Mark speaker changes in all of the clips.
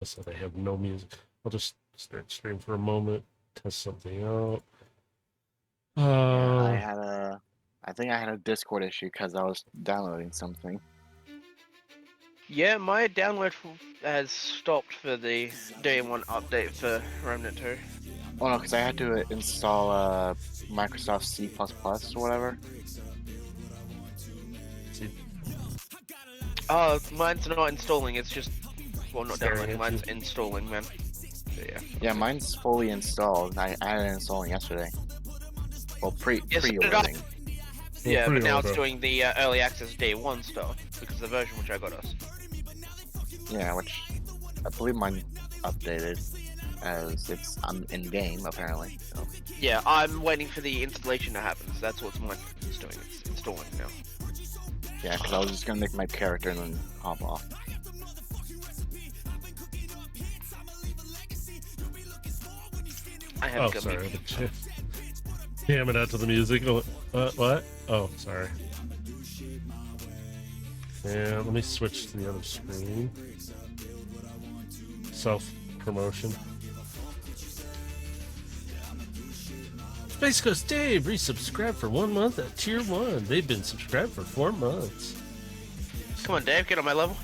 Speaker 1: So they have no music. I'll just start stream for a moment, test something out.
Speaker 2: Yeah, I think I had a Discord issue because I was downloading something.
Speaker 3: Yeah, my download has stopped for the day one update for Remnant 2.
Speaker 2: Oh no, because I had to install Microsoft C++ or whatever.
Speaker 1: See,
Speaker 3: Mine's not installing, it's just, well, not
Speaker 1: staring
Speaker 3: downloading,
Speaker 1: at
Speaker 3: mine's
Speaker 1: you.
Speaker 3: installing, man. So, yeah.
Speaker 2: Yeah, mine's fully installed. I had it installing yesterday. Well,
Speaker 3: Yes, so did I.
Speaker 2: pre-ordering.
Speaker 3: Yeah, but now it's
Speaker 1: Pre-order.
Speaker 3: doing the early access day one stuff because the version which I got us.
Speaker 2: Yeah, which I believe mine updated as it's in game apparently. So.
Speaker 3: Yeah, I'm waiting for the installation to happen. So that's what mine is doing. It's installing now.
Speaker 2: Yeah, because I was just gonna make my character and then hop off.
Speaker 3: I have
Speaker 1: Oh,
Speaker 3: got
Speaker 1: sorry.
Speaker 3: me.
Speaker 1: Jam it out to the music. What? Oh, sorry. Yeah, let me switch to the other screen. Self-promotion. Space Coast Dave resubscribed for 1 month at Tier 1. They've been subscribed for 4 months.
Speaker 3: Come on, Dave, get on my level.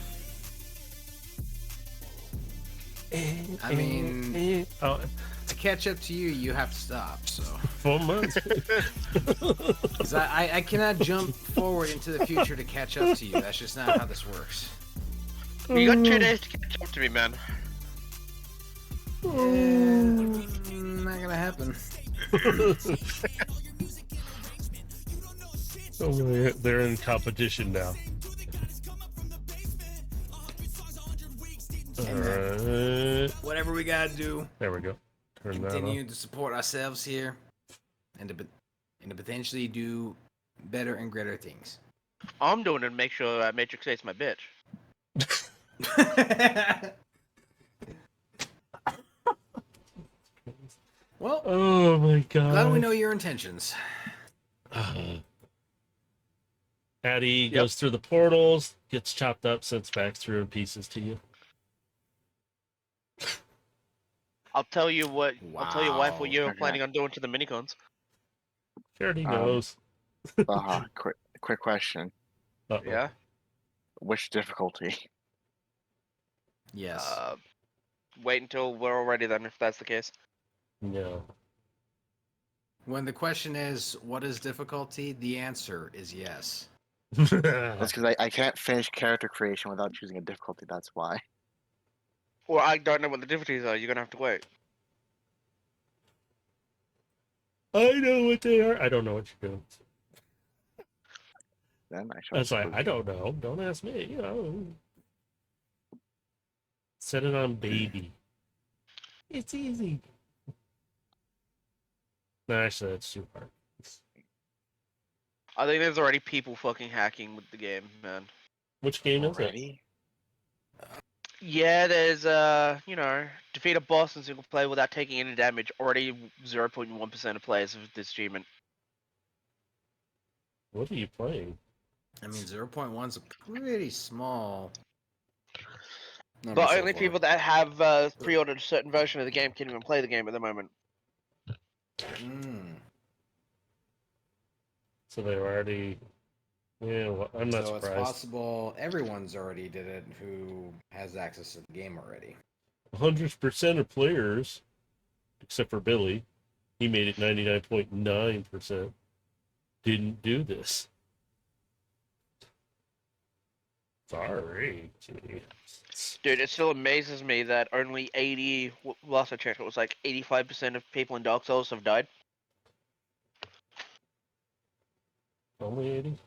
Speaker 4: I mean,
Speaker 1: oh,
Speaker 4: to catch up to you, you have to stop. So,
Speaker 1: 4 months.
Speaker 4: 'cause I cannot jump forward into the future to catch up to you. That's just not how this works.
Speaker 3: You got 2 days to catch up to me, man.
Speaker 4: Not gonna happen.
Speaker 1: Oh, they're in competition now. Alright.
Speaker 4: Whatever we gotta do,
Speaker 1: There we go. Turn that
Speaker 4: continue
Speaker 1: on.
Speaker 4: to support ourselves here, and to potentially do better and greater things.
Speaker 3: I'm doing it to make sure Matrix 8's my bitch.
Speaker 4: Well,
Speaker 1: Oh my god.
Speaker 4: glad we know your intentions.
Speaker 1: Addie goes through the portals, gets chopped up, sent back through in pieces to you.
Speaker 3: I'll tell you what. I'll tell your wife what
Speaker 4: Wow.
Speaker 3: you're
Speaker 2: Okay.
Speaker 3: planning on doing to the minicons.
Speaker 1: She already knows.
Speaker 2: Quick question.
Speaker 1: Uh-oh.
Speaker 3: Yeah.
Speaker 2: Which difficulty?
Speaker 4: Yes.
Speaker 3: Wait until we're all ready then, if that's the case.
Speaker 1: No.
Speaker 4: When the question is, what is difficulty? The answer is yes.
Speaker 2: That's because I can't finish character creation without choosing a difficulty. That's why.
Speaker 3: Or I don't know what the difficulties are. You're gonna have to wait.
Speaker 1: I know what they are. I don't know what you're doing.
Speaker 2: Then I shall.
Speaker 1: That's why I don't know. Don't ask me. You know. Set it on baby. It's easy. No, actually, that's too hard.
Speaker 3: I think there's already people fucking hacking with the game, man.
Speaker 1: Which game is it?
Speaker 2: Already?
Speaker 3: Yeah, there's defeat a boss in single player without taking any damage. Already 0.1% of players of this achievement.
Speaker 1: What are you playing?
Speaker 4: I mean, 0.1 is a pretty small number
Speaker 3: But
Speaker 4: so
Speaker 3: only
Speaker 4: far.
Speaker 3: people that have pre-ordered a certain version of the game can even play the game at the moment.
Speaker 1: So they already. Yeah, well, I'm not
Speaker 4: So it's
Speaker 1: surprised.
Speaker 4: possible everyone's already did it who has access to the game already.
Speaker 1: 100% of players, except for Billy, he made it 99.9%, didn't do this. Sorry. Jeez.
Speaker 3: Dude, it still amazes me that only 80, last I checked, it was like 85% of people in Dark Souls have died.
Speaker 1: Only 80?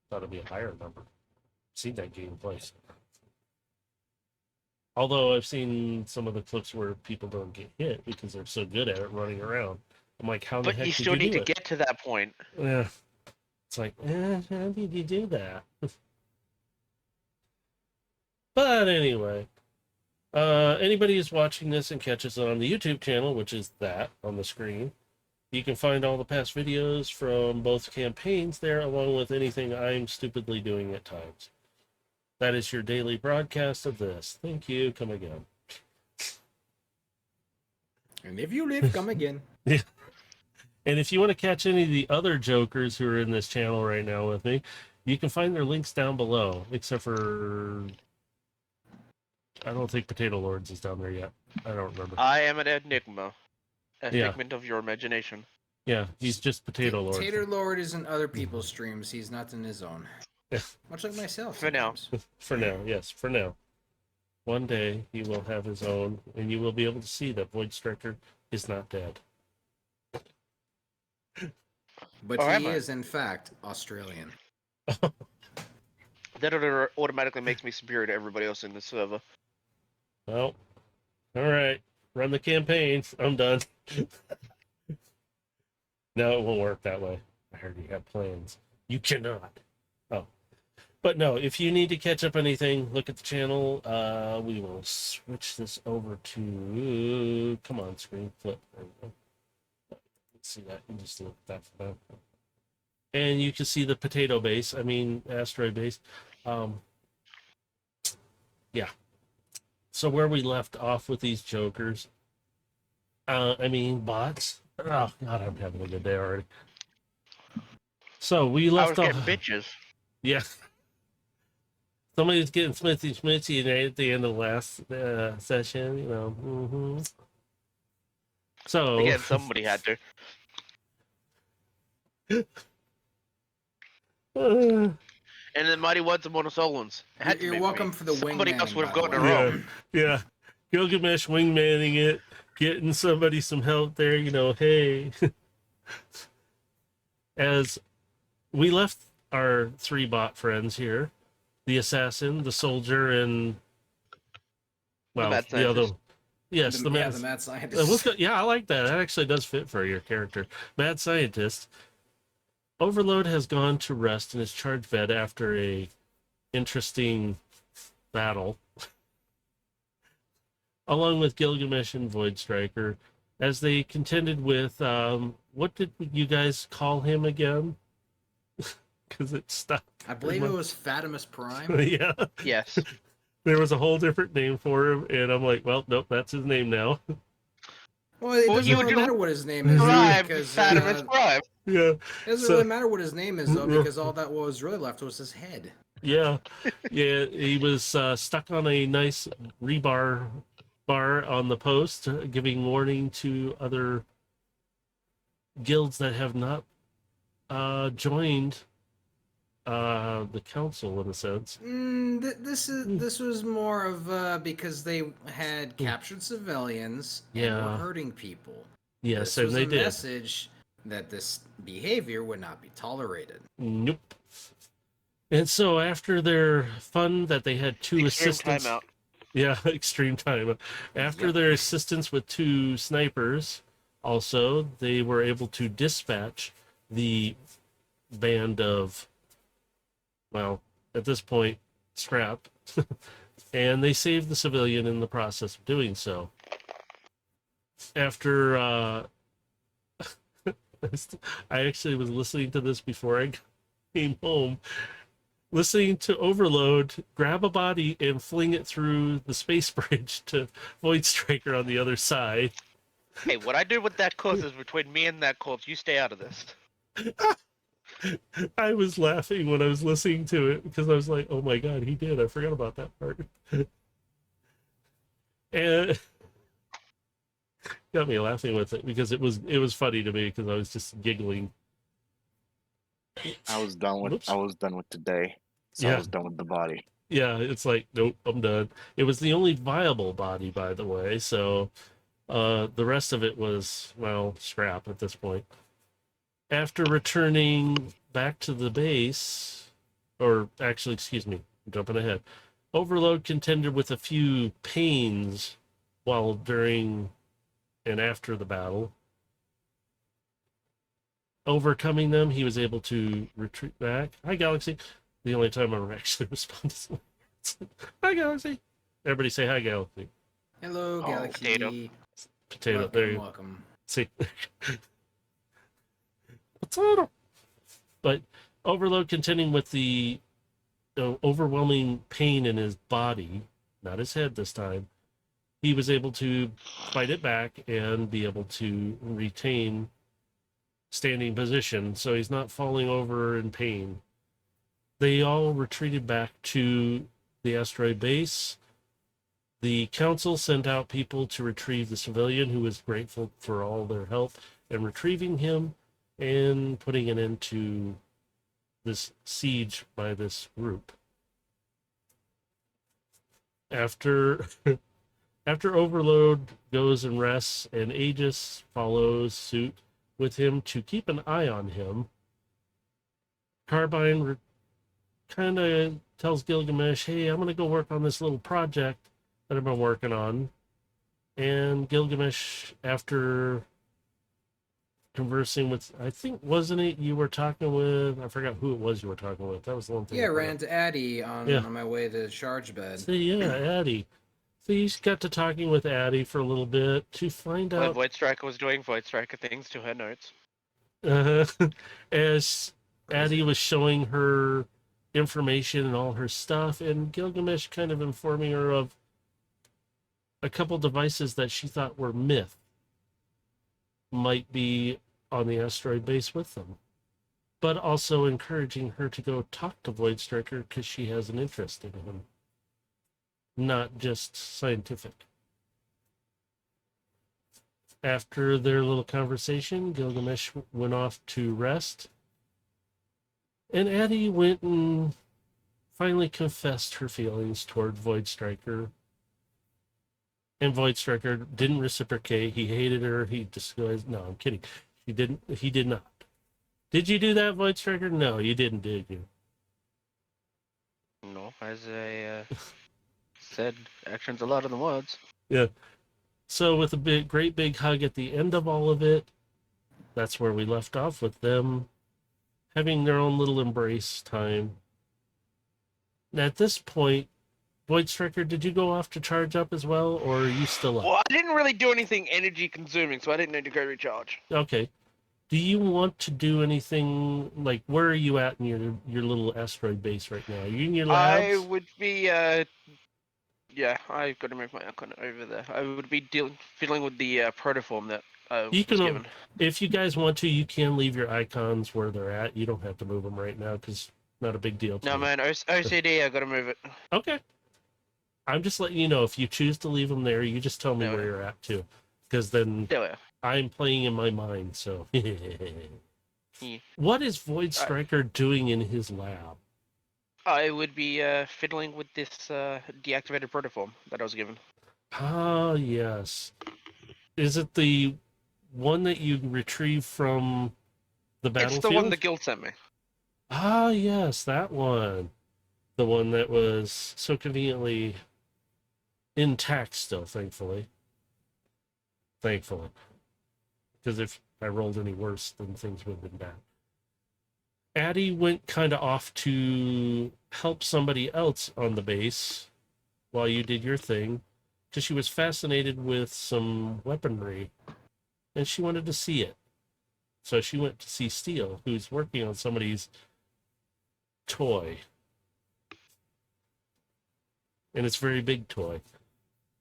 Speaker 1: Thought it'd be a higher number. Seen that game twice. Although I've seen some of the clips where people don't get hit because they're so good at it running around. I'm like, how the
Speaker 3: But
Speaker 1: heck
Speaker 3: you
Speaker 1: did
Speaker 3: still
Speaker 1: you
Speaker 3: need
Speaker 1: do
Speaker 3: to
Speaker 1: it?
Speaker 3: get to that point.
Speaker 1: Yeah. It's like, how did you do that? But anyway, anybody who's watching this and catches it on the YouTube channel, which is that on the screen, you can find all the past videos from both campaigns there, along with anything I'm stupidly doing at times. That is your daily broadcast of this. Thank you. Come again.
Speaker 4: And if you live, come again.
Speaker 1: Yeah. And if you want to catch any of the other jokers who are in this channel right now with me, you can find their links down below, except for I don't think Potato Lords is down there yet. I don't remember.
Speaker 3: I am an enigma. A
Speaker 1: Yeah.
Speaker 3: figment of your imagination.
Speaker 1: Yeah, he's just Potato Lord.
Speaker 4: Tater Lord is in other people's streams. He's not in his own.
Speaker 1: Yeah.
Speaker 4: Much like myself.
Speaker 3: For now.
Speaker 4: sometimes.
Speaker 1: For now, yes, for now. One day he will have his own, and you will be able to see that Void Striker is not dead.
Speaker 4: But
Speaker 3: Or am
Speaker 4: he
Speaker 3: I?
Speaker 4: is, in fact, Australian.
Speaker 3: That automatically makes me superior to everybody else in the server.
Speaker 1: Well, all right. Run the campaign. I'm done. No, it won't work that way. I heard you have plans. You cannot. Oh. But no, if you need to catch up anything, look at the channel. We will switch this over to... Come on, screen flip. There we go. Let's see that. You just look at that for now. And you can see the potato base. I mean, asteroid base. Yeah. So where we left off with these jokers, bots. Oh God, I'm having a good day already. So we
Speaker 3: I
Speaker 1: left
Speaker 3: was
Speaker 1: off.
Speaker 3: getting bitches.
Speaker 1: Yeah. Somebody's getting smithy right at the end of the last session, you know. Mm-hmm. So
Speaker 3: Again, somebody had to. And the Mighty Ones and Monosolons. It had to
Speaker 4: You're
Speaker 3: be
Speaker 4: welcome
Speaker 3: me.
Speaker 4: for the
Speaker 3: Somebody
Speaker 4: wingman,
Speaker 3: else would have
Speaker 4: by the
Speaker 3: gotten it
Speaker 4: way.
Speaker 3: wrong.
Speaker 1: yeah. Gilgamesh wingmanning it, getting somebody some help there, you know, hey. As we left our three bot friends here, the assassin, the soldier, and well,
Speaker 3: mad
Speaker 1: the other
Speaker 3: scientist.
Speaker 1: yes, the mad
Speaker 4: mad scientist.
Speaker 1: let's go- yeah, I like that. That actually does fit for your character. Mad scientist. Overload has gone to rest in his charge bed after a interesting battle, along with Gilgamesh and Void Striker, as they contended with what did you guys call him again? Because it stuck.
Speaker 4: I believe it was Fatimus Prime.
Speaker 1: Yeah,
Speaker 3: Yes.
Speaker 1: there was a whole different name for him, and I'm like, well, nope, that's his name now.
Speaker 4: Well, it
Speaker 3: Well,
Speaker 4: doesn't
Speaker 3: you
Speaker 4: really
Speaker 3: do-
Speaker 4: matter what his name is
Speaker 3: Prime.
Speaker 4: because
Speaker 3: Fatimus Prime.
Speaker 1: Yeah,
Speaker 4: it doesn't
Speaker 1: So-
Speaker 4: really matter what his name is though because all that was really left was his head.
Speaker 1: yeah, yeah. He was stuck on a nice rebar bar on the post, giving warning to other guilds that have not joined the council in a sense.
Speaker 4: This was more of because they had captured civilians and
Speaker 1: Yeah.
Speaker 4: were hurting people.
Speaker 1: Yes,
Speaker 4: This
Speaker 1: and
Speaker 4: was
Speaker 1: they
Speaker 4: a
Speaker 1: did.
Speaker 4: message that this behavior would not be tolerated.
Speaker 1: Nope. And so after their fun that they had two
Speaker 3: Extreme
Speaker 1: assistants.
Speaker 3: timeout.
Speaker 1: Yeah, extreme time. After their assistance with two snipers, also, they were able to dispatch the band of, well, at this point, scrap. And they saved the civilian in the process of doing so. After, I actually was listening to this before I came home. Listening to Overload grab a body and fling it through the space bridge to Void Striker on the other side.
Speaker 3: Hey, what I did with that corpse is between me and that corpse. You stay out of this.
Speaker 1: I was laughing when I was listening to it because I was like, oh my god, he did. I forgot about that part. And got me laughing with it because it was funny to me because I was just giggling.
Speaker 2: I was done with today. So
Speaker 1: Yeah.
Speaker 2: I was done with the body.
Speaker 1: Yeah, it's like, nope, I'm done. It was the only viable body, by the way, so the rest of it was, well, scrap at this point. After returning back to the base, or actually, excuse me, I'm jumping ahead. Overload contended with a few pains while during and after the battle. Overcoming them, he was able to retreat back. Hi, Galaxy. The only time I actually respond to someone. Hi, Galaxy. Everybody say hi, Galaxy.
Speaker 4: Hello,
Speaker 3: Oh,
Speaker 4: Galaxy.
Speaker 1: Potato.
Speaker 4: Welcome,
Speaker 1: There you
Speaker 4: welcome.
Speaker 1: see. Potato. But Overload contending with the overwhelming pain in his body, not his head this time, he was able to fight it back and be able to retain standing position, so he's not falling over in pain. They all retreated back to the asteroid base. The council sent out people to retrieve the civilian, who was grateful for all their help in retrieving him and putting an end to this siege by this group. After after Overload goes and rests, and Aegis follows suit with him to keep an eye on him, Carbine kind of tells Gilgamesh, hey, I'm going to go work on this little project that I've been working on. And Gilgamesh, after conversing with, I think, wasn't it you were talking with? I forgot who it was you were talking with. That was the one thing.
Speaker 4: Yeah, ran into Addie on my way to charge bed.
Speaker 1: See, yeah, Addie. So you got to talking with Addie for a little bit to find
Speaker 3: While
Speaker 1: out.
Speaker 3: Void Striker was doing Void Striker things to her notes.
Speaker 1: As Addie was showing her information and all her stuff, and Gilgamesh kind of informing her of a couple devices that she thought were myth might be on the asteroid base with them, but also encouraging her to go talk to Void Striker because she has an interest in him, not just scientific. After their little conversation, Gilgamesh went off to rest, and Addie went and finally confessed her feelings toward Void Striker. And Void Striker didn't reciprocate. He hated her. He disguised. No, I'm kidding. He didn't. He did not. Did you do that, Void Striker? No, you didn't, did you?
Speaker 3: No, as I said, actions are louder than words.
Speaker 1: Yeah. So with a great big hug at the end of all of it, that's where we left off, with them having their own little embrace time. And at this point, Void Striker, did you go off to charge up as well, or are you still up?
Speaker 3: Well, I didn't really do anything energy consuming, so I didn't need to go recharge.
Speaker 1: Okay. Do you want to do anything, like, where are you at in your little asteroid base right now? Are you in your labs?
Speaker 3: I would be, yeah, I've got to move my icon over there. I would be fiddling with the protoform that I was given.
Speaker 1: If you guys want to, you can leave your icons where they're at. You don't have to move them right now, because not a big deal to
Speaker 3: No,
Speaker 1: me.
Speaker 3: man, OCD, I got to move it.
Speaker 1: Okay. I'm just letting you know, if you choose to leave them there, you just tell me
Speaker 3: No.
Speaker 1: where you're at, too. Because then
Speaker 3: There we are.
Speaker 1: I'm playing in my mind, so.
Speaker 3: Yeah.
Speaker 1: What is Void Striker doing in his lab?
Speaker 3: I would be fiddling with this deactivated protoform that I was given.
Speaker 1: Ah, yes. Is it the one that you retrieve from the battlefield?
Speaker 3: It's the one the guild sent me.
Speaker 1: Ah, yes, that one. The one that was so conveniently intact still, thankfully. Thankfully. Because if I rolled any worse, then things would have been bad. Addie went kind of off to help somebody else on the base while you did your thing, because she was fascinated with some weaponry, and she wanted to see it. So she went to see Steel, who's working on somebody's toy. And it's a very big toy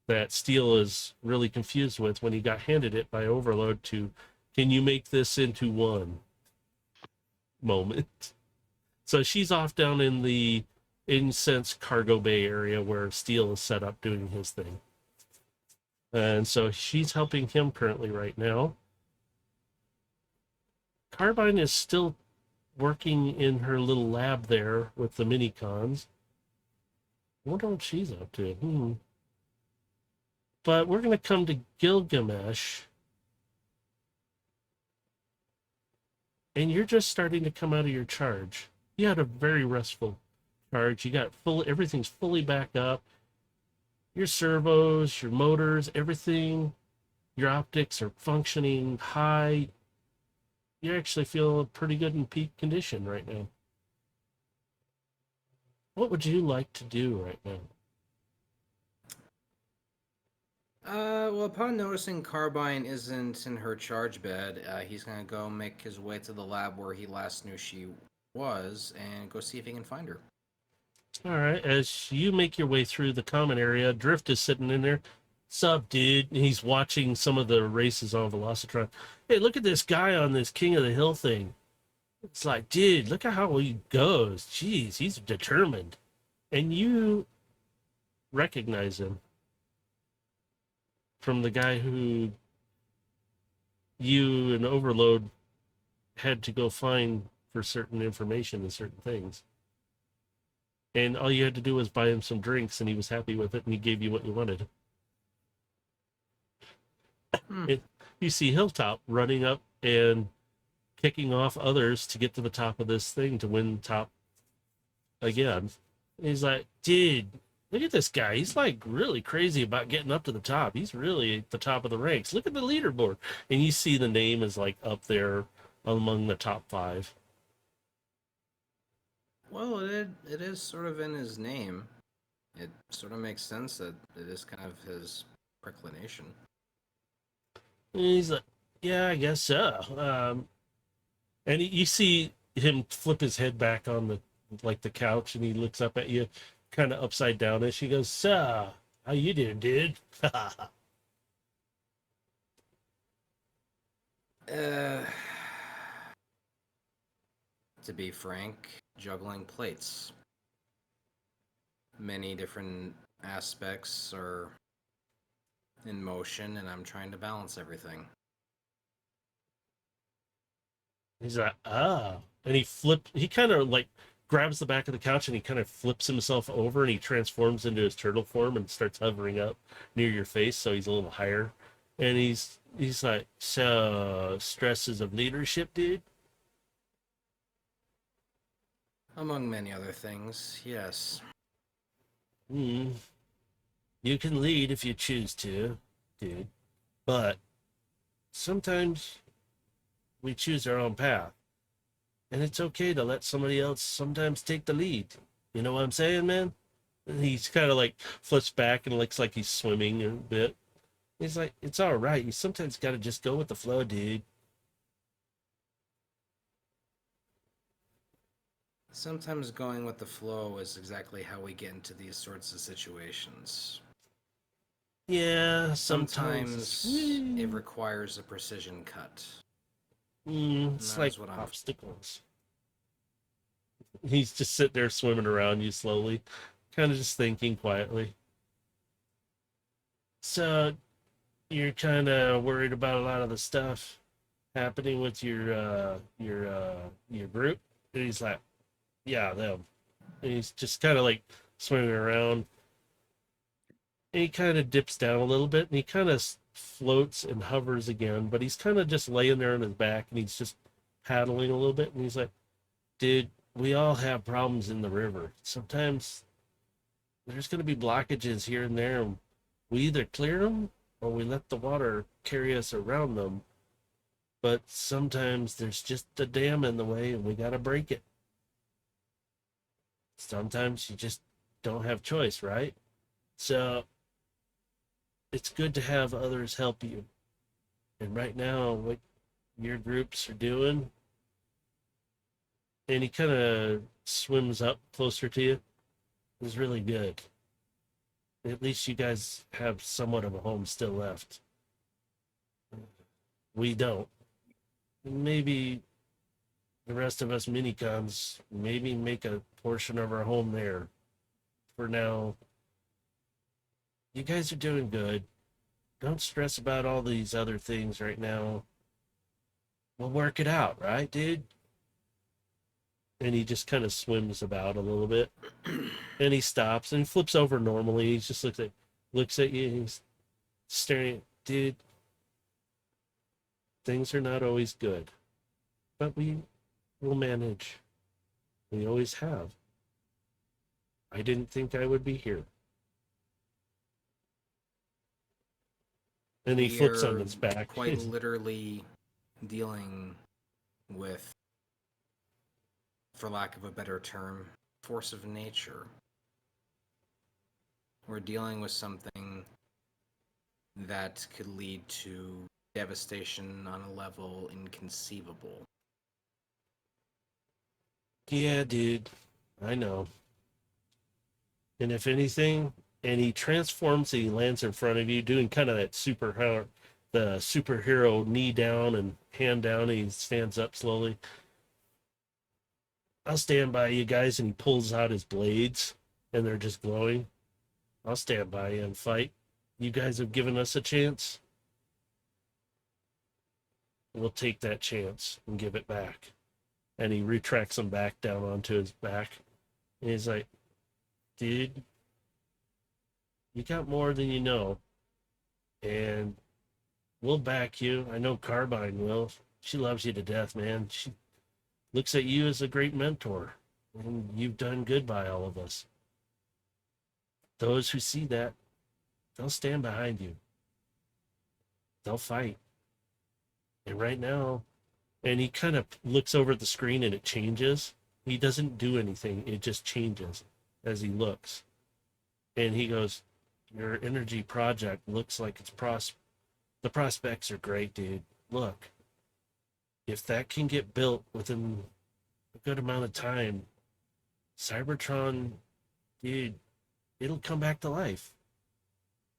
Speaker 1: that Steel is really confused with when he got handed it by Overload to, can you make this into one moment? So she's off down in the incense cargo bay area where Steel is set up doing his thing. And so she's helping him currently right now. Carbine is still working in her little lab there with the mini-cons. I wonder what she's up to. But we're going to come to Gilgamesh. And you're just starting to come out of your charge. You had a very restful charge. You got everything's fully back up. Your servos, your motors, everything, your optics are functioning high. You actually feel pretty good in peak condition right now. What would you like to do right now?
Speaker 4: Well, upon noticing Carbine isn't in her charge bed, he's gonna go make his way to the lab where he last knew she was and go see if he can find her.
Speaker 1: All right, as you make your way through the common area, Drift is sitting in there. Sup, dude? And he's watching some of the races on Velocitron. Hey, look at this guy on this King of the Hill thing. It's like, dude, look at how he goes. Jeez, he's determined. And you recognize him from the guy who you and Overload had to go find for certain information and certain things. And all you had to do was buy him some drinks, and he was happy with it, and he gave you what you wanted. You see Hilltop running up and kicking off others to get to the top of this thing to win top again. And he's like, dude, look at this guy. He's like really crazy about getting up to the top. He's really at the top of the ranks. Look at the leaderboard. And you see the name is like up there among the top 5.
Speaker 4: Well, it is sort of in his name. It sort of makes sense that it is kind of his preclination.
Speaker 1: And he's like, yeah, I guess so. And you see him flip his head back on the couch, and he looks up at you, kind of upside down, and she goes, "So, how you doing, dude?"
Speaker 4: To be frank, juggling plates. Many different aspects are in motion, and I'm trying to balance everything.
Speaker 1: He's like, ah. And he kind of like grabs the back of the couch, and he kind of flips himself over, and he transforms into his turtle form and starts hovering up near your face, so he's a little higher. And he's like, so, stresses of leadership, dude?
Speaker 4: Among many other things, yes.
Speaker 1: You can lead if you choose to, dude. But sometimes we choose our own path. And it's okay to let somebody else sometimes take the lead. You know what I'm saying, man? And he's kind of like flips back and looks like he's swimming a bit. He's like, it's all right. You sometimes got to just go with the flow, dude.
Speaker 4: Sometimes going with the flow is exactly how we get into these sorts of situations.
Speaker 1: Yeah,
Speaker 4: Sometimes it requires a precision cut.
Speaker 1: It's like
Speaker 4: what
Speaker 1: obstacles. He's just sitting there swimming around you slowly, kind of just thinking quietly. So, you're kind of worried about a lot of the stuff happening with your group? And he's like, yeah, them. And he's just kind of like swimming around. And he kind of dips down a little bit, and he kind of floats and hovers again, but he's kind of just laying there on his back, and he's just paddling a little bit. And he's like, dude, we all have problems in the river. Sometimes there's going to be blockages here and there. And we either clear them or we let the water carry us around them. But sometimes there's just a dam in the way, and we got to break it. Sometimes you just don't have choice, right? So it's good to have others help you. And right now, what your groups are doing, and he kind of swims up closer to you, is really good. At least you guys have somewhat of a home still left. We don't. Maybe the rest of us minicons maybe make a portion of our home there. For now, you guys are doing good. Don't stress about all these other things right now. We'll work it out, right, dude? And he just kind of swims about a little bit. And he stops and he flips over normally. He just looks at you, and he's staring. Dude, things are not always good. But we will manage. We always have. I didn't think I would be here. And he flips on his back.
Speaker 4: Quite literally dealing with, for lack of a better term, force of nature. We're dealing with something that could lead to devastation on a level inconceivable.
Speaker 1: Yeah, dude. I know. And if anything, and he transforms and he lands in front of you, doing kind of that the superhero knee down and hand down, and he stands up slowly. I'll stand by you guys, and he pulls out his blades, and they're just glowing. I'll stand by you and fight. You guys have given us a chance. We'll take that chance and give it back. And he retracts them back down onto his back. And he's like, dude, you got more than you know. And we'll back you. I know Carbine will. She loves you to death, man. She looks at you as a great mentor. And you've done good by all of us. Those who see that, they'll stand behind you. They'll fight. And right now, and he kind of looks over at the screen and it changes. He doesn't do anything. It just changes as he looks. And he goes, your energy project looks like it's the prospects are great, dude. Look, if that can get built within a good amount of time, Cybertron, dude, it'll come back to life.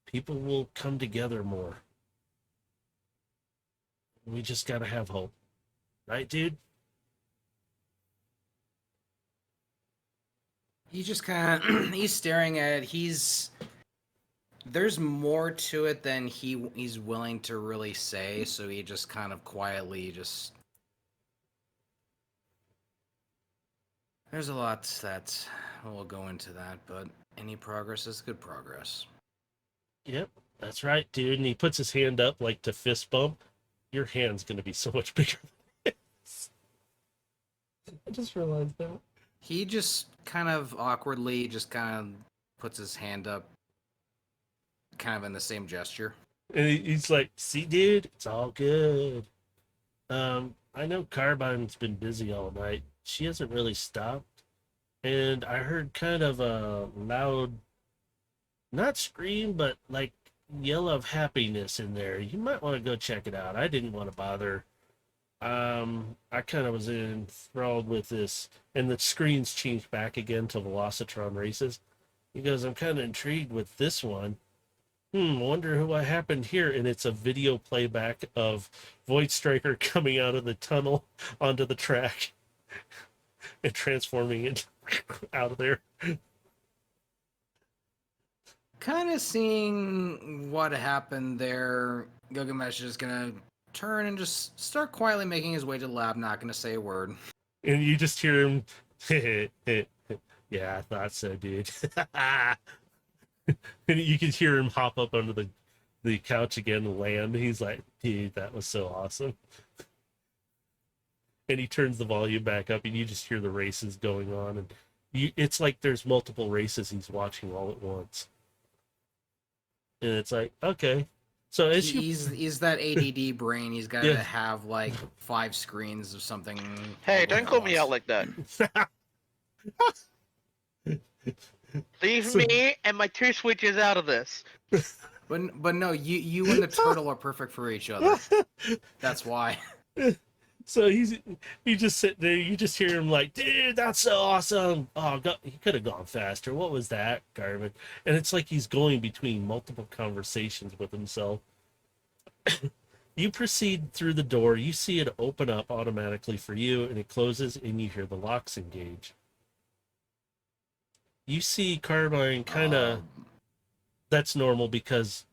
Speaker 1: People will come together more. We just gotta have hope. Right, dude?
Speaker 4: He's just kind of he's staring at it. There's more to it than he's willing to really say, so he just kind of quietly just there's a lot that will go into that, but any progress is good progress.
Speaker 1: Yep, that's right, dude. And he puts his hand up like to fist bump. Your hand's gonna be so much bigger than his. I just realized that.
Speaker 4: He just kind of awkwardly just kind of puts his hand up, kind of in the same gesture.
Speaker 1: And he's like, see, dude, it's all good. I know Carbine's been busy all night. She hasn't really stopped. And I heard kind of a loud, not scream, but like yell of happiness in there. You might want to go check it out. I didn't want to bother. I kind of was enthralled with this, and the screens changed back again to Velocitron races. He goes, I'm kind of intrigued with this one. Wonder what happened here. And it's a video playback of Void Striker coming out of the tunnel onto the track and transforming it out of there.
Speaker 4: Kind of seeing what happened there, Gilgamesh is gonna turn and just start quietly making his way to the lab, not gonna say a word.
Speaker 1: And you just hear him, yeah, I thought so, dude. And you can hear him hop up under the couch again and land. He's like, dude, that was so awesome. And he turns the volume back up, and you just hear the races going on. And it's like there's multiple races he's watching all at once. And it's like, okay. So as
Speaker 4: he's that ADD brain. He's got to have like 5 screens of something.
Speaker 3: Hey, don't call me out like that. Leave me and my 2 switches out of this.
Speaker 4: But no, you and the turtle are perfect for each other. That's why.
Speaker 1: So he just sitting there. You just hear him like, dude, that's so awesome. Oh, he could have gone faster. What was that, Garvin? And it's like he's going between multiple conversations with himself. You proceed through the door. You see it open up automatically for you, and it closes, and you hear the locks engage. You see Carbine kind of... That's normal because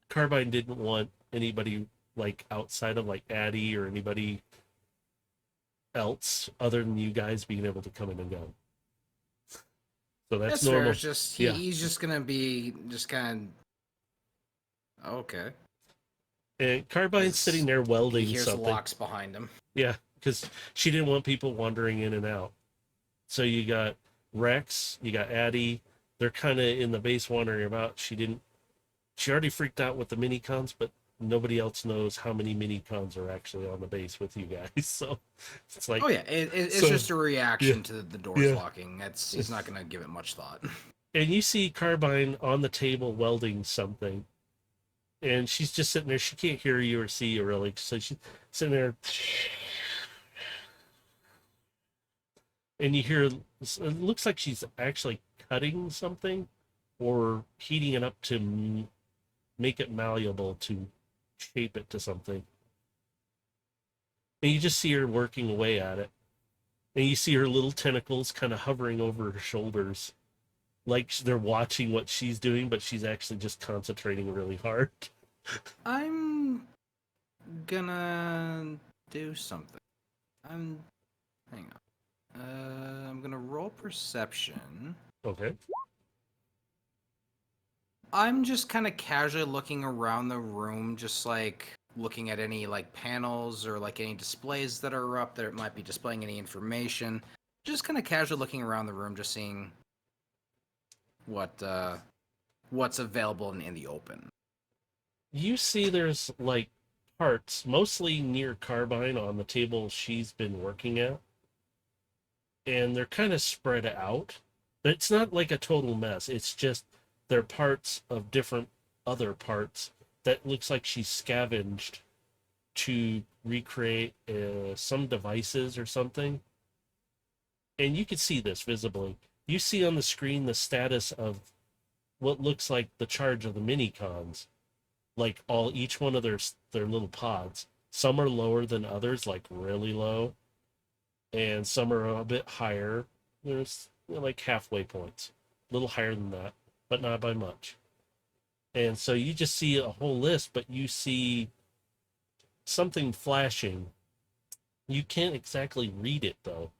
Speaker 1: Carbine didn't want anybody like outside of like Addie or anybody else other than you guys being able to come in and go. So that's normal.
Speaker 4: Fair. It's just he's just gonna be just kind of okay.
Speaker 1: And Carbine's sitting there welding
Speaker 4: he hears
Speaker 1: something.
Speaker 4: Locks behind him.
Speaker 1: Yeah, because she didn't want people wandering in and out. So you got Rex, you got Addie. They're kind of in the base wandering about. She already freaked out with the mini-cons, but nobody else knows how many mini-cons are actually on the base with you guys. So it's like...
Speaker 4: Oh, yeah. It's just a reaction to the doors locking. He's not going to give it much thought.
Speaker 1: And you see Carbine on the table welding something. And she's just sitting there. She can't hear you or see you, really. So she's sitting there. And you hear... It looks like she's actually cutting something or heating it up to make it malleable to shape it to something. And you just see her working away at it. And you see her little tentacles kind of hovering over her shoulders, like they're watching what she's doing, but she's actually just concentrating really hard.
Speaker 4: I'm gonna do something. Hang on. I'm gonna roll perception.
Speaker 1: Okay.
Speaker 4: I'm just kind of casually looking around the room, just like looking at any like panels or like any displays that are up that might be displaying any information. Just kind of casually looking around the room, just seeing what's available in the open.
Speaker 1: You see there's like parts, mostly near Carbine on the table she's been working at. And they're kind of spread out. It's not like a total mess. It's just they're parts of different other parts that looks like she scavenged to recreate some devices or something. And you can see this visibly. You see on the screen the status of what looks like the charge of the mini-cons. Like each one of their little pods. Some are lower than others, like really low. And some are a bit higher. There's like halfway points. A little higher than that, but not by much. And so you just see a whole list, but you see something flashing. You can't exactly read it, though,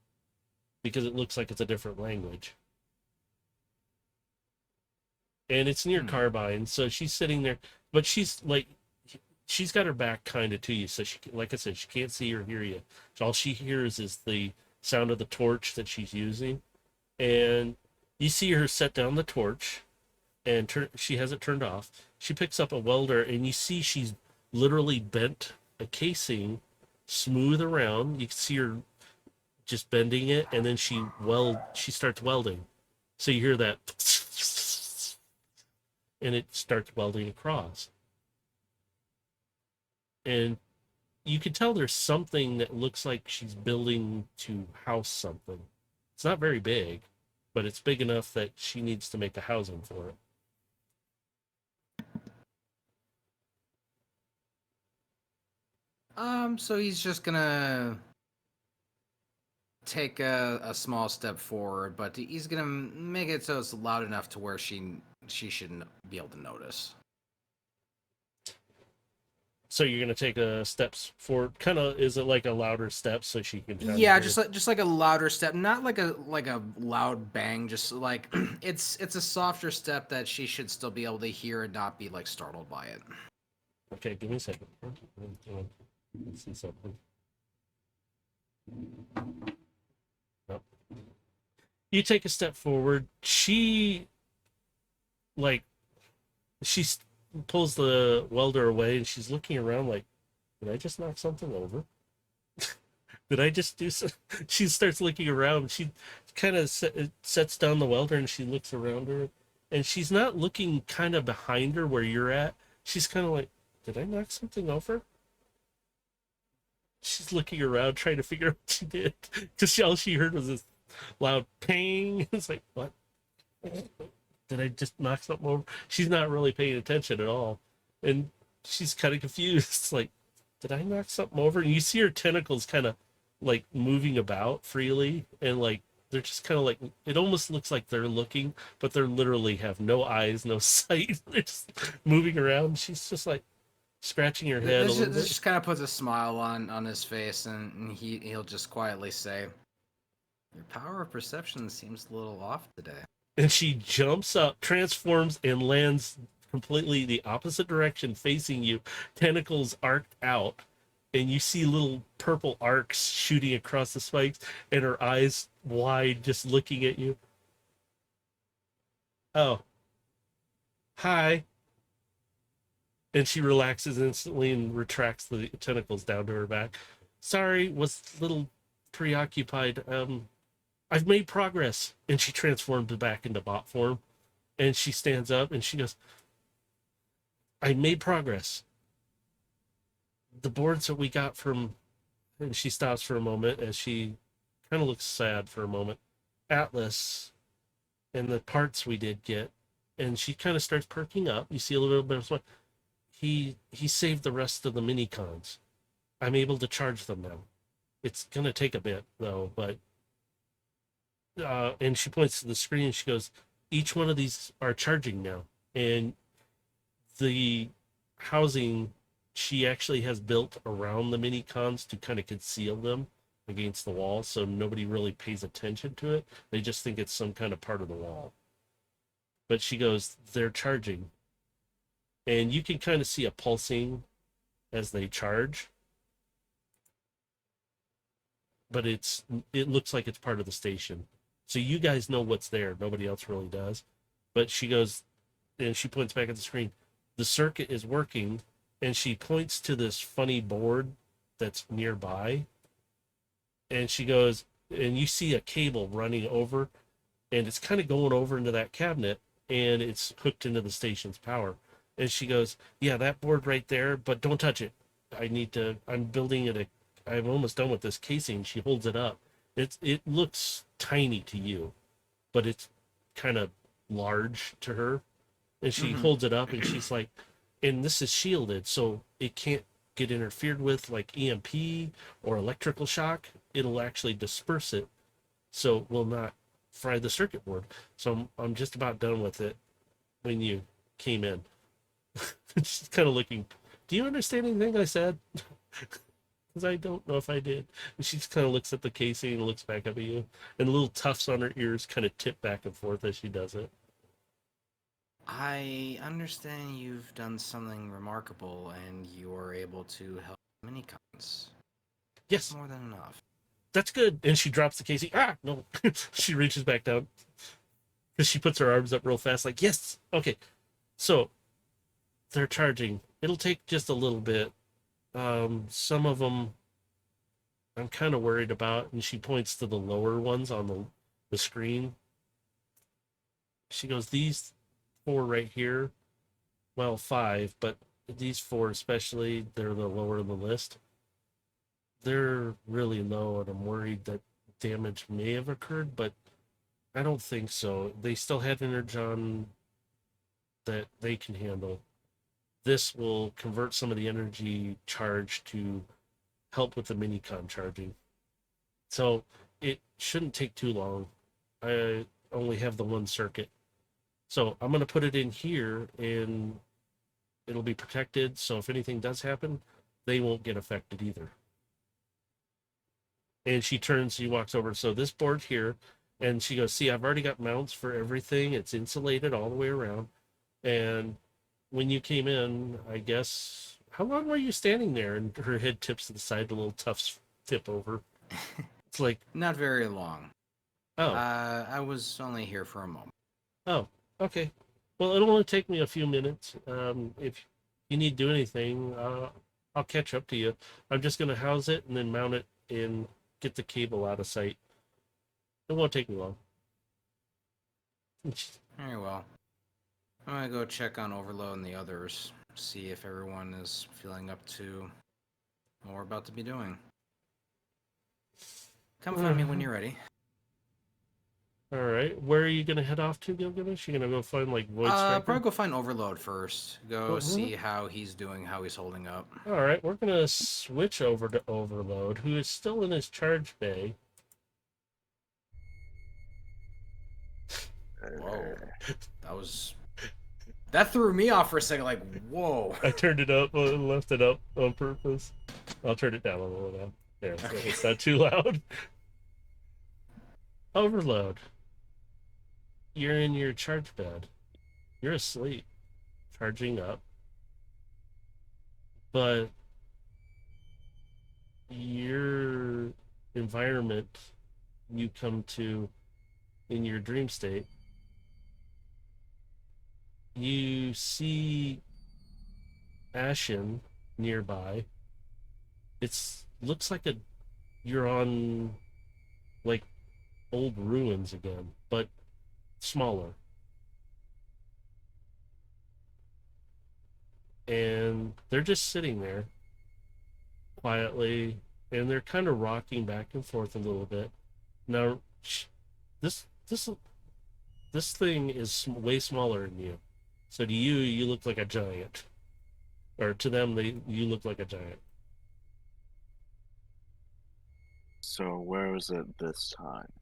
Speaker 1: because it looks like it's a different language. And it's near Carbine, so she's sitting there, but she's got her back kind of to you, so she, like I said, she can't see or hear you. So all she hears is the sound of the torch that she's using. And you see her set down the torch, and she has it turned off. She picks up a welder, and you see she's literally bent a casing smooth around. You can see her just bending it, and then she starts welding. So you hear that, and it starts welding across. And you can tell there's something that looks like she's building to house something. It's not very big, but it's big enough that she needs to make a housing for it.
Speaker 4: So he's just gonna take a small step forward, but he's gonna make it so it's loud enough to where she shouldn't be able to notice.
Speaker 1: So you're gonna take a steps forward. Kind of, is it like a louder step so she can?
Speaker 4: Yeah, just like a louder step, not like a loud bang. Just like it's a softer step that she should still be able to hear and not be like startled by it.
Speaker 1: Okay, give me a second. Let's see something. Nope. You take a step forward. She pulls the welder away, and she's looking around like, did I just knock something over? Did I just do so? She starts looking around. She kind of sets down the welder, and she looks around her, and she's not looking kind of behind her where you're at. She's kind of like, did I knock something over? She's looking around, trying to figure out what she did, because all she heard was this loud ping. It's like, what? Did I just knock something over? She's not really paying attention at all. And she's kind of confused. It's like, did I knock something over? And you see her tentacles kind of like moving about freely. And like, they're just kind of like, it almost looks like they're looking, but they literally have no eyes, no sight. They're just moving around. She's just like scratching her head a little bit.
Speaker 4: This just kind of puts a smile on his face, and he'll just quietly say, your power of perception seems a little off today.
Speaker 1: And she jumps up, transforms, and lands completely the opposite direction, facing you, tentacles arced out, and you see little purple arcs shooting across the spikes, and her eyes wide, just looking at you. Oh. Hi. And she relaxes instantly and retracts the tentacles down to her back. Sorry, was a little preoccupied. I've made progress. And she transformed back into bot form. And she stands up and she goes, I made progress. The boards that we got from... And she stops for a moment as she kind of looks sad for a moment. Atlas and the parts we did get. And she kind of starts perking up. You see a little bit of sweat. He saved the rest of the mini cons. I'm able to charge them now. It's gonna take a bit though, but and she points to the screen and she goes, each one of these are charging now. And the housing she actually has built around the mini cons to kind of conceal them against the wall, so nobody really pays attention to it. They just think it's some kind of part of the wall. But she goes, they're charging. And you can kind of see a pulsing as they charge. But it looks like it's part of the station. So you guys know what's there. Nobody else really does. But she goes, and she points back at the screen. The circuit is working, and she points to this funny board that's nearby. And she goes, and you see a cable running over, and it's kind of going over into that cabinet, and it's hooked into the station's power. And she goes, yeah, that board right there, but don't touch it. I'm building it. I'm almost done with this casing. She holds it up. It looks tiny to you, but it's kind of large to her. And she holds it up and she's like, and this is shielded, so it can't get interfered with like EMP or electrical shock. It'll actually disperse it, so it will not fry the circuit board. So I'm just about done with it when you came in. She's kind of looking, do you understand anything I said? Because I don't know if I did. And she just kind of looks at the casing and looks back up at you. And the little tufts on her ears kind of tip back and forth as she does it.
Speaker 4: I understand you've done something remarkable and you are able to help minicons.
Speaker 1: Yes,
Speaker 4: More than enough.
Speaker 1: that's good. And she drops the casing. Ah, no. She reaches back down. Because she puts her arms up real fast, like, yes. Okay. So, they're charging. It'll take just a little bit. Some of them I'm kind of worried about, and she points to the lower ones on the screen. She goes, these 4 right here, well, 5, but these 4 especially, they're the lower in the list. They're really low, and I'm worried that damage may have occurred, but I don't think so. They still have energon that they can handle. This will convert some of the energy charge to help with the minicon charging. So it shouldn't take too long. I only have the 1 circuit. So I'm going to put it in here and it'll be protected. So if anything does happen, they won't get affected either. And she walks over. So this board here, and she goes, see, I've already got mounts for everything. It's insulated all the way around. And when you came in, I guess, how long were you standing there? And her head tips to the side, the little tufts tip over. It's like,
Speaker 4: Not very long.
Speaker 1: oh,
Speaker 4: I was only here for a moment.
Speaker 1: oh, okay. Well, it'll only take me a few minutes. If you need to do anything, I'll catch up to you. I'm just going to house it and then mount it and get the cable out of sight. It won't take me long.
Speaker 4: Very well. I'm gonna go check on Overload and the others, see if everyone is feeling up to what we're about to be doing. Come find me when you're ready.
Speaker 1: All right. Where are you going to head off to, Gilgamesh? You going to go find, like, Void Striker?
Speaker 4: Probably go find Overload first. Go see how he's doing, how he's holding up.
Speaker 1: All right. We're going to switch over to Overload, who is still in his charge bay.
Speaker 4: Whoa. That threw me off for a second, like, whoa.
Speaker 1: I turned it up, left it up on purpose. I'll turn it down a little now. There, so it's not too loud. Overload. You're in your charge bed. You're asleep, charging up. But your environment you come to in your dream state, you see Ashen nearby. Looks like you're on like old ruins again, but smaller. And they're just sitting there quietly, and they're kind of rocking back and forth a little bit. Now, this This thing is way smaller than you. So to you, you look like a giant. Or to them, you look like a giant.
Speaker 2: So where was it this time?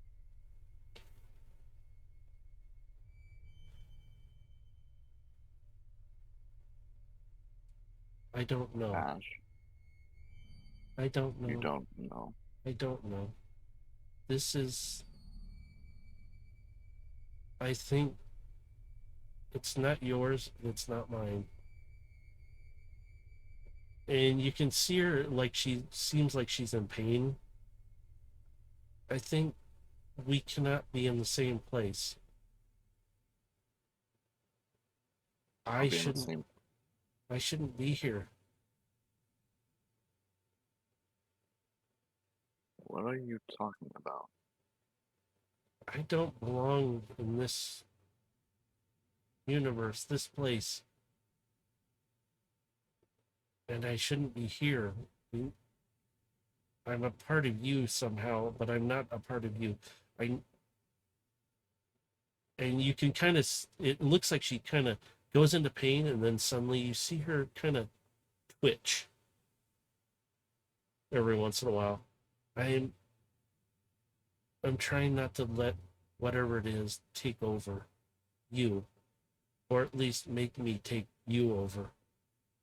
Speaker 1: I don't know.
Speaker 2: Ash,
Speaker 1: I don't
Speaker 2: you
Speaker 1: know.
Speaker 2: don't know.
Speaker 1: I don't know. This is. I think it's not yours. It's not mine. And you can see her like she seems like she's in pain. I think we cannot be in the same place.
Speaker 2: I'll
Speaker 1: I
Speaker 2: be in the
Speaker 1: shouldn't.
Speaker 2: same.
Speaker 1: I shouldn't be here.
Speaker 2: What are you talking about?
Speaker 1: I don't belong in this universe, this place, and I shouldn't be here. I'm a part of you somehow, but I'm not a part of you. I and you can kind of. It looks like she kind of goes into pain, and then suddenly you see her kind of twitch every once in a while. I'm I'm trying not to let whatever it is take over you, or at least make me take you over.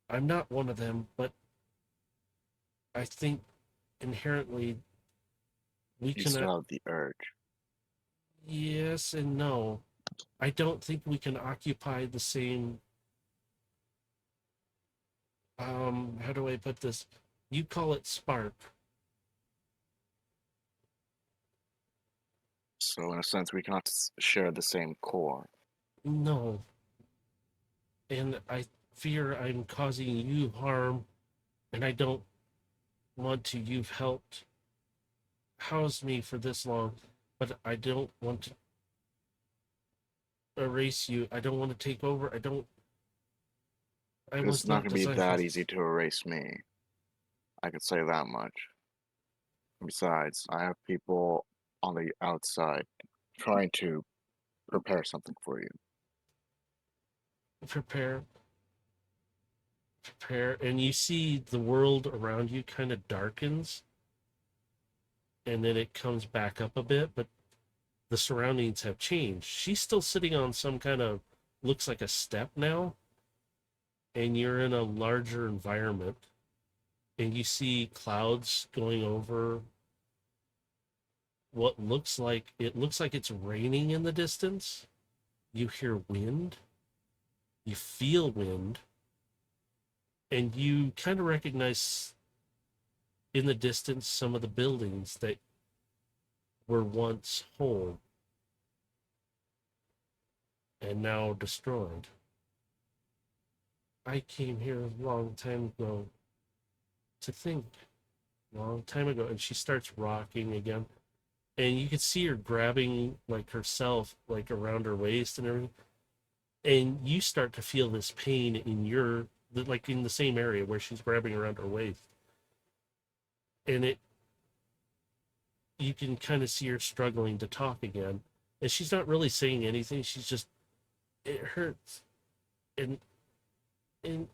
Speaker 1: I'm not one of them, but I think inherently we
Speaker 2: You
Speaker 1: cannot.
Speaker 2: still have the urge.
Speaker 1: Yes and no. I don't think we can occupy the same. How do I put this? You call it spark.
Speaker 2: So in a sense, we cannot share the same core.
Speaker 1: No. And I fear I'm causing you harm, and I don't want to. You've helped house me for this long, but I don't want to erase you. I don't want to take over. I don't. I
Speaker 2: It's
Speaker 1: was
Speaker 2: not
Speaker 1: not
Speaker 2: going to be
Speaker 1: designed for
Speaker 2: that
Speaker 1: this.
Speaker 2: easy to erase me. I could say that much. Besides, I have people on the outside trying to prepare something for you.
Speaker 1: Prepare, prepare, and you see the world around you kind of darkens, and then it comes back up a bit, but the surroundings have changed. She's still sitting on some kind of looks like a step now, and you're in a larger environment, and you see clouds going over what looks like it's raining in the distance. You hear wind, you feel wind, and you kind of recognize in the distance some of the buildings that were once home and now destroyed. I came here a long time ago to think, long time ago, and she starts rocking again. And you can see her grabbing like herself, like around her waist and everything. And you start to feel this pain in your, like in the same area where she's grabbing around her waist. And you can kind of see her struggling to talk again. And she's not really saying anything. She's just, it hurts. And, and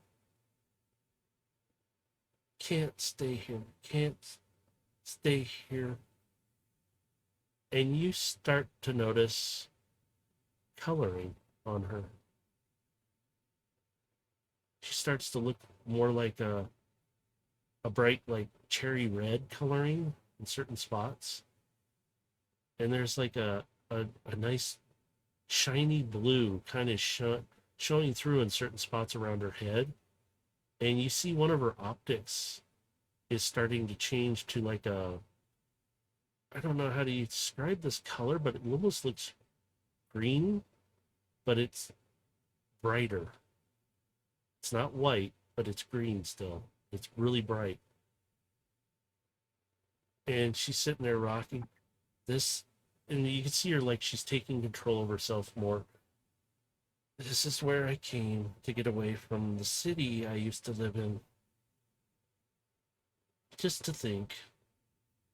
Speaker 1: can't stay here. Can't stay here. And you start to notice coloring on her. She starts to look more like a bright like cherry red coloring in certain spots. And there's like a nice shiny blue kind of showing through in certain spots around her head. And you see one of her optics is starting to change to like I don't know how to describe this color, but it almost looks green, but it's brighter. It's not white, but it's green still. It's really bright. And she's sitting there rocking this, and you can see her like she's taking control of herself more. This is where I came to get away from the city I used to live in. Just to think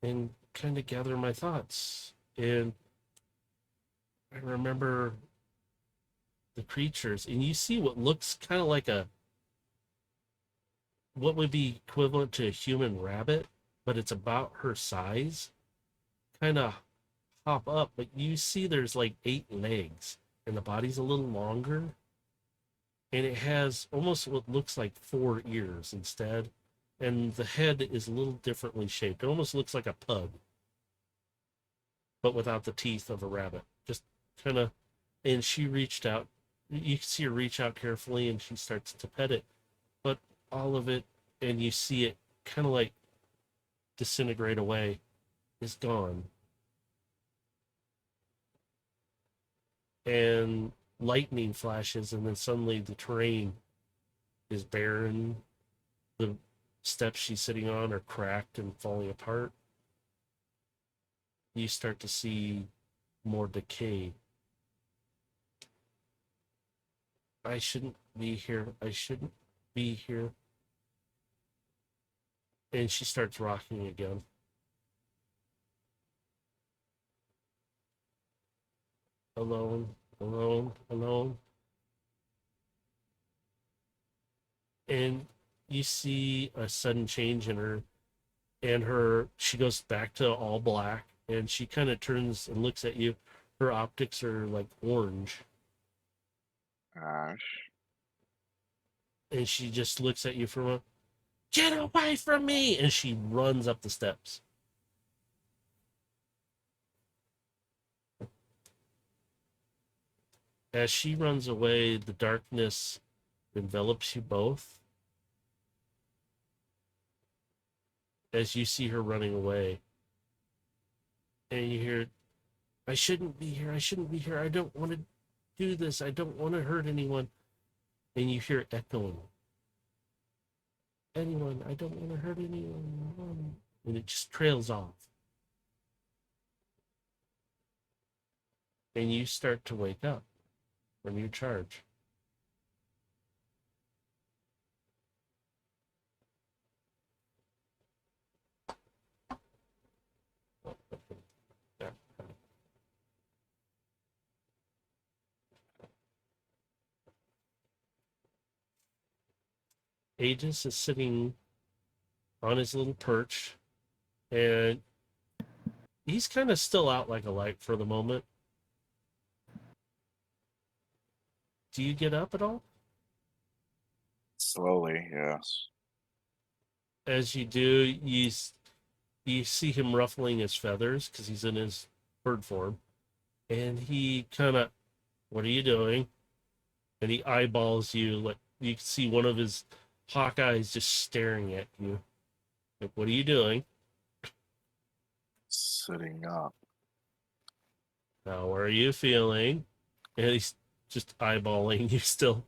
Speaker 1: and kind of gather my thoughts. And I remember the creatures, and you see what looks kind of like what would be equivalent to a human rabbit, but it's about her size, kind of hop up, but you see there's like 8 legs, and the body's a little longer, and it has almost what looks like 4 ears instead, and the head is a little differently shaped. It almost looks like a pug, but without the teeth of a rabbit. Just kind of, and she reached out. You can see her reach out carefully, and she starts to pet it, but all of it, and you see it kind of like disintegrate away, is gone. And lightning flashes, and then suddenly the terrain is barren. The steps she's sitting on are cracked and falling apart. You start to see more decay. I shouldn't be here. I shouldn't be here. And she starts rocking again. Alone, alone, alone. And you see a sudden change in her, and she goes back to all black, and she kind of turns and looks at you. Her optics are like orange,
Speaker 2: Ash.
Speaker 1: and she just looks at you for a moment. Get away from me! And she runs up the steps. As she runs away, the darkness envelops you both. As you see her running away, and you hear, I shouldn't be here. I shouldn't be here. I don't want to do this. I don't want to hurt anyone. And you hear echoing. Anyone. I don't want to hurt anyone. And it just trails off. And you start to wake up from your charge. Aegis is sitting on his little perch, and he's kind of still out like a light for the moment. Do you get up at all?
Speaker 2: Slowly, yes.
Speaker 1: As you do, you see him ruffling his feathers because he's in his bird form, and he kind of, what are you doing? And he eyeballs you, like you can see one of his hawk eyes just staring at you. Like, what are you doing?
Speaker 2: Sitting up.
Speaker 1: How are you feeling? And he's just eyeballing you still.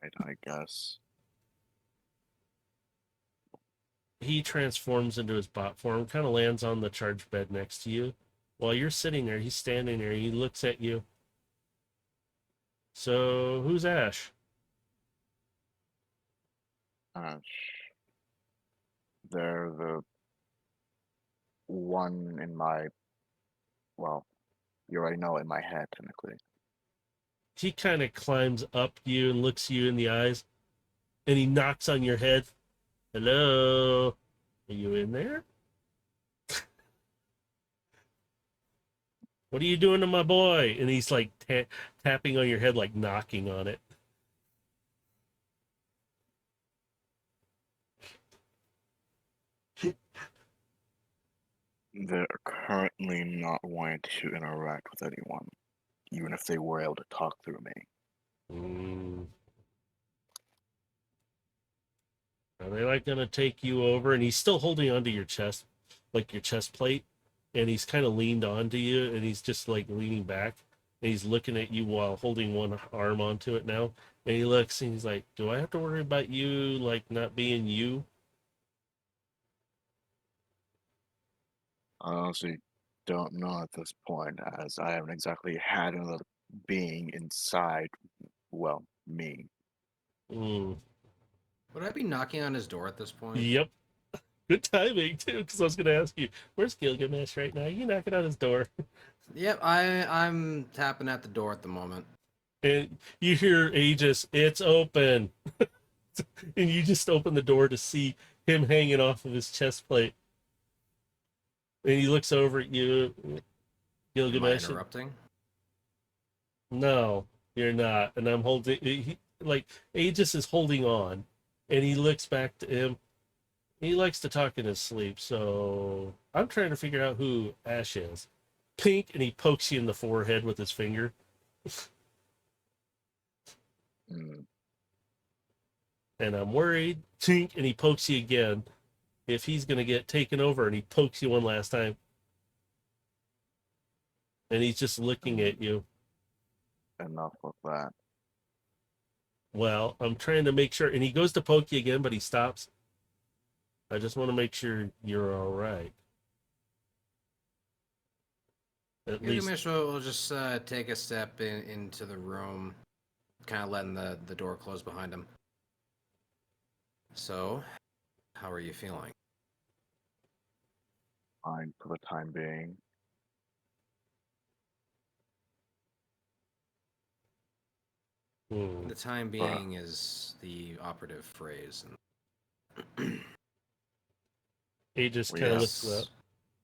Speaker 2: I guess.
Speaker 1: He transforms into his bot form, kind of lands on the charge bed next to you. While you're sitting there, he's standing there. He looks at you. So, who's Ash?
Speaker 2: Ash. They're the one in my, well, you already know, in my head, technically.
Speaker 1: He kind of climbs up you and looks you in the eyes, and he knocks on your head. Hello? Are you in there? What are you doing to my boy? And he's like tapping on your head, like knocking on it.
Speaker 2: They're currently not wanting to interact with anyone, even if they were able to talk through me.
Speaker 1: Are they like gonna take you over? And he's still holding onto your chest, like your chest plate, and he's kind of leaned onto you, and he's just like leaning back, and he's looking at you while holding one arm onto it now. And he looks and he's like, "Do I have to worry about you like not being you?"
Speaker 2: I honestly don't know at this point, as I haven't exactly had another being inside, well, me.
Speaker 1: Mm.
Speaker 4: Would I be knocking on his door at this point?
Speaker 1: Yep. Good timing too, because I was gonna ask you, where's Gilgamesh right now? You knocking on his door.
Speaker 4: Yep, I'm tapping at the door at the moment.
Speaker 1: And you hear Aegis, it's open. And you just open the door to see him hanging off of his chest plate. And he looks over at you,
Speaker 4: Am I
Speaker 1: Gilgamesh.
Speaker 4: interrupting?
Speaker 1: No, you're not. And I'm holding, like, Aegis is holding on. And he looks back to him. He likes to talk in his sleep, so I'm trying to figure out who Ash is. Pink, and he pokes you in the forehead with his finger.
Speaker 2: Mm,
Speaker 1: And I'm worried. Tink, and he pokes you again. If he's going to get taken over, and he pokes you one last time. And he's just looking at you.
Speaker 2: enough with that.
Speaker 1: Well, I'm trying to make sure. And he goes to poke you again, but he stops. I just want to make sure you're all right. At least.
Speaker 4: Gilgamesh will just take a step into the room, kind of letting the door close behind him. So, how are you feeling?
Speaker 2: Fine for the time being.
Speaker 1: Hmm.
Speaker 4: The time being is the operative phrase.
Speaker 1: Aegis
Speaker 2: Well,
Speaker 1: kind of
Speaker 2: yes.
Speaker 1: looks up.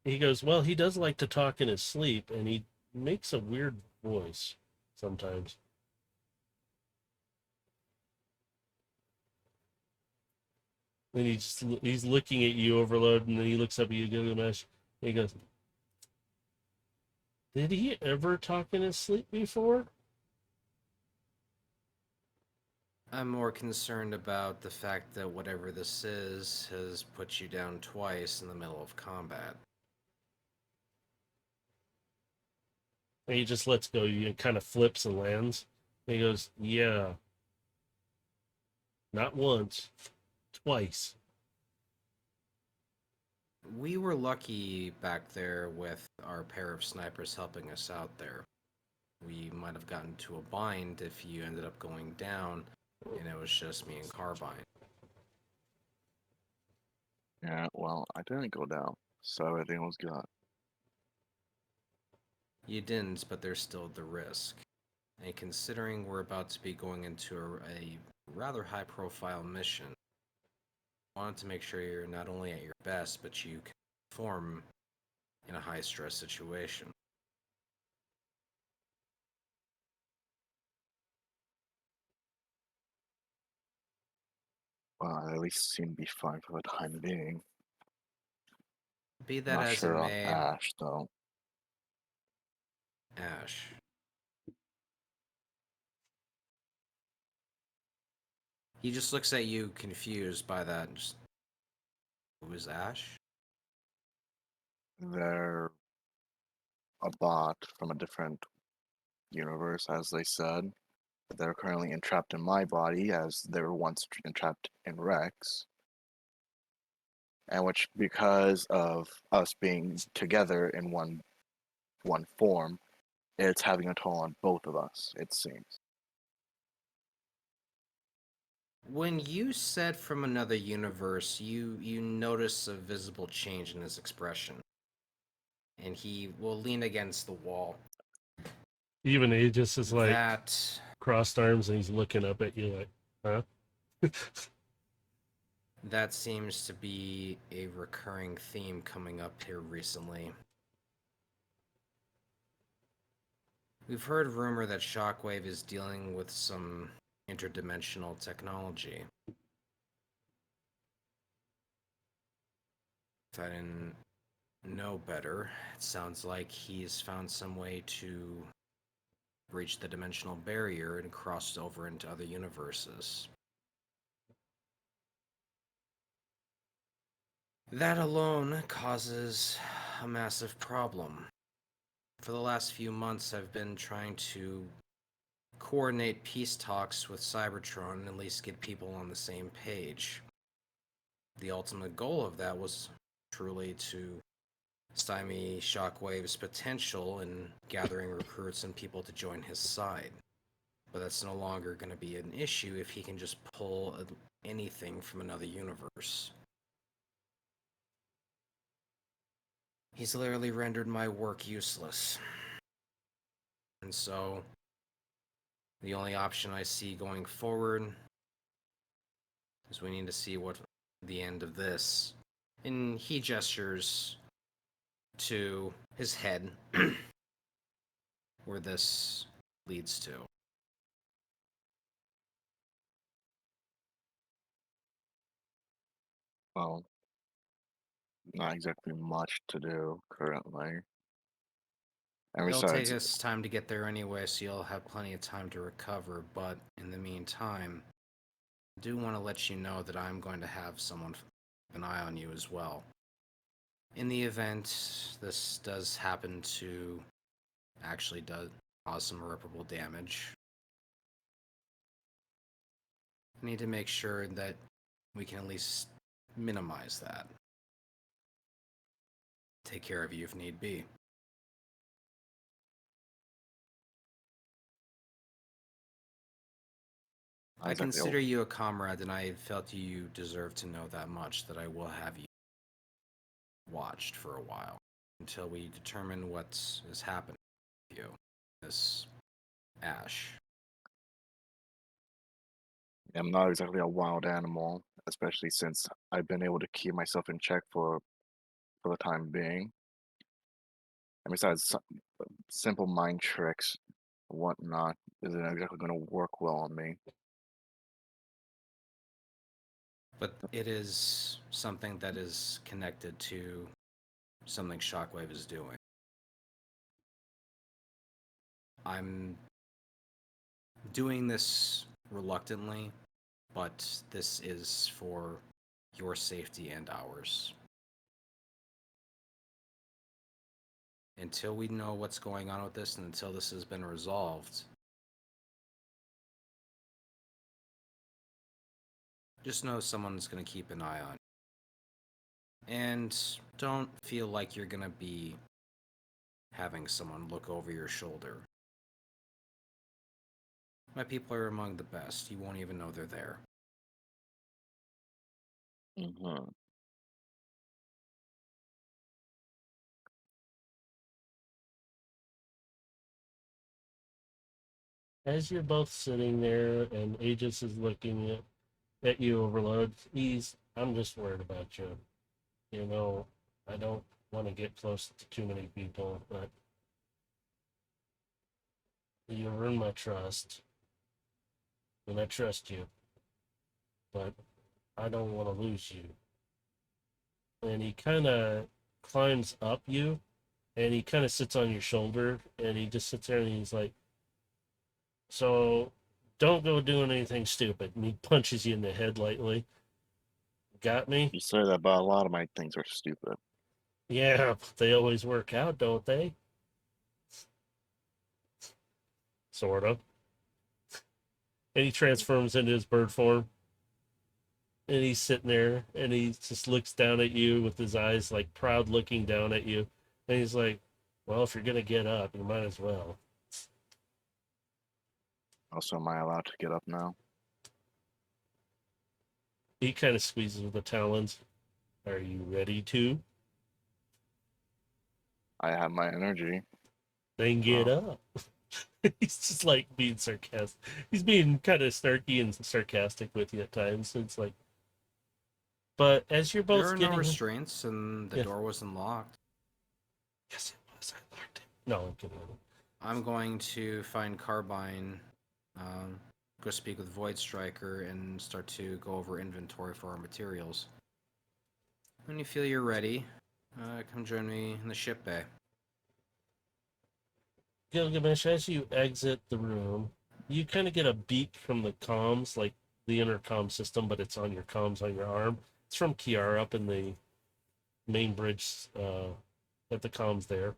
Speaker 1: He goes, well, he does like to talk in his sleep, and he makes a weird voice sometimes. And he's looking at you, Overload, and then he looks up at you, Gilgamesh, and he goes, did he ever talk in his sleep before?
Speaker 4: I'm more concerned about the fact that whatever this is has put you down twice in the middle of combat.
Speaker 1: And he just lets go. He kind of flips and lands. And he goes, yeah. Not once, twice.
Speaker 4: We were lucky back there with our pair of snipers helping us out there. We might have gotten to a bind if you ended up going down and it was just me and Carbine.
Speaker 2: Yeah, well, I didn't go down, so everything was good.
Speaker 4: You didn't, but there's still the risk. And considering we're about to be going into a rather high profile mission, I wanted to make sure you're not only at your best, but you can perform in a high stress situation.
Speaker 2: Well, I at least seem to be fine for the time being.
Speaker 4: Be that
Speaker 2: Not
Speaker 4: as
Speaker 2: sure
Speaker 4: it
Speaker 2: on
Speaker 4: may,
Speaker 2: Ash, though.
Speaker 4: Ash. He just looks at you confused by that and just, who is Ash?
Speaker 2: They're a bot from a different universe, as they said. They're currently entrapped in my body, as they were once entrapped in Rex. And which, because of us being together in one form, it's having a toll on both of us, it seems.
Speaker 4: When you said from another universe, you notice a visible change in his expression. And he will lean against the wall.
Speaker 1: Even Aegis is like
Speaker 4: That
Speaker 1: crossed arms, and he's looking up at you like, huh?
Speaker 4: that seems to be a recurring theme coming up here recently. We've heard rumor that Shockwave is dealing with some interdimensional technology. If I didn't know better, it sounds like he's found some way to breach the dimensional barrier and cross over into other universes. That alone causes a massive problem. For the last few months, I've been trying to coordinate peace talks with Cybertron and at least get people on the same page. The ultimate goal of that was truly to stymie Shockwave's potential in gathering recruits and people to join his side. But that's no longer going to be an issue if he can just pull anything from another universe. He's literally rendered my work useless. And so, the only option I see going forward is we need to see what the end of this. And he gestures to his head where this leads to.
Speaker 2: Well, not exactly much to do currently. And
Speaker 4: It'll take
Speaker 2: besides,
Speaker 4: us time to get there anyway, so you'll have plenty of time to recover. But in the meantime, I do want to let you know that I'm going to have someone keep an eye on you as well. In the event this does happen to actually cause some irreparable damage, I need to make sure that we can at least minimize that. Take care of you if need be. I
Speaker 2: exactly-
Speaker 4: consider you a comrade, and I felt you deserve to know that much, that I will have you watched for a while until we determine what is happening to you, this Ash.
Speaker 2: I'm not exactly a wild animal, especially since I've been able to keep myself in check for the time being. And besides, simple mind tricks, whatnot, isn't exactly going to work well on me.
Speaker 4: But it is something that is connected to something Shockwave is doing. I'm doing this reluctantly, but this is for your safety and ours. Until we know what's going on with this and until this has been resolved, just know someone's going to keep an eye on you. And don't feel like you're going to be having someone look over your shoulder. My people are among the best. You won't even know they're there.
Speaker 2: Mm-hmm.
Speaker 1: As you're both sitting there and Aegis is looking at you, Overload, I'm just worried about you. You know, I don't want to get close to too many people, but you earned my trust, and I trust you, but I don't want to lose you. And he kind of climbs up you, and he kind of sits on your shoulder, and he just sits there and he's like, so don't go doing anything stupid. And he punches you in the head lightly. Got me?
Speaker 2: You say that, but a lot of my things are stupid.
Speaker 1: Yeah, they always work out, don't they? Sort of. And he transforms into his bird form. And he's sitting there and he just looks down at you with his eyes like proud looking down at you. And he's like, well, if you're going to get up, you might as well.
Speaker 2: Also, am I allowed to get up now?
Speaker 1: He kind of squeezes with the talons. Are you ready to?
Speaker 2: I have my energy.
Speaker 1: Then get up. He's just like being sarcastic. He's being kind of snarky and sarcastic with you at times. It's like, but as you're both
Speaker 4: There are
Speaker 1: getting
Speaker 4: no restraints, and the
Speaker 1: Yeah.
Speaker 4: door wasn't locked.
Speaker 1: yes, it was. I locked it. No, I'm kidding.
Speaker 4: I'm going to find Carbine, go speak with Void Striker, and start to go over inventory for our materials. When you feel you're ready, come join me in the ship bay.
Speaker 1: Gilgamesh, as you exit the room, you kind of get a beep from the comms, like the intercom system, but it's on your comms on your arm. It's from Kiara up in the main bridge at the comms there.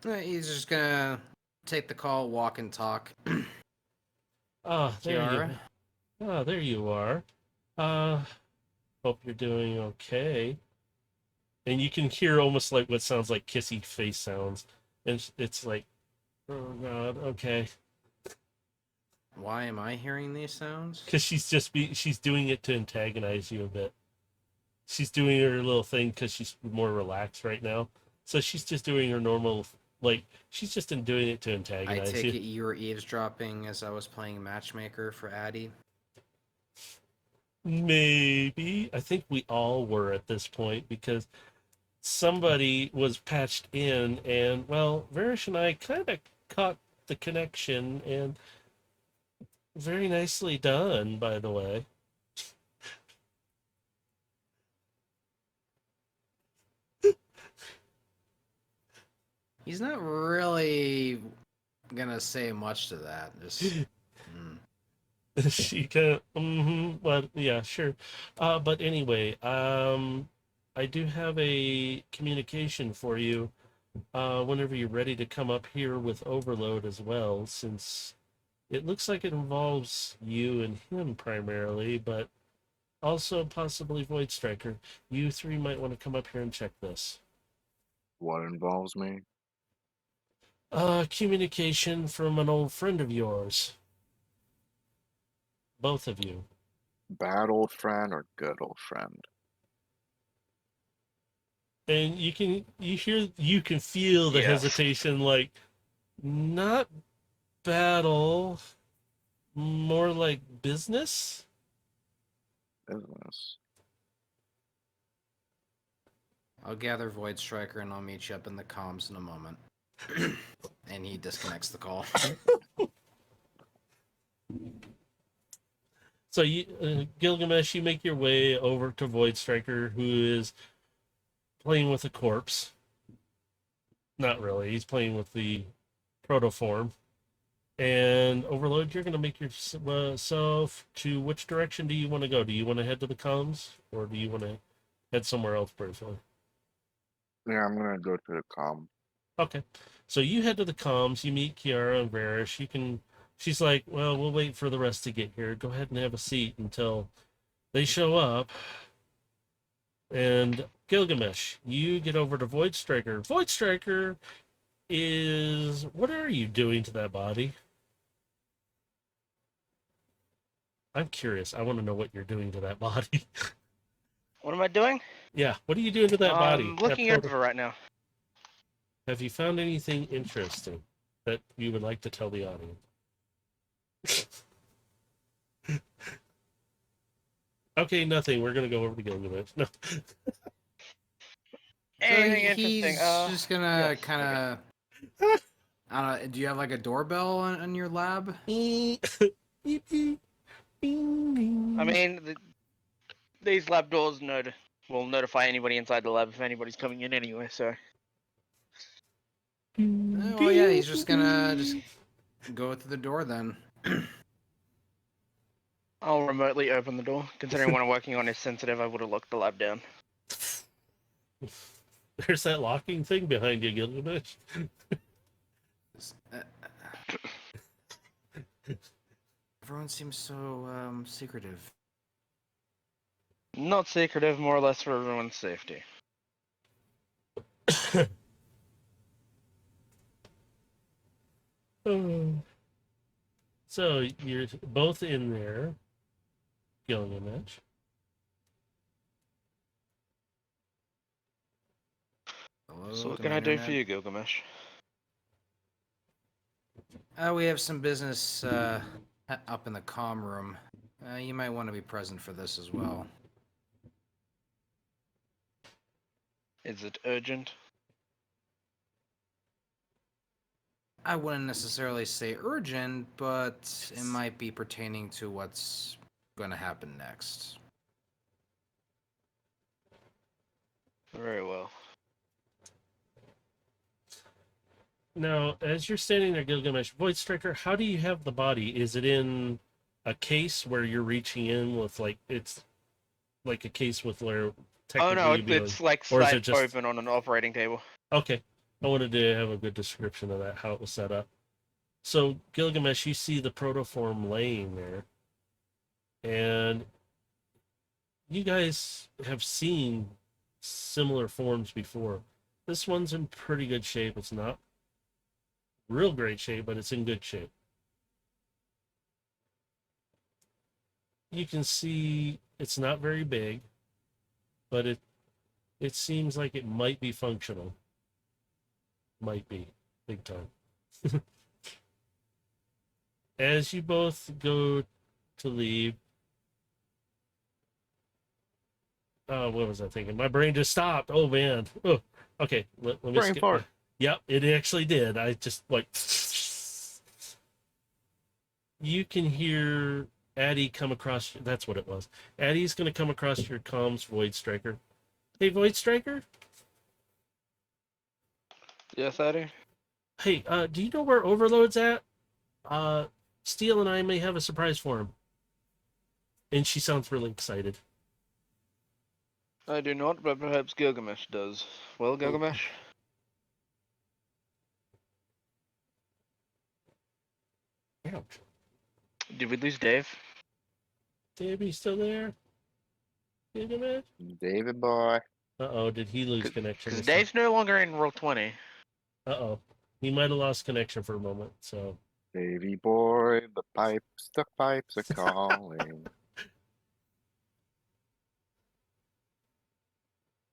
Speaker 4: He's just gonna take the call, walk and talk.
Speaker 1: There
Speaker 4: Kiara?
Speaker 1: there you are. Hope you're doing okay. And you can hear almost like what sounds like kissy face sounds. And it's like, oh God, okay.
Speaker 4: Why am I hearing these sounds?
Speaker 1: Because she's doing it to antagonize you a bit. She's doing her little thing because she's more relaxed right now. So she's just doing her normal, like, she's just doing it to
Speaker 4: I
Speaker 1: antagonize
Speaker 4: take
Speaker 1: you.
Speaker 4: it you were eavesdropping as I was playing matchmaker for Addie.
Speaker 1: Maybe. I think we all were at this point because somebody was patched in, and, well, Varish and I kind of caught the connection, and very nicely done, by the way.
Speaker 4: He's not really gonna say much to that. Just
Speaker 1: She can, but yeah, sure. But anyway, I do have a communication for you. Whenever you're ready to come up here with Overload as well, since it looks like it involves you and him primarily, but also possibly Void Striker. You three might want to come up here and check this.
Speaker 2: What involves me?
Speaker 1: Communication from an old friend of yours. Both of you.
Speaker 2: Bad old friend or good old friend?
Speaker 1: And you can feel the
Speaker 3: Yes.
Speaker 1: hesitation, like, not battle, more like business.
Speaker 2: Business.
Speaker 4: I'll gather Void Striker and I'll meet you up in the comms in a moment. And he disconnects the call.
Speaker 1: So Gilgamesh, you make your way over to Void Striker, who is playing with a corpse. Not really. He's playing with the protoform. And Overload, you're going to make yourself to which direction do you want to go? Do you want to head to the comms, or do you want to head somewhere else briefly?
Speaker 2: Yeah, I'm gonna go to the com.
Speaker 1: Okay. So you head to the comms, you meet Kiara and Varish. She's like, well, we'll wait for the rest to get here. Go ahead and have a seat until they show up. And Gilgamesh, you get over to Void Striker. Void Striker is... What are you doing to that body? I'm curious. I want to know what you're doing to that body.
Speaker 3: What am I doing?
Speaker 1: Yeah, what are you doing to that body?
Speaker 3: I'm
Speaker 1: That
Speaker 3: looking
Speaker 1: proto-
Speaker 3: over right now.
Speaker 1: Have you found anything interesting that you would like to tell the audience? Okay, nothing. We're gonna go over to Gilgamesh. No.
Speaker 3: Anything
Speaker 4: he's
Speaker 3: interesting?
Speaker 4: just gonna
Speaker 3: yes,
Speaker 4: kind of. I don't know. Do you have like a doorbell on your lab?
Speaker 1: Beep, beep. Bing, bing.
Speaker 3: I mean, these lab doors will notify anybody inside the lab if anybody's coming in anyway. So
Speaker 4: Well, yeah, he's just gonna go through the door then.
Speaker 3: I'll remotely open the door. Considering what I'm working on is sensitive, I would have locked the lab down.
Speaker 1: There's that locking thing behind you, Gilgamesh.
Speaker 4: Everyone seems so secretive.
Speaker 3: Not secretive, more or less for everyone's safety.
Speaker 1: So you're both in there, Gilgamesh.
Speaker 4: Hello,
Speaker 3: So what
Speaker 4: to
Speaker 3: can
Speaker 4: my
Speaker 3: I do
Speaker 4: internet.
Speaker 3: for you, Gilgamesh?
Speaker 4: We have some business up in the comm room. You might want to be present for this as well.
Speaker 3: Is it urgent?
Speaker 4: I wouldn't necessarily say urgent, but it might be pertaining to what's going to happen next.
Speaker 3: Very well.
Speaker 1: Now, as you're standing there, Gilgamesh, Void Striker, how do you have the body? Is it in a case where you're reaching in with, like, it's like a case with where technically
Speaker 3: Oh no,
Speaker 1: you'd be
Speaker 3: it's like
Speaker 1: or is
Speaker 3: side
Speaker 1: it just...
Speaker 3: open on an operating table.
Speaker 1: Okay. I wanted to have a good description of that, how it was set up. So, Gilgamesh, you see the protoform laying there. And you guys have seen similar forms before. This one's in pretty good shape. It's not real great shape, but it's in good shape. you can see it's not very big, but it seems like it might be functional. Might be big time. As you both go to leave, what was I thinking? My brain just stopped. Oh man. Oh, okay. Let me
Speaker 2: Brain
Speaker 1: skip.
Speaker 2: fart.
Speaker 1: Yep, it actually did. I just like. You can hear Addie come across. That's what it was. Addie's going to come across your comms, Void Striker. Hey, Void Striker.
Speaker 3: Yes, I do.
Speaker 1: Hey, do you know where Overload's at? Steel and I may have a surprise for him. And she sounds really excited.
Speaker 3: I do not, but perhaps Gilgamesh does. Well, Gilgamesh?
Speaker 1: Ouch.
Speaker 3: Did we lose Dave?
Speaker 1: Davey still there? Gilgamesh?
Speaker 2: David boy.
Speaker 1: Uh-oh, did he lose connection?
Speaker 3: Because
Speaker 1: this time?
Speaker 3: Dave's no longer in Roll 20.
Speaker 1: Uh-oh. He might have lost connection for a moment, so...
Speaker 2: Davy boy, the pipes are calling.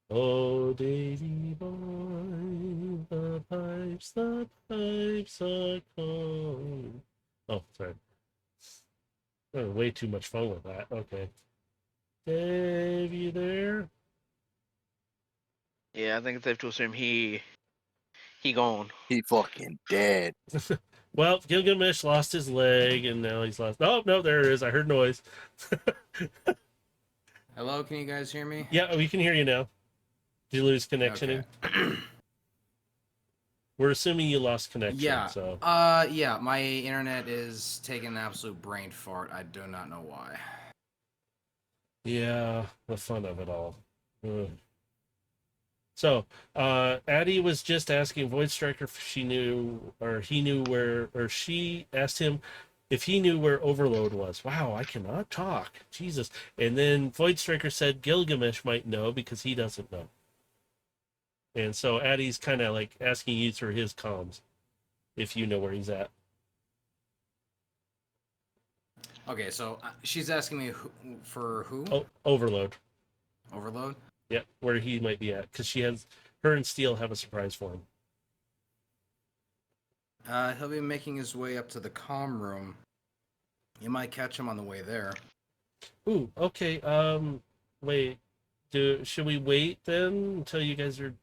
Speaker 1: Oh, Davy boy, the pipes are calling. Oh, sorry. Oh, way too much fun with that. Okay. Dave, you there?
Speaker 3: Yeah, I think it's safe to assume he gone.
Speaker 2: He fucking dead.
Speaker 1: Well, Gilgamesh lost his leg, and now he's lost... Oh, no, there it is. I heard noise.
Speaker 4: Hello, can you guys hear me?
Speaker 1: Yeah, we can hear you now. Did you lose connection?
Speaker 4: Okay.
Speaker 1: We're assuming you lost connection,
Speaker 4: Yeah.
Speaker 1: so...
Speaker 4: Yeah, my internet is taking an absolute brain fart. I do not know why.
Speaker 1: Yeah, the fun of it all. Ugh. So, Addie was just asking Void Striker if she knew, or he knew where, or she asked him if he knew where Overload was. Wow, I cannot talk. Jesus. And then Void Striker said Gilgamesh might know because he doesn't know. And so Addie's kind of like asking you through his comms if you know where he's at.
Speaker 4: Okay, so she's asking me for who?
Speaker 1: Oh, Overload.
Speaker 4: Overload?
Speaker 1: Yeah, where he might be at. Because her and Steel have a surprise for him.
Speaker 4: He'll be making his way up to the comm room. You might catch him on the way there.
Speaker 1: Ooh, okay. Wait. Should we wait then until you guys are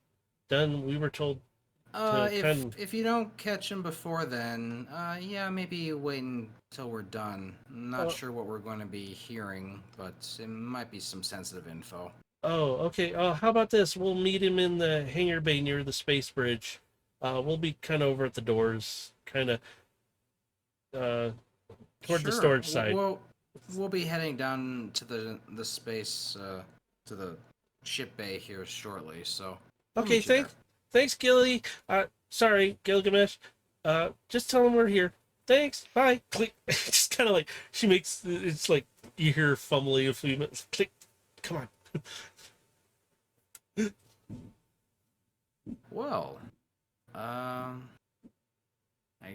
Speaker 1: done? We were told.
Speaker 4: If you don't catch him before then, yeah, maybe wait until we're done. I'm not sure what we're going to be hearing, but it might be some sensitive info.
Speaker 1: Oh, okay. How about this? We'll meet him in the hangar bay near the space bridge. We'll be kind of over at the doors, kind of toward the storage side.
Speaker 4: We'll be heading down to the space to the ship bay here shortly. So
Speaker 1: Okay, thanks, Gilly. Sorry, Gilgamesh. Just tell him we're here. Thanks. Bye. Click. Just kind of like she makes. It's like you hear fumbling a few minutes. Click. Come on.
Speaker 4: Well, I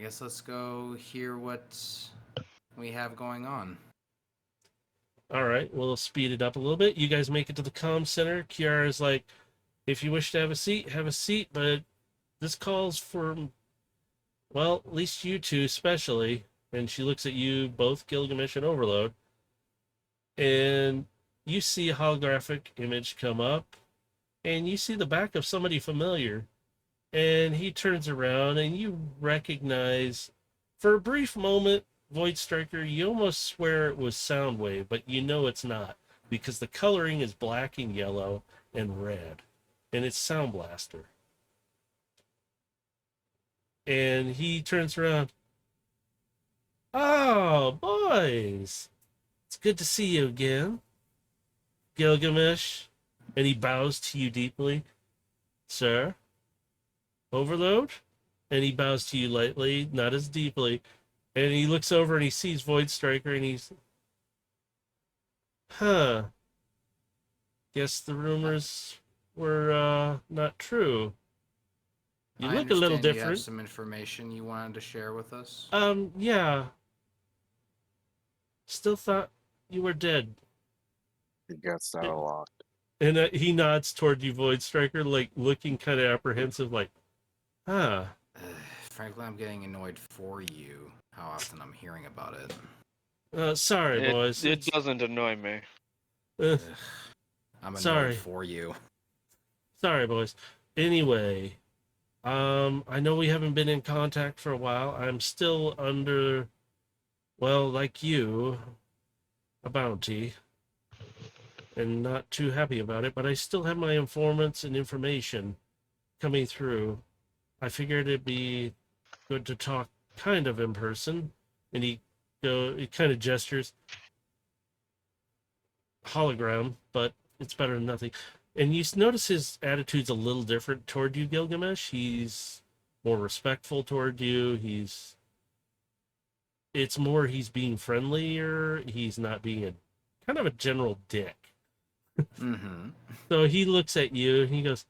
Speaker 4: guess let's go hear what we have going on.
Speaker 1: All right, we'll speed it up a little bit. You guys make it to the comm center. Kiara's like, if you wish to have a seat, but this calls for, well, at least you two especially. And she looks at you, both Gilgamesh and Overload. And you see a holographic image come up. And you see the back of somebody familiar. And he turns around and you recognize, for a brief moment, Void Striker, you almost swear it was Soundwave, but you know it's not. Because the coloring is black and yellow and red. And it's Sound Blaster. And he turns around. Oh, boys. It's good to see you again. Gilgamesh. And he bows to you deeply. Sir? Overload? And he bows to you lightly, not as deeply. And he looks over and he sees Void Striker and he's... Huh. Guess the rumors were not true. You look a little different.
Speaker 4: You have some information you wanted to share with us.
Speaker 1: Yeah. Still thought you were dead.
Speaker 2: He gets that a lot.
Speaker 1: And he nods toward you, Void Striker, like looking kind of apprehensive, like, huh.
Speaker 4: Frankly, I'm getting annoyed for you. How often I'm hearing about it.
Speaker 1: Sorry, boys.
Speaker 3: It doesn't annoy me.
Speaker 1: Uh,
Speaker 4: I'm annoyed
Speaker 1: Sorry.
Speaker 4: for you.
Speaker 1: sorry, boys. Anyway, I know we haven't been in contact for a while. I'm still under, well, like you, a bounty. And not too happy about it, but I still have my informants and information coming through. I figured it'd be good to talk kind of in person. And he kind of gestures hologram, but it's better than nothing. And you notice his attitude's a little different toward you, Gilgamesh. He's more respectful toward you. It's more he's being friendlier. He's not being a kind of a general dick.
Speaker 4: Mm-hmm.
Speaker 1: So he looks at you and he goes,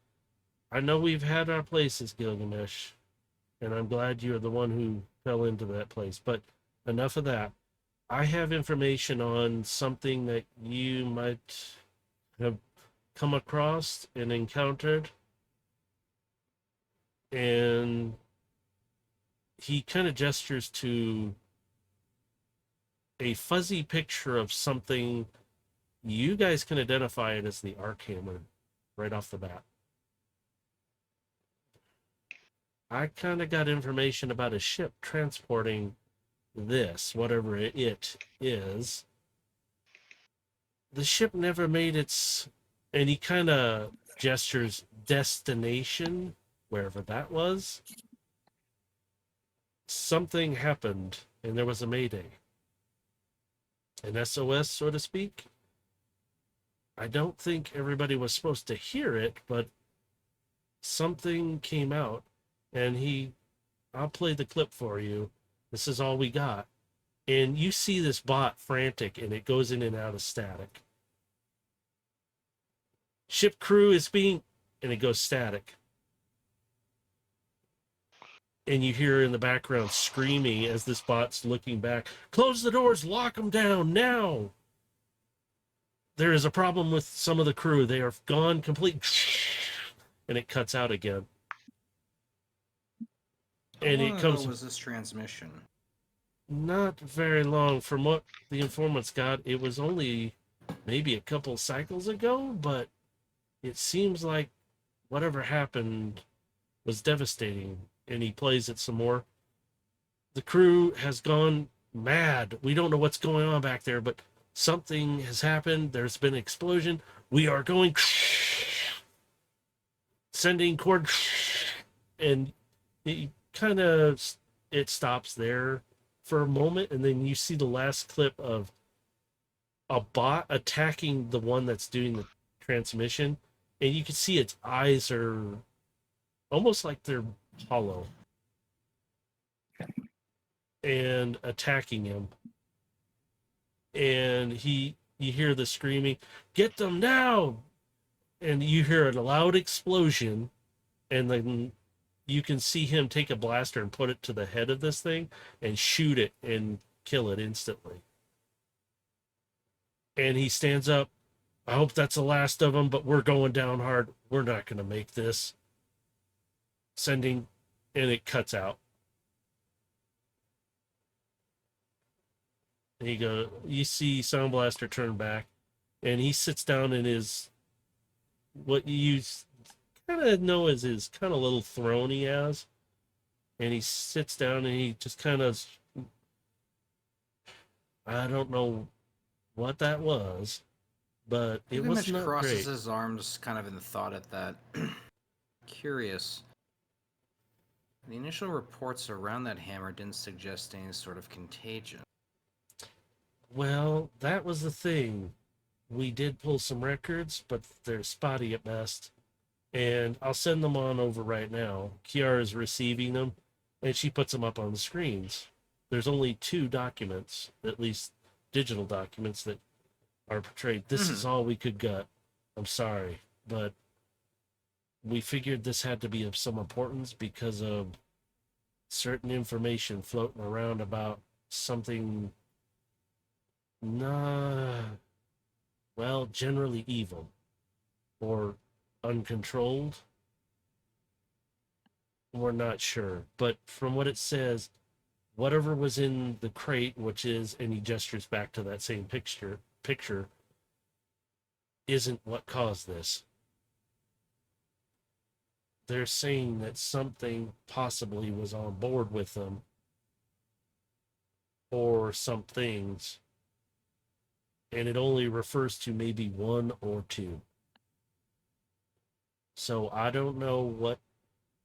Speaker 1: I know we've had our places, Gilgamesh, and I'm glad you're the one who fell into that place. But enough of that. I have information on something that you might have come across and encountered. And he kind of gestures to a fuzzy picture of something. You guys can identify it as the Archammer right off the bat. I kind of got information about a ship transporting this, whatever it is. The ship never made its, and he kind of gestures, destination, wherever that was. Something happened, and there was a mayday. An SOS, so to speak. I don't think everybody was supposed to hear it, but something came out, and I'll play the clip for you. This is all we got. And you see this bot frantic, and it goes in and out of static. Ship crew is being, and it goes static. And you hear in the background screaming as this bot's looking back, close the doors, lock them down now. There is a problem with some of the crew. They are gone complete. And it cuts out again. And
Speaker 4: How
Speaker 1: it
Speaker 4: long
Speaker 1: comes
Speaker 4: ago was this transmission?
Speaker 1: not very long. From what the informants got, it was only maybe a couple cycles ago, but it seems like whatever happened was devastating. And he plays it some more. The crew has gone mad. We don't know what's going on back there, but something has happened. There's been an explosion. We are going sending cord, and it kind of it stops there for a moment, and then you see the last clip of a bot attacking the one that's doing the transmission, and you can see its eyes are almost like they're hollow and attacking him. And you hear the screaming, get them now! And you hear a loud explosion, and then you can see him take a blaster and put it to the head of this thing and shoot it and kill it instantly. And he stands up. I hope that's the last of them, but we're going down hard. We're not going to make this. Sending, and it cuts out. And you see Sound Blaster turn back, and he sits down in his, what you kind of know as his kind of little throne he has. And he sits down and he just kind of, I don't know what that was, but it was not
Speaker 4: crosses
Speaker 1: great.
Speaker 4: his arms kind of in the thought at that. Curious. The initial reports around that hammer didn't suggest any sort of contagion.
Speaker 1: Well, that was the thing. We did pull some records, but they're spotty at best. And I'll send them on over right now. Kiara is receiving them, and she puts them up on the screens. There's only 2 documents, at least digital documents, that are portrayed. This is all we could get. I'm sorry, but we figured this had to be of some importance because of certain information floating around about something Nah, well, generally evil or uncontrolled. We're not sure, but from what it says, whatever was in the crate, which is, and he gestures back to that same picture, isn't what caused this. They're saying that something possibly was on board with them, or some things, and it only refers to maybe one or two. So I don't know what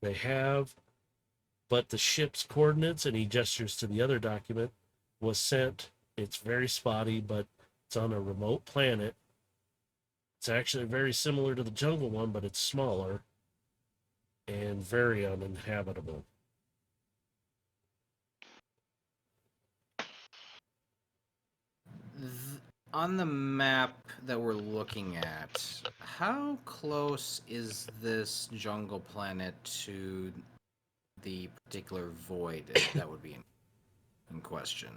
Speaker 1: they have, but the ship's coordinates, and he gestures to the other document, was sent. It's very spotty, but it's on a remote planet. It's actually very similar to the jungle one, but it's smaller and very uninhabitable.
Speaker 4: On the map that we're looking at, how close is this jungle planet to the particular void that would be in question?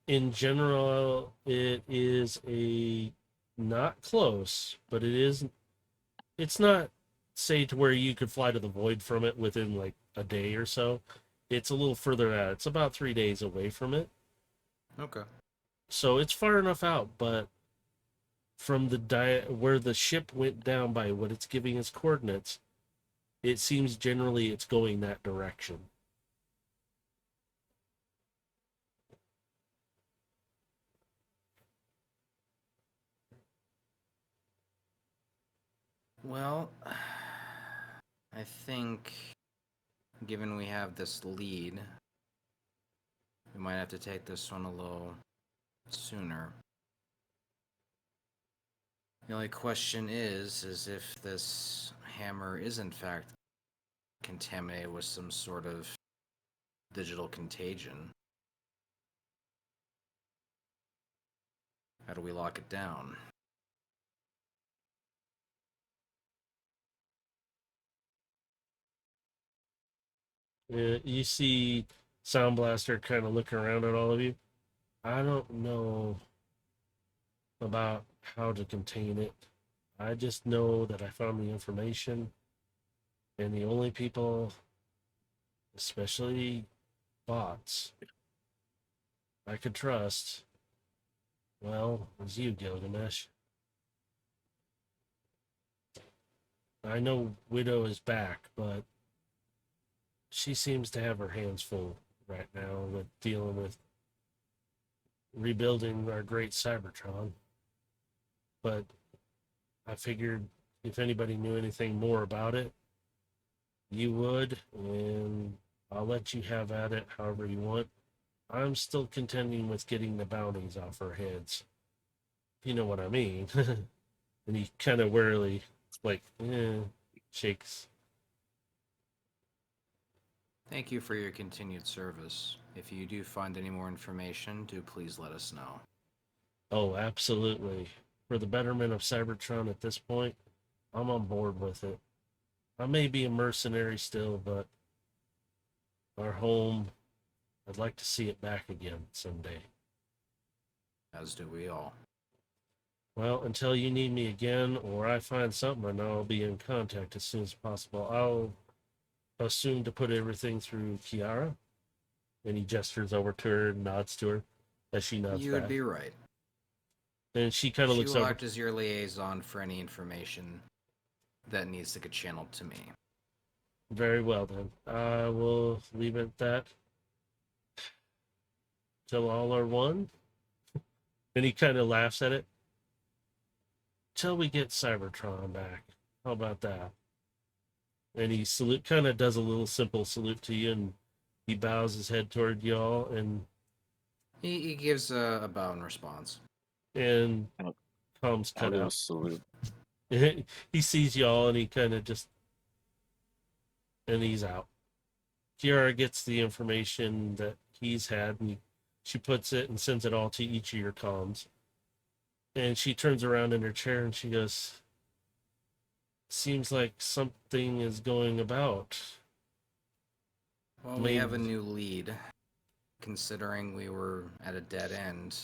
Speaker 1: In general, it is a not close, but it's not, say, to where you could fly to the void from it within like a day or so. It's a little further out. It's about 3 days away from it.
Speaker 4: Okay.
Speaker 1: So it's far enough out, but from the where the ship went down by what it's giving as coordinates, it seems generally it's going that direction.
Speaker 4: Well, I think given we have this lead, we might have to take this one a little sooner. The only question is if this hammer is in fact contaminated with some sort of digital contagion. How do we lock it down?
Speaker 1: You see Sound Blaster kind of looking around at all of you. I don't know about how to contain it. I just know that I found the information, and the only people, especially bots, I could trust, well, was you, Gilgamesh. I know Widow is back, but she seems to have her hands full right now with dealing with rebuilding our great Cybertron. But I figured if anybody knew anything more about it, you would, and I'll let you have at it however you want. I'm still contending with getting the bounties off our heads. If you know what I mean. And he kind of warily, like, shakes.
Speaker 4: Thank you for your continued service. If you do find any more information, do please let us know.
Speaker 1: Oh, absolutely. For the betterment of Cybertron at this point, I'm on board with it. I may be a mercenary still, but our home, I'd like to see it back again someday.
Speaker 4: As do we all.
Speaker 1: Well, until you need me again or I find something, I know I'll be in contact as soon as possible. I'll assume to put everything through Kiara. And he gestures over to her and nods to her as she nods
Speaker 4: You
Speaker 1: back.
Speaker 4: would be right.
Speaker 1: And she kind of
Speaker 4: She
Speaker 1: looks
Speaker 4: will
Speaker 1: over.
Speaker 4: act as your liaison for any information that needs to get channeled to me.
Speaker 1: Very well, then. I will leave it at that. Till all are one. And he kind of laughs at it. Till we get Cybertron back. How about that? And he kind of does a little simple salute to you, and he bows his head toward y'all, and
Speaker 4: He gives a bow in response.
Speaker 1: comes
Speaker 2: I'll
Speaker 1: kind
Speaker 2: do a
Speaker 1: of.
Speaker 2: salute.
Speaker 1: He sees y'all, and he kind of just, and he's out. Kiara gets the information that he's had, and she puts it and sends it all to each of your comms. And she turns around in her chair and she goes, seems like something is going about.
Speaker 4: Well, we have a new lead considering we were at a dead end.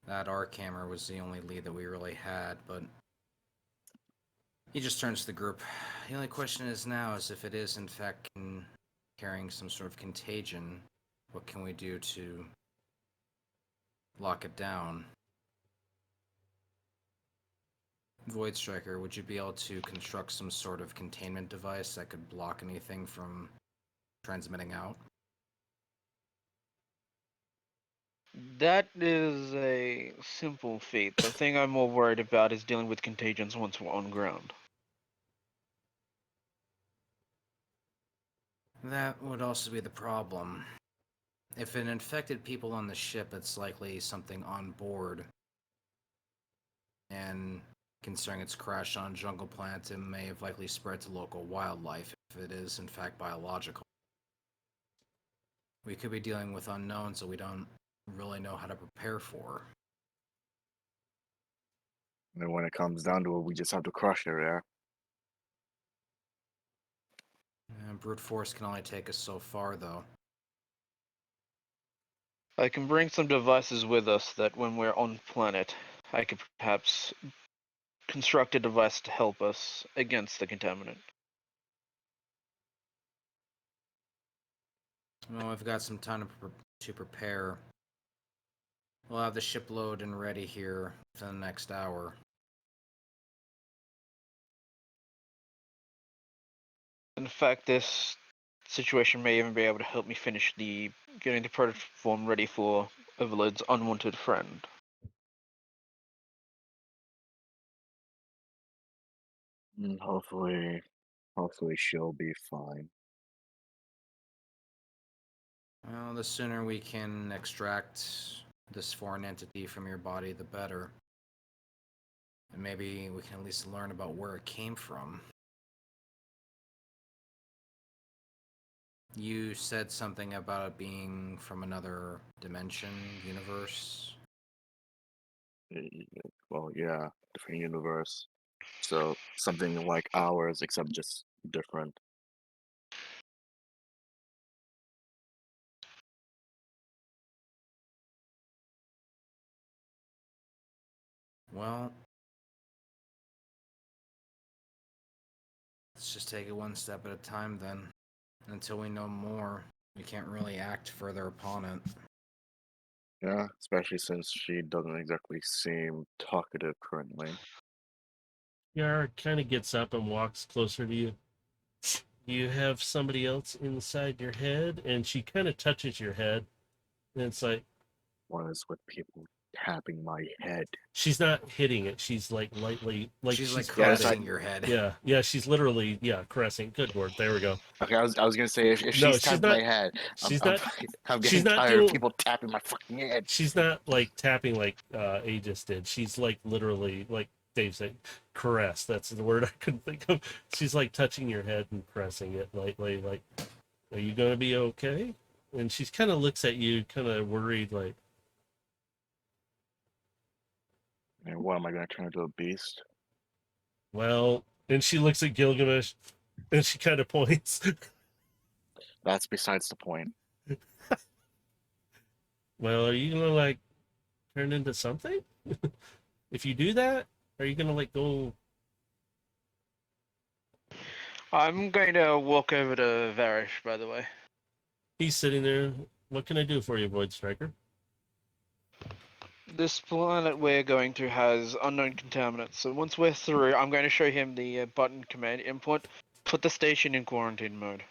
Speaker 4: That arc hammer was the only lead that we really had, but he just turns to the group. The only question is now is if it is in fact carrying some sort of contagion, what can we do to lock it down? Void Striker, would you be able to construct some sort of containment device that could block anything from transmitting out?
Speaker 3: That is a simple feat. The thing I'm more worried about is dealing with contagions once we're on ground.
Speaker 4: That would also be the problem. If it infected people on the ship, it's likely something on board. And considering it's crashed on a jungle planet, it may have likely spread to local wildlife if it is in fact biological. We could be dealing with unknowns that we don't really know how to prepare for.
Speaker 2: And when it comes down to it, we just have to crush it, yeah?
Speaker 4: And brute force can only take us so far, though.
Speaker 3: I can bring some devices with us that when we're on planet, I could perhaps construct a device to help us against the contaminant.
Speaker 4: Well, we've got some time to prepare. We'll have the ship load and ready here within the next hour.
Speaker 3: In fact, this situation may even be able to help me finish getting the protoform ready for Overload's unwanted friend.
Speaker 2: Hopefully she'll be fine.
Speaker 4: Well, the sooner we can extract this foreign entity from your body, the better. And maybe we can at least learn about where it came from. You said something about it being from another dimension, universe.
Speaker 2: Well, yeah, different universe. So something like ours, except just different.
Speaker 4: Well, let's just take it one step at a time then. Until we know more, we can't really act further upon it.
Speaker 2: Yeah, especially since she doesn't exactly seem talkative currently.
Speaker 1: Yara kind of gets up and walks closer to you. You have somebody else inside your head, and she kind of touches your head. And it's like,
Speaker 2: What is with people tapping my head?
Speaker 1: she's not hitting it. She's like lightly, like
Speaker 4: she's like
Speaker 2: Yeah, that's
Speaker 4: caressing your head.
Speaker 1: yeah, she's literally, caressing. Good word. There we go.
Speaker 2: Okay, I was gonna say if
Speaker 1: No,
Speaker 2: she's
Speaker 1: she's
Speaker 2: tapping
Speaker 1: not-
Speaker 2: my head,
Speaker 1: she's
Speaker 2: I'm,
Speaker 1: not-
Speaker 2: I'm
Speaker 1: she's
Speaker 2: getting
Speaker 1: not
Speaker 2: tired of
Speaker 1: doing-
Speaker 2: people tapping my fucking head.
Speaker 1: She's not like tapping like Aegis did. She's like literally, like Dave said, caress. That's the word I couldn't think of. She's like touching your head and pressing it lightly, like, are you gonna be okay? And she kind of looks at you, kind of worried, like,
Speaker 2: And what am I gonna turn into a beast?
Speaker 1: well. And she looks at Gilgamesh, and she kind of points.
Speaker 2: That's besides the point.
Speaker 1: Well, are you gonna like turn into something? If you do that, are you gonna like go?
Speaker 3: I'm going to walk over to Varish, by the way.
Speaker 1: He's sitting there. What can I do for you, Void Striker?
Speaker 3: This planet we're going to has unknown contaminants, so once we're through, I'm going to show him the button command input, put the station in quarantine mode.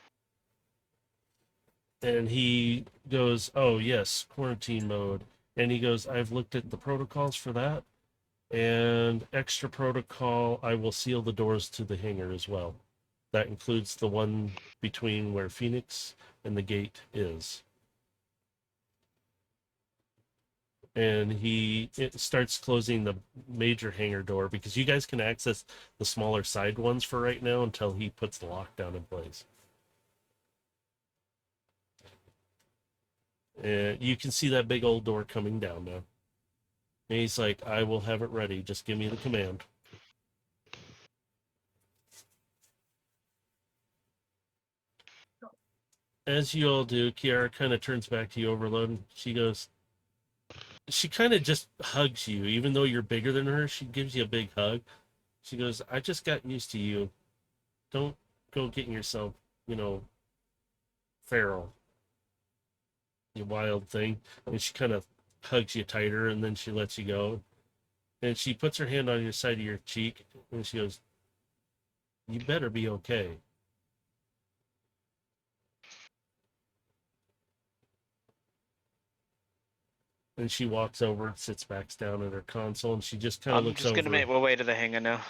Speaker 1: And he goes, oh yes, quarantine mode. And he goes, I've looked at the protocols for that, and extra protocol, I will seal the doors to the hangar as well. That includes the one between where Phoenix and the gate is. And it starts closing the major hangar door, because you guys can access the smaller side ones for right now until he puts the lockdown in place. And you can see that big old door coming down now. And he's like, I will have it ready. Just give me the command. as you all do, Kiara kind of turns back to you, Overload, and she goes, she kind of just hugs you, even though you're bigger than her. She gives you a big hug. She goes, I just got used to you. Don't go getting yourself, feral, you wild thing. And she kind of hugs you tighter, and then she lets you go. And she puts her hand on your side of your cheek, and she goes, you better be okay. And she walks over and sits back down at her console, and she just kind of
Speaker 3: I'm
Speaker 1: looks
Speaker 3: just
Speaker 1: over.
Speaker 3: gonna make my way to the hangar now.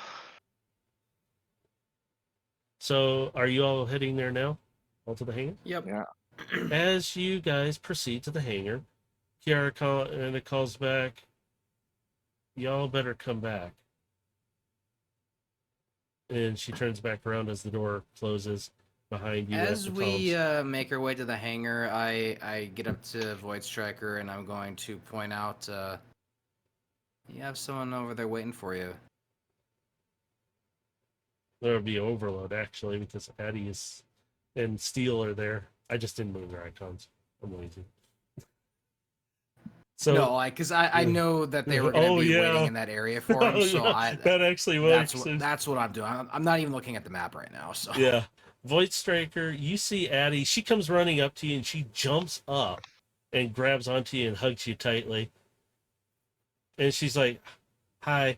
Speaker 1: So, are you all heading there now? All to the hangar?
Speaker 4: Yep.
Speaker 2: Yeah.
Speaker 1: As you guys proceed to the hangar, Kiara calls back, y'all better come back. And she turns back around as the door closes behind you.
Speaker 4: As
Speaker 1: at the
Speaker 4: we
Speaker 1: comms.
Speaker 4: make our way to the hangar, I get up to Void Striker and I'm going to point out, you have someone over there waiting for you.
Speaker 1: There'll be Overload, actually, because Addie and Steel are there. I just didn't move their icons. I'm lazy. So,
Speaker 4: No, because I
Speaker 1: yeah.
Speaker 4: know that they were going to
Speaker 1: Oh,
Speaker 4: be
Speaker 1: yeah.
Speaker 4: waiting in that area for him, so
Speaker 1: that actually
Speaker 4: that's
Speaker 1: works.
Speaker 4: that's what I'm doing. I'm not even looking at the map right now. So
Speaker 1: Yeah. Void Striker, you see Addie. She comes running up to you and she jumps up and grabs onto you and hugs you tightly. And she's like, hi.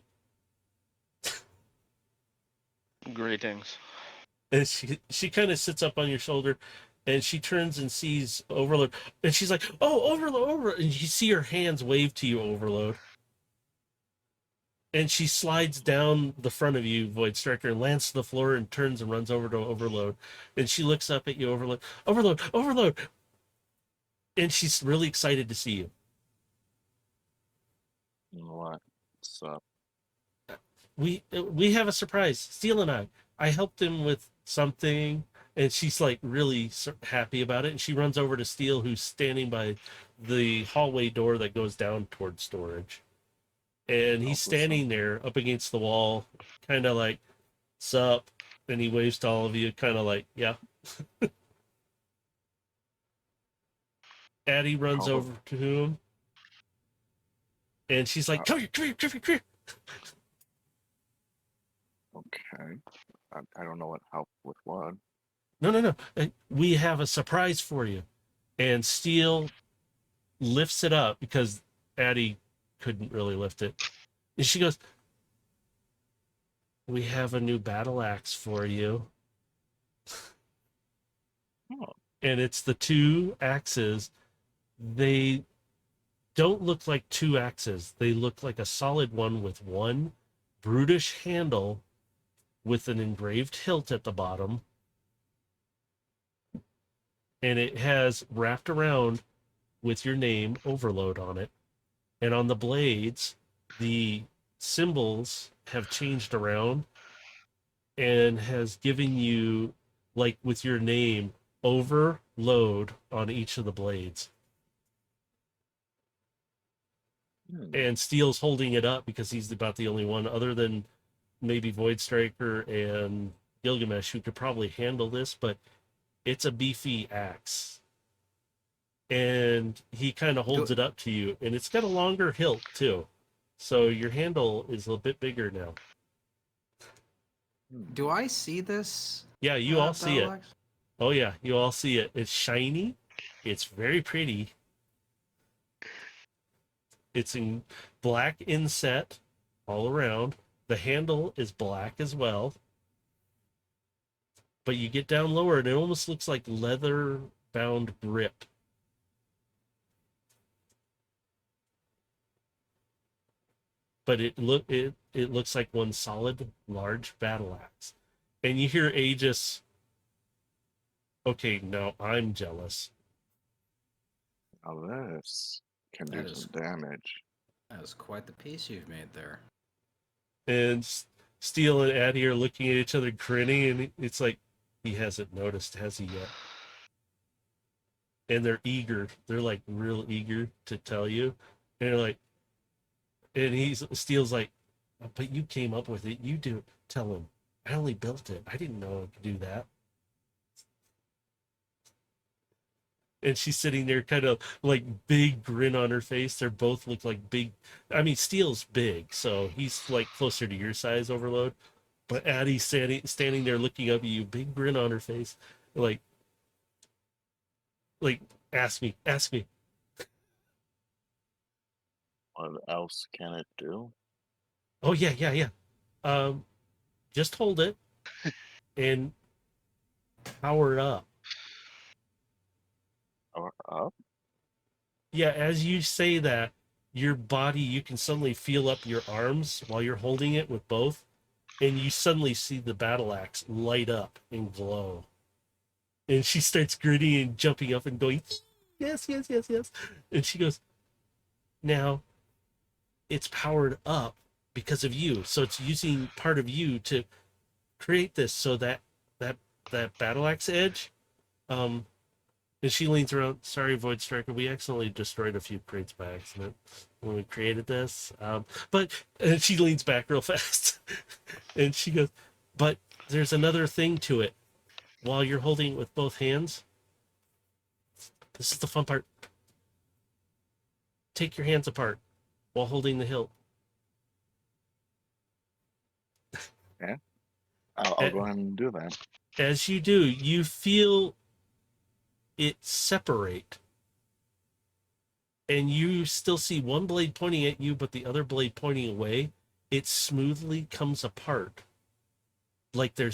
Speaker 3: Greetings.
Speaker 1: And she kind of sits up on your shoulder and she turns and sees Overload. And she's like, oh, Overload. And you see her hands wave to you, Overload. And she slides down the front of you, Void Striker, and lands to the floor and turns and runs over to Overload. And she looks up at you, Overload. Overload, Overload. And she's really excited to see you.
Speaker 2: What's up?
Speaker 1: We have a surprise. Steel and I helped him with something, and she's like really happy about it. And she runs over to Steel, who's standing by the hallway door that goes down towards storage. And he's standing there up against the wall, kind of like, sup? And he waves to all of you, kind of like, yeah. Addie runs over to him, and she's like, come here.
Speaker 2: Okay. I don't know what help with what.
Speaker 1: No. We have a surprise for you. And Steel lifts it up because Addie couldn't really lift it. And she goes, we have a new battle axe for you.
Speaker 2: Oh.
Speaker 1: And it's the two axes. They don't look like two axes. They look like a solid one with one brutish handle with an engraved hilt at the bottom. And it has wrapped around with your name, Overload, on it. And on the blades, the symbols have changed around and has given you, like with your name, Overload on each of the blades. And Steel's holding it up because he's about the only one, other than maybe Void Striker and Gilgamesh, who could probably handle this, but it's a beefy axe. And he kind of holds it up to you, and it's got a longer hilt too. So your handle is a little bit bigger now.
Speaker 4: do I see this?
Speaker 1: Yeah, you all see it.
Speaker 4: battle axe?
Speaker 1: Oh yeah, you all see it. It's shiny. It's very pretty. It's in black inset all around. The handle is black as well. But you get down lower and it almost looks like leather bound grip. But it looks like one solid large battle axe. And you hear Aegis, okay, now I'm jealous.
Speaker 2: Now this can do
Speaker 4: That is-
Speaker 2: some damage.
Speaker 4: That is quite the piece you've made there.
Speaker 1: And Steel and Addie are looking at each other grinning, and it's like, he hasn't noticed, has he yet? And they're eager. They're like real eager to tell you. And they're like, and Steel's like, but you came up with it. You do. Tell him. I only built it. I didn't know I could do that. And she's sitting there kind of like big grin on her face. They both look like big. I mean, Steele's big, so he's like closer to your size, Overload. But Addie's standing there looking up at you, big grin on her face, like, like, ask me, ask me.
Speaker 2: What else can it do?
Speaker 1: Oh yeah, yeah, yeah. Um, just hold it and power it up.
Speaker 2: Power up?
Speaker 1: Yeah, as you say that, your body, you can suddenly feel up your arms while you're holding it with both, and you suddenly see the battle axe light up and glow. And she starts grinning and jumping up and going, yes, yes, yes, yes. And she goes, now it's powered up because of you. So it's using part of you to create this so that that battle axe edge. And she leans around. Sorry, Void Striker, we accidentally destroyed a few crates by accident when we created this. But and she leans back real fast, and she goes, "But there's another thing to it. While you're holding it with both hands, this is the fun part. Take your hands apart while holding the hilt.
Speaker 2: Yeah. I'll go ahead and do that.
Speaker 1: As you do, you feel it separate, and you still see one blade pointing at you, but the other blade pointing away. It smoothly comes apart. Like there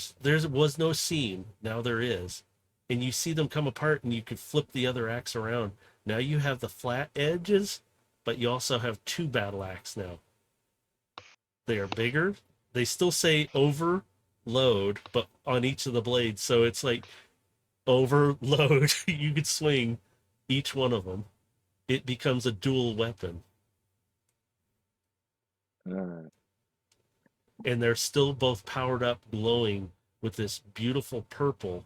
Speaker 1: was no seam, now there is, and you see them come apart, and you could flip the other axe around. Now you have the flat edges, but you also have two battle axe now. They are bigger. They still say overload, but on each of the blades, so it's like overload. You could swing each one of them. It becomes a dual weapon,
Speaker 2: Uh,
Speaker 1: and they're still both powered up, glowing with this beautiful purple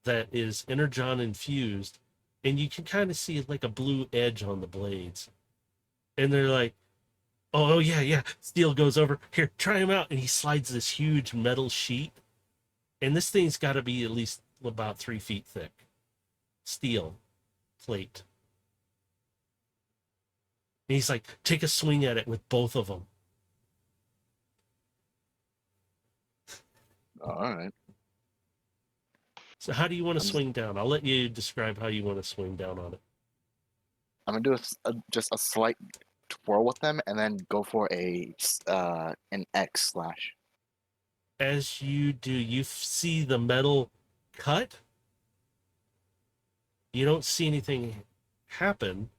Speaker 1: that is energon infused, and you can kind of see like a blue edge on the blades. And they're like, oh yeah, yeah. Steel goes over here, try him out, and he slides this huge metal sheet, and this thing's got to be at least about 3 feet thick, steel plate. And he's like, take a swing at it with both of them.
Speaker 2: all right.
Speaker 1: So how do you want to
Speaker 2: I'm-
Speaker 1: swing down? I'll let you describe how you want to swing down on it.
Speaker 2: I'm gonna do just a slight twirl with them, and then go for an X slash.
Speaker 1: As you do, you see the metal cut. You don't see anything happen,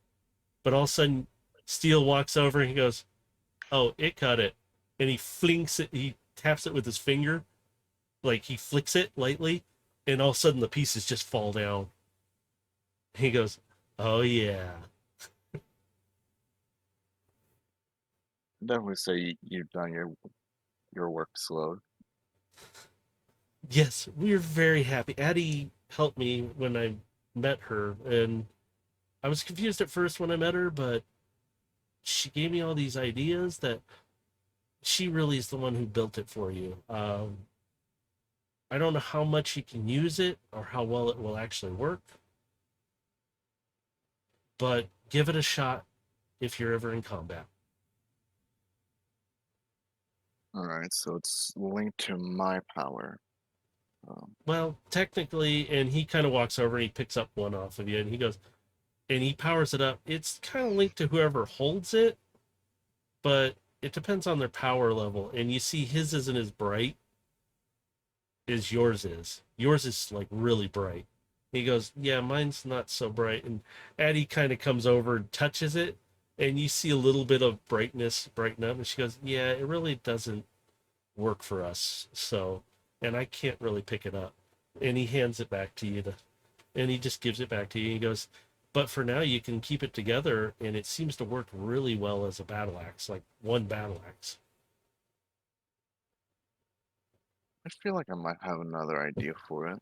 Speaker 1: but all of a sudden, Steel walks over and he goes, "Oh, it cut it," and he flinks it. He taps it with his finger, like he flicks it lightly, and all of a sudden the pieces just fall down. He goes, "Oh yeah."
Speaker 2: Definitely say you've done your work slow.
Speaker 1: Yes, we're very happy. Addie helped me when I met her, and I was confused at first when I met her, but she gave me all these ideas that she really is the one who built it for you. I don't know how much you can use it or how well it will actually work, but give it a shot if you're ever in combat.
Speaker 2: All right, so it's linked to my power.
Speaker 1: Well, technically, and he kind of walks over and he picks up one off of you and he goes, and he powers it up. It's kind of linked to whoever holds it, but it depends on their power level. And you see his isn't as bright as yours is. Yours is like really bright. He goes, yeah, mine's not so bright. And Addie kind of comes over and touches it, and you see a little bit of brightness brighten up. And she goes, yeah, it really doesn't work for us. So, and I can't really pick it up. And he hands it back to you and he just gives it back to you. He goes, but for now you can keep it together, and it seems to work really well as a battle axe, like one battle axe.
Speaker 2: I feel like I might have another idea for it.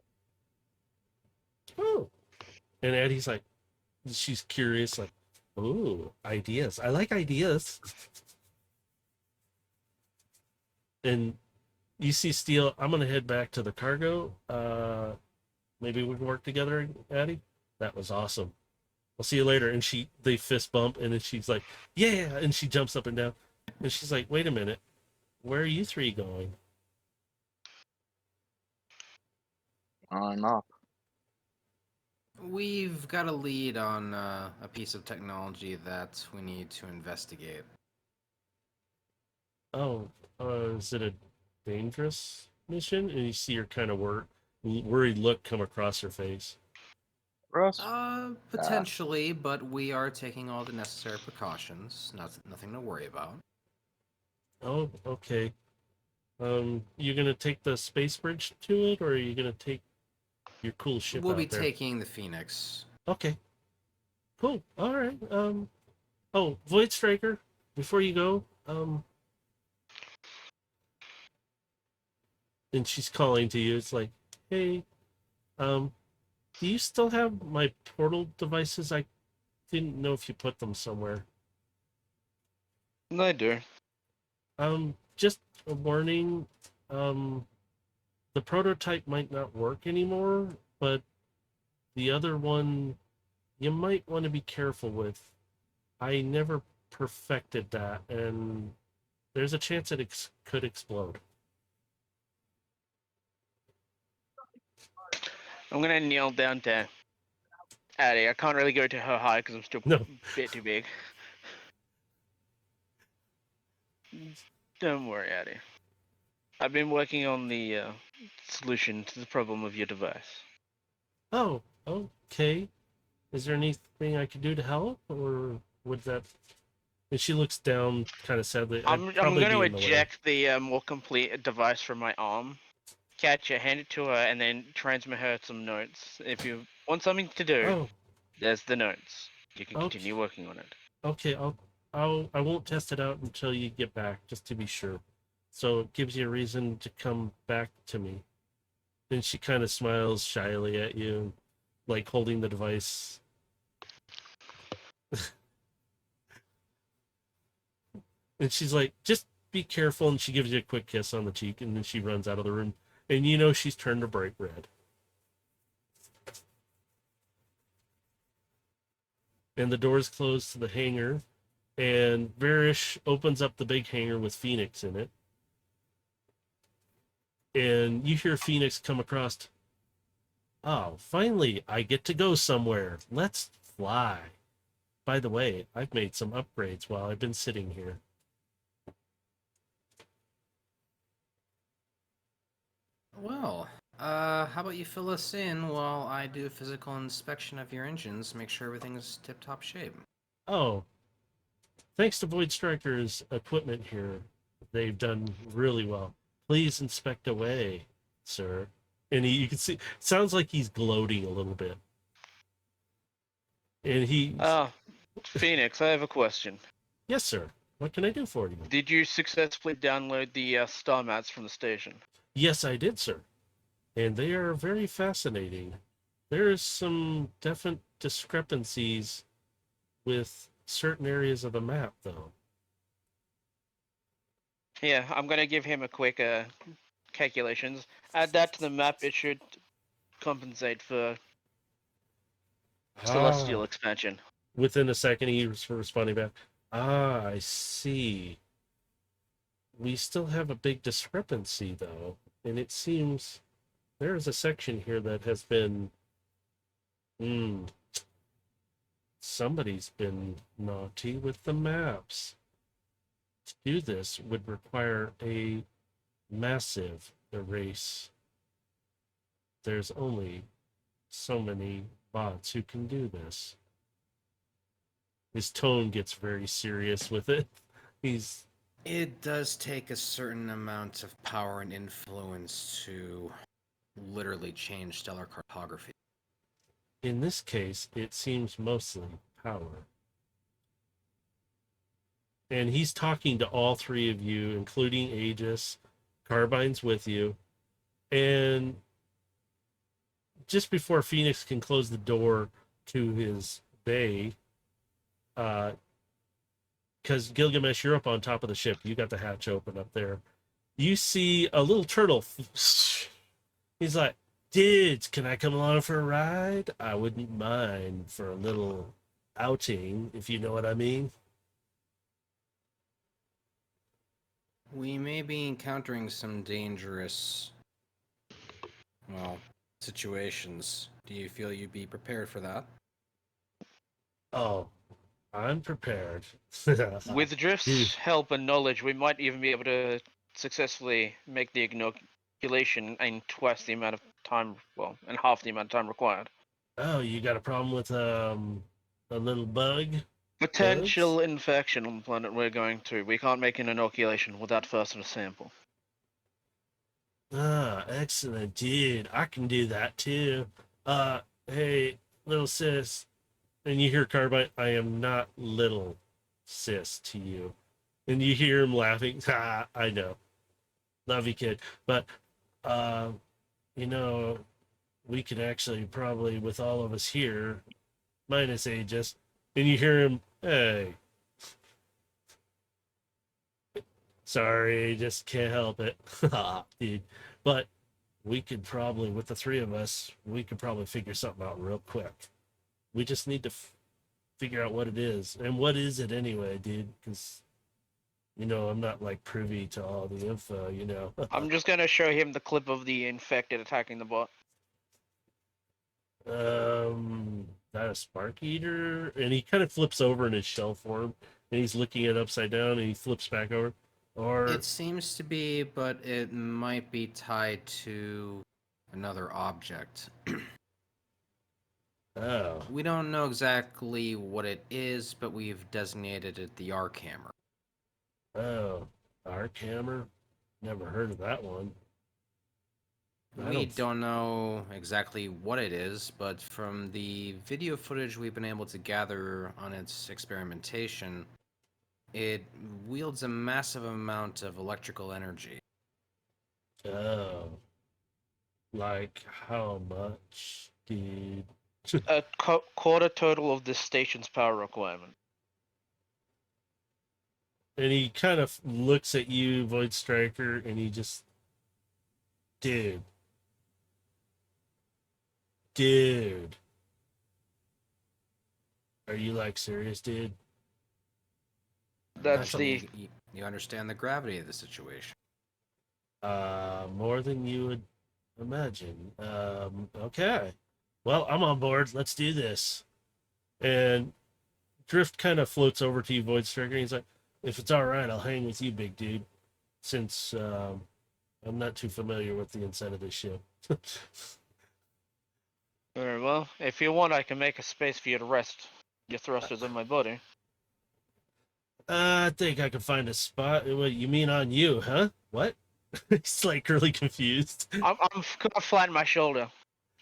Speaker 1: Oh. And Addie's like, she's curious, like, oh, ideas. I like ideas. And you see Steel, I'm gonna head back to the cargo. maybe we can work together, Addie. That was awesome. I'll see you later. And they fist bump, and then she's like, yeah, and she jumps up and down, and she's like, wait a minute, where are you three going?
Speaker 2: I'm up.
Speaker 4: We've got a lead on a piece of technology that we need to investigate.
Speaker 1: Oh, is it a dangerous mission? And you see her kind of worried look come across her face.
Speaker 2: Russ?
Speaker 4: Potentially, but we are taking all the necessary precautions. Nothing to worry about.
Speaker 1: Oh, okay. You gonna take the space bridge to it, or are you gonna take your cool ship
Speaker 4: We'll
Speaker 1: out
Speaker 4: be
Speaker 1: there?
Speaker 4: taking the Phoenix.
Speaker 1: Okay. Cool. All right. Oh, Void Striker, before you go, and she's calling to you. It's like, hey, do you still have my portal devices? I didn't know if you put them somewhere.
Speaker 3: I do.
Speaker 1: Just a warning. The prototype might not work anymore, but the other one you might want to be careful with. I never perfected that, and there's a chance it could explode.
Speaker 3: I'm gonna kneel down to Addie. I can't really go to her high because I'm still
Speaker 1: No.
Speaker 3: a bit too big. Don't worry, Addie. I've been working on the solution to the problem of your device.
Speaker 1: Oh, okay. Is there anything I could do to help, or would that? And she looks down, kind of sadly.
Speaker 3: I'm
Speaker 1: probably
Speaker 3: going to
Speaker 1: be in the way.
Speaker 3: eject the more complete device from my arm, catch it, hand it to her, and then transmit her some notes. If you want something to do,
Speaker 1: Oh,
Speaker 3: there's the notes. You can
Speaker 1: Okay.
Speaker 3: continue working on it.
Speaker 1: okay. I won't test it out until you get back, just to be sure. So it gives you a reason to come back to me. And she kind of smiles shyly at you, like holding the device. And she's like, just be careful. And she gives you a quick kiss on the cheek, and then she runs out of the room. And you know she's turned a bright red. And the doors close to the hangar. And Varish opens up the big hangar with Phoenix in it. And you hear Phoenix come across. Oh, finally, I get to go somewhere. Let's fly. By the way, I've made some upgrades while I've been sitting here.
Speaker 4: Well, how about you fill us in while I do a physical inspection of your engines, make sure everything's tip-top shape.
Speaker 1: Oh, thanks to Void Striker's equipment here, they've done really well. Please inspect away, sir. And you can see, sounds like he's gloating a little bit. And he,
Speaker 3: Phoenix, I have a question.
Speaker 1: yes, sir. What can I do for you?
Speaker 3: Did you successfully download the star mats from the station?
Speaker 1: Yes, I did, sir. And they are very fascinating. There's some definite discrepancies with certain areas of the map, though.
Speaker 3: Yeah, I'm gonna give him a quick calculations. Add that to the map. It should compensate for celestial expansion.
Speaker 1: Within a second, he was responding back. I see. We still have a big discrepancy, though. And it seems there is a section here that has been. Somebody's been naughty with the maps. To do this would require a massive erase. There's only so many bots who can do this. His tone gets very serious with it.
Speaker 4: It does take a certain amount of power and influence to literally change stellar cartography.
Speaker 1: In this case, it seems mostly power. And he's talking to all three of you, including Aegis. Carbine's with you. And just before Phoenix can close the door to his bay, because Gilgamesh, you're up on top of the ship. You got the hatch open up there. You see a little turtle. He's like, Dudes, can I come along for a ride? I wouldn't mind for a little outing, if you know what I mean.
Speaker 4: We may be encountering some dangerous, well, situations. Do you feel you'd be prepared for that?
Speaker 1: Oh, I'm prepared.
Speaker 3: With
Speaker 1: Dude,
Speaker 3: Drift's help and knowledge, we might even be able to successfully make the inoculation in twice the amount of time, well, and half the amount of time required.
Speaker 1: oh, you got a problem with a little bug?
Speaker 3: Potential infection on the planet we're going to. We can't make an inoculation without first a sample.
Speaker 1: Ah, excellent, dude. I can do that too. Hey, little sis. And you hear Carbine, I am not little sis to you. And you hear him laughing. Ah, I know. Love you, kid. But, uh, you know, we could actually probably, with all of us here, minus Aegis, and you hear him, hey, sorry, just can't help it. Dude. But we could probably, with the three of us, we could probably figure something out real quick. We just need to figure out what it is. And what is it anyway, dude? Because, I'm not like privy to all the info.
Speaker 3: I'm just gonna show him the clip of the infected attacking the bot.
Speaker 1: That a spark eater? And he kind of flips over in his shell form and he's looking it upside down and he flips back over. Or
Speaker 4: It seems to be, but it might be tied to another object.
Speaker 1: oh,
Speaker 4: We don't know exactly what it is, but we've designated it the arc hammer.
Speaker 1: arc hammer? Never heard of that one.
Speaker 4: We don't know exactly what it is, but from the video footage we've been able to gather on its experimentation, it wields a massive amount of electrical energy.
Speaker 1: Oh, like how much, dude?
Speaker 3: A quarter total of this station's power requirement.
Speaker 1: And he kind of looks at you, Void Striker, and he just, dude, are you like serious, dude?
Speaker 3: That's
Speaker 4: Naturally, you understand the gravity of the situation.
Speaker 1: More than you would imagine. Okay. Well, I'm on board. Let's do this. And Drift kind of floats over to you, Void Striker. And he's like, if it's all right, I'll hang with you, big dude, since I'm not too familiar with the inside of this ship.
Speaker 3: Very well. If you want, I can make a space for you to rest. Your thrusters in my body.
Speaker 1: I think I can find a spot. What you mean on you, huh? What? He's like really confused.
Speaker 3: I'm gonna flatten my shoulder.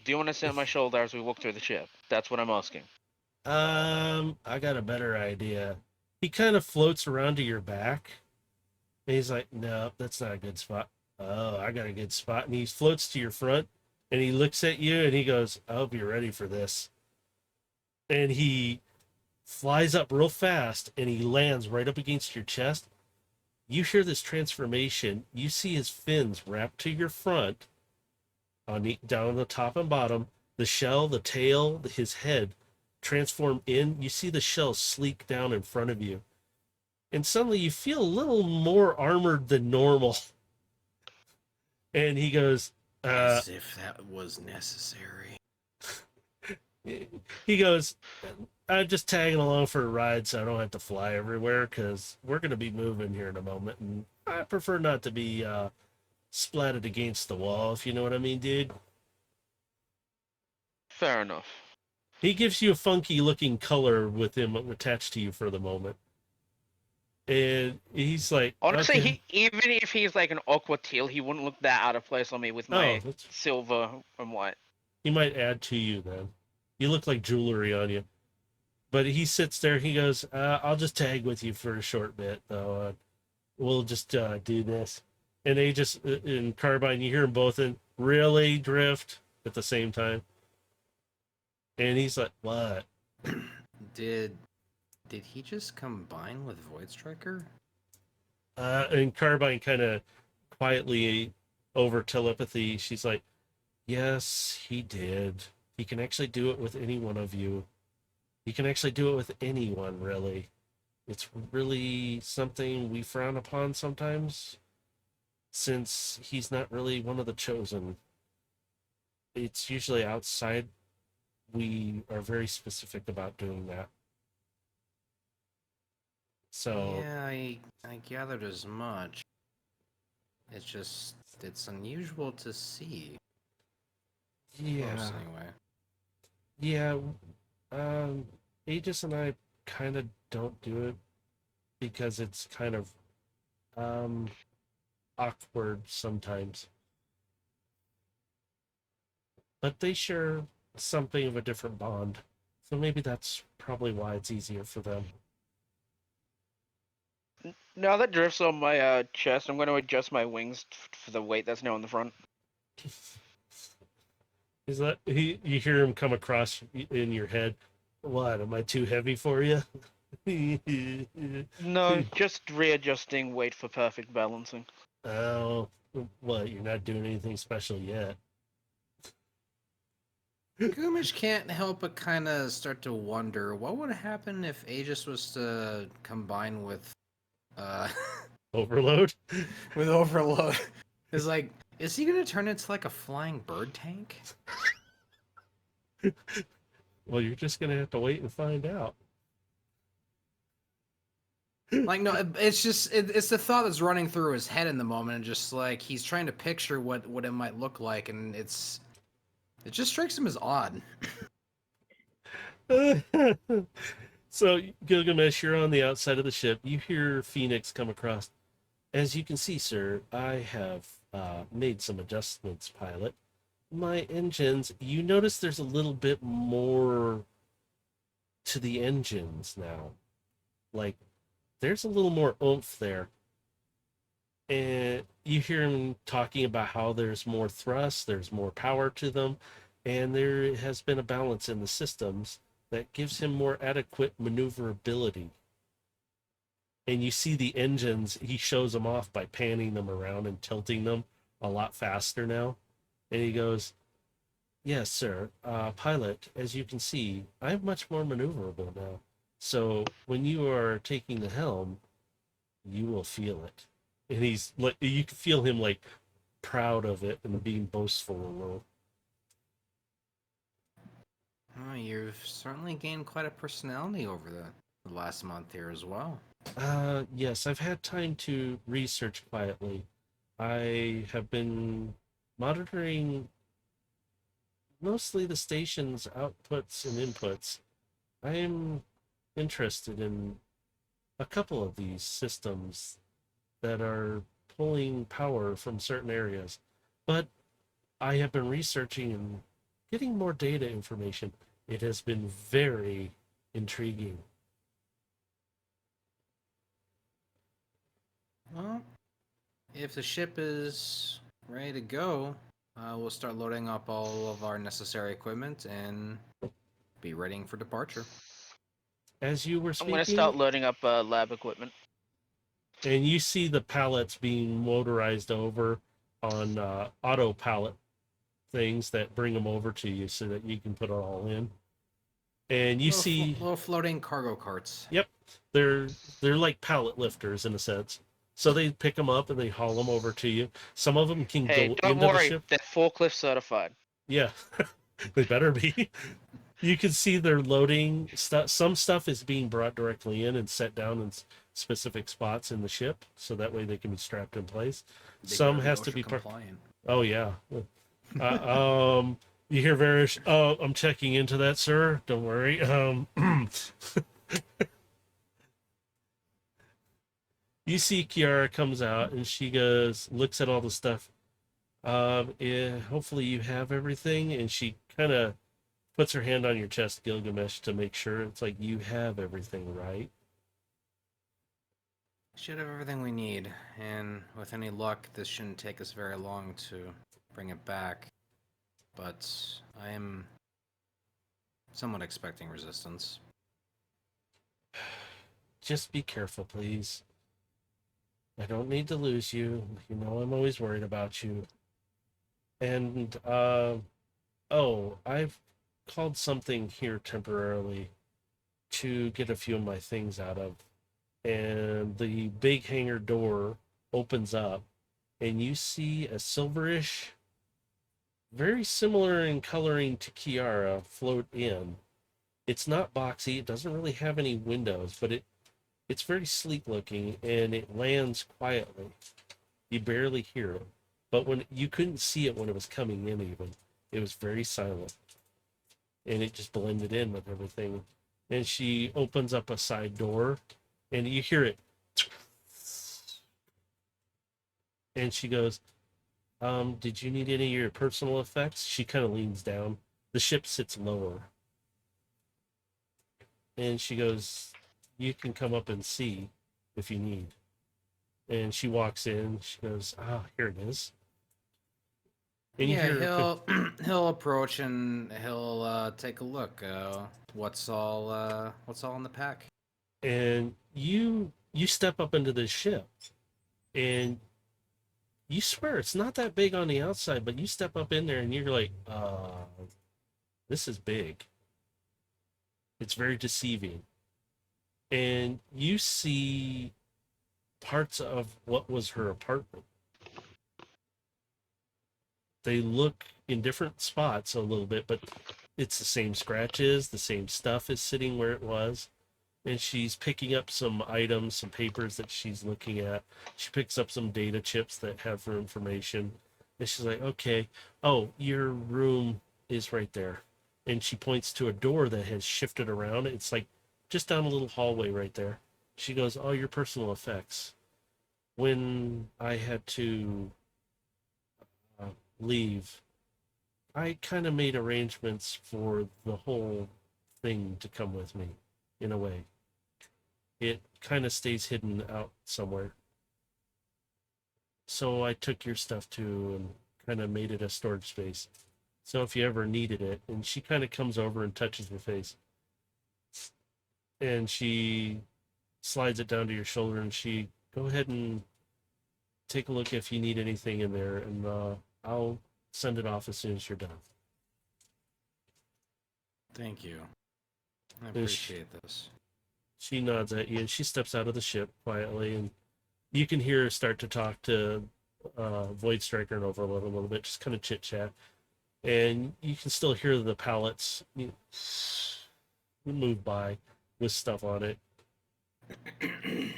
Speaker 3: Do you want to sit on my shoulder as we walk through the ship? That's what I'm asking.
Speaker 1: I got a better idea. He kind of floats around to your back. And he's like, no, that's not a good spot. Oh, I got a good spot. And he floats to your front and he looks at you and he goes, I hope you're ready for this. And he flies up real fast and he lands right up against your chest. You hear this transformation. You see his fins wrapped to your front, down the top and bottom. The shell, the tail, his head transform in. You see the shell sleek down in front of you. And suddenly you feel a little more armored than normal. And he goes,
Speaker 4: As if that was necessary.
Speaker 1: he goes, I'm just tagging along for a ride so I don't have to fly everywhere because we're going to be moving here in a moment. And I prefer not to be splatted against the wall, if you know what I mean, dude.
Speaker 3: Fair enough.
Speaker 1: He gives you a funky looking color with him attached to you for the moment. And he's like,
Speaker 3: Honestly,
Speaker 1: okay.
Speaker 3: even if he's like an aqua teal, he wouldn't look that out of place on me with my silver and white.
Speaker 1: He might add to you then. You look like jewelry on you. But he sits there. He goes, I'll just tag with you for a short bit, though. We'll just do this. And they just, in Carbine, you hear them both in, really, Drift, at the same time. And he's like, what?
Speaker 4: Did he just combine with Void Striker?
Speaker 1: And Carbine kind of quietly over telepathy, she's like, Yes, he did. He can actually do it with any one of you. He can actually do it with anyone, really. It's really something we frown upon sometimes, since he's not really one of the chosen. It's usually outside. We are very specific about doing that. So,
Speaker 4: Yeah, I gathered as much. It's unusual to see.
Speaker 1: yeah.
Speaker 4: Close, anyway.
Speaker 1: Yeah, um, Aegis and I kind of don't do it because it's kind of um, awkward sometimes. But they share something of a different bond. So maybe that's probably why it's easier for them.
Speaker 3: Now that drift's on my chest, I'm going to adjust my wings for the weight that's now in the front.
Speaker 1: Is that you hear him come across in your head? What, am I too heavy for you?
Speaker 3: No, just readjusting weight for perfect balancing.
Speaker 1: Oh, what? You're not doing anything special yet.
Speaker 4: Gumish can't help but kind of start to wonder what would happen if Aegis was to combine with, uh,
Speaker 1: Overload?
Speaker 4: with Overload. It's like, is he gonna turn into like a flying bird tank?
Speaker 1: Well, you're just gonna have to wait and find out.
Speaker 4: Like, no, it's just it's the thought that's running through his head in the moment, and just like he's trying to picture what it might look like, and it just strikes him as odd.
Speaker 1: So, Gilgamesh, you're on the outside of the ship. You hear Phoenix come across. As you can see, sir, I have made some adjustments, pilot. My engines, you notice there's a little bit more to the engines now. Like, there's a little more oomph there. And you hear him talking about how there's more thrust, there's more power to them, and there has been a balance in the systems that gives him more adequate maneuverability. And you see the engines, he shows them off by panning them around and tilting them a lot faster now. And he goes, yes, sir, pilot, as you can see, I'm much more maneuverable now. So when you are taking the helm, you will feel it. And he's like, you can feel him like proud of it and being boastful a little.
Speaker 4: Oh, you've certainly gained quite a personality over the last month here as well.
Speaker 1: Yes, I've had time to research quietly. I have been monitoring mostly the station's outputs and inputs. I am interested in a couple of these systems that are pulling power from certain areas, but I have been researching and getting more data information. It has been very intriguing.
Speaker 4: Well, if the ship is ready to go, we'll start loading up all of our necessary equipment and be ready for departure.
Speaker 1: As you were
Speaker 3: I'm going to
Speaker 1: speaking,
Speaker 3: start loading up lab equipment.
Speaker 1: and you see the pallets being motorized over on auto pallet things that bring them over to you so that you can put it all in. And you see,
Speaker 4: little floating cargo carts.
Speaker 1: yep, they're like pallet lifters in a sense. So they pick them up and they haul them over to you. Some of them can
Speaker 3: Hey,
Speaker 1: go
Speaker 3: don't
Speaker 1: into the
Speaker 3: worry,
Speaker 1: ship.
Speaker 3: they're forklift certified.
Speaker 1: Yeah, they better be. You can see they're loading stuff. Some stuff is being brought directly in and set down in specific spots in the ship, so that way they can be strapped in place. Some has to be
Speaker 4: compliant.
Speaker 1: Oh yeah. You hear Varish? Oh, I'm checking into that, sir. Don't worry. You see Kiara comes out and she goes, looks at all the stuff. Yeah, hopefully you have everything. And she kind of puts her hand on your chest, Gilgamesh, to make sure it's like you have everything, right?
Speaker 4: Should have everything we need, and with any luck, this shouldn't take us very long to bring it back. But I am somewhat expecting resistance.
Speaker 1: Just be careful, please. I don't need to lose you. You know I'm always worried about you. And I've called something here temporarily to get a few of my things out of. And the big hangar door opens up, and you see a silverish, very similar in coloring to Kiara, float in. It's not boxy, it doesn't really have any windows, but it's very sleek looking, and it lands quietly. You barely hear it. But when you couldn't see it when it was coming in, even it was very silent, and it just blended in with everything. And she opens up a side door, and you hear it, and she goes, did you need any of your personal effects? She kind of leans down. The ship sits lower, and she goes, you can come up and see if you need. And she walks in. She goes, here it is. And you
Speaker 4: Yeah,
Speaker 1: hear her,
Speaker 4: he'll approach and he'll take a look. What's all in the pack?
Speaker 1: and you step up into this ship, and you swear it's not that big on the outside, but you step up in there and you're like, this is big. It's very deceiving. And you see parts of what was her apartment. They look in different spots a little bit, but it's the same scratches, the same stuff is sitting where it was. And she's picking up some items, some papers that she's looking at. She picks up some data chips that have her information. And she's like, okay, oh, your room is right there. And she points to a door that has shifted around. It's like just down a little hallway right there. She goes, oh, your personal effects. When I had to leave, I kind of made arrangements for the whole thing to come with me, in a way. It kind of stays hidden out somewhere. So I took your stuff too and kind of made it a storage space. So if you ever needed it, and she kind of comes over and touches your face. And she slides it down to your shoulder, and she, go ahead and take a look if you need anything in there, and I'll send it off as soon as you're done.
Speaker 4: Thank you. I
Speaker 1: And
Speaker 4: appreciate this.
Speaker 1: She nods at you, and she steps out of the ship quietly, and you can hear her start to talk to Void Striker and Overload a little bit, just kind of chit chat, and you can still hear the pallets move by with stuff on it.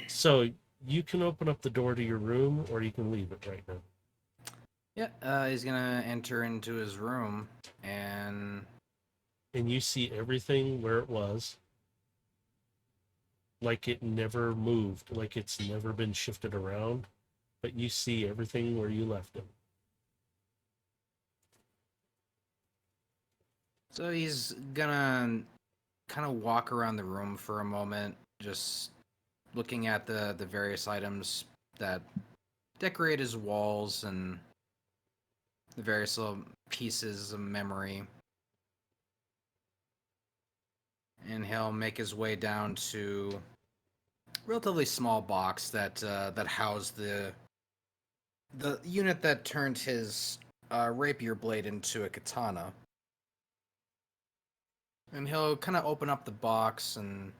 Speaker 1: So you can open up the door to your room, or you can leave it right now.
Speaker 4: Yeah, he's gonna enter into his room and
Speaker 1: You see everything where it was, like it never moved, like it's never been shifted around, but you see everything where you left it.
Speaker 4: so he's gonna kind of walk around the room for a moment, just looking at the various items that decorate his walls and the various little pieces of memory. And he'll make his way down to a relatively small box that housed the unit that turned his rapier blade into a katana. And he'll kind of open up the box and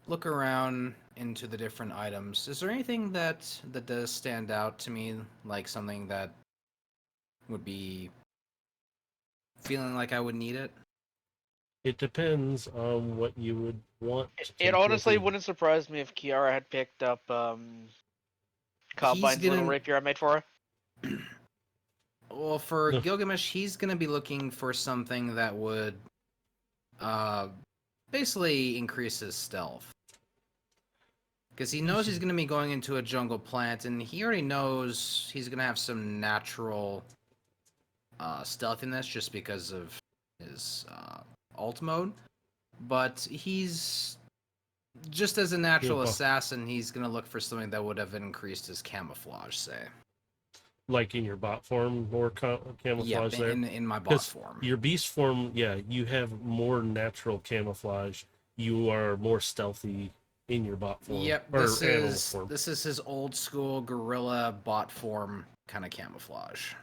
Speaker 4: look around into the different items. Is there anything that does stand out to me, like something that would be feeling like I would need it?
Speaker 1: It depends on what you would want to take
Speaker 3: It honestly
Speaker 1: with you.
Speaker 3: wouldn't surprise me if Kiara had picked up Combine's little
Speaker 4: gonna-
Speaker 3: rapier I made for her.
Speaker 4: Well, for
Speaker 1: No.
Speaker 4: Gilgamesh, he's going to be looking for something that would basically increase his stealth. Because he knows he's going to be going into a jungle plant, and he already knows he's going to have some natural stealthiness just because of his alt mode. But he's, just as a natural
Speaker 1: Yeah.
Speaker 4: assassin, he's going to look for something that would have increased his camouflage, say.
Speaker 1: Like in your bot form, more camouflage
Speaker 4: Yeah,
Speaker 1: there.
Speaker 4: in my bot
Speaker 1: 'Cause
Speaker 4: form.
Speaker 1: your beast form, yeah, you have more natural camouflage. You are more stealthy in your bot form.
Speaker 4: Yep,
Speaker 1: or
Speaker 4: this
Speaker 1: animal
Speaker 4: is
Speaker 1: form.
Speaker 4: this is his old school gorilla bot form kind of camouflage.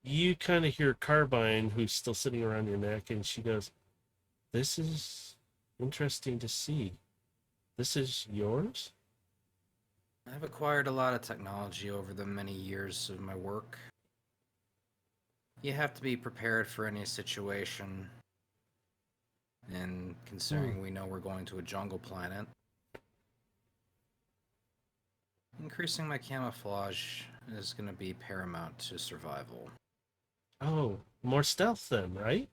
Speaker 1: You kind of hear Carbine, who's still sitting around your neck, and she goes, "This is interesting to see. This is yours?"
Speaker 4: I've acquired a lot of technology over the many years of my work. You have to be prepared for any situation. And considering we know we're going to a jungle planet, increasing my camouflage is going to be paramount to survival.
Speaker 1: Oh, more stealth then, right?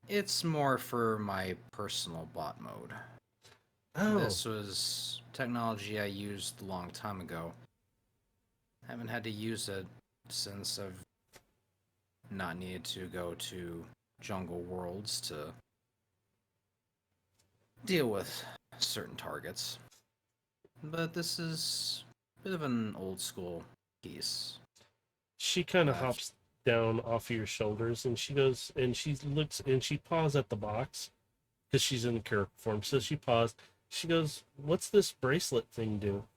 Speaker 4: It's more for my personal bot mode.
Speaker 1: Oh,
Speaker 4: This was technology I used a long time ago. Haven't had to use it since I've not needed to go to jungle worlds to deal with certain targets. But this is a bit of an old school piece.
Speaker 1: she kind of
Speaker 4: I've-
Speaker 1: hops down off of your shoulders, and she goes, and she looks, and she paws at the box because she's in character form. So she paws. She goes, "What's this bracelet thing do?"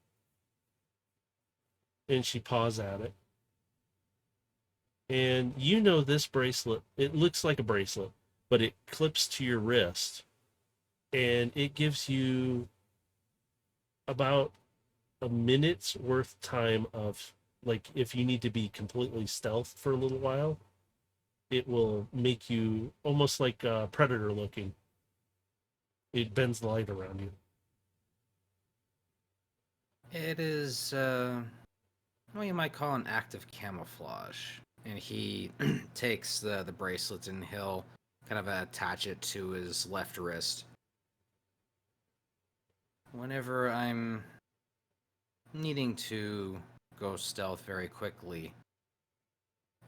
Speaker 1: And she paws at it. And you know this bracelet, it looks like a bracelet, but it clips to your wrist. And it gives you about a minute's worth time of, like, if you need to be completely stealth for a little while, it will make you almost like a predator looking. It bends the light around you.
Speaker 4: It is, what you might call an active camouflage. And he takes the bracelet and he'll kind of attach it to his left wrist. Whenever I'm needing to go stealth very quickly,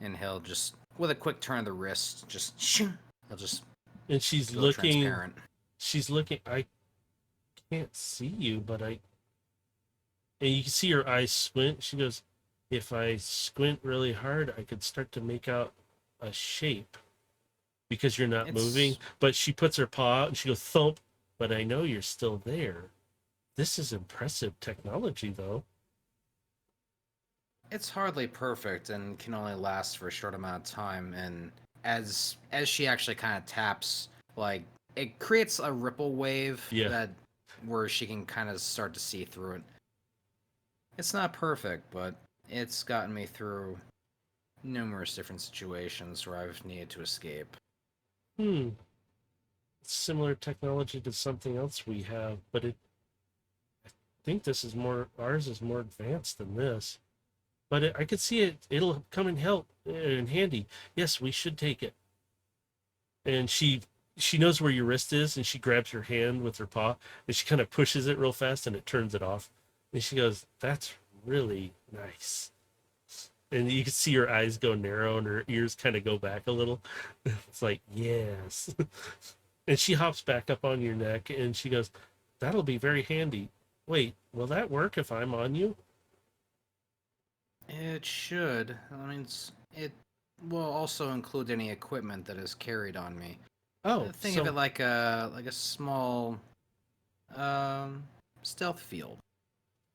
Speaker 4: and he'll just, with a quick turn of the wrist, just shoo, he'll just
Speaker 1: And she's
Speaker 4: go
Speaker 1: looking,
Speaker 4: transparent.
Speaker 1: I can't see you, but and you can see her eyes squint. She goes, "If I squint really hard, I could start to make out a shape because you're not moving." But she puts her paw and she goes, "Thump," but I know you're still there. This is impressive technology, though.
Speaker 4: It's hardly perfect and can only last for a short amount of time. And as she actually kind of taps, like, it creates a ripple wave
Speaker 1: Yeah.
Speaker 4: where she can kind of start to see through it. It's not perfect, but it's gotten me through numerous different situations where I've needed to escape.
Speaker 1: Similar technology to something else we have, but I think ours is more advanced than this. But I could see it'll come in handy. Yes, we should take it. And she knows where your wrist is, and she grabs your hand with her paw, and she kind of pushes it real fast, and it turns it off. And she goes, "That's really nice." And you can see her eyes go narrow, and her ears kind of go back a little. It's like, yes. And she hops back up on your neck, and she goes, "That'll be very handy. Wait, will that work if I'm on you?"
Speaker 4: It should. I mean, it will also include any equipment that is carried on me.
Speaker 1: Oh,
Speaker 4: Think of it like a small stealth field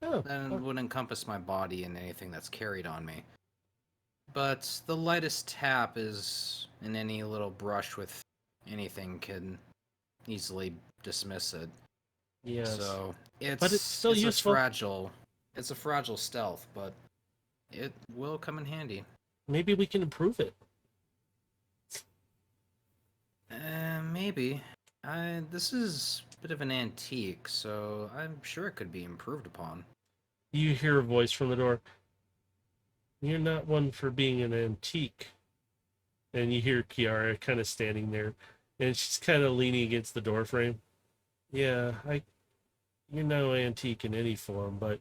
Speaker 1: oh,
Speaker 4: that would encompass my body and anything that's carried on me. But the lightest tap is in any little brush with anything can easily dismiss it.
Speaker 1: yes.
Speaker 4: So it's
Speaker 1: But it's still useful.
Speaker 4: It's a fragile stealth, but it will come in handy.
Speaker 1: Maybe we can improve it.
Speaker 4: Maybe. This is a bit of an antique, so I'm sure it could be improved upon.
Speaker 1: You hear a voice from the door. "You're not one for being an antique." And you hear Kiara kind of standing there, and she's kind of leaning against the door frame. "Yeah, you're no antique in any form, but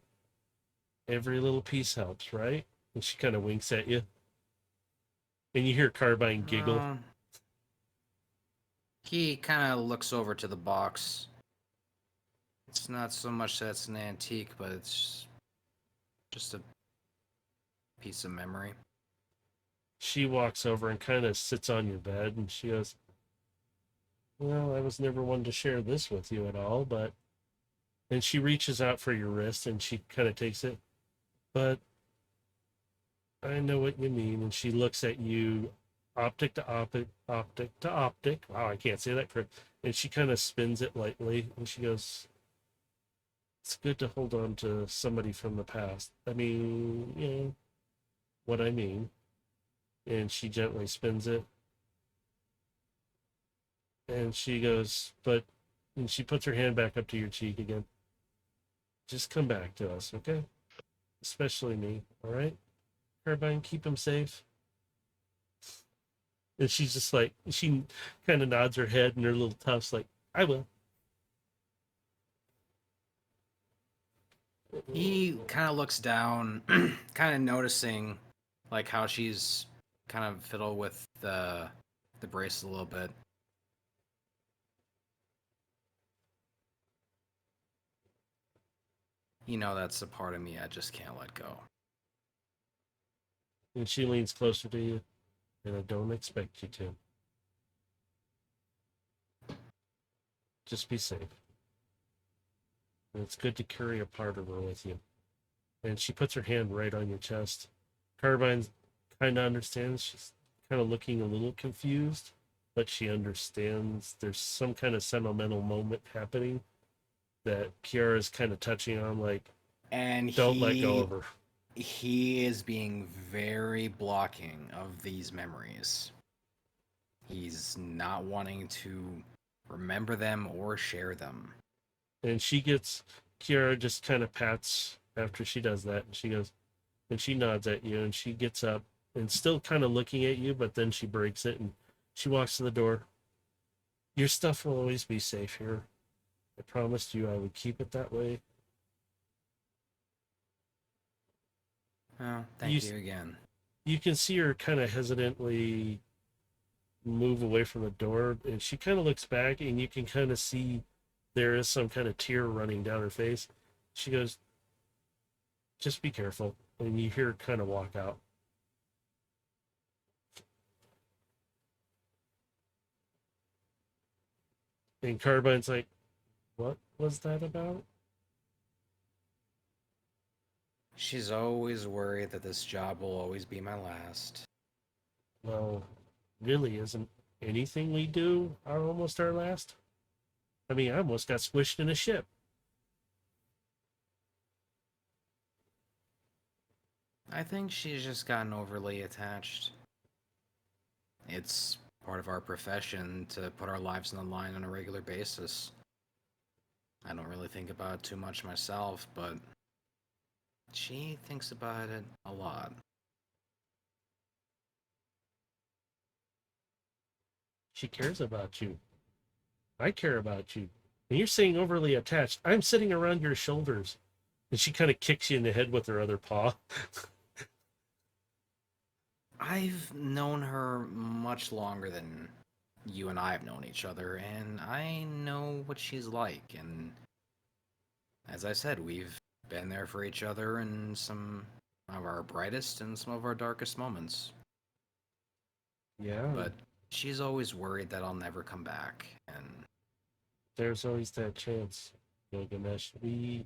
Speaker 1: every little piece helps, right?" And she kind of winks at you. And you hear Carbine giggle.
Speaker 4: He kind of looks over to the box. It's not so much that it's an antique, but it's just a piece of memory.
Speaker 1: She walks over and kind of sits on your bed, and she goes, "Well, I was never one to share this with you at all, but..." And she reaches out for your wrist, and she kind of takes it. "But I know what you mean. And she looks at you, optic to optic, optic to optic. Wow, I can't say that correct. And she kind of spins it lightly, and she goes, "It's good to hold on to somebody from the past. I mean, you know what I mean." And she gently spins it, and she goes, "But," and she puts her hand back up to your cheek again. "Just come back to us, okay? Especially me, all right? Carbine, keep him safe." And she's just like, she kind of nods her head and her little tufts, like, "I will."
Speaker 4: He kind of looks down, kind of noticing like how she's kind of fiddle with the brace a little bit. You know, that's a part of me I just can't let go.
Speaker 1: And she leans closer to you, and I don't expect you to. Just be safe. And it's good to carry a part of her with you. And she puts her hand right on your chest. Carbine kind of understands. She's kind of looking a little confused, but she understands there's some kind of sentimental moment happening that Kiara's kind of touching on, like,
Speaker 4: And
Speaker 1: don't let go of her.
Speaker 4: he is being very blocking of these memories. He's not wanting to remember them or share them.
Speaker 1: And Kiara just kind of pats after she does that, and she goes, and she nods at you, and she gets up and still kind of looking at you, but then she breaks it and she walks to the door. "Your stuff will always be safe here. I promised you I would keep it that way."
Speaker 4: Oh, thank you again.
Speaker 1: You can see her kind of hesitantly move away from the door, and she kind of looks back, and you can kind of see there is some kind of tear running down her face. She goes, "Just be careful." And you hear her kind of walk out. And Carbine's like, "What was that about?"
Speaker 4: She's always worried that this job will always be my last.
Speaker 1: Well, really, isn't anything we do almost our last? I mean, I almost got squished in a ship.
Speaker 4: I think she's just gotten overly attached. It's part of our profession to put our lives on the line on a regular basis. I don't really think about it too much myself, but she thinks about it a lot.
Speaker 1: She cares about you. I care about you. And you're saying overly attached. I'm sitting around your shoulders. And she kind of kicks you in the head with her other paw.
Speaker 4: I've known her much longer than you and I have known each other, and I know what she's like. And as I said, we've been there for each other in some of our brightest and some of our darkest moments.
Speaker 1: Yeah.
Speaker 4: But she's always worried that I'll never come back, and
Speaker 1: There's always that chance, Gilgamesh. You've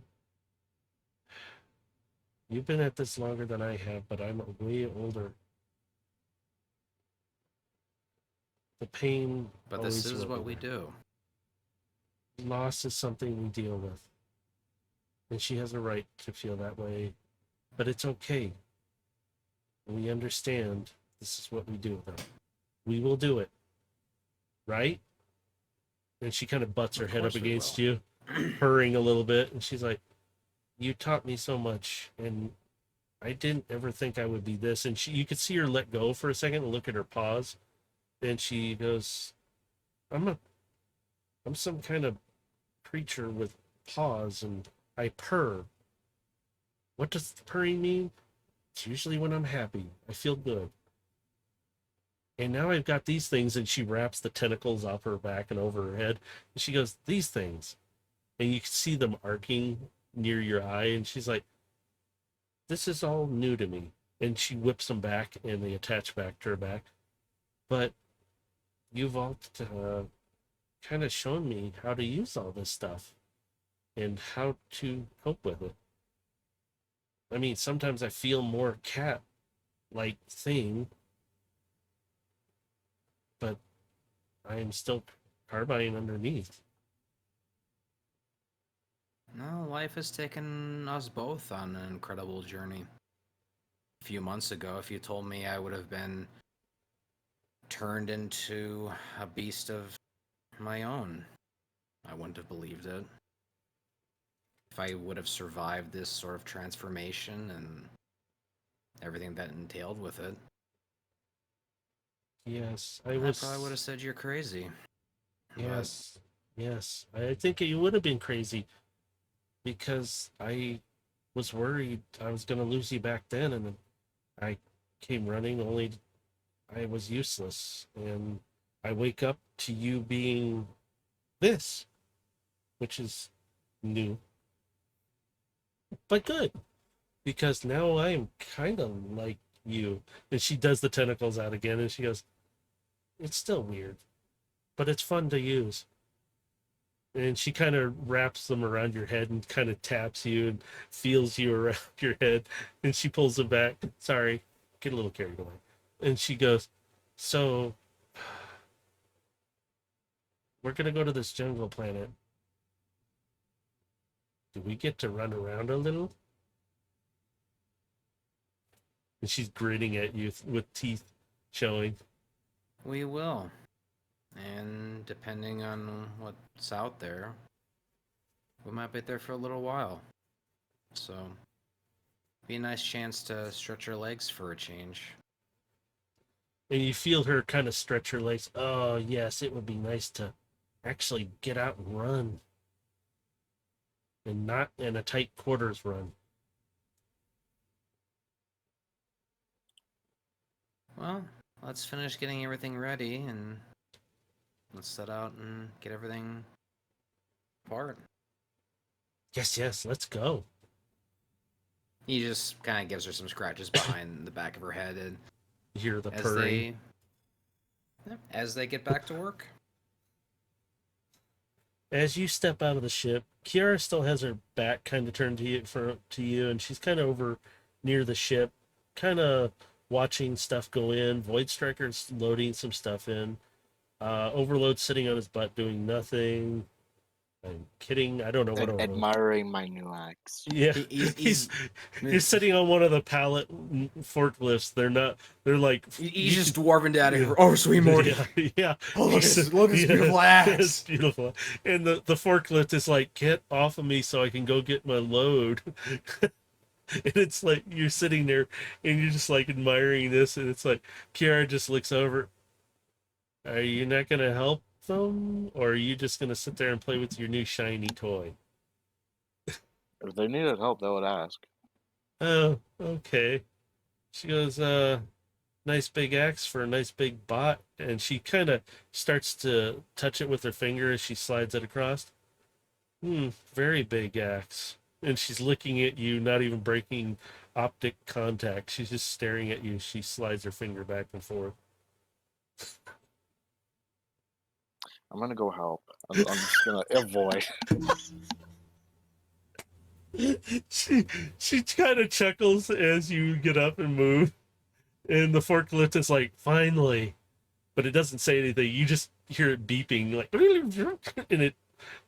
Speaker 1: been at this longer than I have, but I'm way older. The pain.
Speaker 4: but this
Speaker 1: always
Speaker 4: is
Speaker 1: will
Speaker 4: what
Speaker 1: be
Speaker 4: we
Speaker 1: there.
Speaker 4: do.
Speaker 1: Loss is something we deal with. And she has a right to feel that way. But it's okay. We understand this is what we do, though. We will do it. Right? And she kind of butts her
Speaker 4: Of
Speaker 1: head up
Speaker 4: course we
Speaker 1: against
Speaker 4: will.
Speaker 1: you, purring a little bit. And she's like, "You taught me so much. And I didn't ever think I would be this." And you could see her let go for a second and look at her paws. Then she goes, I'm some kind of creature with paws, and I purr. What does purring mean? It's usually when I'm happy. I feel good. And now I've got these things," and she wraps the tentacles off her back and over her head. And she goes, "These things." And you can see them arcing near your eye. And she's like, "This is all new to me." And she whips them back, and they attach back to her back. "But you've all kind of shown me how to use all this stuff and how to cope with it. I mean, sometimes I feel more cat like thing, but I am still carbine underneath.
Speaker 4: No, life has taken us both on an incredible journey. A few months ago, if you told me I would have been turned into a beast of my own, I wouldn't have believed it. If I would have survived this sort of transformation and everything that entailed with it,
Speaker 1: Yes,
Speaker 4: I probably would have said you're crazy.
Speaker 1: Yes, yes. I think you would have been crazy because I was worried I was going to lose you back then, and I came running, only I was useless. And I wake up to you being this, which is new, but good because now I am kind of like you. And she does the tentacles out again, and she goes, "It's still weird, but it's fun to use." And she kind of wraps them around your head and kind of taps you and feels you around your head. And she pulls them back. Sorry, get a little carried away. And she goes, "So, we're going to go to this jungle planet. Do we get to run around a little?" And she's grinning at you with teeth showing.
Speaker 4: We will. And depending on what's out there, we might be there for a little while. So, be a nice chance to stretch our legs for a change.
Speaker 1: And you feel her kind of stretch her legs. Oh, yes, it would be nice to actually get out and run. And not in a tight quarters run.
Speaker 4: Well, let's finish getting everything ready and let's set out and get everything apart.
Speaker 1: Yes, yes, let's go.
Speaker 4: He just kind of gives her some scratches behind the back of her head, and
Speaker 1: You hear the
Speaker 4: as
Speaker 1: purring.
Speaker 4: as they get back to work.
Speaker 1: As you step out of the ship, Kiara still has her back kind of turned to you, and she's kind of over near the ship, kind of watching stuff go in. Void Striker's loading some stuff in. Overload's sitting on his butt doing nothing. I'm kidding. I don't know what
Speaker 2: And
Speaker 1: Overload.
Speaker 2: admiring my new axe.
Speaker 1: Yeah,
Speaker 4: He's
Speaker 1: you're sitting on one of the pallet forklifts. They're not. They're like
Speaker 4: he's just dwarven down here. Oh, sweet Morty.
Speaker 1: Yeah, yeah.
Speaker 4: Oh, look at
Speaker 1: He's-
Speaker 4: this, look at this
Speaker 1: yeah,
Speaker 4: beautiful axe.
Speaker 1: It's beautiful. And the forklift is like, "Get off of me so I can go get my load." And it's like you're sitting there and you're just like admiring this, and it's like Kiara just looks over. Are you not gonna help them, or are you just gonna sit there and play with your new shiny toy?
Speaker 2: If they needed help, they would ask.
Speaker 1: Oh, okay. She goes, nice big axe for a nice big bot. And she kind of starts to touch it with her finger as she slides it across. Very big axe. And she's looking at you, not even breaking optic contact. She's just staring at you. She slides her finger back and forth.
Speaker 2: I'm gonna go help. I'm just gonna avoid.
Speaker 1: She kind of chuckles as you get up and move. And the forklift is like, finally. But it doesn't say anything. You just hear it beeping, like, and it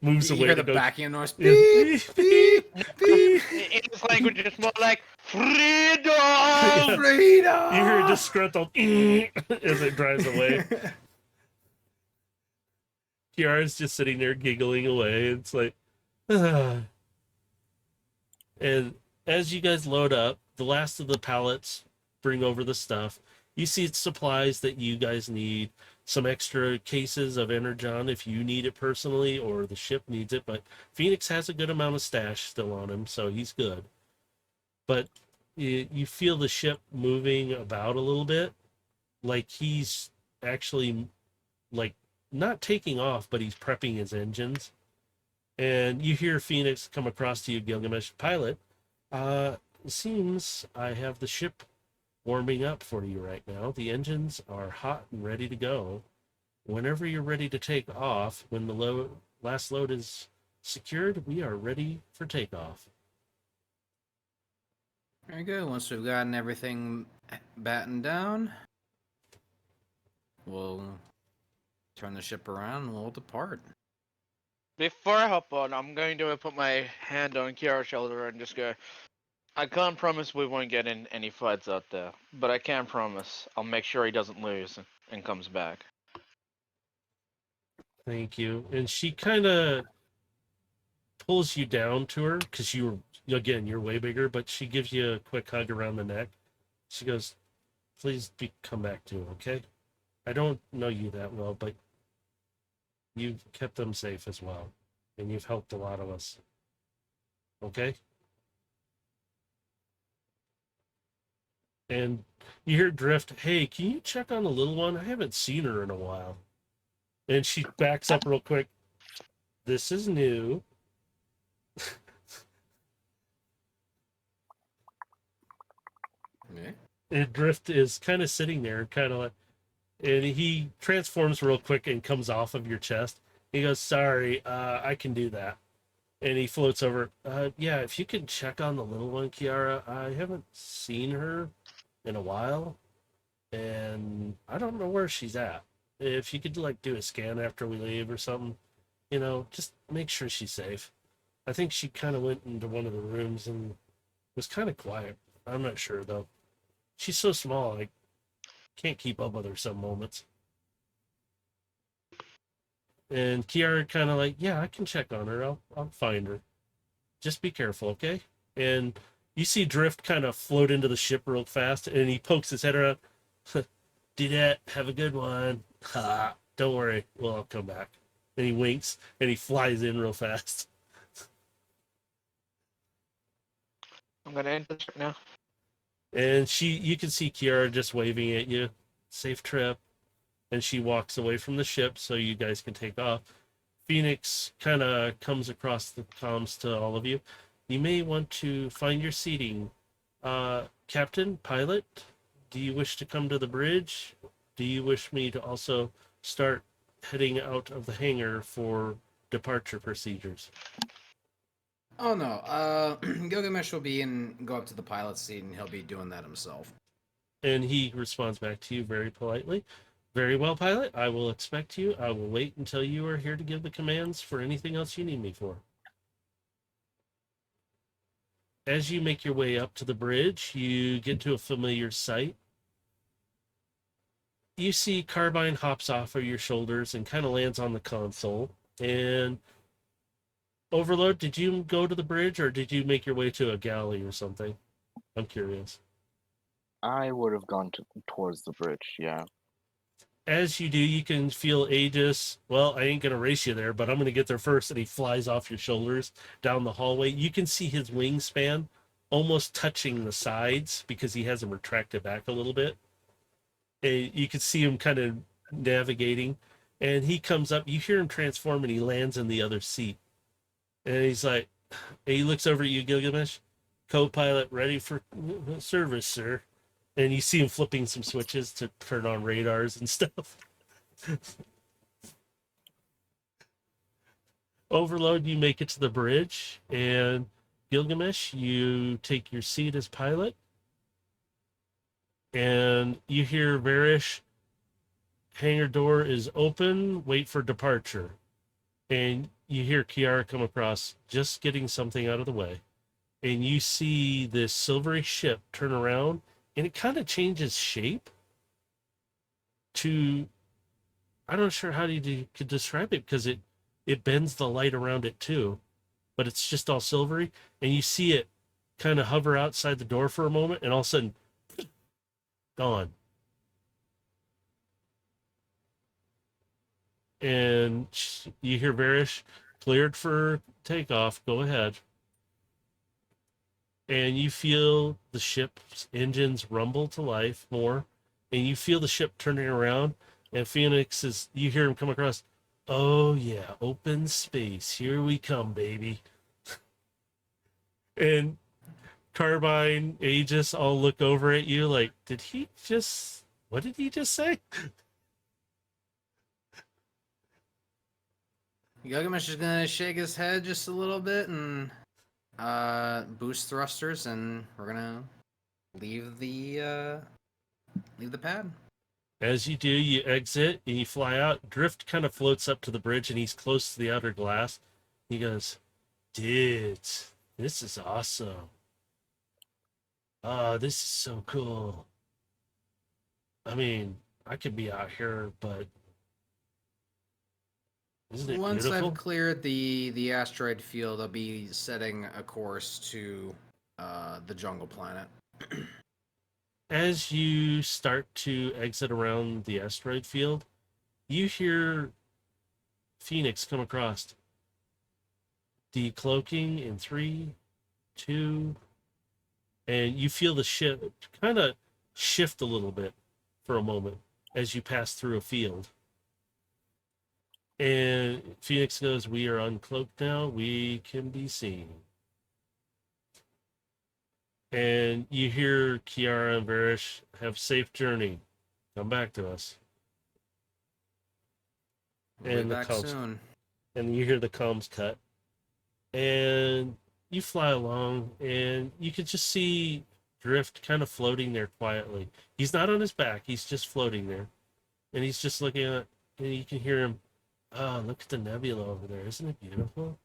Speaker 1: moves
Speaker 4: You
Speaker 1: away.
Speaker 4: hear
Speaker 1: to
Speaker 4: the
Speaker 1: go-
Speaker 4: backing noise.
Speaker 1: Yeah.
Speaker 4: Beep, beep, beep.
Speaker 3: In this language, it's more like freedom.
Speaker 1: Yeah.
Speaker 4: Freedom.
Speaker 1: You hear a disgruntled as it drives away. Kiara's just sitting there giggling away. It's like, ah. And as you guys load up, the last of the pallets bring over the stuff. You see supplies that you guys need, some extra cases of Energon if you need it personally or the ship needs it. But Phoenix has a good amount of stash still on him, so he's good. But you feel the ship moving about a little bit, like he's actually like not taking off, but he's prepping his engines. And you hear Phoenix come across to you, Gilgamesh, pilot. It seems I have the ship warming up for you right now. The engines are hot and ready to go. Whenever you're ready to take off, when the last load is secured, we are ready for takeoff.
Speaker 4: Very good. Once we've gotten everything battened down, we'll turn the ship around and we'll depart.
Speaker 3: Before I hop on, I'm going to put my hand on Kiara's shoulder and just go, I can't promise we won't get in any fights out there, but I can promise I'll make sure he doesn't lose and comes back.
Speaker 1: Thank you. And she kind of pulls you down to her because you're way bigger, but she gives you a quick hug around the neck. She goes, please come back to, okay? I don't know you that well, but you've kept them safe as well. And you've helped a lot of us. Okay? And you hear Drift, hey, can you check on the little one? I haven't seen her in a while. And she backs up real quick. This is new.
Speaker 4: Okay.
Speaker 1: And Drift is kind of sitting there, kind of like, and he transforms real quick and comes off of your chest. He goes, sorry, I can do that. And he floats over. Yeah, if you can check on the little one, Kiara. I haven't seen her in a while, and I don't know where she's at. If you could like do a scan after we leave or something, just make sure she's safe. I think she kind of went into one of the rooms and was kind of quiet. I'm not sure though. She's so small, I can't keep up with her some moments. And Kiara kind of like, yeah, I can check on her. I'll find her. Just be careful, okay? And you see Drift kind of float into the ship real fast, and he pokes his head around. Do that. Have a good one. Ha! Don't worry. Well, I'll come back. And he winks, and he flies in real fast.
Speaker 3: I'm gonna end this right now.
Speaker 1: And you can see Kiara just waving at you. Safe trip. And she walks away from the ship so you guys can take off. Phoenix kind of comes across the comms to all of you. You may want to find your seating. Captain, pilot, do you wish to come to the bridge? Do you wish me to also start heading out of the hangar for departure procedures?
Speaker 4: Oh no, Gilgamesh will go up to the pilot's seat and he'll be doing that himself.
Speaker 1: And he responds back to you very politely. Very well, pilot. I will expect you. I will wait until you are here to give the commands for anything else you need me for. As you make your way up to the bridge, you get to a familiar sight. You see Carbine hops off of your shoulders and kind of lands on the console. And Overload, did you go to the bridge or did you make your way to a galley or something? I'm curious.
Speaker 2: I would have gone towards the bridge, yeah.
Speaker 1: As you do, you can feel Aegis. Well, I ain't going to race you there, but I'm going to get there first. And he flies off your shoulders down the hallway. You can see his wingspan almost touching the sides because he has them retracted back a little bit. And you can see him kind of navigating. And he comes up. You hear him transform and he lands in the other seat. And he's like, and he looks over at you, Gilgamesh. Co-pilot ready for service, sir. And you see him flipping some switches to turn on radars and stuff. Overload, you make it to the bridge, and Gilgamesh, you take your seat as pilot, and you hear Varish, hangar door is open, wait for departure. And you hear Kiara come across, just getting something out of the way. And you see this silvery ship turn around, and it kind of changes shape to, I'm not sure how you could describe it because it bends the light around it too, but it's just all silvery. And you see it kind of hover outside the door for a moment, and all of a sudden, gone. And you hear Varish, cleared for takeoff, go ahead. And you feel the ship's engines rumble to life more, and you feel the ship turning around, and Phoenix you hear him come across, oh yeah, open space, here we come, baby. And Carbine, Aegis all look over at you like, what did he just say?
Speaker 4: Gilgamesh is gonna shake his head just a little bit and Boost thrusters, and we're gonna leave the pad.
Speaker 1: As you do, you exit and you fly out. Drift kind of floats up to the bridge and he's close to the outer glass. He goes, "Dude, this is awesome. Oh, this is so cool. I mean, I could be out here, but isn't it
Speaker 4: Once
Speaker 1: beautiful?"
Speaker 4: I've cleared the asteroid field, I'll be setting a course to the jungle planet.
Speaker 1: As you start to exit around the asteroid field, you hear Phoenix come across. Decloaking in 3, 2, and you feel the ship kind of shift a little bit for a moment as you pass through a field. And Phoenix goes, "We are uncloaked now. We can be seen." And you hear Kiara and Varish have safe journey. Come back to us.
Speaker 4: We'll be
Speaker 1: And the
Speaker 4: back
Speaker 1: comms,
Speaker 4: soon.
Speaker 1: and you hear the comms cut. And you fly along, and you can just see Drift kind of floating there quietly. He's not on his back; he's just floating there, and he's just looking at. And you can hear him. Oh, look at the nebula over there! Isn't it beautiful?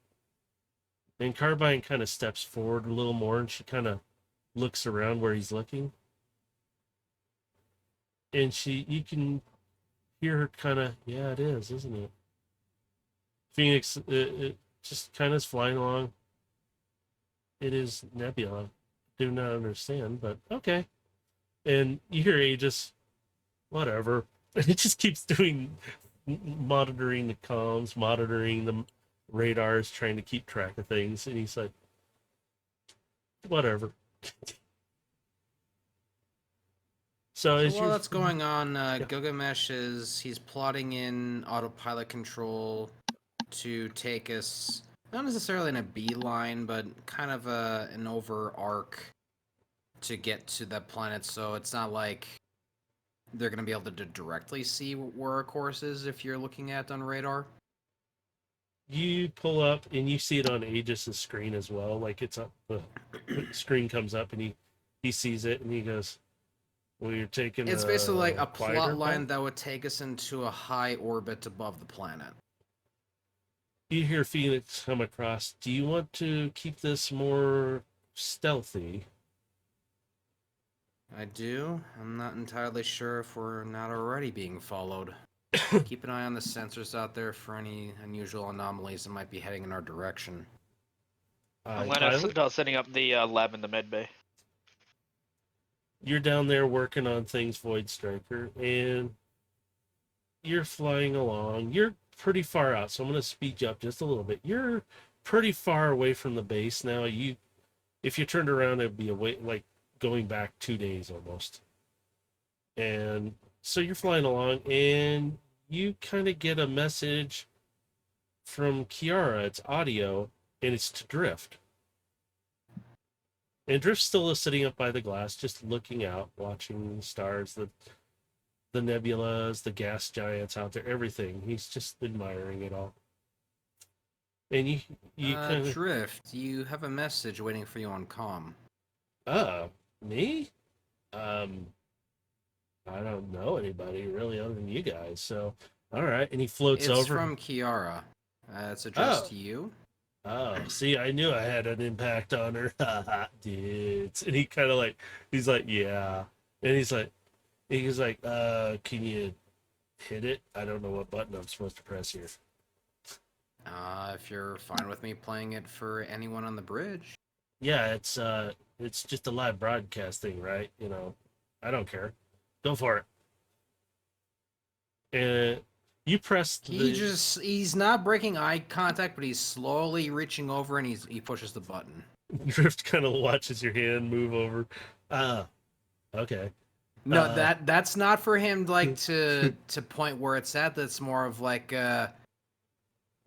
Speaker 1: And Carbine kind of steps forward a little more, and she kind of looks around where he's looking, and you can hear her kind of, "Yeah, it is, isn't it?" Phoenix, it just kind of is flying along. It is nebula. Do not understand, but okay. And you hear Aegis, whatever. And it just keeps doing, monitoring the comms, monitoring the radars, trying to keep track of things. And he's like, whatever. So as
Speaker 4: While
Speaker 1: you're
Speaker 4: that's going on, Gilgamesh he's plotting in autopilot control to take us not necessarily in a beeline, but kind of an over arc to get to that planet. So it's not like they're going to be able to directly see where our course is if you're looking at on radar.
Speaker 1: you pull up and you see it on Aegis's screen as well. Like it's up, the screen comes up and he sees it and he goes, "Well, you're taking."
Speaker 4: It's basically like a
Speaker 1: quieter
Speaker 4: plot line
Speaker 1: path?"
Speaker 4: that would take us into a high orbit above the planet.
Speaker 1: You hear Phoenix come across. "Do you want to keep this more stealthy?"
Speaker 4: I do. I'm not entirely sure if we're not already being followed. Keep an eye on the sensors out there for any unusual anomalies that might be heading in our direction.
Speaker 3: I'm gonna
Speaker 1: Pilot,
Speaker 3: start setting up the lab in the med bay.
Speaker 1: you're down there working on things, Void Striker, and you're flying along. You're pretty far out, so I'm going to speed you up just a little bit. You're pretty far away from the base now. If you turned around, it'd be away, like going back 2 days almost. And so you're flying along, and you kind of get a message from Kiara. It's audio, and it's to Drift. And Drift still is sitting up by the glass, just looking out, watching the stars, the nebulas, the gas giants out there, everything. He's just admiring it all. And you kind of,
Speaker 4: Drift, you have a message waiting for you on comm.
Speaker 1: me? I don't know anybody really other than you guys. So, all right. And he floats
Speaker 4: It's
Speaker 1: over.
Speaker 4: from Kiara. It's addressed
Speaker 1: Oh.
Speaker 4: to you.
Speaker 1: Oh, see, I knew I had an impact on her. Dudes. And he kind of like, he's like, yeah. And he's like, can you hit it? I don't know what button I'm supposed to press here.
Speaker 4: If you're fine with me playing it for anyone on the bridge.
Speaker 1: Yeah, it's just a live broadcast thing, right? You know, I don't care. Go for it. And you press
Speaker 4: He's not breaking eye contact, but he's slowly reaching over and he pushes the button.
Speaker 1: Drift kind of watches your hand move over. Okay.
Speaker 4: No, that's not for him like to point where it's at. That's more of like
Speaker 1: No,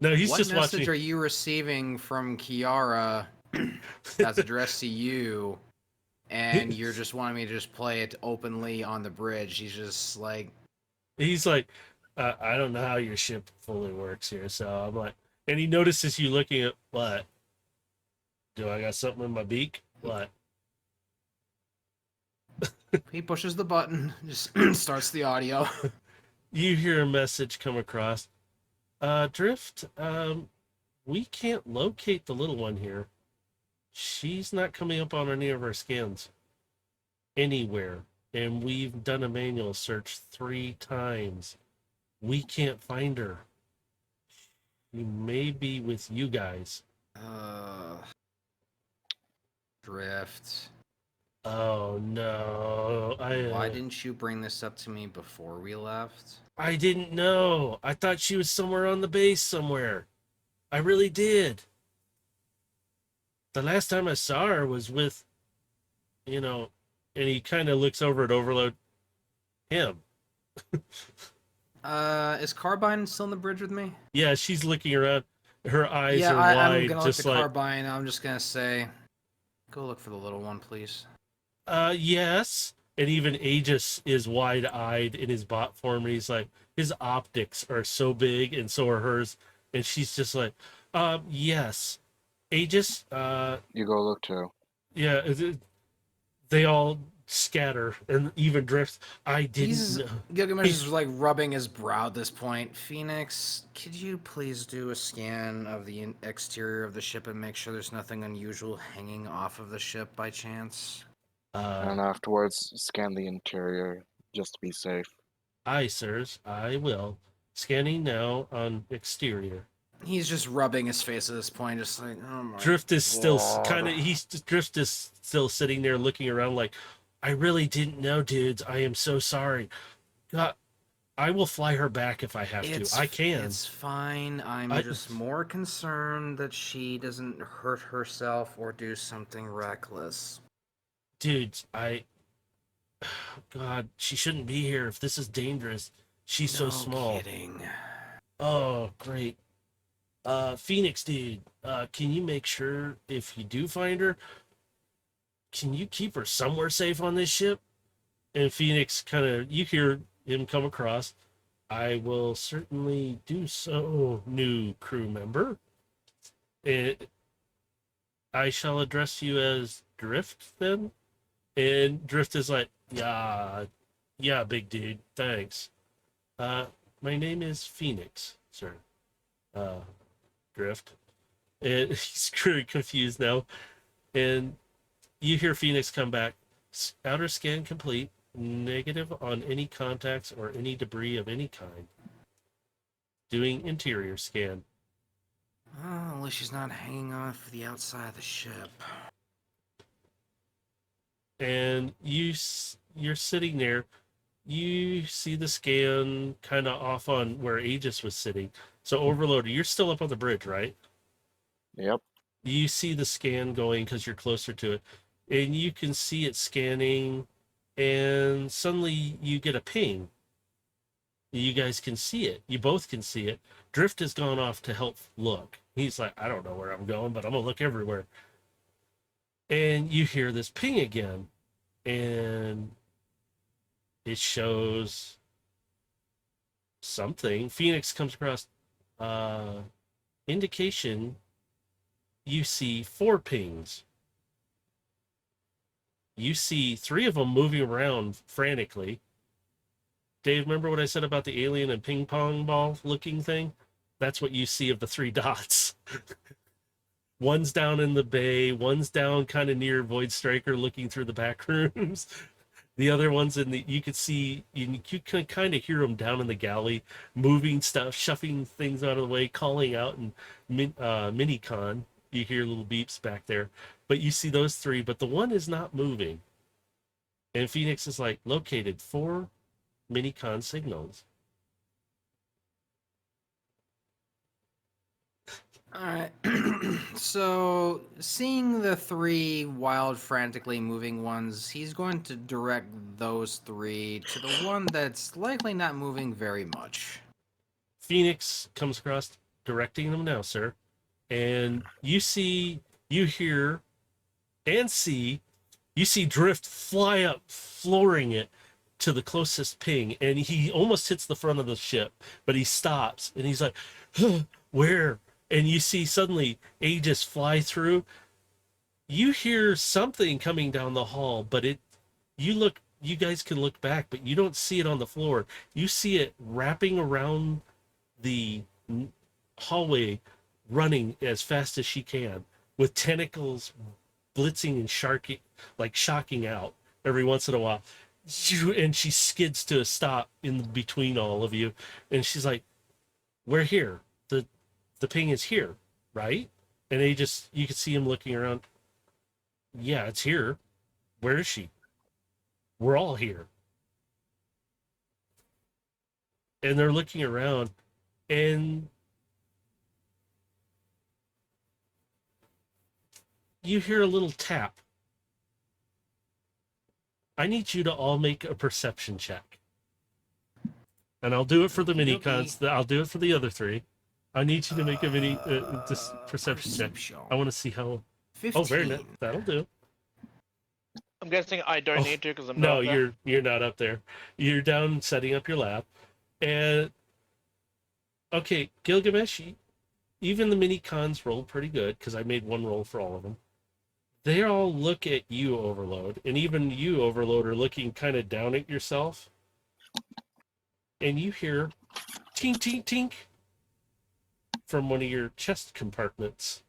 Speaker 1: he's
Speaker 4: what
Speaker 1: just
Speaker 4: message
Speaker 1: watching.
Speaker 4: are you receiving from Kiara that's addressed to you? And you're just wanting me to just play it openly on the bridge. He's like,
Speaker 1: I don't know how your ship fully works here, so I'm like, and he notices you looking at what? Do I got something in my beak? What?
Speaker 4: He pushes the button, just starts the audio.
Speaker 1: You hear a message come across. Drift, we can't locate the little one here. She's not coming up on any of our scans anywhere. And we've done a manual search 3 times. We can't find her. She may be with you guys.
Speaker 4: Drift.
Speaker 1: Oh no.
Speaker 4: Why didn't you bring this up to me before we left?
Speaker 1: I didn't know. I thought she was somewhere on the base somewhere. I really did. The last time I saw her was with, and he kind of looks over at Overload. Him.
Speaker 4: Is Carbine still in the bridge with me?
Speaker 1: Yeah, she's looking around. Her eyes
Speaker 4: Yeah,
Speaker 1: are
Speaker 4: I'm
Speaker 1: wide,
Speaker 4: gonna look
Speaker 1: just
Speaker 4: at
Speaker 1: like,
Speaker 4: Carbine. I'm just gonna say, go look for the little one, please.
Speaker 1: yes. And even Aegis is wide-eyed in his bot form, and he's like, his optics are so big, and so are hers. And she's just like, yes. Aegis,
Speaker 2: You go look too.
Speaker 1: yeah, they all scatter and even drift. I didn't know.
Speaker 4: Gilgamesh is like rubbing his brow at this point. Phoenix, could you please do a scan of the exterior of the ship and make sure there's nothing unusual hanging off of the ship by chance?
Speaker 2: And afterwards, scan the interior just to be safe.
Speaker 1: Aye, sirs, I will. Scanning now on exterior.
Speaker 4: He's just rubbing his face at this point, just like, oh my
Speaker 1: Drift is still
Speaker 4: God.
Speaker 1: Drift is still sitting there looking around like, I really didn't know, dudes. I am so sorry. God, I will fly her back if I have to. I can.
Speaker 4: It's fine. I'm just more concerned that she doesn't hurt herself or do something reckless.
Speaker 1: Dudes, God, she shouldn't be here if this is dangerous. She's so small.
Speaker 4: Kidding.
Speaker 1: Oh, great. Phoenix, dude, can you make sure if you do find her, can you keep her somewhere safe on this ship? And Phoenix you hear him come across. I will certainly do so, new crew member. I shall address you as Drift then. And Drift is like, yeah, big dude, thanks. My name is Phoenix, sir. Drift. And he's very confused now. And you hear Phoenix come back. Outer scan complete. Negative on any contacts or any debris of any kind. Doing interior scan.
Speaker 4: Oh, at least she's not hanging on for the outside of the ship.
Speaker 1: And you're sitting there. You see the scan kind of off on where Aegis was sitting. So Overloader, you're still up on the bridge, right?
Speaker 2: Yep.
Speaker 1: You see the scan going because you're closer to it. And you can see it scanning. And suddenly you get a ping. You guys can see it. You both can see it. Drift has gone off to help look. He's like, I don't know where I'm going, but I'm going to look everywhere. And you hear this ping again. And it shows something. Phoenix comes across indication. You see 4 pings. You see 3 of them moving around frantically. Dave, remember what I said about the alien and ping pong ball looking thing? That's what you see of the 3 dots. One's down in the bay, one's down kind of near Void Striker looking through the back rooms. The other one's you could see, you can kind of hear them down in the galley, moving stuff, shoving things out of the way, calling out, and Minicon. You hear little beeps back there. But you see those 3, but the one is not moving. And Phoenix is like, located 4 Minicon signals.
Speaker 4: Alright. So, seeing the 3 wild, frantically moving ones, he's going to direct those 3 to the one that's likely not moving very much.
Speaker 1: Phoenix comes across, directing them now, sir. And you hear, and see, you see Drift fly up, flooring it to the closest ping. And he almost hits the front of the ship, but he stops. And he's like, where? And you see suddenly Aegis fly through, You hear something coming down the hall, but you guys can look back, but you don't see it on the floor. You see it wrapping around the hallway, running as fast as she can, with tentacles blitzing and shocking out every once in a while. And she skids to a stop in between all of you, and she's like, "We're here. The ping is here, right?" And you can see him looking around. Yeah, it's here. Where is she? We're all here. And they're looking around, and you hear a little tap. I need you to all make a perception check. And I'll do it for the mini cons. I'll do it for the other three. I need you to make a perception check. I want to see how.
Speaker 4: 15.
Speaker 1: Oh, very nice. That'll do.
Speaker 3: I'm guessing I don't need to because I'm
Speaker 1: No,
Speaker 3: not there.
Speaker 1: you're not up there. You're down setting up your lab, and okay, Gilgamesh. Even the mini cons rolled pretty good because I made one roll for all of them. They all look at you, Overload, and even you, Overload, are looking kind of down at yourself, and you hear tink tink tink from one of your chest compartments.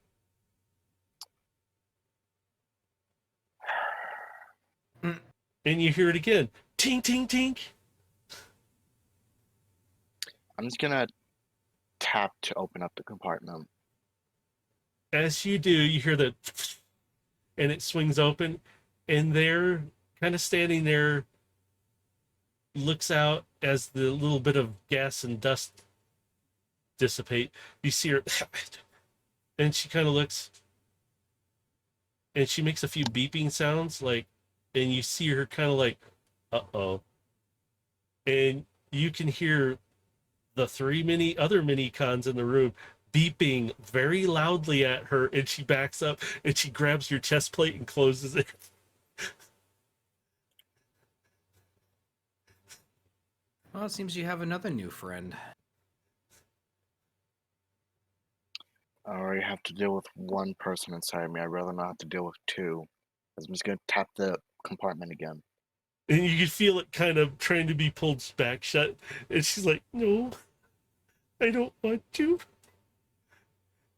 Speaker 1: And you hear it again. Tink, tink, tink.
Speaker 2: I'm just gonna tap to open up the compartment.
Speaker 1: As you do, you hear the and it swings open, and they're kind of standing there, looks out as the little bit of gas and dust dissipate. You see her, and she kind of looks, and she makes a few beeping sounds, like, and you see her kind of like, uh-oh. And you can hear the other mini cons in the room beeping very loudly at her, and she backs up and she grabs your chest plate and closes it.
Speaker 4: Well, it seems you have another new friend.
Speaker 2: I already have to deal with one person inside me. I'd rather not have to deal with two. I'm just gonna tap the compartment again.
Speaker 1: And you can feel it kind of trying to be pulled back shut. And she's like, "No, I don't want to."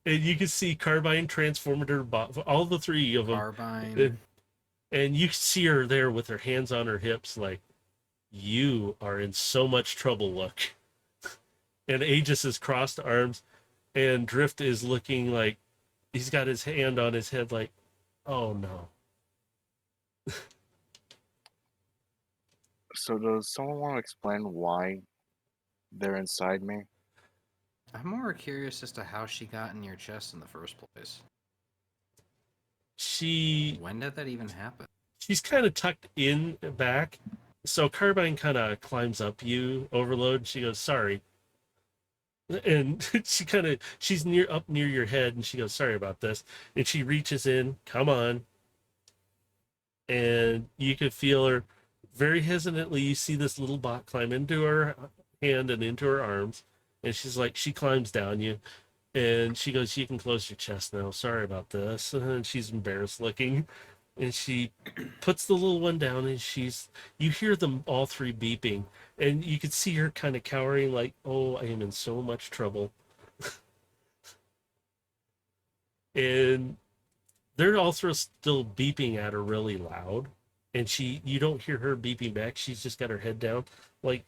Speaker 1: And you can see Carbine, Transformator, all the three of them.
Speaker 4: Carbine.
Speaker 1: And you see her there with her hands on her hips, like, "You are in so much trouble, look." And Aegis has crossed arms, and Drift is looking like he's got his hand on his head, like, "Oh no."
Speaker 2: So does someone want to explain why they're inside me?
Speaker 4: I'm more curious as to how she got in your chest in the first place. When did that even happen?
Speaker 1: She's kind of tucked in back. So Carbine kind of climbs up you, Overload. She goes, "Sorry." And she's up near your head, and she goes, "Sorry about this." And she reaches in, "Come on." And you can feel her very hesitantly. You see this little bot climb into her hand and into her arms. And she climbs down you, and she goes, "You can close your chest now. Sorry about this." And she's embarrassed looking, and she puts the little one down, and you hear them all three beeping, and you can see her kind of cowering, like, "Oh, I am in so much trouble." And they're also still beeping at her really loud, and you don't hear her beeping back. She's just got her head down, like,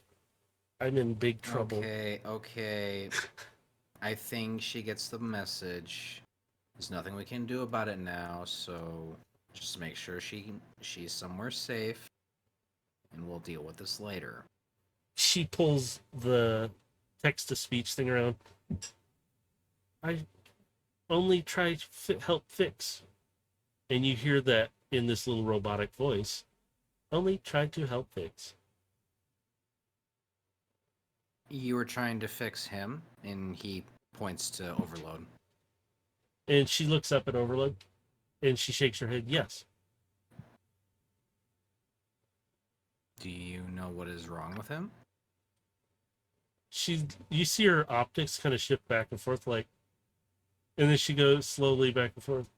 Speaker 1: "I'm in big trouble."
Speaker 4: Okay. I think she gets the message. There's nothing we can do about it now, so just make sure she's somewhere safe, and we'll deal with this later.
Speaker 1: She pulls the text-to-speech thing around. "I only try to help fix." And you hear that in this little robotic voice. "Only try to help fix."
Speaker 4: You were trying to fix him, and he points to Overload.
Speaker 1: And she looks up at Overload, and she shakes her head, "Yes."
Speaker 4: Do you know what is wrong with him?
Speaker 1: You see her optics kind of shift back and forth, like, and then she goes slowly back and forth.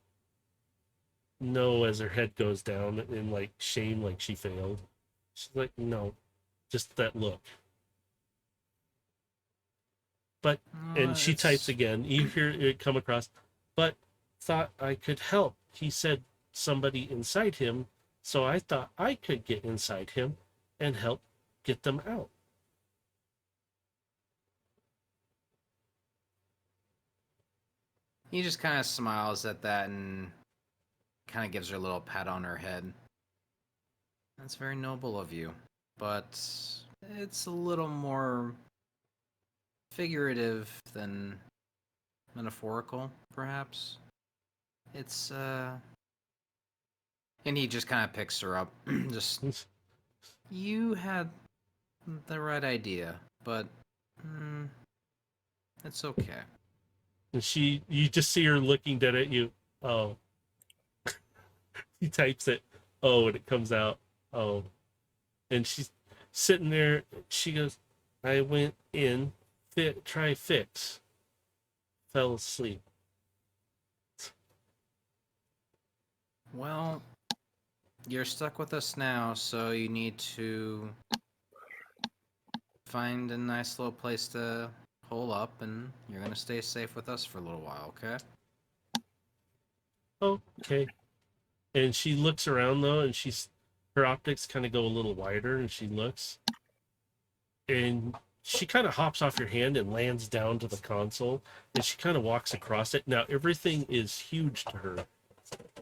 Speaker 1: no as her head goes down in like shame, like she failed. She's like, no, just that look. But and she types again. You hear it come across, but thought I could help. He said somebody inside him, so I thought I could get inside him and help get them out.
Speaker 4: He just kind of smiles at that and kind of gives her a little pat on her head. That's very noble of you, but it's a little more figurative than metaphorical, perhaps. It's, and he just kind of picks her up. Just, you had the right idea, but it's okay.
Speaker 1: And you just see her looking dead at you. Oh. He types it, oh, and it comes out, oh. And she's sitting there. She goes, I went in, try fix, fell asleep.
Speaker 4: Well, you're stuck with us now, so you need to find a nice little place to hole up, and you're gonna stay safe with us for a little while, okay?
Speaker 1: Okay. And she looks around though, and her optics kind of go a little wider, and she looks, and she kind of hops off your hand and lands down to the console, and she kind of walks across it. Now everything is huge to her,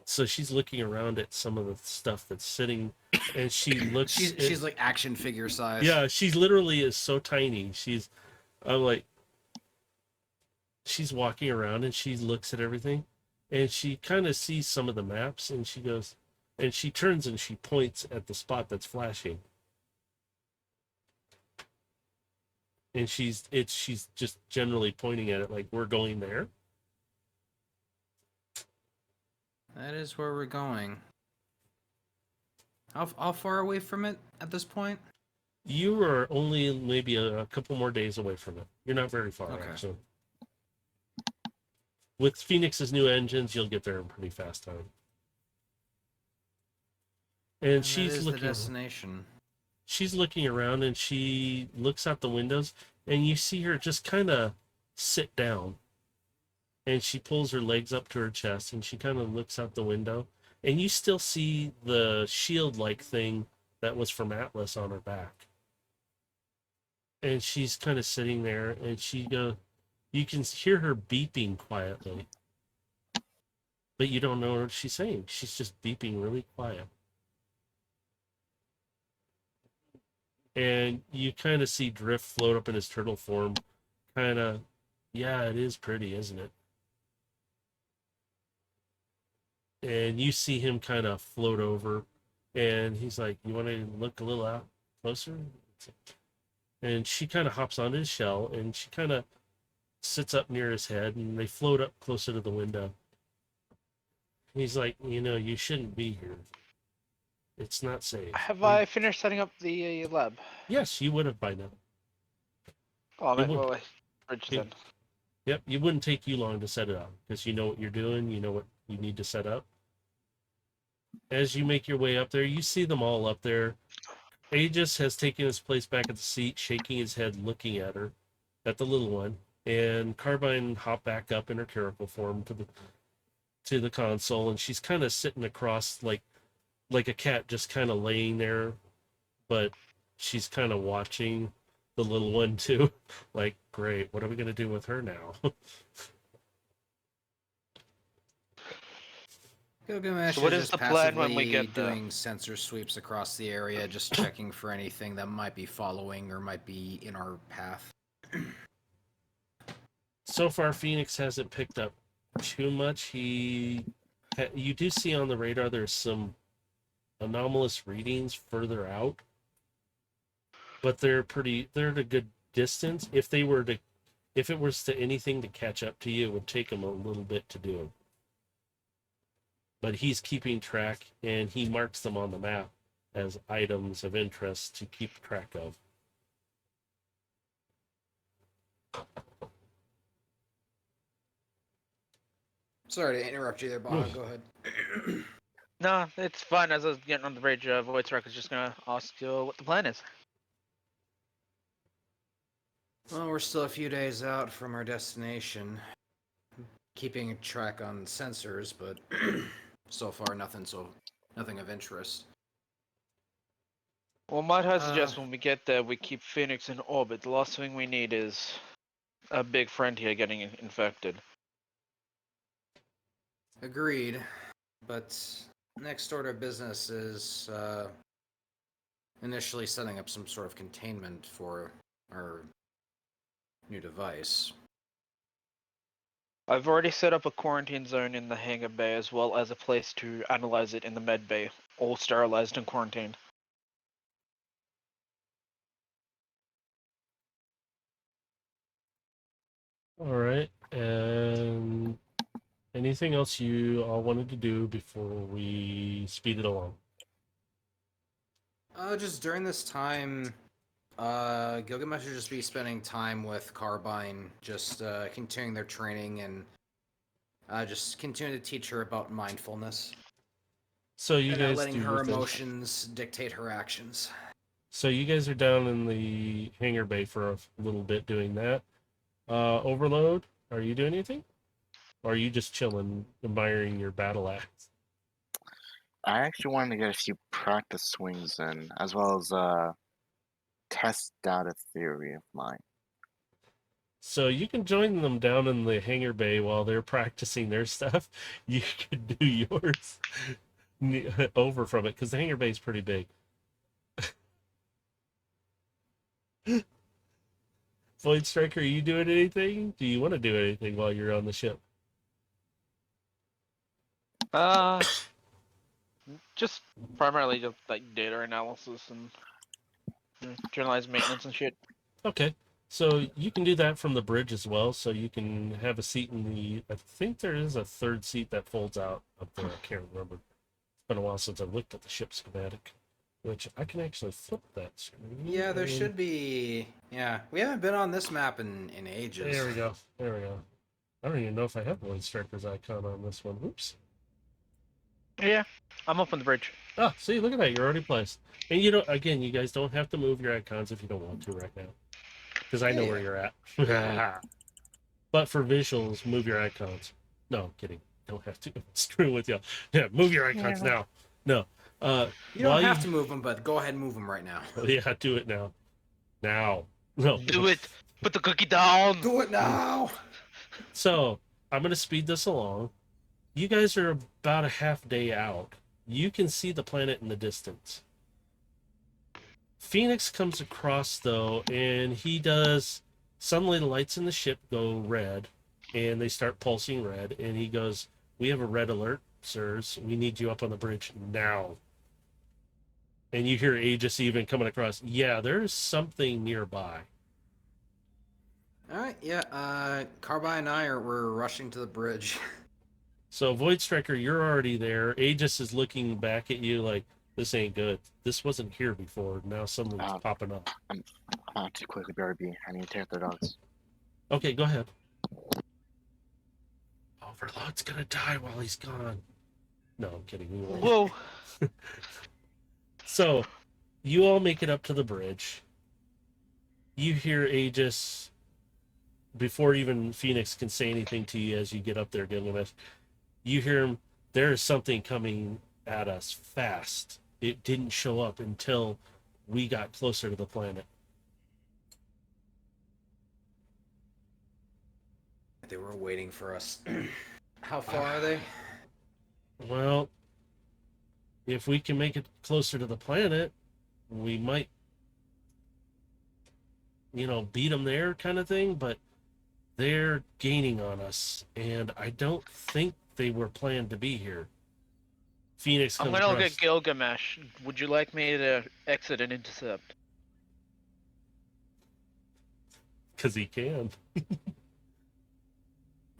Speaker 1: so she's looking around at some of the stuff that's sitting, and she looks.
Speaker 4: She's like action figure size.
Speaker 1: Yeah, she's literally is so tiny. I'm like, she's walking around and she looks at everything, and she kind of sees some of the maps, and she goes, and she turns and she points at the spot that's flashing. And she's just generally pointing at it like, we're going there.
Speaker 4: That is where we're going. How far away from it at this point?
Speaker 1: You are only maybe a couple more days away from it. You're not very far,
Speaker 4: Okay.
Speaker 1: actually. With Phoenix's new engines, you'll get there in pretty fast time. And she's
Speaker 4: that is
Speaker 1: looking.
Speaker 4: The destination.
Speaker 1: She's looking around, and she looks out the windows, and you see her just kind of sit down, and she pulls her legs up to her chest, and she kind of looks out the window, and you still see the shield-like thing that was from Atlas on her back. And she's kind of sitting there, and you can hear her beeping quietly, but you don't know what she's saying. She's just beeping really quiet. And you kind of see Drift float up in his turtle form. Kind of, yeah, it is pretty, isn't it? And you see him kind of float over, and he's like, you want to look a little out closer? And she kind of hops onto his shell, and she kind of sits up near his head, and they float up closer to the window. He's like, you shouldn't be here. It's not safe.
Speaker 3: Have I finished setting up the lab?
Speaker 1: Yes, you would have by now.
Speaker 3: Oh,
Speaker 1: It
Speaker 3: I'm
Speaker 1: would-
Speaker 3: well, bridge
Speaker 1: Yeah.
Speaker 3: then.
Speaker 1: Yep, it wouldn't take you long to set it up because you know what you're doing, you know what you need to set up. As you make your way up there, you see them all up there. Aegis has taken his place back at the seat, shaking his head, looking at her, at the little one. And Carbine hopped back up in her caracal form to the console, and she's kind of sitting across like a cat, just kind of laying there, but she's kind of watching the little one too. Like, great, what are we gonna do with her now?
Speaker 3: So what is the plan when we get there?
Speaker 4: Doing sensor sweeps across the area, just checking for anything that might be following or might be in our path.
Speaker 1: So far, Phoenix hasn't picked up too much. You do see on the radar there's some anomalous readings further out, but they're at a good distance. If it was to anything to catch up to you, it would take them a little bit to do. But he's keeping track, and he marks them on the map as items of interest to keep track of.
Speaker 4: Sorry to interrupt you there, Bob. Go ahead.
Speaker 3: No, it's fine. As I was getting on the bridge, Void Strike is just gonna ask what the plan is.
Speaker 4: Well, we're still a few days out from our destination. Keeping a track on sensors, but so far nothing of interest.
Speaker 3: Well, might I suggest when we get there, we keep Phoenix in orbit. The last thing we need is a big friend here getting infected.
Speaker 4: Agreed, but next order of business is initially setting up some sort of containment for our new device.
Speaker 3: I've already set up a quarantine zone in the hangar bay as well as a place to analyze it in the med bay, all sterilized and quarantined.
Speaker 1: All right. And anything else you all wanted to do before we speed it along?
Speaker 4: Just during this time, Gilgamesh will just be spending time with Carbine, just continuing their training and just continuing to teach her about mindfulness.
Speaker 1: So you
Speaker 4: And
Speaker 1: guys
Speaker 4: letting
Speaker 1: do
Speaker 4: her
Speaker 1: your thing.
Speaker 4: emotions dictate her actions.
Speaker 1: So you guys are down in the hangar bay for a little bit doing that. Overload, are you doing anything? Or are you just chilling, admiring your battle axe?
Speaker 2: I actually wanted to get a few practice swings in, as well as test out a theory of mine.
Speaker 1: So you can join them down in the hangar bay while they're practicing their stuff. You could do yours over from it because the hangar bay is pretty big. Void Striker, are you doing anything? Do you want to do anything while you're on the ship?
Speaker 3: Just primarily just like data analysis and journalized maintenance and shit.
Speaker 1: Okay. So you can do that from the bridge as well. So you can have a seat in the. I think there is a third seat that folds out up there. I can't remember. It's been a while since I've looked at the ship schematic, which I can actually flip that screen.
Speaker 4: Yeah, there
Speaker 1: and-
Speaker 4: should be. Yeah, we haven't been on this map in ages.
Speaker 1: There we go. There we go. I don't even know if I have Void Striker's icon on this one. Oops.
Speaker 3: Yeah, I'm up on the bridge.
Speaker 1: Ah, see, look at that. You're already placed. And you know, again, you guys don't have to move your icons if you don't want to right now. Because I know
Speaker 4: Yeah.
Speaker 1: where you're at. But for visuals, move your icons. No, I'm kidding. Don't have to. Screw with you. Yeah, move your icons now. No.
Speaker 4: You don't have to move them, but go ahead and move them right now.
Speaker 1: Yeah, do it now. Now. No.
Speaker 3: Do it! Put the cookie down!
Speaker 4: Do it now!
Speaker 1: So, I'm going to speed this along. You guys are about a half day out. You can see the planet in the distance. Phoenix comes across, though, and he does. Suddenly, the lights in the ship go red, and they start pulsing red. And he goes, "We have a red alert, sirs. We need you up on the bridge now." And you hear Aegis even coming across. Yeah, there's something nearby.
Speaker 4: Alright, yeah, Carbine and we're rushing to the bridge.
Speaker 1: So, Void Striker, you're already there. Aegis is looking back at you like, this ain't good. This wasn't here before. Now something's popping up.
Speaker 2: I'm out too quickly, BRB. I need to take their dogs.
Speaker 1: Okay, go ahead. Overload's gonna die while he's gone. No, I'm kidding. He won't.
Speaker 3: Whoa!
Speaker 1: So, you all make it up to the bridge. You hear Aegis, before even Phoenix can say anything to you as you get up there, Gilgamesh, you hear him, there is something coming at us fast. It didn't show up until we got closer to the planet.
Speaker 4: They were waiting for us. How far are they?
Speaker 1: Well, if we can make it closer to the planet, we might, beat them there kind of thing, but they're gaining on us, and I don't think they were planned to be here. Phoenix
Speaker 3: I'm
Speaker 1: comes
Speaker 3: gonna look
Speaker 1: across.
Speaker 3: at Gilgamesh. Would you like me to exit and intercept?
Speaker 1: Because he can.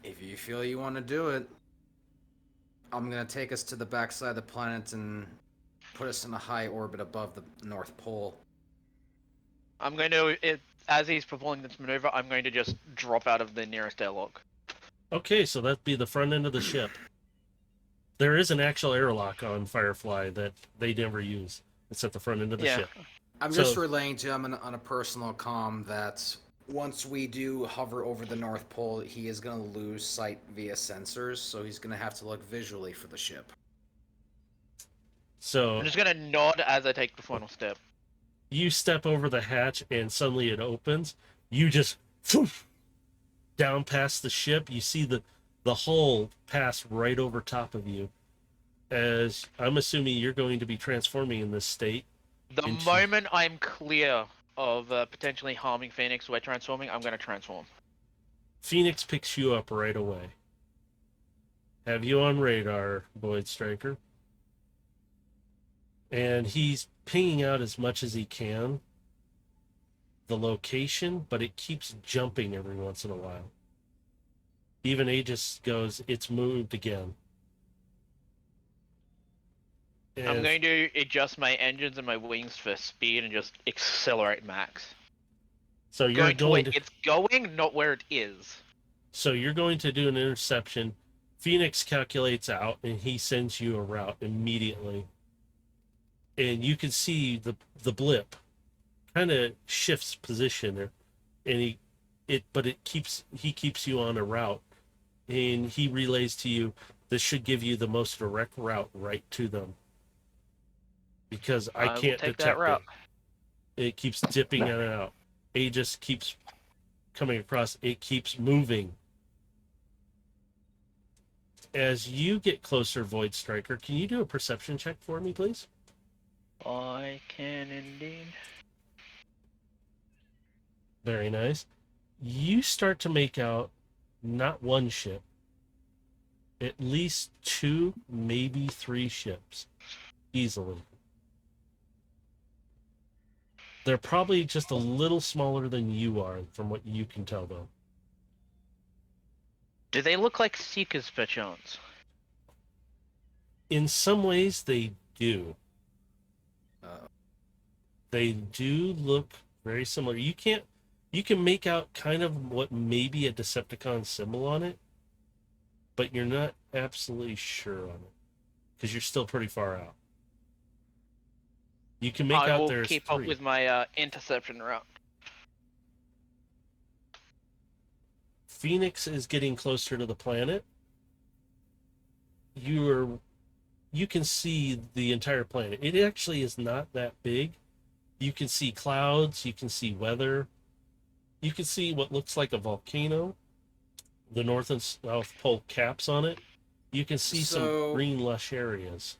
Speaker 4: If you feel you want to do it, I'm gonna take us to the backside of the planet and put us in a high orbit above the North Pole.
Speaker 3: I'm going to, as he's performing this maneuver, I'm going to just drop out of the nearest airlock.
Speaker 1: Okay, so that'd be the front end of the ship. There is an actual airlock on Firefly that they never use. It's at the front end of the
Speaker 3: Yeah.
Speaker 1: ship.
Speaker 4: I'm
Speaker 1: So-
Speaker 4: just relaying to him on a personal comm that once we do hover over the North Pole, he is going to lose sight via sensors, so he's going to have to look visually for the ship.
Speaker 1: So
Speaker 3: I'm just gonna nod as I take the final step.
Speaker 1: you step over the hatch and suddenly it opens. You just poof, down past the ship. You see the hull pass right over top of you. As I'm assuming you're going to be transforming in this state.
Speaker 3: The
Speaker 1: Into-
Speaker 3: moment I'm clear of potentially harming Phoenix by transforming, I'm gonna transform.
Speaker 1: Phoenix picks you up right away. Have you on radar, Void Striker. And he's pinging out as much as he can the location, but it keeps jumping every once in a while. Even Aegis goes, it's moved again.
Speaker 3: I'm
Speaker 1: And
Speaker 3: going to adjust my engines and my wings for speed and just accelerate max.
Speaker 1: so you're
Speaker 3: Going to where
Speaker 1: going to
Speaker 3: it's going, not where it is.
Speaker 1: so you're going to do an interception. Phoenix calculates out and he sends you a route immediately. And you can see the blip kind of shifts position there, and he keeps you on a route, and he relays to you this should give you the most direct route right to them, because I
Speaker 3: will
Speaker 1: can't
Speaker 3: take that
Speaker 1: detect
Speaker 3: route.
Speaker 1: it keeps dipping in and out. Aegis keeps coming across. It keeps moving. As you get closer, Void Striker, can you do a perception check for me, please?
Speaker 3: I can indeed.
Speaker 1: Very nice. You start to make out not one ship, at least 2, maybe 3 ships, easily. They're probably just a little smaller than you are, from what you can tell, though.
Speaker 3: Do they look like Seekers, perchance?
Speaker 1: In some ways, they do.
Speaker 4: Uh,
Speaker 1: They do look very similar. You can make out kind of what may be a Decepticon symbol on it, but you're not absolutely sure on it because you're still pretty far out. You can make
Speaker 3: I
Speaker 1: out
Speaker 3: will
Speaker 1: there's
Speaker 3: keep
Speaker 1: 3.
Speaker 3: up with my interception route.
Speaker 1: Phoenix is getting closer to the planet. You can see the entire planet. It actually is not that big. You can see clouds, you can see weather. You can see what looks like a volcano. The North and South Pole caps on it. You can see some
Speaker 4: So-
Speaker 1: green lush areas.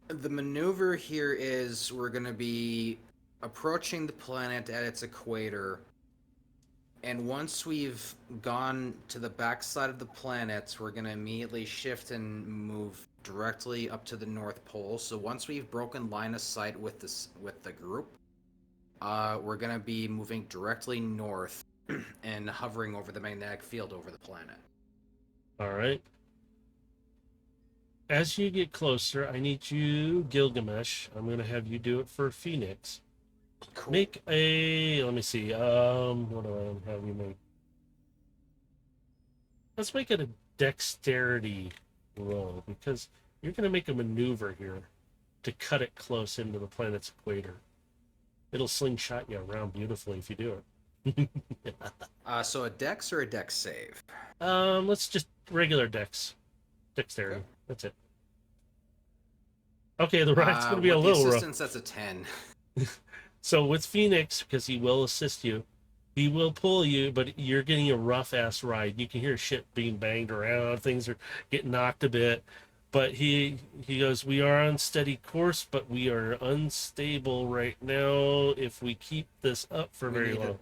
Speaker 4: The maneuver here is we're going to be approaching the planet at its equator, and once we've gone to the backside of the planet, we're going to immediately shift and move directly up to the North Pole. So once we've broken line of sight with the group, we're going to be moving directly north and hovering over the magnetic field over the planet.
Speaker 1: All right. As you get closer, I need you, Gilgamesh. I'm going to have you do it for Phoenix.
Speaker 4: Cool.
Speaker 1: Make a, let me see, what do I have you make? Let's make it a dexterity roll, because you're going to make a maneuver here to cut it close into the planet's equator. It'll slingshot you around beautifully if you do it.
Speaker 4: So a dex or a dex save?
Speaker 1: Let's just regular dexterity.
Speaker 4: Okay.
Speaker 1: That's it. Okay, the ride's going to be a
Speaker 4: with
Speaker 1: little
Speaker 4: the
Speaker 1: rough.
Speaker 4: assistance, that's a 10.
Speaker 1: So with Phoenix, because he will assist you, he will pull you, but you're getting a rough ass ride. You can hear shit being banged around, things are getting knocked a bit. But he goes, we are on steady course, but we are unstable right now if we keep this up for
Speaker 4: We
Speaker 1: very
Speaker 4: need to-
Speaker 1: long.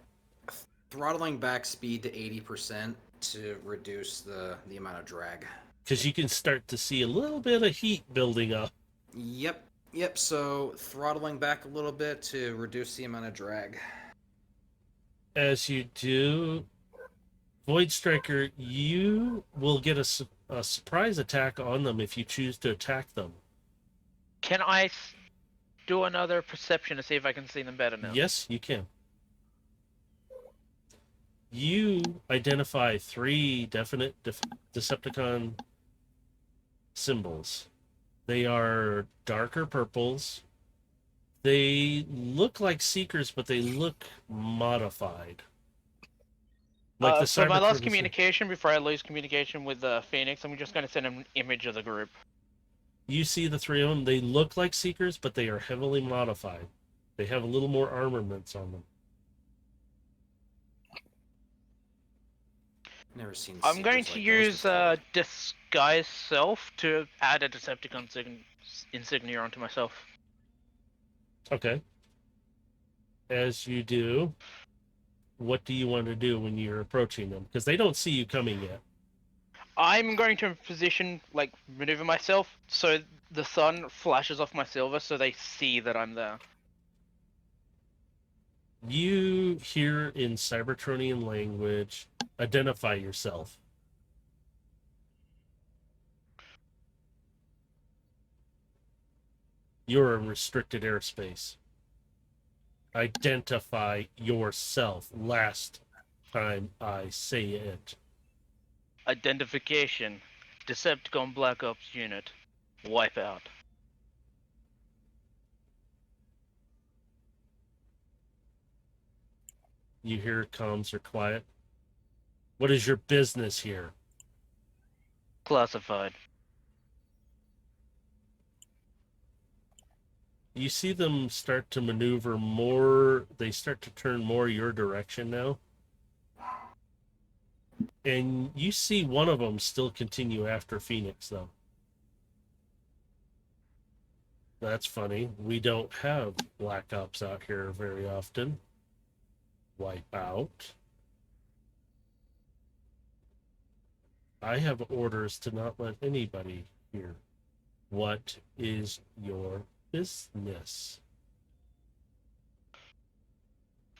Speaker 4: Throttling back speed to 80% to reduce the amount of drag.
Speaker 1: Because you can start to see a little bit of heat building up.
Speaker 4: Yep. So throttling back a little bit to reduce the amount of drag.
Speaker 1: As you do, Void Striker, you will get a surprise attack on them if you choose to attack them.
Speaker 3: Can I do another perception to see if I can see them better now?
Speaker 1: Yes, you can. You identify 3 definite Decepticon symbols. They are darker purples. They look like seekers, but they look modified. Like the
Speaker 3: for my last
Speaker 1: Cybercritters-
Speaker 3: communication, before I lose communication with Phoenix, I'm just going to send him an image of the group.
Speaker 1: You see the three of them. They look like seekers, but they are heavily modified. They have a little more armaments on them.
Speaker 4: Never seen.
Speaker 3: I'm going
Speaker 4: seekers
Speaker 3: to
Speaker 4: like those
Speaker 3: use
Speaker 4: before.
Speaker 3: disguise self to add a Decepticon insignia onto myself.
Speaker 1: Okay. As you do, what do you want to do when you're approaching them? Because they don't see you coming yet.
Speaker 3: I'm going to position, like, maneuver myself so the sun flashes off my silver so they see that I'm there.
Speaker 1: You hear in Cybertronian language, identify yourself. You're in restricted airspace. Identify yourself. Last time I say it.
Speaker 3: Identification. Decepticon Black Ops unit. Wipeout.
Speaker 1: You hear comms are quiet. What is your business here?
Speaker 3: Classified.
Speaker 1: You see them start to maneuver more. They start to turn more your direction now. And you see one of them still continue after Phoenix, though. That's funny. We don't have Black Ops out here very often. Wipe out. I have orders to not let anybody here. What is your business?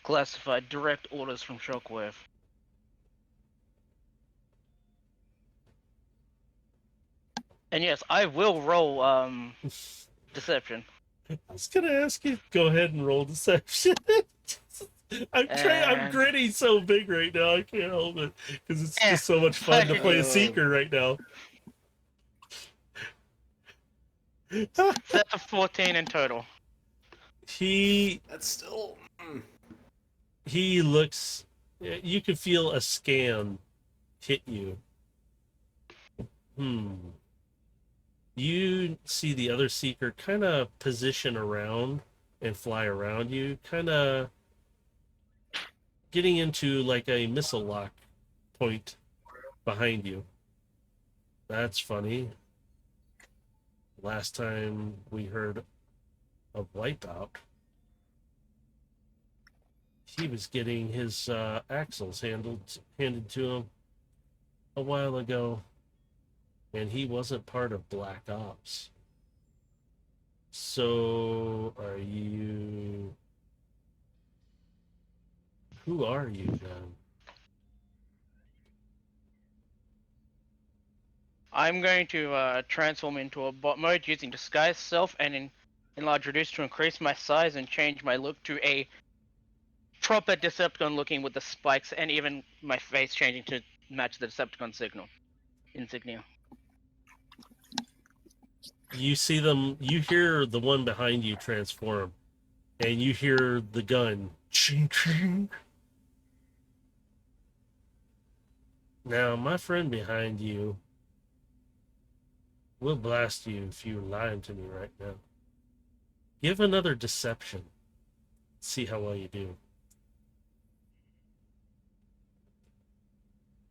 Speaker 3: Classified. Direct orders from Shockwave. And yes, I will roll deception.
Speaker 1: I was gonna ask you, go ahead and roll deception. I'm
Speaker 3: And-
Speaker 1: grinning so big right now. I can't help it because it's just so much fun to play a seeker right now.
Speaker 3: Set of 14 in total.
Speaker 4: That's still.
Speaker 1: He looks. You can feel a scan hit you. You see the other seeker kind of position around and fly around you, kind of getting into like a missile lock point behind you. That's funny. Last time we heard of Wipeout, he was getting his axles handed to him a while ago, and he wasn't part of Black Ops. So, are you... Who are you then?
Speaker 3: I'm going to transform into a bot mode using disguise self and enlarge reduce to increase my size and change my look to a proper Decepticon looking with the spikes and even my face changing to match the Decepticon insignia.
Speaker 1: You see them, you hear the one behind you transform, and you hear the gun. Ching, ching. Now, my friend behind you will blast you if you're lying to me right now. Give another deception. See how well you do.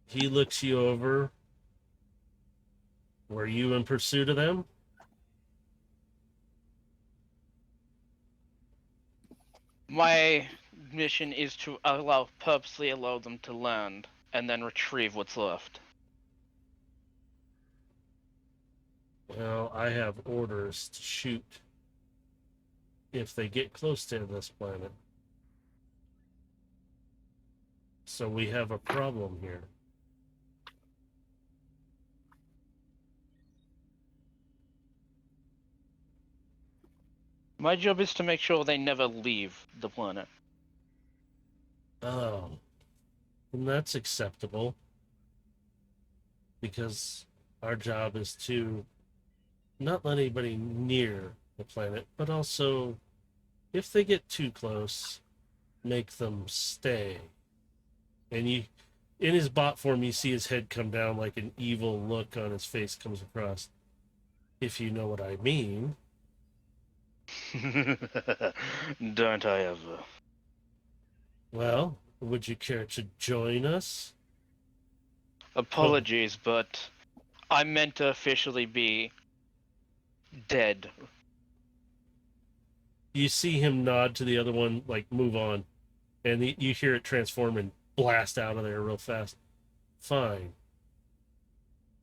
Speaker 1: He looks you over. Were you in pursuit of them?
Speaker 3: My mission is to purposely allow them to land and then retrieve what's left.
Speaker 1: Well, I have orders to shoot if they get close to this planet. So we have a problem here.
Speaker 3: My job is to make sure they never leave the planet.
Speaker 1: Oh, and that's acceptable. Because our job is to not let anybody near the planet, but also, if they get too close, make them stay. And you, in his bot form, you see his head come down, like an evil look on his face comes across. If you know what I mean.
Speaker 3: Don't I ever?
Speaker 1: Well, would you care to join us?
Speaker 3: Apologies, but I meant to officially be dead.
Speaker 1: You see him nod to the other one, like, move on. And you hear it transform and blast out of there real fast. Fine.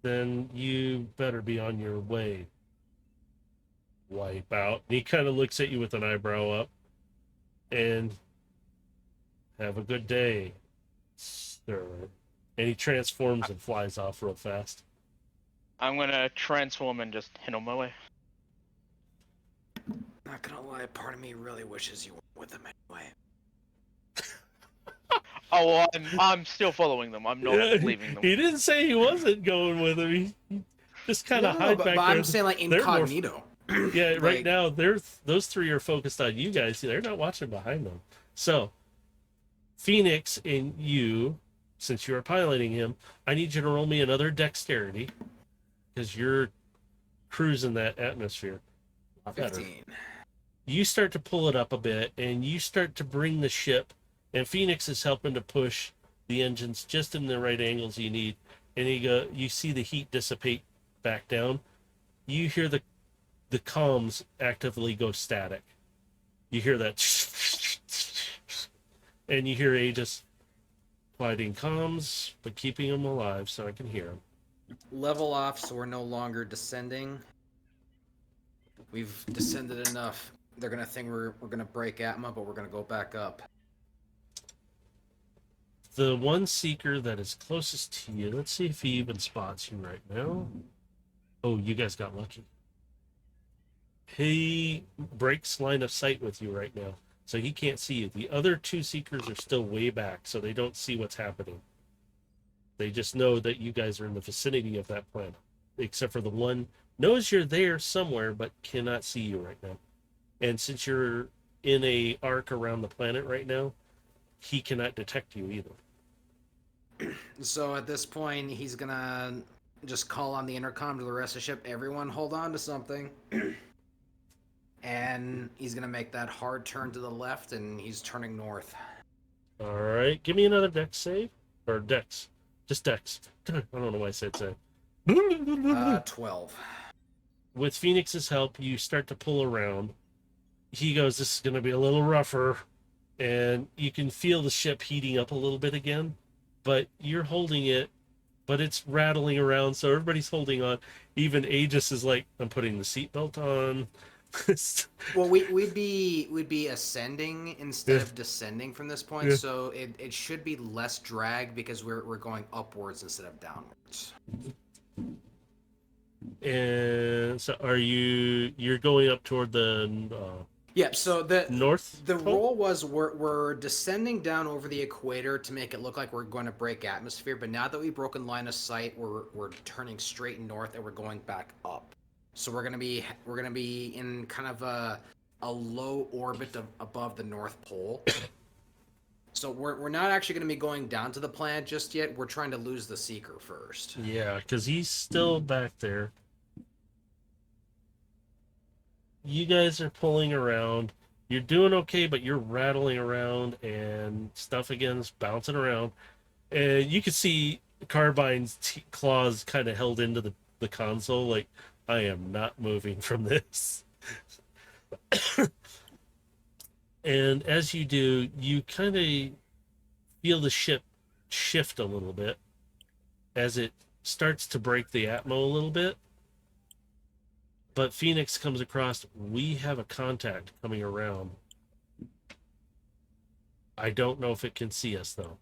Speaker 1: Then you better be on your way. Wipe out. And he kind of looks at you with an eyebrow up. And have a good day, sir. And he transforms and flies off real fast.
Speaker 3: I'm gonna transform and just head on my way.
Speaker 4: Not gonna lie, part of me really wishes you were with them anyway.
Speaker 3: Oh, well, I'm still following them. I'm not leaving them.
Speaker 1: He didn't say he wasn't going with him. He just kind of hide
Speaker 4: but,
Speaker 1: back
Speaker 4: but
Speaker 1: there.
Speaker 4: I'm saying like
Speaker 1: They're more-
Speaker 4: incognito.
Speaker 1: Yeah, right
Speaker 4: Like-
Speaker 1: now those three are focused on you guys. They're not watching behind them. So, Phoenix and you, since you are piloting him, I need you to roll me another dexterity because you're cruising that atmosphere. A lot better.
Speaker 4: 15.
Speaker 1: You start to pull it up a bit, and you start to bring the ship, and Phoenix is helping to push the engines just in the right angles you need. And you see the heat dissipate back down. You hear the comms actively go static. You hear that, and you hear Aegis fighting comms, but keeping them alive so I can hear them.
Speaker 4: Level off, so we're no longer descending. We've descended enough. They're gonna think we're gonna break Atma, but we're gonna go back up.
Speaker 1: The one seeker that is closest to you, let's see if he even spots you right now. Oh, you guys got lucky. He breaks line of sight with you right now, so he can't see you. The other two seekers are still way back, so they don't see what's happening. They just know that you guys are in the vicinity of that planet, except for the one knows you're there somewhere but cannot see you right now. And since you're in a arc around the planet right now, he cannot detect you either.
Speaker 4: So at this point, he's gonna just call on the intercom to the rest of the ship. Everyone, hold on to something. And he's gonna make that hard turn to the left, and he's turning north.
Speaker 1: All right, give me another dex save, or dex, just dex. I don't know why I said save.
Speaker 4: 12.
Speaker 1: With Phoenix's help, you start to pull around. He goes, "This is going to be a little rougher," and you can feel the ship heating up a little bit again. But you're holding it, but it's rattling around, so everybody's holding on. Even Aegis is like, "I'm putting the seatbelt on."
Speaker 4: Well, we'd be ascending instead
Speaker 1: Yeah.
Speaker 4: of descending from this point,
Speaker 1: Yeah.
Speaker 4: so it should be less drag because we're going upwards instead of downwards.
Speaker 1: And so, you're going up toward the
Speaker 4: Yeah. So the
Speaker 1: north?
Speaker 4: The
Speaker 1: pole?
Speaker 4: roll was we're descending down over the equator to make it look like we're going to break atmosphere, but now that we've broken line of sight, we're turning straight north and we're going back up. So we're gonna be in kind of a low orbit above the North Pole. So we're not actually gonna be going down to the planet just yet. We're trying to lose the Seeker first.
Speaker 1: Yeah, because he's still back there. You guys are pulling around. You're doing okay, but you're rattling around and stuff again is bouncing around. And you can see Carbine's claws kind of held into the console, like, I am not moving from this. And as you do, you kind of feel the ship shift a little bit as it starts to break the atmo a little bit. But Phoenix comes across, we have a contact coming around. I don't know if it can see us, though.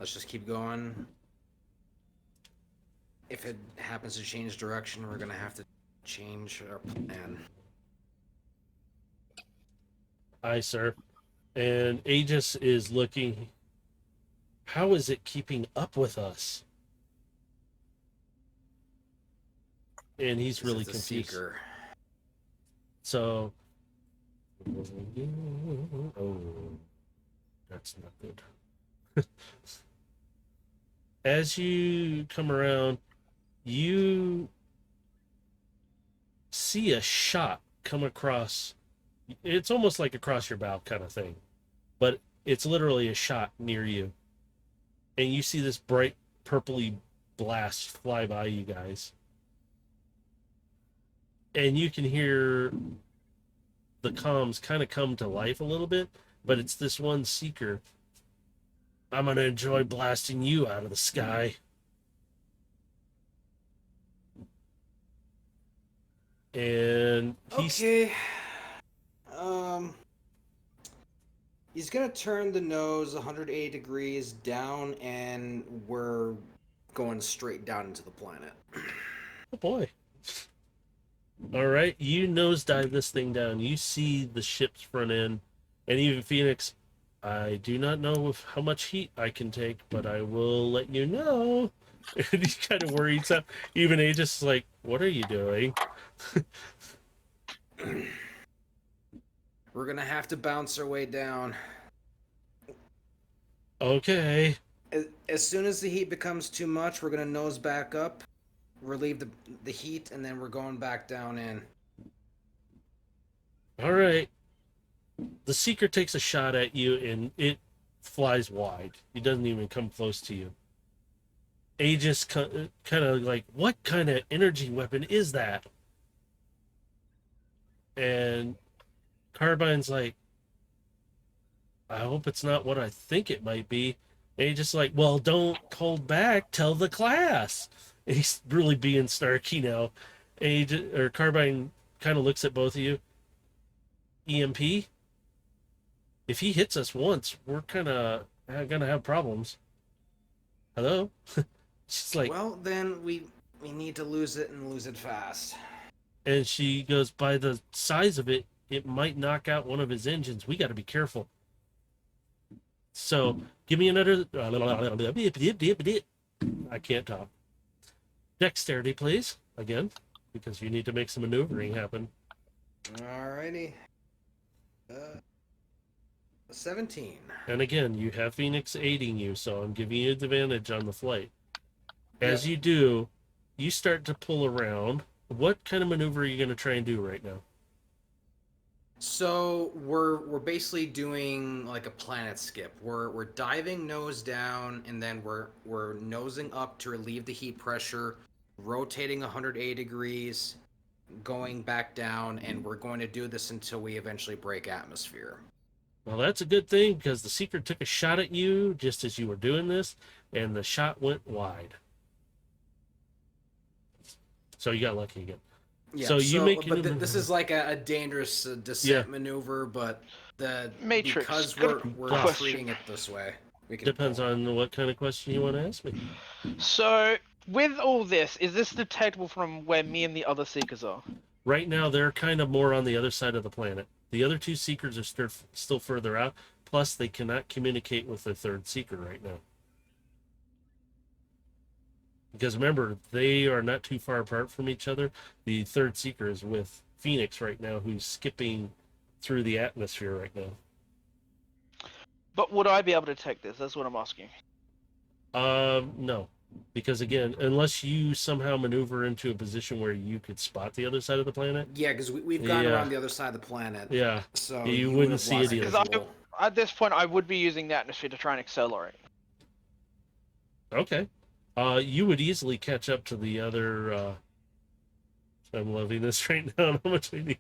Speaker 4: Let's just keep going. If it happens to change direction, we're gonna have to change our plan.
Speaker 1: Aye, sir. And Aegis is looking. How is it keeping up with us? and he's
Speaker 4: This
Speaker 1: really
Speaker 4: is the
Speaker 1: confused.
Speaker 4: Seeker.
Speaker 1: So, oh, that's not good. As you come around, you see a shot come across. It's almost like across your bow kind of thing, but it's literally a shot near you. And you see this bright purpley blast fly by you guys. And you can hear the comms kind of come to life a little bit, but it's this one seeker. I'm going to enjoy blasting you out of the sky. And he's
Speaker 4: Okay. He's gonna turn the nose 180 degrees down, and we're going straight down into the planet.
Speaker 1: oh boy. All right, you nosedive this thing down. You see the ship's front end, and even Phoenix. I do not know how much heat I can take, but I will let you know. And he's kind of worried. So even Aegis is like, "What are you doing?"
Speaker 4: We're gonna have to bounce our way down.
Speaker 1: Okay.
Speaker 4: As soon as the heat becomes too much, we're gonna nose back up, relieve the heat, and then we're going back down in.
Speaker 1: All right. The Seeker takes a shot at you, and it flies wide. He doesn't even come close to you. Aegis kind of like, what kind of energy weapon is that? And Carbine's like, I hope it's not what I think it might be. And he's just like, well, don't hold back. Tell the class. And he's really being snarky now. And Carbine kind of looks at both of you. EMP? If he hits us once, we're kind of going to have problems. Hello? She's like,
Speaker 4: Well, then we need to lose it and lose it fast.
Speaker 1: and she goes, by the size of it, it might knock out one of his engines. We got to be careful. So give me another. I can't talk. Dexterity, please. Again, because you need to make some maneuvering happen.
Speaker 4: Alrighty. 17.
Speaker 1: And again, you have Phoenix aiding you, so I'm giving you advantage on the flight. As you do, you start to pull around. What kind of maneuver are you going to try and do right now?
Speaker 4: So we're basically doing like a planet skip. We're diving nose down, and then we're nosing up to relieve the heat pressure, rotating 180 degrees, going back down, and we're going to do this until we eventually break atmosphere.
Speaker 1: Well, that's a good thing, because the Seeker took a shot at you just as you were doing this, and the shot went wide. So you got lucky again.
Speaker 4: Yeah,
Speaker 1: So you make
Speaker 4: but
Speaker 1: an-
Speaker 4: this is like a dangerous descent maneuver, but
Speaker 3: Matrix,
Speaker 4: because
Speaker 3: good
Speaker 4: we're
Speaker 3: question.
Speaker 4: treating it this way, we can
Speaker 1: Depends
Speaker 4: pull.
Speaker 1: on what kind of question you want to ask me.
Speaker 3: So, with all this, is this detectable from where me and the other Seekers are?
Speaker 1: Right now, they're kind of more on the other side of the planet. The other two Seekers are still further out. Plus, they cannot communicate with the third Seeker right now. Because remember, they are not too far apart from each other. The third Seeker is with Phoenix right now, who's skipping through the atmosphere right now.
Speaker 3: But would I be able to detect this? That's what I'm asking.
Speaker 1: No. Because again, unless you somehow maneuver into a position where you could spot the other side of the planet.
Speaker 4: Yeah, because we've gone
Speaker 1: Yeah.
Speaker 4: around the other side of the planet.
Speaker 1: Yeah.
Speaker 4: So
Speaker 1: You
Speaker 4: would
Speaker 1: wouldn't
Speaker 4: have
Speaker 1: see
Speaker 4: lost
Speaker 1: it either.
Speaker 4: visual.
Speaker 3: At this point, I would be using the atmosphere to try and accelerate.
Speaker 1: Okay. You would easily catch up to the other. I'm loving this right now. How much I need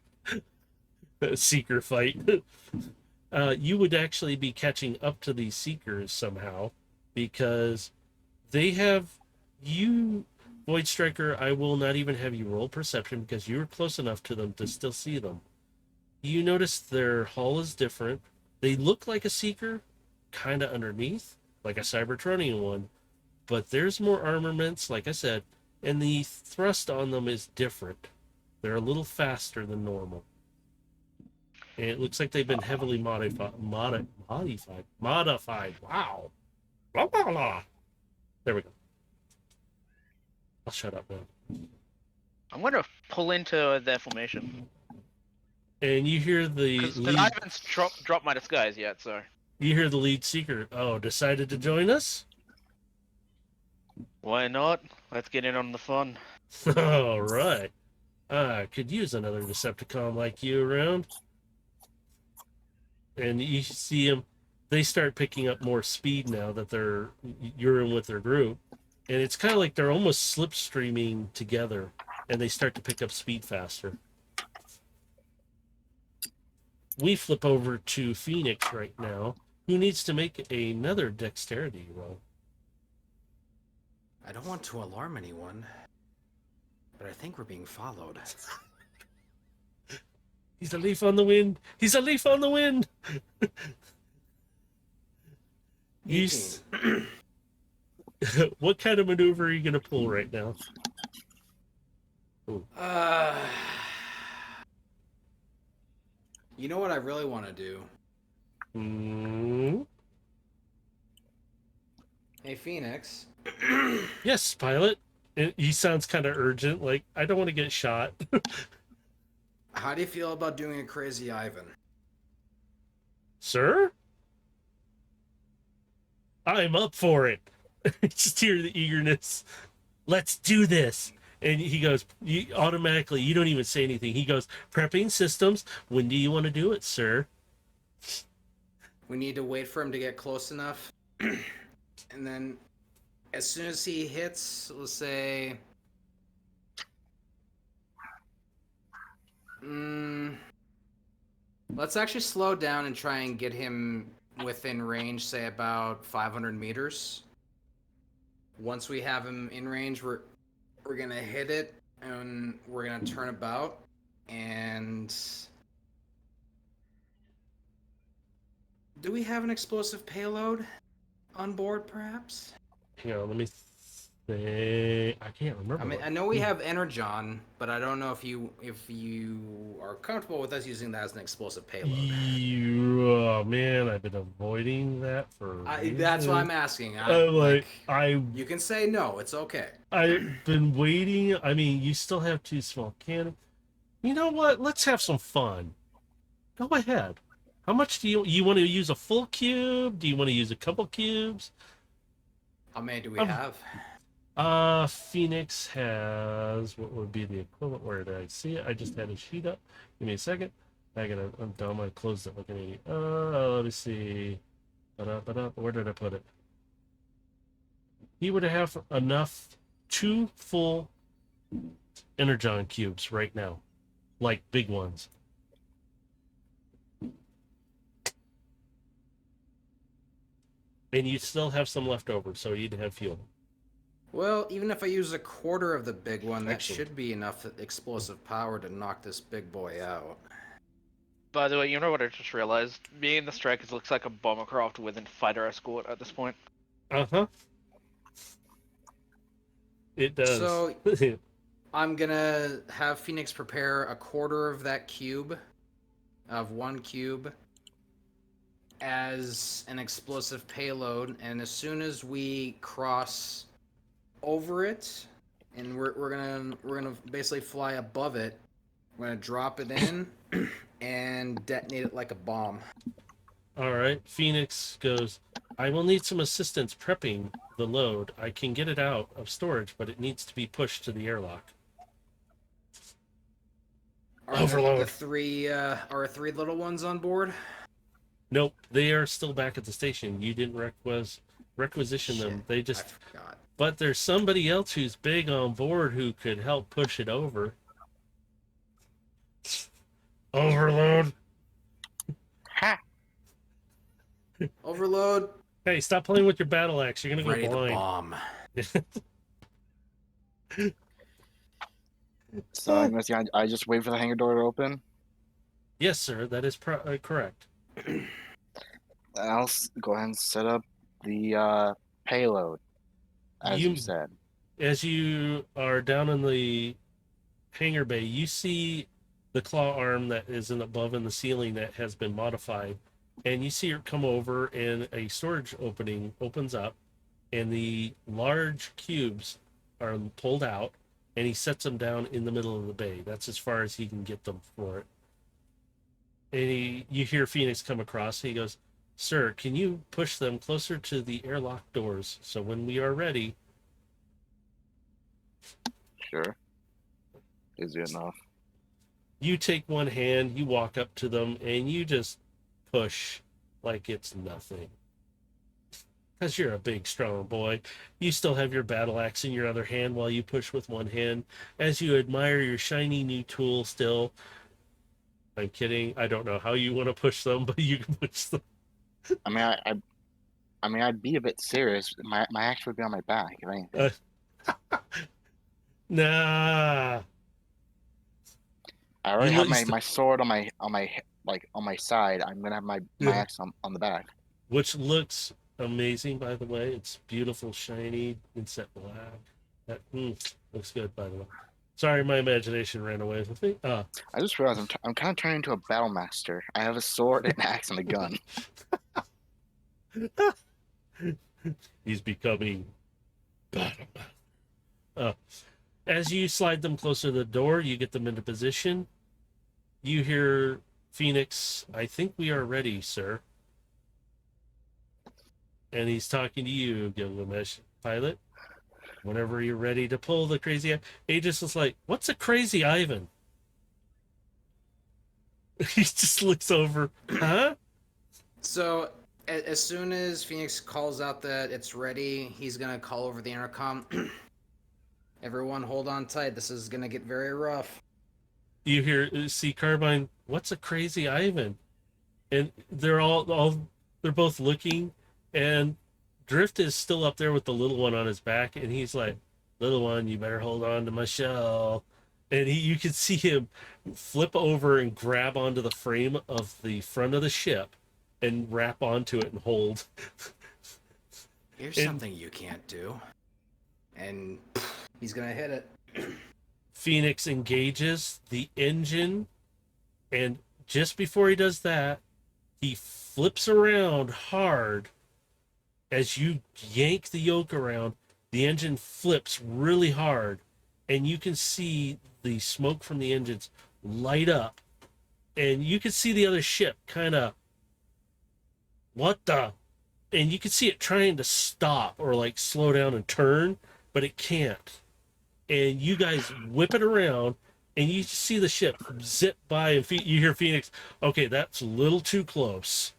Speaker 1: a Seeker fight. You would actually be catching up to these Seekers somehow, because they have you, Void Striker. I will not even have you roll perception because you were close enough to them to still see them. You notice their hull is different. They look like a Seeker, kind of underneath, like a Cybertronian one, but there's more armaments, like I said, and the thrust on them is different. They're a little faster than normal. And it looks like they've been heavily modified. Wow. Blah, blah, blah. There we go. I'll shut up now.
Speaker 3: I'm gonna pull into their formation
Speaker 1: And you hear the
Speaker 3: because I
Speaker 1: lead.
Speaker 3: haven't dropped my disguise yet. So
Speaker 1: You hear the lead seeker. Oh, decided to join us.
Speaker 3: why not? Let's get in on the fun.
Speaker 1: All right. Could use another Decepticon like you around. And you see them. They start picking up more speed now that you're in with their group, and it's kind of like they're almost slipstreaming together, and they start to pick up speed faster. We flip over to Phoenix right now, who needs to make another dexterity roll.
Speaker 4: I don't want to alarm anyone, but I think we're being followed.
Speaker 1: He's a leaf on the wind. He's a leaf on the wind. You
Speaker 4: 18.
Speaker 1: What kind of maneuver are you going to pull right now?
Speaker 4: You know what I really want to do? Hey, Phoenix.
Speaker 1: Yes, pilot. He sounds kind of urgent, like, I don't want to get shot.
Speaker 4: How do you feel about doing a crazy Ivan?
Speaker 1: Sir? I'm up for it. Just hear the eagerness. Let's do this. And he goes, automatically, you don't even say anything. He goes, prepping systems. When do you want to do it, sir?
Speaker 4: We need to wait for him to get close enough. And then, as soon as he hits, let's say... let's actually slow down and try and get him within range, say about 500 meters. Once we have him in range, we're gonna hit it, and we're gonna turn about, and... Do we have an explosive payload on board, perhaps?
Speaker 1: Hang on, let me say. I can't remember.
Speaker 4: I mean, I know we have Energon, but I don't know if you are comfortable with us using that as an explosive payload.
Speaker 1: Oh man, I've been avoiding that for.
Speaker 4: That's why I'm asking. You can say no. It's okay.
Speaker 1: I've been waiting. I mean, you still have 2 small cannons. You know what? Let's have some fun. Go ahead. How much do you want to use? A full cube? Do you want to use a couple cubes?
Speaker 4: How many do we have?
Speaker 1: Phoenix has what would be the equivalent. Where did I see it? I just had a sheet up. Give me a second. I'm dumb. I closed it like an idiot. Let me see. Where did I put it? He would have enough 2 full Energon cubes right now, like big ones. And you still have some left over, so you'd have fuel.
Speaker 4: Well, even if I use a quarter of the big one, that
Speaker 1: Excellent.
Speaker 4: should be enough explosive power to knock this big boy out.
Speaker 3: By the way, you know what I just realized? Me and the Strikers looks like a bombercraft with a fighter escort at this point.
Speaker 1: Uh-huh. It does.
Speaker 4: So, I'm gonna have Phoenix prepare a quarter of that cube, of 1 cube, as an explosive payload, and as soon as we cross over it, and we're gonna basically fly above it, we're gonna drop it in and detonate it like a bomb.
Speaker 1: All right. Phoenix goes, I will need some assistance prepping the load. I can get it out of storage, but it needs to be pushed to the airlock. Overload.
Speaker 4: The 3 are 3 little ones on board?
Speaker 1: Nope, they are still back at the station. You didn't requisition them.
Speaker 4: Shit,
Speaker 1: They
Speaker 4: I
Speaker 1: just.
Speaker 4: forgot.
Speaker 1: But there's somebody else who's big on board who could help push it over. Overload.
Speaker 2: Ha!
Speaker 4: Overload.
Speaker 1: Hey, stop playing with your battle axe. You're gonna
Speaker 4: Ready
Speaker 1: go
Speaker 4: to
Speaker 1: blind.
Speaker 4: bomb.
Speaker 2: So I'm guessing I just wait for the hangar door to open.
Speaker 1: Yes, sir. That is correct.
Speaker 2: I'll go ahead and set up the payload, as you said.
Speaker 1: As you are down in the hangar bay, you see the claw arm that is above in the ceiling that has been modified, and you see it come over, and a storage opening opens up, and the large cubes are pulled out, and he sets them down in the middle of the bay. That's as far as he can get them for it. And you hear Phoenix come across. He goes, "Sir, can you push them closer to the airlock doors so when we are ready?"
Speaker 2: Sure. Easy enough.
Speaker 1: You take one hand, you walk up to them, and you just push like it's nothing. Because you're a big, strong boy. You still have your battle axe in your other hand while you push with one hand as you admire your shiny new tool still. I'm kidding. I don't know how you want to push them, but you can push them.
Speaker 2: I mean, I mean, I'd be a bit serious. My axe would be on my back, if anything.
Speaker 1: Nah.
Speaker 2: I already
Speaker 1: You
Speaker 2: have
Speaker 1: look-
Speaker 2: my sword on my side. I'm gonna have my
Speaker 1: Yeah.
Speaker 2: axe on the back.
Speaker 1: Which looks amazing, by the way. It's beautiful, shiny, inset black. That looks good, by the way. Sorry, my imagination ran away with me.
Speaker 2: I just realized I'm kind of turning into a battle master. I have a sword, an axe, and a gun.
Speaker 1: He's becoming battle. As you slide them closer to the door, you get them into position. You hear Phoenix, "I think we are ready, sir." And he's talking to you, Gilgamesh pilot. Whenever you're ready to pull the crazy, Aegis is like, "What's a crazy Ivan?" He just looks over, huh?
Speaker 4: So as soon as Phoenix calls out that it's ready, he's gonna call over the intercom. Everyone, hold on tight. This is gonna get very rough.
Speaker 1: You see Carbine, "What's a crazy Ivan?" And they're they're both looking, and Drift is still up there with the little one on his back, and he's like, "Little one, you better hold on to my shell." And you can see him flip over and grab onto the frame of the front of the ship and wrap onto it and hold.
Speaker 4: Here's
Speaker 1: And-
Speaker 4: something you can't do. And he's gonna hit it.
Speaker 1: Phoenix engages the engine, and just before he does that, he flips around hard. As you yank the yoke around, the engine flips really hard, and you can see the smoke from the engines light up, and you can see the other ship kind of, "What the?" And you can see it trying to stop or like slow down and turn, but it can't. And you guys whip it around, and you see the ship zip by, and you hear Phoenix, "Okay, that's a little too close."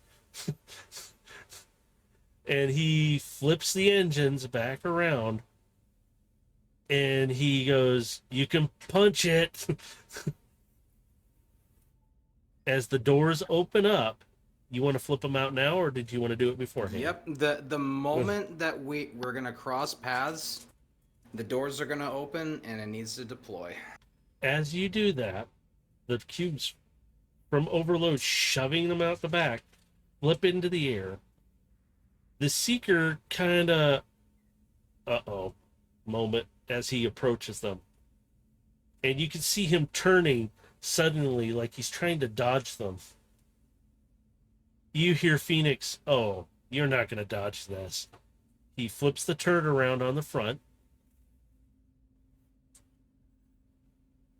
Speaker 1: And he flips the engines back around, and he goes, "You can punch it." As the doors open up, you want to flip them out now, or did you want to do it beforehand?
Speaker 4: Yep. The moment that we're gonna cross paths, the doors are gonna open and it needs to deploy.
Speaker 1: As you do that, the cubes from overload shoving them out the back flip into the air. The Seeker kind of moment as he approaches them, and you can see him turning suddenly like he's trying to dodge them. You hear Phoenix, "Oh, you're not going to dodge this." He flips the turret around on the front,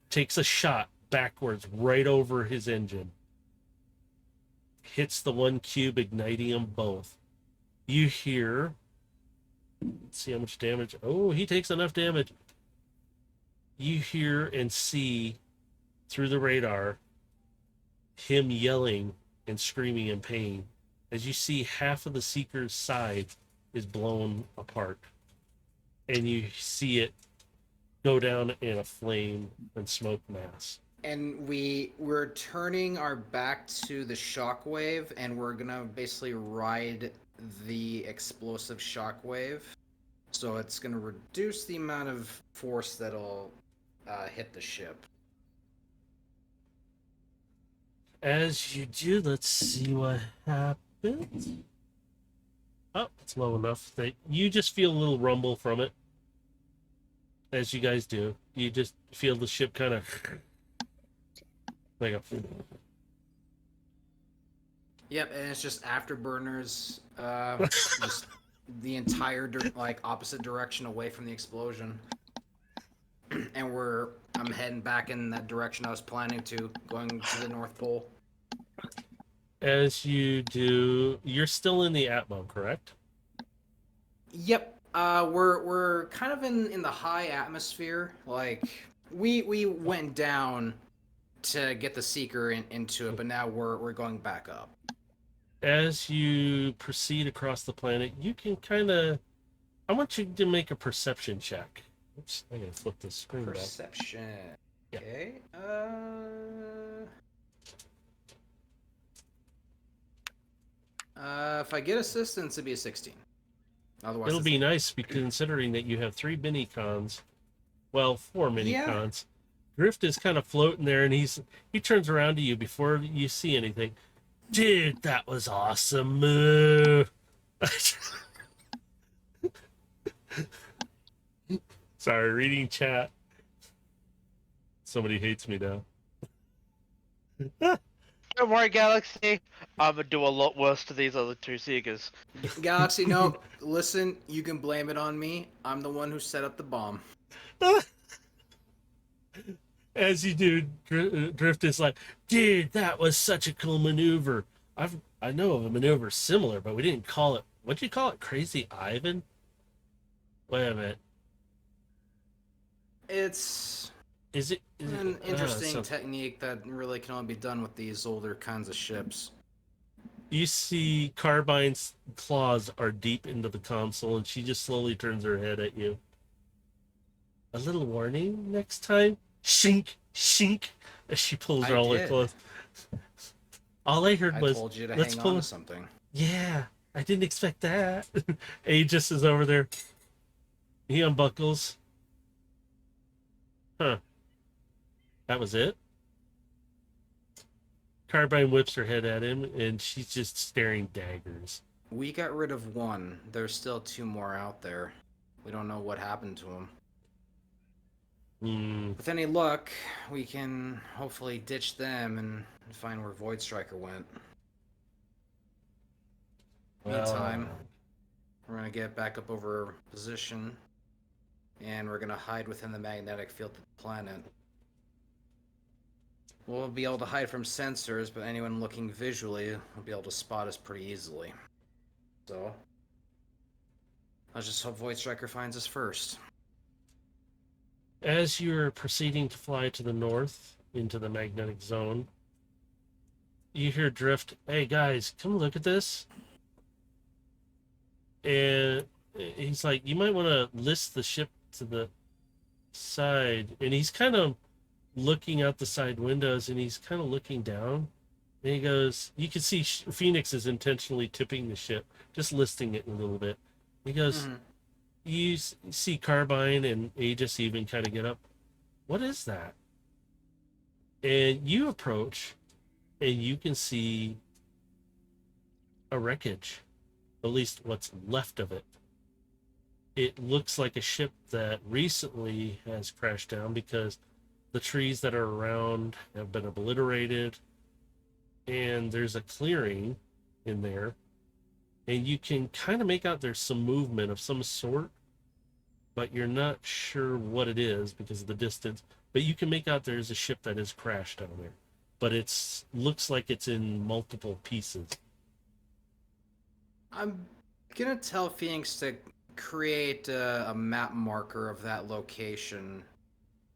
Speaker 1: takes a shot backwards right over his engine, hits the one cube, igniting them both. You hear, let's see how much damage. Oh, he takes enough damage. You hear and see through the radar him yelling and screaming in pain as you see half of the Seeker's side is blown apart, and you see it go down in a flame and smoke mass.
Speaker 4: And we're turning our back to the shockwave, and we're gonna basically ride the explosive shockwave. So it's gonna reduce the amount of force that'll hit the ship.
Speaker 1: As you do, let's see what happens. Oh, it's low enough that you just feel a little rumble from it. As you guys do, you just feel the ship kind of like a.
Speaker 4: Yep, and it's just afterburners, just the entire opposite direction away from the explosion. and I'm heading back in that direction I was planning to, going to the North Pole.
Speaker 1: As you do, you're still in the Atmo, correct?
Speaker 4: Yep. We're kind of in the high atmosphere. Like we went down to get the seeker into it, but now we're going back up.
Speaker 1: As you proceed across the planet, you can kind of. I want you to make a perception check. Oops, I gotta flip the screen back.
Speaker 4: Perception.
Speaker 1: Yeah.
Speaker 4: Okay. If I get assistance, it'd be a 16. Otherwise,
Speaker 1: It'll
Speaker 4: it's
Speaker 1: be nice, considering that you have 3 mini cons. Well, 4 mini
Speaker 4: Yeah.
Speaker 1: cons. Drift is kind of floating there, and he turns around to you before you see anything. Dude, that was awesome. Sorry, reading chat. Somebody hates me now.
Speaker 3: Don't worry, Galaxy. I'm gonna do a lot worse to these other 2 Seekers.
Speaker 4: Galaxy, no, listen, you can blame it on me. I'm the one who set up the bomb.
Speaker 1: As you do, Drift is like, dude, that was such a cool maneuver. I know of a maneuver similar, but we didn't call it. What'd you call it? Crazy Ivan? Wait a minute.
Speaker 4: It's
Speaker 1: Is it
Speaker 4: an interesting
Speaker 1: so
Speaker 4: technique that really can only be done with these older kinds of ships.
Speaker 1: you see Carbine's claws are deep into the console, and she just slowly turns her head at you. A little warning next time. Shink, shink, as she pulls
Speaker 4: I
Speaker 1: all her
Speaker 4: did.
Speaker 1: clothes. All I heard
Speaker 4: I
Speaker 1: was,
Speaker 4: told you to
Speaker 1: let's
Speaker 4: hang
Speaker 1: pull
Speaker 4: on
Speaker 1: it.
Speaker 4: to something.
Speaker 1: Yeah, I didn't expect that. Aegis is over there. He unbuckles. Huh. That was it? Carbine whips her head at him, and she's just staring daggers.
Speaker 4: We got rid of one. There's still 2 more out there. We don't know what happened to them. With any luck, we can hopefully ditch them and find where Void Striker went. Meantime, we're gonna get back up over position, and we're gonna hide within the magnetic field of the planet. We'll be able to hide from sensors, but anyone looking visually will be able to spot us pretty easily. So, let's just hope Void Striker finds us first.
Speaker 1: As you're proceeding to fly to the north into the magnetic zone, you hear Drift, hey guys, come look at this. And he's like, you might want to list the ship to the side. And he's kind of looking out the side windows, and he's kind of looking down. And he goes, you can see Phoenix is intentionally tipping the ship, just listing it a little bit. He goes, you see Carbine and Aegis even kind of get up. What is that? And you approach, and you can see a wreckage, at least what's left of it. It looks like a ship that recently has crashed down because the trees that are around have been obliterated, and there's a clearing in there, and you can kind of make out there's some movement of some sort, but you're not sure what it is because of the distance. But you can make out there's a ship that has crashed down there, but it's looks like it's in multiple pieces.
Speaker 4: I'm gonna tell Phoenix to create a map marker of that location,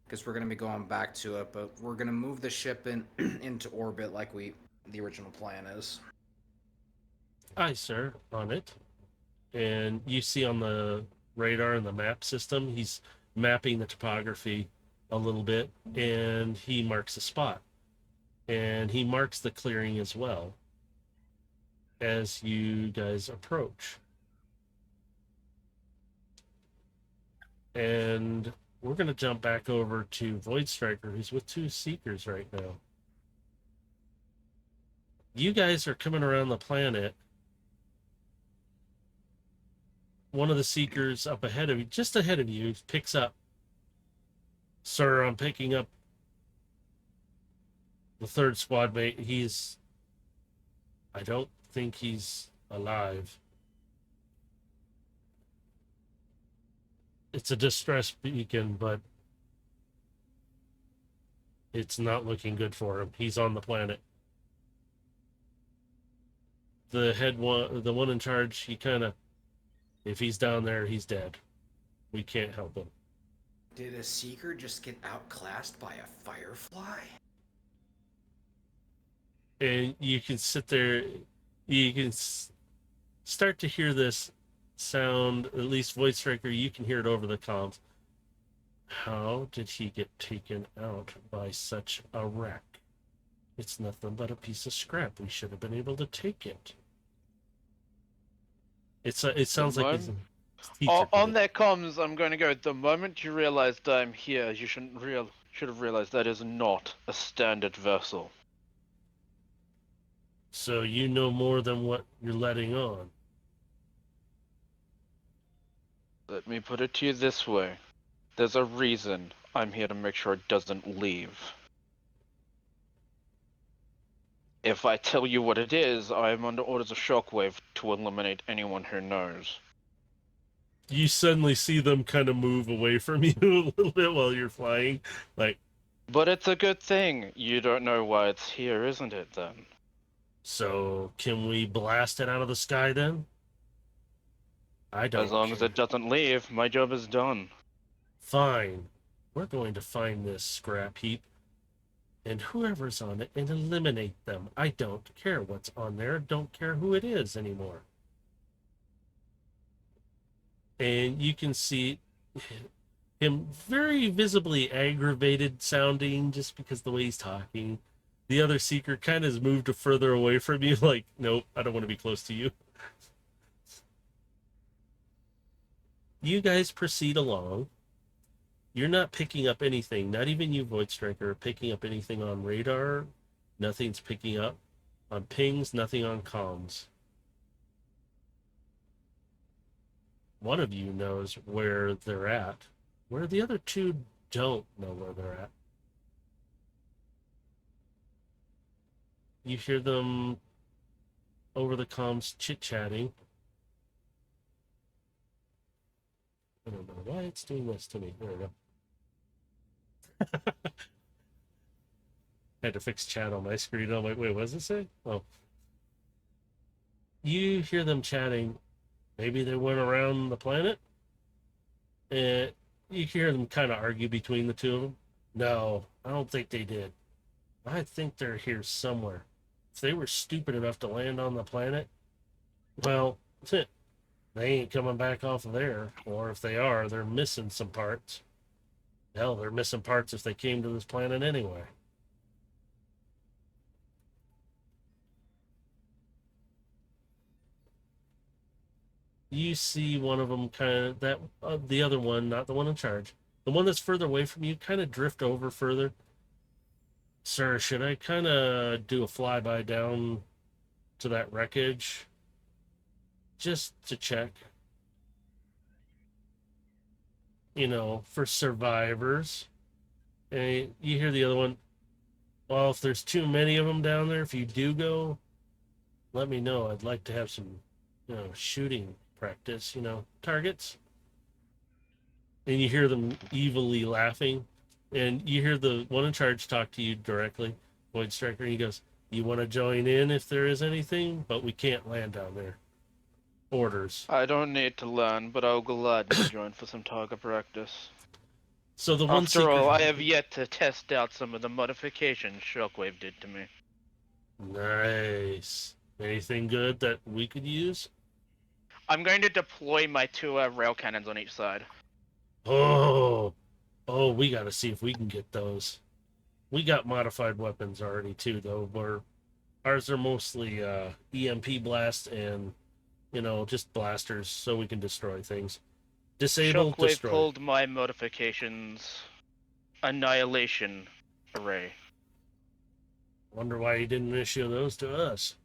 Speaker 4: because we're gonna be going back to it, but we're gonna move the ship into orbit like the original plan is.
Speaker 1: Aye, sir, on it. And you see on the radar and the map system, he's mapping the topography a little bit, and he marks a spot. And he marks the clearing as well as you guys approach. And we're going to jump back over to Void Striker, who's with 2 Seekers right now. You guys are coming around the planet. One of the Seekers up ahead of you, just ahead of you, picks up. Sir, I'm picking up the 3rd squad mate. I don't think he's alive. It's a distress beacon, but It's not looking good for him. He's on the planet. The the one in charge, he kind of, if he's down there, he's dead. We can't help him.
Speaker 4: Did a seeker just get outclassed by a firefly?
Speaker 1: And you can sit there, you can start to hear this sound, at least voice striker, you can hear it over the comms. How did he get taken out by such a wreck? It's nothing but a piece of scrap. We should have been able to take it. It sounds like his teacher.
Speaker 3: On their comms, I'm going to go. The moment you realized I'm here, you should have realized that is not a standard vessel.
Speaker 1: So you know more than what you're letting on.
Speaker 3: Let me put it to you this way. There's a reason I'm here to make sure it doesn't leave. If I tell you what it is, I am under orders of Shockwave to eliminate anyone who knows.
Speaker 1: You suddenly see them kind of move away from you a little bit while you're flying. Like,
Speaker 3: But it's a good thing. You don't know why it's here, isn't it, then?
Speaker 1: so can we blast it out of the sky then? I don't
Speaker 3: As long as
Speaker 1: care.
Speaker 3: it doesn't leave, my job is done.
Speaker 1: Fine. We're going to find this scrap heap and whoever's on it and eliminate them. I don't care what's on there. Don't care who it is anymore. And you can see him very visibly aggravated sounding just because the way he's talking. The other seeker kind of has moved further away from you, like, nope, I don't want to be close to you. You guys proceed along. You're not picking up anything, not even you, Void Striker, are picking up anything on radar. Nothing's picking up on pings, nothing on comms. One of you knows where they're at, where the other two don't know where they're at. You hear them over the comms chit-chatting. I don't know why it's doing this to me. There we go. Had to fix chat on my screen. I'm like, wait, what does it say? Oh. You hear them chatting. Maybe they went around the planet. And you hear them kind of argue between the two of them. No, I don't think they did. I think they're here somewhere. If they were stupid enough to land on the planet, well, they ain't coming back off of there. Or if they are, they're missing some parts. Hell, they're missing parts if they came to this planet anyway. You see one of them kind of, that the other one, not the one in charge, the one that's further away from you, kind of drift over further. Sir, should I kind of do a flyby down to that wreckage just to check? You know, for survivors. And you hear the other one, well, if there's too many of them down there, if you do go, let me know. I'd like to have some, shooting practice, targets. And you hear them evilly laughing. And you hear the one in charge talk to you directly, Void Striker, and he goes, you want to join in if there is anything, but we can't land down there. Orders.
Speaker 3: I don't need to learn, but I'll gladly join for some target practice.
Speaker 1: So the one
Speaker 3: After
Speaker 1: seeker...
Speaker 3: all, I have yet to test out some of the modifications Shockwave did to me.
Speaker 1: Nice. Anything good that we could use?
Speaker 3: I'm going to deploy my two rail cannons on each side.
Speaker 1: Oh, we got to see if we can get those. We got modified weapons already too, though. Where ours are mostly EMP blast and just blasters, so we can destroy things. Disable,
Speaker 3: Shockwave
Speaker 1: destroy.
Speaker 3: called my modifications Annihilation Array.
Speaker 1: Wonder why he didn't issue those to us.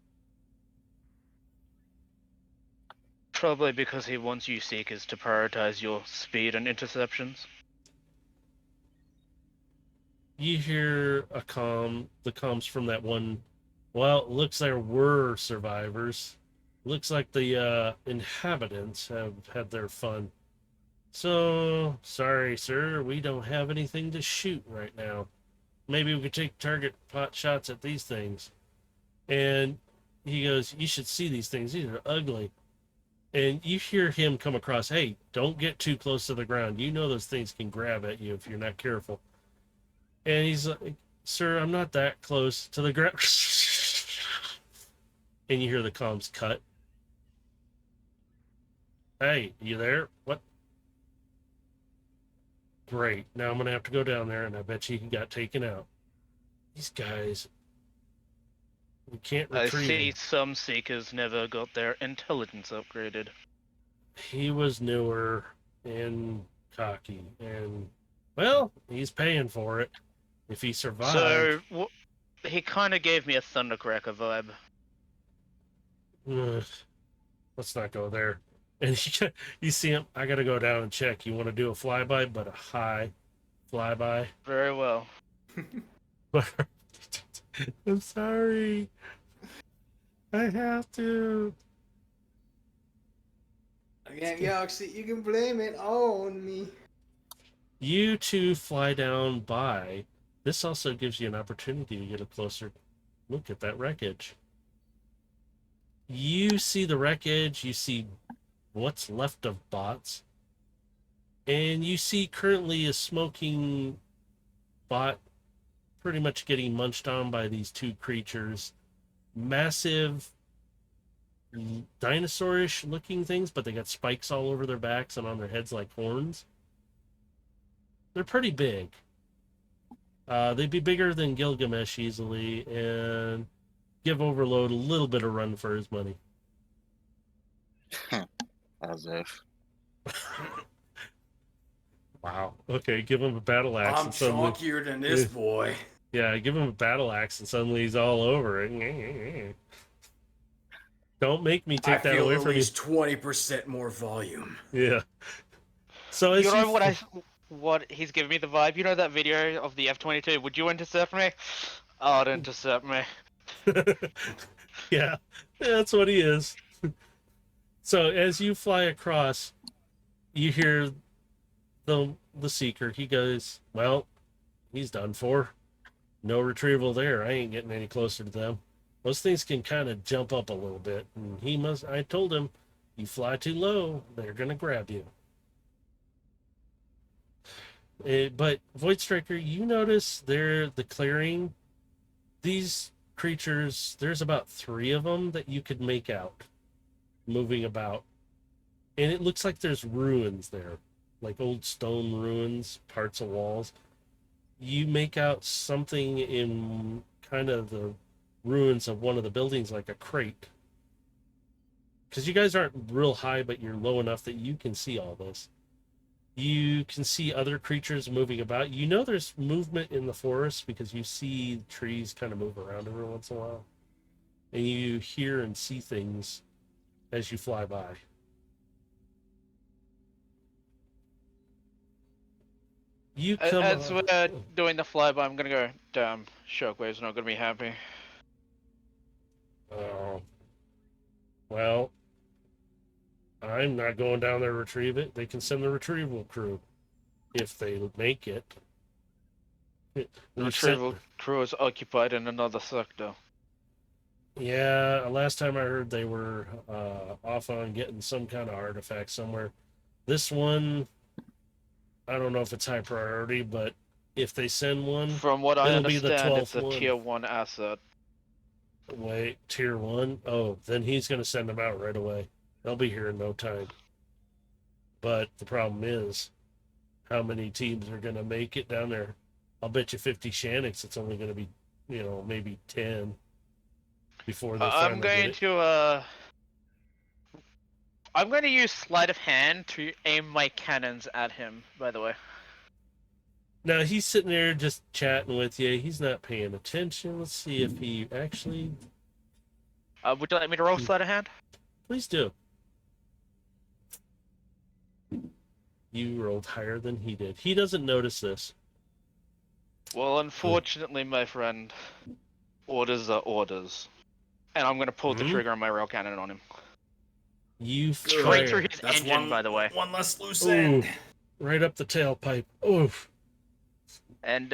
Speaker 3: Probably because he wants you Seekers to prioritize your speed and interceptions.
Speaker 1: You hear the comms from that one. Well, it looks there were survivors. Looks like the inhabitants have had their fun. So, sorry, sir, we don't have anything to shoot right now. maybe we could take target pot shots at these things. And he goes, you should see these things. These are ugly. And you hear him come across, hey, don't get too close to the ground. You know those things can grab at you if you're not careful. And he's like, sir, I'm not that close to the ground. And you hear the comms cut. Hey, you there? What? Great. Now I'm going to have to go down there, and I bet you he got taken out. These guys, we can't
Speaker 3: I
Speaker 1: retrieve
Speaker 3: see
Speaker 1: him.
Speaker 3: some Seekers never got their intelligence upgraded.
Speaker 1: He was newer and cocky, and, well, he's paying for it. If he survived.
Speaker 3: So, he kind of gave me a Thundercracker vibe.
Speaker 1: Ugh, let's not go there. And you see him, I got to go down and check. You want to do a flyby, but a high flyby?
Speaker 3: Very well.
Speaker 1: I'm sorry. I have to.
Speaker 4: Again, Yoxie, you can blame it all on me.
Speaker 1: You two fly down by. This also gives you an opportunity to get a closer look at that wreckage. You see the wreckage, you see what's left of bots, and you see currently a smoking bot pretty much getting munched on by these two creatures. Massive dinosaurish looking things, but they got spikes all over their backs and on their heads like horns. They're pretty big. They'd be bigger than Gilgamesh easily and give Overload a little bit of run for his money.
Speaker 2: As if.
Speaker 1: Wow. Okay, give him a battle axe.
Speaker 4: I'm
Speaker 1: and suddenly,
Speaker 4: chunkier than this boy.
Speaker 1: yeah, give him a battle axe and suddenly he's all over it. Don't make me take
Speaker 4: I
Speaker 1: that
Speaker 4: feel
Speaker 1: away
Speaker 4: at
Speaker 1: from you.
Speaker 4: least 20% more volume.
Speaker 1: Yeah. So as
Speaker 3: You know what he's giving me the vibe? You know that video of the F-22? Would you intercept me? Oh, it'd intercept me.
Speaker 1: yeah, that's what he is. So as you fly across, you hear the Seeker. He goes, well, he's done for. No retrieval there. I ain't getting any closer to them. Those things can kind of jump up a little bit. And I told him, you fly too low, they're going to grab you. But Void Striker, you notice the clearing. These creatures, there's about 3 of them that you could make out moving about. And it looks like there's ruins there, like old stone ruins, parts of walls. You make out something in kind of the ruins of one of the buildings, like a crate. Because you guys aren't real high, but you're low enough that you can see all this. You can see other creatures moving about. You know there's movement in the forest because you see trees kind of move around every once in a while. And you hear and see things as you fly by. You come
Speaker 3: As we're doing the flyby, I'm gonna go, damn, Shockwave's not gonna be happy.
Speaker 1: Oh. Well, I'm not going down there to retrieve it. They can send the retrieval crew if they make it.
Speaker 3: The
Speaker 1: We've
Speaker 3: retrieval crew is occupied in another sector.
Speaker 1: Yeah, last time I heard they were off on getting some kind of artifact somewhere. This one, I don't know if it's high priority, but if they send one,
Speaker 3: From what I
Speaker 1: it'll be the
Speaker 3: understand, it's
Speaker 1: 12th
Speaker 3: a
Speaker 1: one.
Speaker 3: tier 1 asset.
Speaker 1: Wait, tier 1? Oh, then he's going to send them out right away. They'll be here in no time. But the problem is, how many teams are going to make it down there? I'll bet you 50 Shannocks it's only going to be, maybe 10 before they finally
Speaker 3: I'm
Speaker 1: get
Speaker 3: going
Speaker 1: it.
Speaker 3: to, I'm going to use sleight of hand to aim my cannons at him, by the way.
Speaker 1: Now, he's sitting there just chatting with you. He's not paying attention. Let's see if he actually...
Speaker 3: Would you like me to roll sleight of hand?
Speaker 1: Please do. You rolled higher than he did. He doesn't notice this.
Speaker 3: Well, unfortunately, my friend, orders are orders. And I'm going to pull the trigger on my rail cannon on him.
Speaker 1: You
Speaker 3: Straight through
Speaker 1: fire.
Speaker 3: his engine, by the way.
Speaker 4: One less loose
Speaker 1: Ooh,
Speaker 4: end.
Speaker 1: right up the tailpipe. Oof.
Speaker 3: And,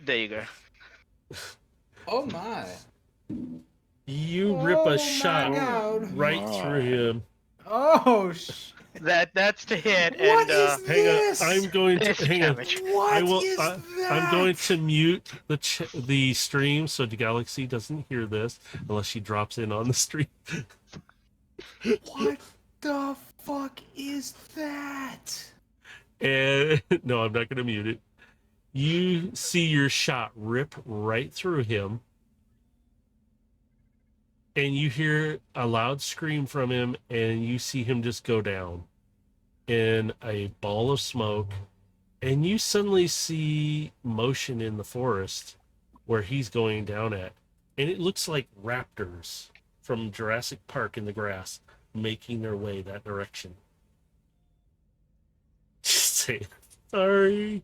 Speaker 3: There you go.
Speaker 4: Oh my.
Speaker 1: You rip
Speaker 4: Oh my
Speaker 1: a shot
Speaker 4: God.
Speaker 1: right through him.
Speaker 4: Oh,
Speaker 3: That's to hit,
Speaker 4: what
Speaker 3: and
Speaker 4: is
Speaker 1: Hang on,
Speaker 4: this?
Speaker 1: I'm going to
Speaker 3: basic
Speaker 1: hang on.
Speaker 3: damage.
Speaker 4: What
Speaker 1: I will.
Speaker 4: is
Speaker 1: I'm going
Speaker 4: that?
Speaker 1: to mute the stream so the Galaxy doesn't hear this unless she drops in on the stream.
Speaker 4: What the fuck is that?
Speaker 1: And no, I'm not going to mute it. You see your shot rip right through him, and you hear a loud scream from him, and you see him just go down in a ball of smoke, and you suddenly see motion in the forest where he's going down at, and it looks like raptors from Jurassic Park in the grass making their way that direction. Just say sorry.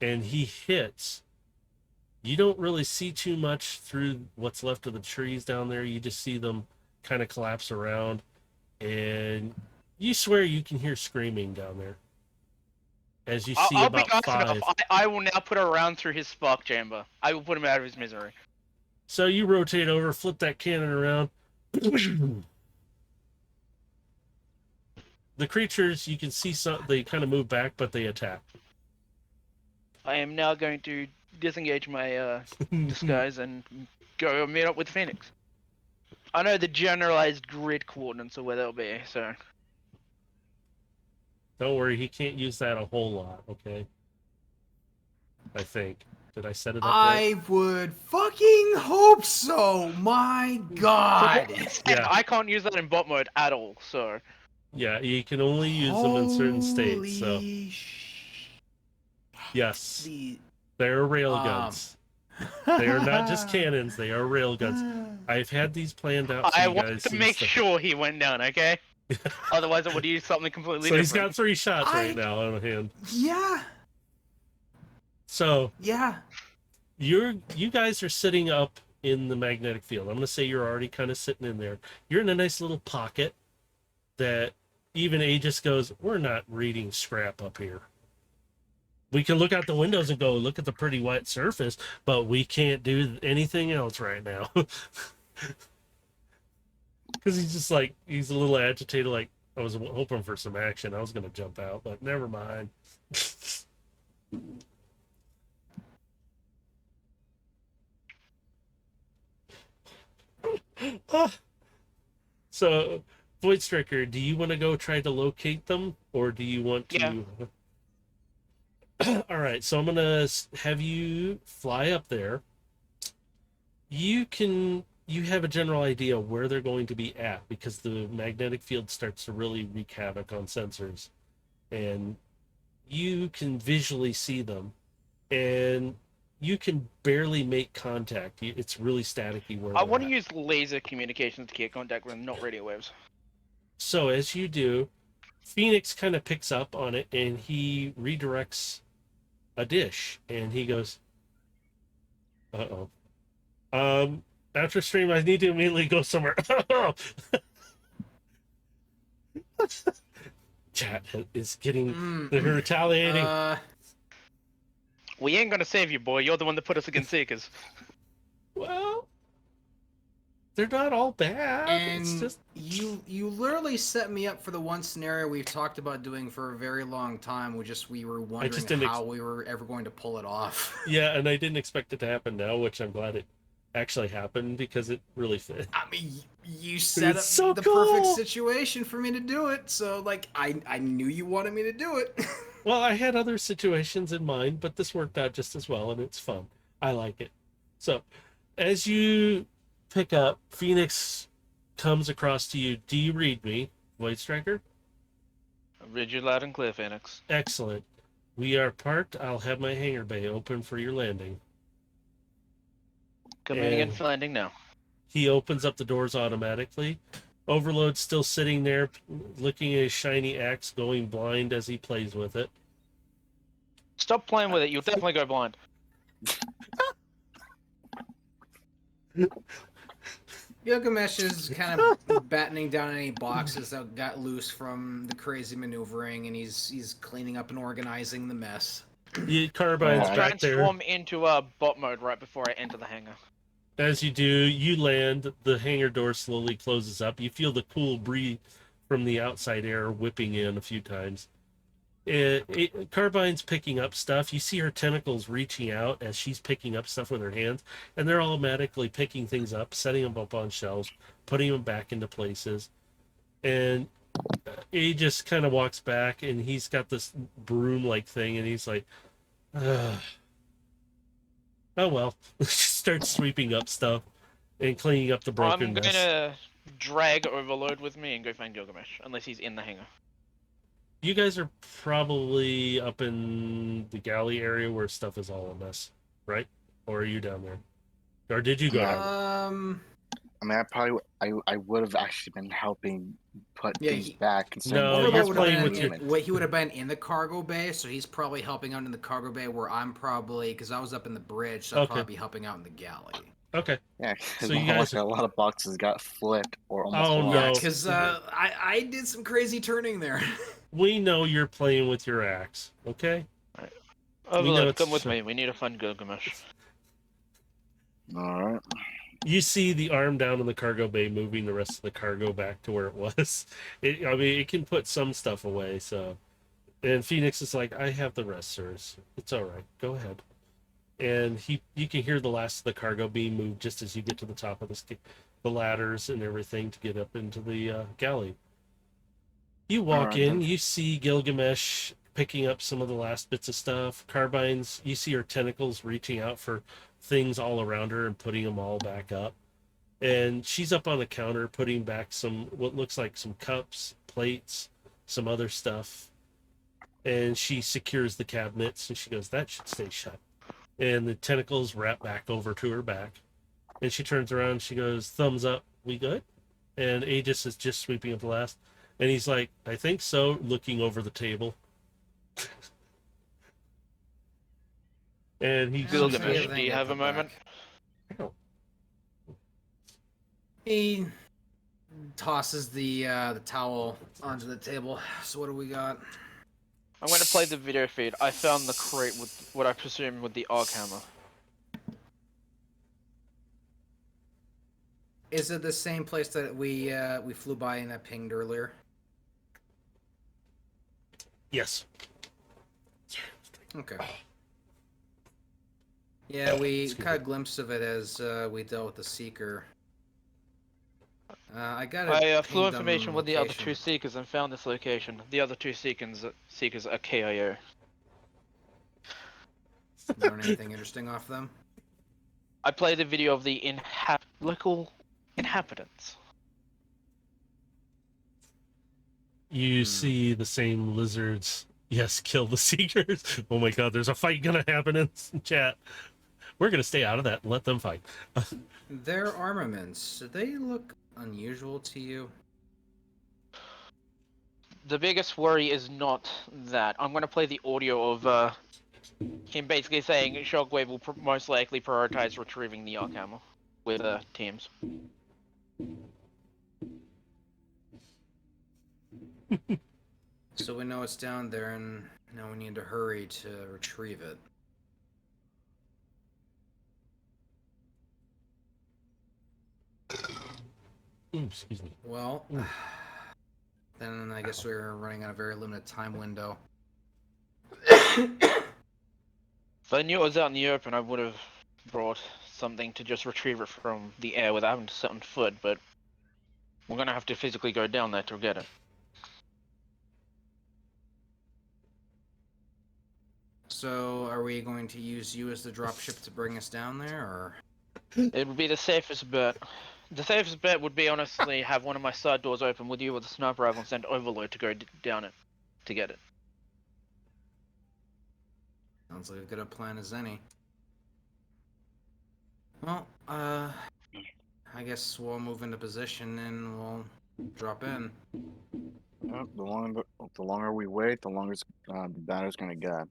Speaker 1: And he hits. You don't really see too much through what's left of the trees down there. You just see them kind of collapse around, and you swear you can hear screaming down there. As you see
Speaker 3: I'll be
Speaker 1: about
Speaker 3: nice
Speaker 1: 5.
Speaker 3: enough. I will now put a round through his spark chamber. I will put him out of his misery.
Speaker 1: So you rotate over, flip that cannon around. The creatures, you can see some, they kind of move back, but they attack.
Speaker 3: I am now going to disengage my disguise and go meet up with Phoenix. I know the generalized grid coordinates of where they'll be, so...
Speaker 1: Don't worry, he can't use that a whole lot, okay? I think. Did I set it up right?
Speaker 4: I would fucking hope so. My God.
Speaker 1: Yeah.
Speaker 3: I can't use that in bot mode at all, so...
Speaker 1: Yeah, you can only use them in certain states, so...
Speaker 4: Holy
Speaker 1: Yes,
Speaker 4: the-
Speaker 1: they're railguns. They are not just cannons, they are railguns. I've had these planned out for
Speaker 3: I
Speaker 1: you
Speaker 3: want
Speaker 1: guys.
Speaker 3: to make
Speaker 1: since
Speaker 3: sure he went down, okay? Otherwise I would use something completely
Speaker 1: So he's
Speaker 3: different.
Speaker 1: got 3 shots right now on hand.
Speaker 4: Yeah.
Speaker 1: So
Speaker 4: Yeah.
Speaker 1: you guys are sitting up in the magnetic field. I'm going to say you're already kind of sitting in there. You're in a nice little pocket that even Aegis goes, we're not reading scrap up here. We can look out the windows and go, look at the pretty wet surface, but we can't do anything else right now. Because he's just like, he's a little agitated, like, I was hoping for some action. I was going to jump out, but never mind. So, Void Striker, do you want to go try to locate them, or do you want to...
Speaker 3: Yeah.
Speaker 1: All right, so I'm going to have you fly up there. You have a general idea where they're going to be at, because the magnetic field starts to really wreak havoc on sensors. And you can visually see them, and you can barely make contact. It's really staticky where
Speaker 3: I
Speaker 1: they're
Speaker 3: want to
Speaker 1: at.
Speaker 3: use laser communications to get contact with them, not radio waves.
Speaker 1: So as you do, Phoenix kind of picks up on it, and he redirects a dish, and he goes, uh-oh. After stream, I need to immediately go somewhere. Chat is getting, they're retaliating.
Speaker 3: We ain't gonna save you, boy. You're the one that put us against Seekers.
Speaker 1: Well, they're not all bad.
Speaker 4: And
Speaker 1: It's just
Speaker 4: you literally set me up for the one scenario we've talked about doing for a very long time. We were wondering how we were ever going to pull it off.
Speaker 1: Yeah, and I didn't expect it to happen now, which I'm glad it actually happened because it really fit.
Speaker 4: I mean, you set up
Speaker 1: so
Speaker 4: the
Speaker 1: cool.
Speaker 4: perfect situation for me to do it, so like I knew you wanted me to do it.
Speaker 1: Well, I had other situations in mind, but this worked out just as well, and it's fun. I like it. So, as you pick up, Phoenix comes across to you. Do you read me, Void Striker?
Speaker 3: I read you loud and clear, Phoenix.
Speaker 1: Excellent. We are parked. I'll have my hangar bay open for your landing.
Speaker 3: Coming in for landing now.
Speaker 1: He opens up the doors automatically. Overload's still sitting there, looking at his shiny axe, going blind as he plays with it.
Speaker 3: Stop playing with it. You'll definitely go blind.
Speaker 4: Gilgamesh is kind of battening down any boxes that got loose from the crazy maneuvering, and he's cleaning up and organizing the mess.
Speaker 1: Carbine's
Speaker 2: Alright.
Speaker 1: back there.
Speaker 3: Transform into a bot mode right before I enter the hangar.
Speaker 1: As you do, you land. The hangar door slowly closes up. You feel the cool breeze from the outside air whipping in a few times. Carbine's picking up stuff. You see her tentacles reaching out as she's picking up stuff with her hands, and they're automatically picking things up, setting them up on shelves, putting them back into places. And he just kind of walks back, and he's got this broom-like thing, and he's like, "Ugh. Oh well." Starts sweeping up stuff and cleaning up the broken
Speaker 3: I'm
Speaker 1: mess.
Speaker 3: gonna drag Overload with me and go find Gilgamesh, unless he's in the hangar.
Speaker 1: You guys are probably up in the galley area where stuff is all a mess, right? Or are you down there? Or did you go
Speaker 2: Yeah.
Speaker 1: down
Speaker 2: I mean, I would have actually been helping put
Speaker 4: Yeah,
Speaker 2: things
Speaker 4: he-
Speaker 2: back. considering
Speaker 1: No,
Speaker 2: we
Speaker 1: you're
Speaker 2: have
Speaker 4: would've
Speaker 1: playing
Speaker 4: been
Speaker 1: with your-
Speaker 4: he would have been in the cargo bay, so he's probably helping out in the cargo bay where I'm probably, because I was up in the bridge, so I'd
Speaker 1: Okay.
Speaker 4: probably be helping out in the galley.
Speaker 1: Okay.
Speaker 2: Yeah, because
Speaker 1: So you guys
Speaker 2: a lot of boxes got flipped or almost
Speaker 1: Oh,
Speaker 2: lost.
Speaker 1: no.
Speaker 4: Yeah, because I did some crazy turning there.
Speaker 1: We know you're playing with your axe, okay?
Speaker 3: Overload,
Speaker 1: it's
Speaker 3: come with
Speaker 1: so-
Speaker 3: me. We need to find Gilgamesh.
Speaker 2: All right.
Speaker 1: You see the arm down in the cargo bay moving the rest of the cargo back to where it was. It can put some stuff away, so. And Phoenix is like, I have the rest, sirs. It's all right. Go ahead. And you can hear the last of the cargo being moved just as you get to the top of the ladders and everything to get up into the galley. You walk
Speaker 2: Alright,
Speaker 1: in,
Speaker 2: then.
Speaker 1: you see Gilgamesh picking up some of the last bits of stuff. Carbine's, you see her tentacles reaching out for things all around her and putting them all back up. And she's up on the counter putting back what looks like some cups, plates, some other stuff. And she secures the cabinets and she goes, that should stay shut. And the tentacles wrap back over to her back. And she turns around and she goes, thumbs up, we good? And Aegis is just sweeping up the last. And he's like, I think so, looking over the table. And he
Speaker 3: Gilgamesh,
Speaker 4: Yeah,
Speaker 3: do you have a moment?
Speaker 4: He tosses the towel onto the table. So what do we got?
Speaker 3: I'm going to play the video feed. I found the crate with what I presume with the arc hammer.
Speaker 4: Is it the same place that we flew by and that pinged earlier?
Speaker 1: Yes.
Speaker 4: Okay. Yeah, we caught a glimpse of it as we dealt with the Seeker. I got
Speaker 3: I
Speaker 4: it.
Speaker 3: flew information with the other two Seekers and found this location. The other two Seekers are KIO.
Speaker 4: Learn anything interesting off them?
Speaker 3: I played the video of the local inhabitants.
Speaker 1: You see the same lizards. Yes, kill the seekers. Oh my god, there's a fight gonna happen in chat. We're gonna stay out of that and let them fight.
Speaker 4: Their armaments, do they look unusual to you?
Speaker 3: The biggest worry is not that. I'm going to play the audio of him basically saying Shockwave will most likely prioritize retrieving the arc hammer with teams.
Speaker 4: So we know it's down there, and now we need to hurry to retrieve it.
Speaker 1: Excuse me.
Speaker 4: Well, then I guess we're running on a very limited time window.
Speaker 3: If I knew it was out in the open, I would have brought something to just retrieve it from the air without having to set on foot, but we're going to have to physically go down there to get it.
Speaker 4: So, are we going to use you as the dropship to bring us down there, or?
Speaker 3: It would be the safest bet. The safest bet would be honestly have one of my side doors open with you with a sniper rifle and send Overload to go down it to get it.
Speaker 4: Sounds like as good a plan as any. Well, I guess we'll move into position and we'll drop in.
Speaker 2: Yep, the longer we wait, the longer the batter's gonna get.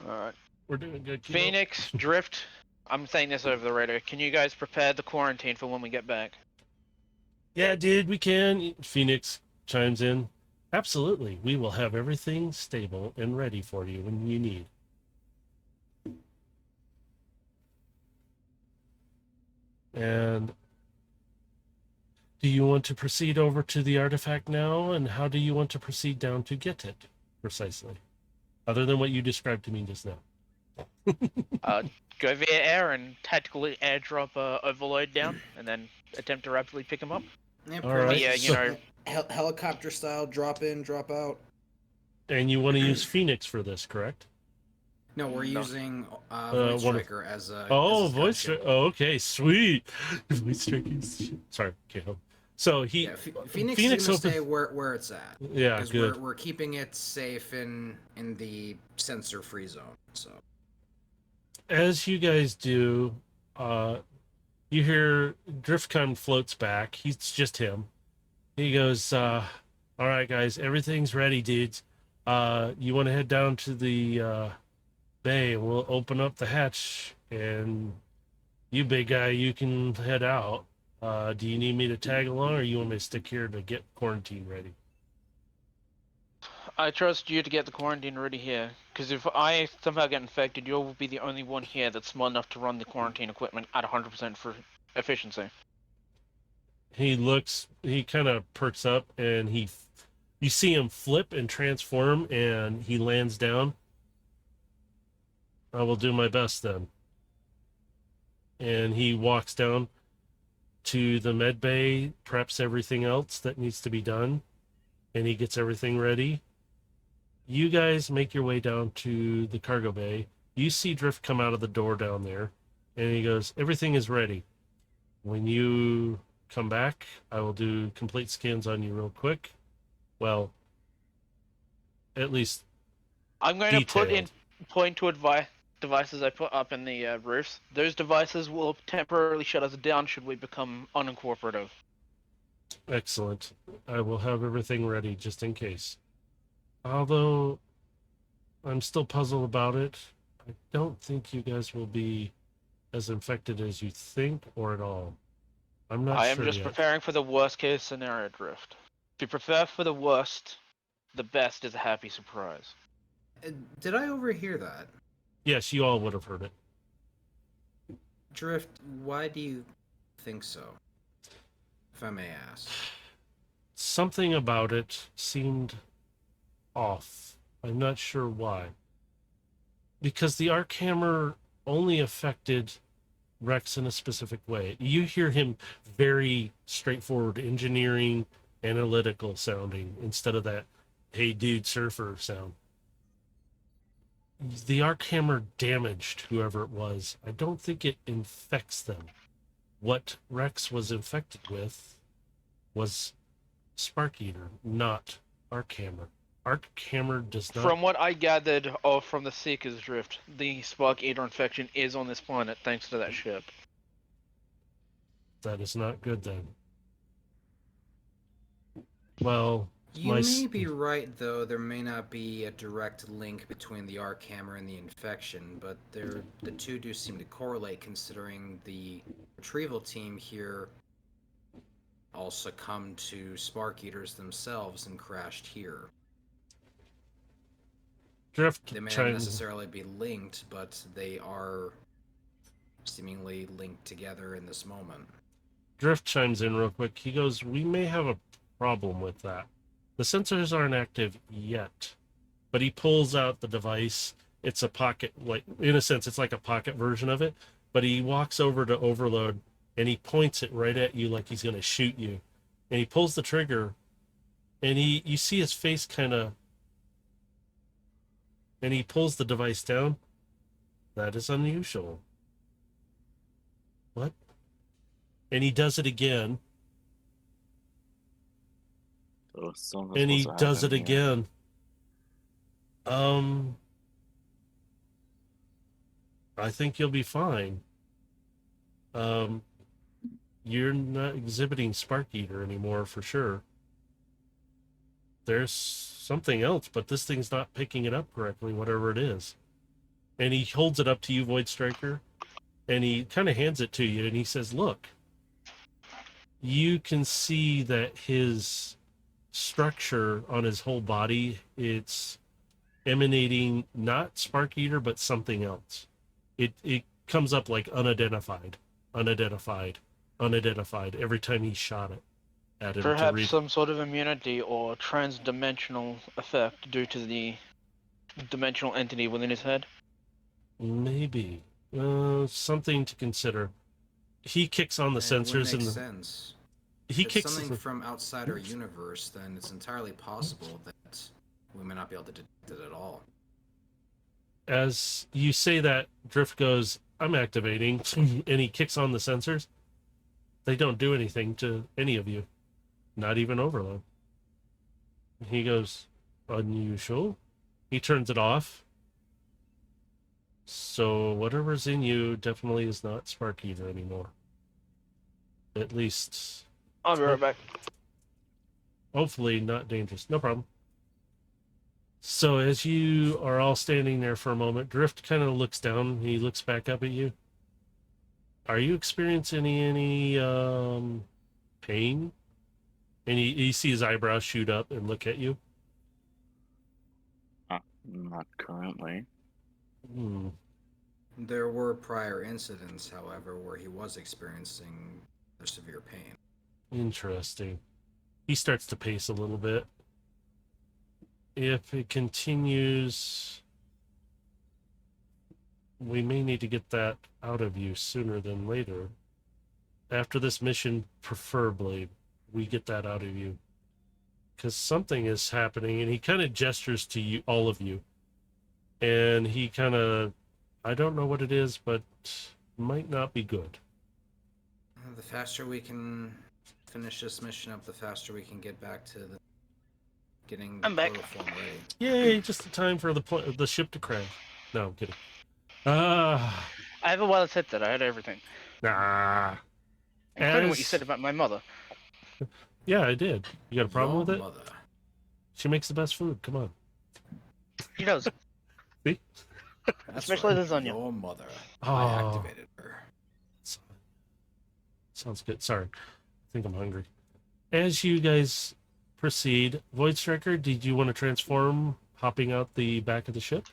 Speaker 3: Alright.
Speaker 1: We're doing good. Kilo.
Speaker 3: Phoenix, Drift, I'm saying this over the radio. Can you guys prepare the quarantine for when we get back?
Speaker 1: Yeah, dude, we can. Phoenix chimes in. Absolutely. We will have everything stable and ready for you when you need. And do you want to proceed over to the artifact now? And how do you want to proceed down to get it precisely? Other than what you described to me just now.
Speaker 3: Go via air and tactically airdrop Overload down, and then attempt to rapidly pick him up.
Speaker 4: Yeah,
Speaker 1: All
Speaker 4: pretty
Speaker 1: right,
Speaker 4: much
Speaker 3: Yeah,
Speaker 4: just,
Speaker 3: you know.
Speaker 4: helicopter style, drop in, drop out.
Speaker 1: And you want to use Phoenix for this, correct?
Speaker 4: No, we're
Speaker 3: No.
Speaker 4: using
Speaker 1: one
Speaker 4: Void
Speaker 1: of-
Speaker 4: Striker as a
Speaker 1: Oh,
Speaker 4: as a
Speaker 1: voice
Speaker 4: scout ship.
Speaker 1: Oh, okay, sweet. Voice striking. Sorry, can't help. So he
Speaker 4: Yeah, Phoenix,
Speaker 1: Phoenix
Speaker 4: is gonna
Speaker 1: open-
Speaker 4: stay where it's at.
Speaker 1: Yeah,
Speaker 4: Because
Speaker 1: good.
Speaker 4: we're keeping it safe in the sensor free zone. So
Speaker 1: As you guys do, you hear Driftcon floats back. He's just him. He goes, all right, guys, everything's ready, dudes. You want to head down to the bay, and we'll open up the hatch, and you, big guy, you can head out. Do you need me to tag along, or you want me to stick here to get quarantine ready?
Speaker 3: I trust you to get the quarantine ready here, because if I somehow get infected, you'll be the only one here that's smart enough to run the quarantine equipment at 100% for efficiency.
Speaker 1: He kind of perks up, and you see him flip and transform, and he lands down. I will do my best then. And he walks down to the med bay, preps everything else that needs to be done, and he gets everything ready. You guys make your way down to the cargo bay. You see Drift come out of the door down there, and he goes, everything is ready. When you come back, I will do complete scans on you real quick. Well, at least
Speaker 3: I'm going to put in
Speaker 1: detailed.
Speaker 3: point to devices I put up in the roofs. Those devices will temporarily shut us down should we become uncooperative.
Speaker 1: Excellent. I will have everything ready just in case. Although I'm still puzzled about it, I don't think you guys will be as infected as you think or at all. I'm not
Speaker 3: I am
Speaker 1: sure
Speaker 3: just
Speaker 1: yet.
Speaker 3: preparing for the worst case scenario, Drift. If you prepare for the worst, the best is a happy surprise.
Speaker 4: did I overhear that?
Speaker 1: Yes, you all would have heard it.
Speaker 4: Drift, why do you think so? If I may ask.
Speaker 1: Something about it seemed off. I'm not sure why. Because the arc hammer only affected Rex in a specific way. You hear him very straightforward, engineering, analytical sounding instead of that, hey dude, surfer sound. The arc hammer damaged whoever it was. I don't think it infects them. What Rex was infected with was Spark Eater, not Arc Hammer. Arc Hammer does not.
Speaker 3: From what I gathered from the Seeker's Drift, the Spark Eater infection is on this planet thanks to that ship.
Speaker 1: That is not good then. Well,
Speaker 4: You may be right, though. There may not be a direct link between the arc hammer and the infection, but the two do seem to correlate, considering the retrieval team here all succumbed to spark eaters themselves and crashed here.
Speaker 1: Drift
Speaker 4: They may not
Speaker 1: chimes.
Speaker 4: necessarily be linked, but they are seemingly linked together in this moment.
Speaker 1: Drift chimes in real quick. He goes, "We may have a problem with that. The sensors aren't active yet." But he pulls out the device. It's a pocket, like in a sense, it's like a pocket version of it. But he walks over to Overload and he points it right at you like he's going to shoot you. And he pulls the trigger, and you see his face kind of, and he pulls the device down. That is unusual. What? And he does it again.
Speaker 2: So someone's
Speaker 1: And he
Speaker 2: supposed to have
Speaker 1: does it
Speaker 2: in here.
Speaker 1: again. I think you'll be fine. You're not exhibiting Spark Eater anymore for sure. There's something else, but this thing's not picking it up correctly, whatever it is. And he holds it up to you, Void Striker, and he kind of hands it to you, and he says, "Look, you can see that his structure on his whole body. It's emanating not Spark Eater, but something else. It comes up like unidentified every time he shot it at him to
Speaker 3: Perhaps
Speaker 1: read.
Speaker 3: some sort of immunity or transdimensional effect due to the dimensional entity within his head.
Speaker 1: Maybe. Something to consider. He kicks on the
Speaker 4: It would
Speaker 1: sensors
Speaker 4: make
Speaker 1: and
Speaker 4: sense.
Speaker 1: he
Speaker 4: If it's
Speaker 1: kicks
Speaker 4: something
Speaker 1: the,
Speaker 4: from outside our universe, then it's entirely possible that we may not be able to detect it at all.
Speaker 1: as you say that, Drift goes, I'm activating, and he kicks on the sensors. They don't do anything to any of you, not even Overload. He goes, unusual. He turns it off. So whatever's in you definitely is not Spark Eater anymore. At least,
Speaker 3: I'll be right back.
Speaker 1: hopefully not dangerous. No problem. So as you are all standing there for a moment, Drift kind of looks down. He looks back up at you. Are you experiencing any pain? And you see his eyebrows shoot up and look at you.
Speaker 2: Not currently.
Speaker 1: Hmm.
Speaker 4: There were prior incidents, however, where he was experiencing severe pain.
Speaker 1: Interesting. He starts to pace a little bit. If it continues, we may need to get that out of you sooner than later. After this mission, preferably, we get that out of you. Because something is happening, and he kind of gestures to you, all of you. And he kind of, I don't know what it is, but might not be good.
Speaker 4: The faster we can finish this mission up, the faster we can get back to getting the
Speaker 3: I'm back.
Speaker 4: protoform ready.
Speaker 1: Yay, just in time for the ship to crash. No, I'm kidding.
Speaker 3: I have a wallet set that I had everything,
Speaker 1: Nah.
Speaker 3: including what you
Speaker 1: As-
Speaker 3: said about my mother.
Speaker 1: Yeah, I did. You got a problem with it?
Speaker 4: Mother.
Speaker 1: She makes the best food. Come on.
Speaker 3: She does.
Speaker 1: See?
Speaker 4: That's
Speaker 3: Especially
Speaker 4: right,
Speaker 3: lasagna.
Speaker 4: Your mother.
Speaker 1: Oh.
Speaker 4: I activated her.
Speaker 1: Sounds good. Sorry. I think I'm hungry. As you guys proceed, Void Striker, did you want to transform hopping out the back of the ship?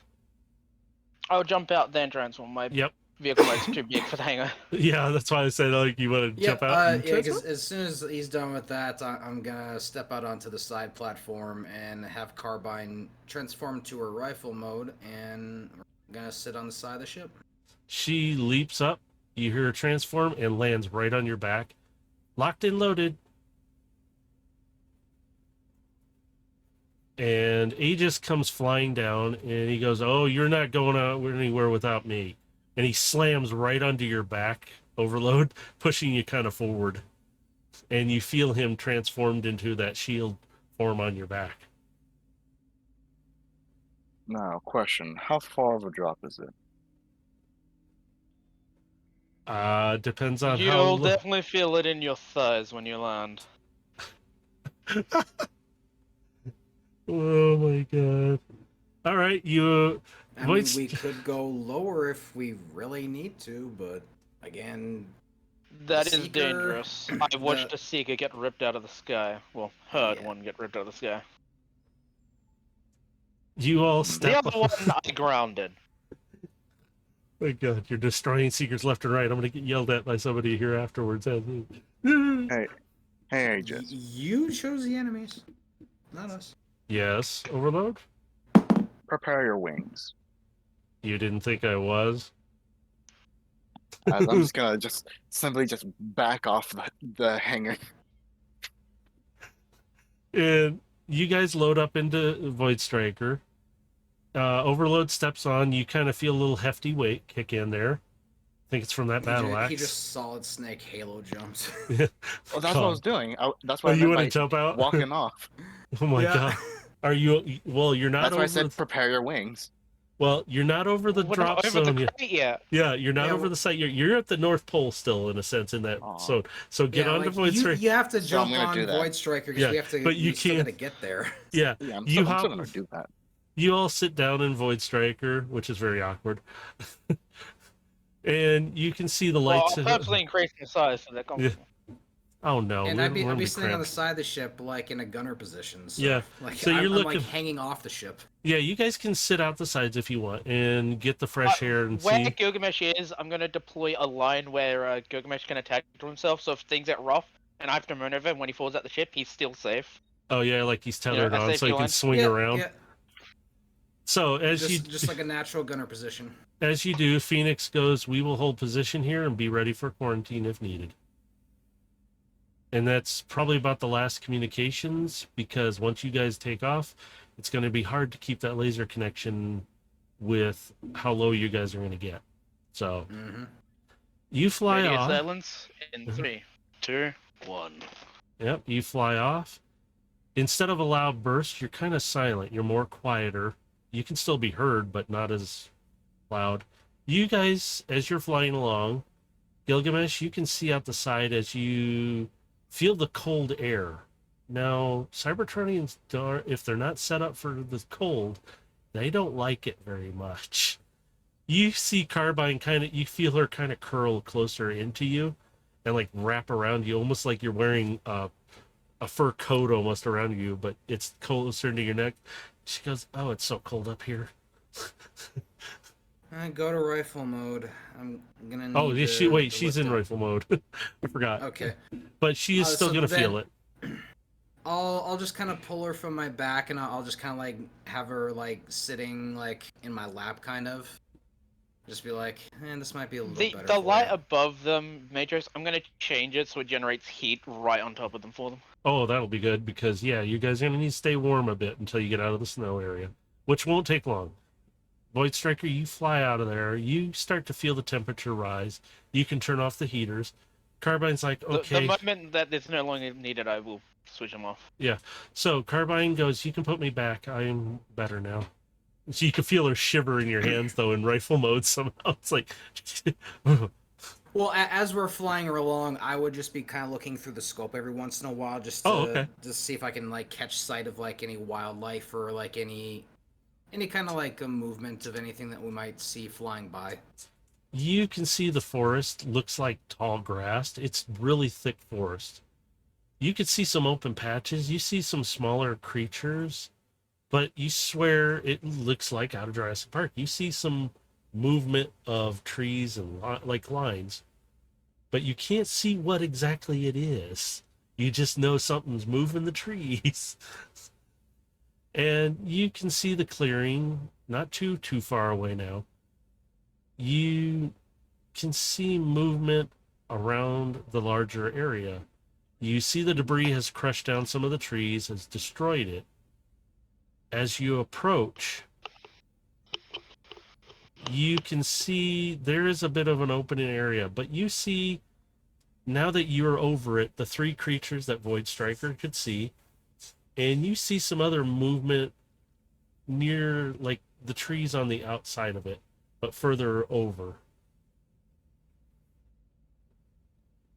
Speaker 3: I'll jump out then transform. My
Speaker 1: Yep.
Speaker 3: vehicle is too big for the hangar.
Speaker 1: Yeah, that's why I said like you want to
Speaker 4: Yep,
Speaker 1: jump out. And
Speaker 4: yeah,
Speaker 1: transform?
Speaker 4: because as soon as he's done with that, I'm gonna step out onto the side platform and have Carbine transform to her rifle mode, and we're gonna sit on the side of the ship.
Speaker 1: She leaps up. You hear her transform and lands right on your back. Locked and loaded. And Aegis comes flying down and he goes, oh, you're not going out anywhere without me. And he slams right onto your back, Overload, pushing you kind of forward. And you feel him transformed into that shield form on your back.
Speaker 2: Now, question: how far of a drop is it?
Speaker 1: Depends on how
Speaker 3: You'll definitely feel it in your thighs when you land.
Speaker 1: Oh my god. All right, you
Speaker 4: I mean, we could go lower if we really need to, but again,
Speaker 3: That
Speaker 4: The
Speaker 3: is
Speaker 4: Seeker-
Speaker 3: dangerous. I watched a Seeker get ripped out of the sky. Well, heard
Speaker 4: Yeah.
Speaker 3: one get ripped out of the sky.
Speaker 1: you all
Speaker 3: The
Speaker 1: step
Speaker 3: other one I grounded.
Speaker 1: My god, you're destroying Seekers left and right. I'm gonna get yelled at by somebody here afterwards.
Speaker 2: Hey, Aegis.
Speaker 4: you chose the enemies, not us.
Speaker 1: Yes, Overload?
Speaker 2: Prepare your wings.
Speaker 1: You didn't think I was?
Speaker 2: As I'm just gonna simply back off the hangar.
Speaker 1: And you guys load up into Void Striker. Overload steps on. You kind of feel a little hefty weight kick in there. I think it's from that battle axe.
Speaker 4: He just Solid Snake Halo jumps.
Speaker 2: Well, that's what I was doing. That's
Speaker 1: Oh,
Speaker 2: what I
Speaker 1: you
Speaker 2: meant
Speaker 1: want
Speaker 2: by
Speaker 1: to jump out?
Speaker 2: walking off.
Speaker 1: Oh my
Speaker 4: Yeah.
Speaker 1: god. Are you? Well, you're not
Speaker 2: That's why
Speaker 1: over.
Speaker 2: I said prepare your wings.
Speaker 1: Well, you're not over the
Speaker 3: We're
Speaker 1: drop
Speaker 3: not over
Speaker 1: zone
Speaker 3: the
Speaker 1: yet.
Speaker 3: crate yet.
Speaker 1: Yeah, you're not
Speaker 4: Yeah,
Speaker 1: over
Speaker 4: well-
Speaker 1: the site. You're at the North Pole still, in a sense, in that
Speaker 2: Aw.
Speaker 1: zone. So get
Speaker 4: Yeah,
Speaker 1: onto
Speaker 4: like,
Speaker 1: Void Striker.
Speaker 4: you have to
Speaker 2: So
Speaker 4: jump
Speaker 2: I'm gonna
Speaker 4: on
Speaker 2: do that.
Speaker 4: Void Striker because
Speaker 1: Yeah,
Speaker 4: we have to.
Speaker 1: but you
Speaker 4: we still
Speaker 1: can't-
Speaker 4: gotta get there.
Speaker 1: Yeah,
Speaker 2: Yeah, I'm
Speaker 1: you
Speaker 2: still
Speaker 1: hop.
Speaker 2: gonna do that.
Speaker 1: You all sit down in Void Striker, which is very awkward. And you can see the
Speaker 3: Well,
Speaker 1: lights.
Speaker 3: I'll purposely increase the size so they're comfortable.
Speaker 1: Oh no,
Speaker 4: And
Speaker 1: we're,
Speaker 4: I'd
Speaker 1: we're gonna
Speaker 4: be
Speaker 1: be
Speaker 4: sitting on the
Speaker 1: cramped.
Speaker 4: side of the ship, like in a gunner position. So,
Speaker 1: Yeah,
Speaker 4: like
Speaker 1: so you're
Speaker 4: I'm like
Speaker 1: looking-
Speaker 4: hanging off the ship.
Speaker 1: Yeah, you guys can sit out the sides if you want and get the fresh air and
Speaker 3: Where
Speaker 1: see.
Speaker 3: Gilgamesh is, I'm gonna deploy a line where Gilgamesh can attack to himself. So if things get rough and I have to maneuver him when he falls out the ship, he's still safe.
Speaker 1: Oh yeah, like he's tethered
Speaker 3: a
Speaker 1: on, so
Speaker 3: safety
Speaker 1: he can
Speaker 3: line.
Speaker 1: swing
Speaker 4: Yeah,
Speaker 1: around.
Speaker 4: yeah.
Speaker 1: So
Speaker 4: Just like a natural gunner position.
Speaker 1: as you do, Phoenix goes, we will hold position here and be ready for quarantine if needed. And that's probably about the last communications, because once you guys take off, it's going to be hard to keep that laser connection with how low you guys are going to get. So
Speaker 4: Mm-hmm.
Speaker 1: you fly
Speaker 3: Radio
Speaker 1: off.
Speaker 3: silence in
Speaker 1: Mhm.
Speaker 3: 3, 2, 1.
Speaker 1: Yep, you fly off. Instead of a loud burst, you're kind of silent. You're more quieter. You can still be heard, but not as loud. You guys, as you're flying along, Gilgamesh, you can see out the side as you feel the cold air. Now, Cybertronians, if they're not set up for the cold, they don't like it very much. You see Carbine you feel her kind of curl closer into you and like wrap around you, almost like you're wearing a fur coat almost around you, but it's closer to your neck. She goes, "Oh, it's so cold up here."
Speaker 4: Go to rifle mode. I'm gonna need
Speaker 1: Oh,
Speaker 4: to
Speaker 1: she's
Speaker 4: lift
Speaker 1: in
Speaker 4: up.
Speaker 1: rifle mode. I forgot.
Speaker 4: Okay.
Speaker 1: But she is still
Speaker 4: So
Speaker 1: gonna
Speaker 4: then-
Speaker 1: feel it.
Speaker 4: I'll just kind of pull her from my back, and I'll just kind of like have her like sitting like in my lap, kind of. Just be like, this might be a little better.
Speaker 3: The
Speaker 4: for
Speaker 3: light
Speaker 4: you."
Speaker 3: above them, Matrix, I'm gonna change it so it generates heat right on top of them for them.
Speaker 1: Oh, that'll be good, because yeah, you guys are gonna need to stay warm a bit until you get out of the snow area, which won't take long. Void Striker, you fly out of there. You start to feel the temperature rise. You can turn off the heaters. Carbine's like,
Speaker 3: The
Speaker 1: okay.
Speaker 3: moment that it's no longer needed, I will switch them off.
Speaker 1: So Carbine goes, you can put me back. I'm better now. So you can feel her shiver in your hands, though, in rifle mode somehow. It's like,
Speaker 4: Well, as we're flying her along, I would just be kind of looking through the scope every once in a while, just to
Speaker 1: okay.
Speaker 4: just see if I can like catch sight of like any wildlife or like any kind of like a movement of anything that we might see flying by.
Speaker 1: You can see the forest looks like tall grass. It's really thick forest. You could see some open patches. You see some smaller creatures, but you swear it looks like out of Jurassic Park. You see some movement of trees and like lines, but you can't see what exactly it is. You just know something's moving the trees. And you can see the clearing, not too far away now. You can see movement around the larger area. You see the debris has crushed down some of the trees, has destroyed it. As you approach, you can see there is a bit of an open area, but you see, now that you're over it, the three creatures that Void Striker could see, and you see some other movement near, like, the trees on the outside of it, but further over.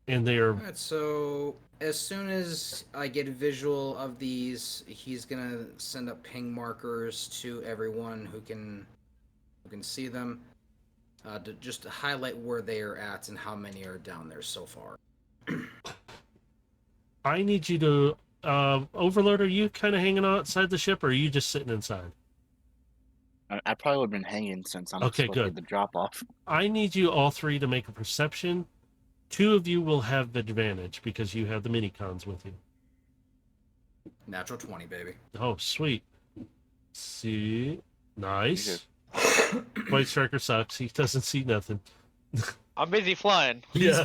Speaker 1: And they are...
Speaker 4: Alright, so as soon as I get a visual of these, he's gonna send up ping markers to everyone who can see them, to just to highlight where they are at and how many are down there so far.
Speaker 1: I need you to... Overlord, are you kind of hanging outside the ship, or are you just sitting inside?
Speaker 2: I probably would have been hanging since I'm
Speaker 1: Okay,
Speaker 2: supposed to
Speaker 1: good.
Speaker 2: get the drop off.
Speaker 1: I need you all three to make a perception. 2 of you will have advantage because you have the mini-cons with you.
Speaker 4: Natural 20, baby.
Speaker 1: Oh, sweet. See? Nice.
Speaker 2: You
Speaker 1: White Striker sucks. He doesn't see nothing.
Speaker 3: I'm busy flying.
Speaker 4: He's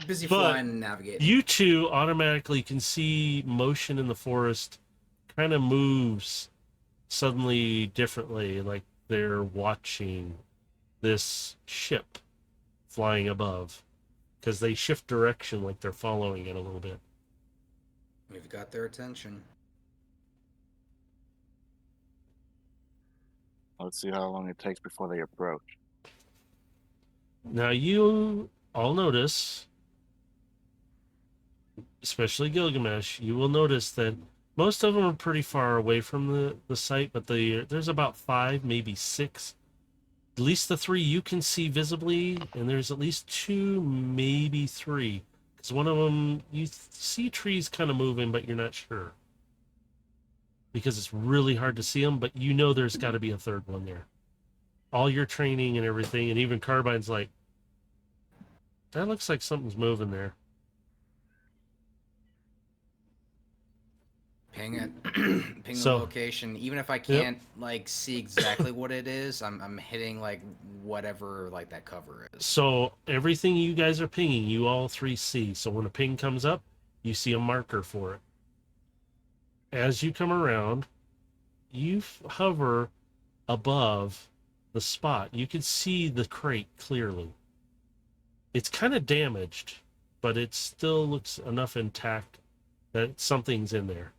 Speaker 4: busy
Speaker 1: But
Speaker 4: flying and navigating.
Speaker 1: You 2 automatically can see motion in the forest kind of moves suddenly differently, like they're watching this ship flying above, because they shift direction like they're following it a little bit.
Speaker 4: We've got their attention.
Speaker 2: Let's see how long it takes before they approach.
Speaker 1: Now you all notice, especially Gilgamesh, you will notice that most of them are pretty far away from the site, but there's about 5, maybe 6. At least the 3 you can see visibly, and there's at least 2, maybe 3, It's one of them. You see trees kind of moving, but you're not sure because it's really hard to see them. But you know there's got to be a third one there. All your training and everything, and even Carbine's like, that looks like something's moving there.
Speaker 4: Ping it. Ping the
Speaker 1: So-
Speaker 4: location. Even if I can't like see exactly what it is, I'm hitting like whatever like that cover is.
Speaker 1: So everything you guys are pinging, you all three see. So when a ping comes up, you see a marker for it. As you come around, you hover above the spot. You can see the crate clearly. It's kind of damaged, but it still looks enough intact that something's in there.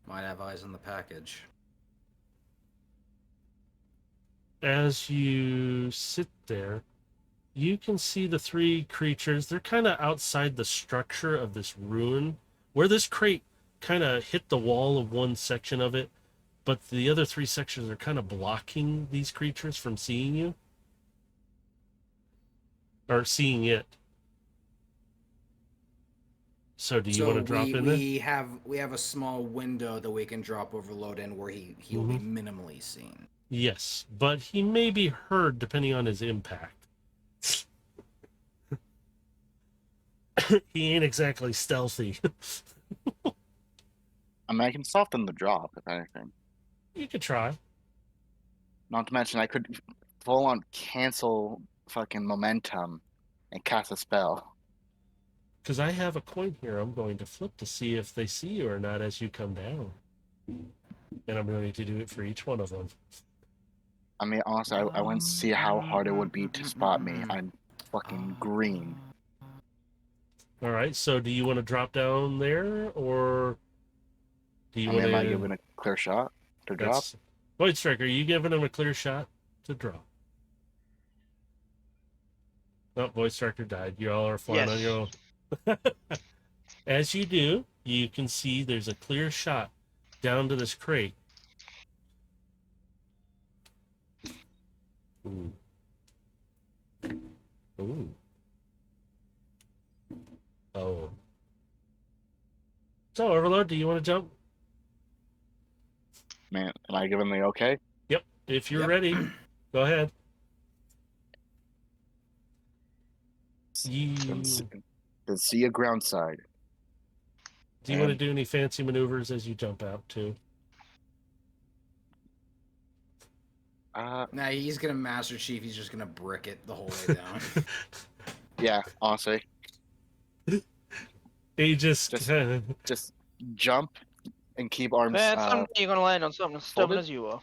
Speaker 4: Might have eyes on the package.
Speaker 1: As you sit there, you can see the three creatures. They're kind of outside the structure of this ruin, where this crate kind of hit the wall of one section of it, but the other three sections are kind of blocking these creatures from seeing you. Or seeing it. So do you want to drop in there?
Speaker 4: we have a small window that we can drop overload in where he will be minimally seen.
Speaker 1: Yes, but he may be heard depending on his impact. He ain't exactly stealthy.
Speaker 2: I mean, I can soften the drop, if anything.
Speaker 1: You could try.
Speaker 2: Not to mention, I could full on cancel fucking momentum and cast a spell.
Speaker 1: Because I have a coin here I'm going to flip to see if they see you or not as you come down. And I'm going to do it for each one of them.
Speaker 2: I mean, honestly, I wouldn't see how hard it would be to spot me. I'm fucking green.
Speaker 1: All right, so do you want to drop down there, or do you
Speaker 2: I
Speaker 1: want
Speaker 2: mean,
Speaker 1: to...
Speaker 2: am I given a clear shot to drop?
Speaker 1: Void Striker, are you giving him a clear shot to drop? Oh, Void Striker died. You all are flying on your own. As you do, you can see there's a clear shot down to this crate. Ooh. Ooh. Oh. So, Overlord, do you want to jump?
Speaker 2: Man, am I giving the okay?
Speaker 1: Yep. If you're
Speaker 4: Yep.
Speaker 1: ready, go ahead. You...
Speaker 2: Then see a ground side.
Speaker 1: Do you want to do any fancy maneuvers as you jump out, too?
Speaker 4: Nah, he's gonna Master Chief. He's just gonna brick it the whole way down.
Speaker 2: Yeah, honestly,
Speaker 1: He just
Speaker 2: just jump and keep arms.
Speaker 3: Man, someday you're gonna land on something as stubborn
Speaker 2: folded?
Speaker 3: as you are.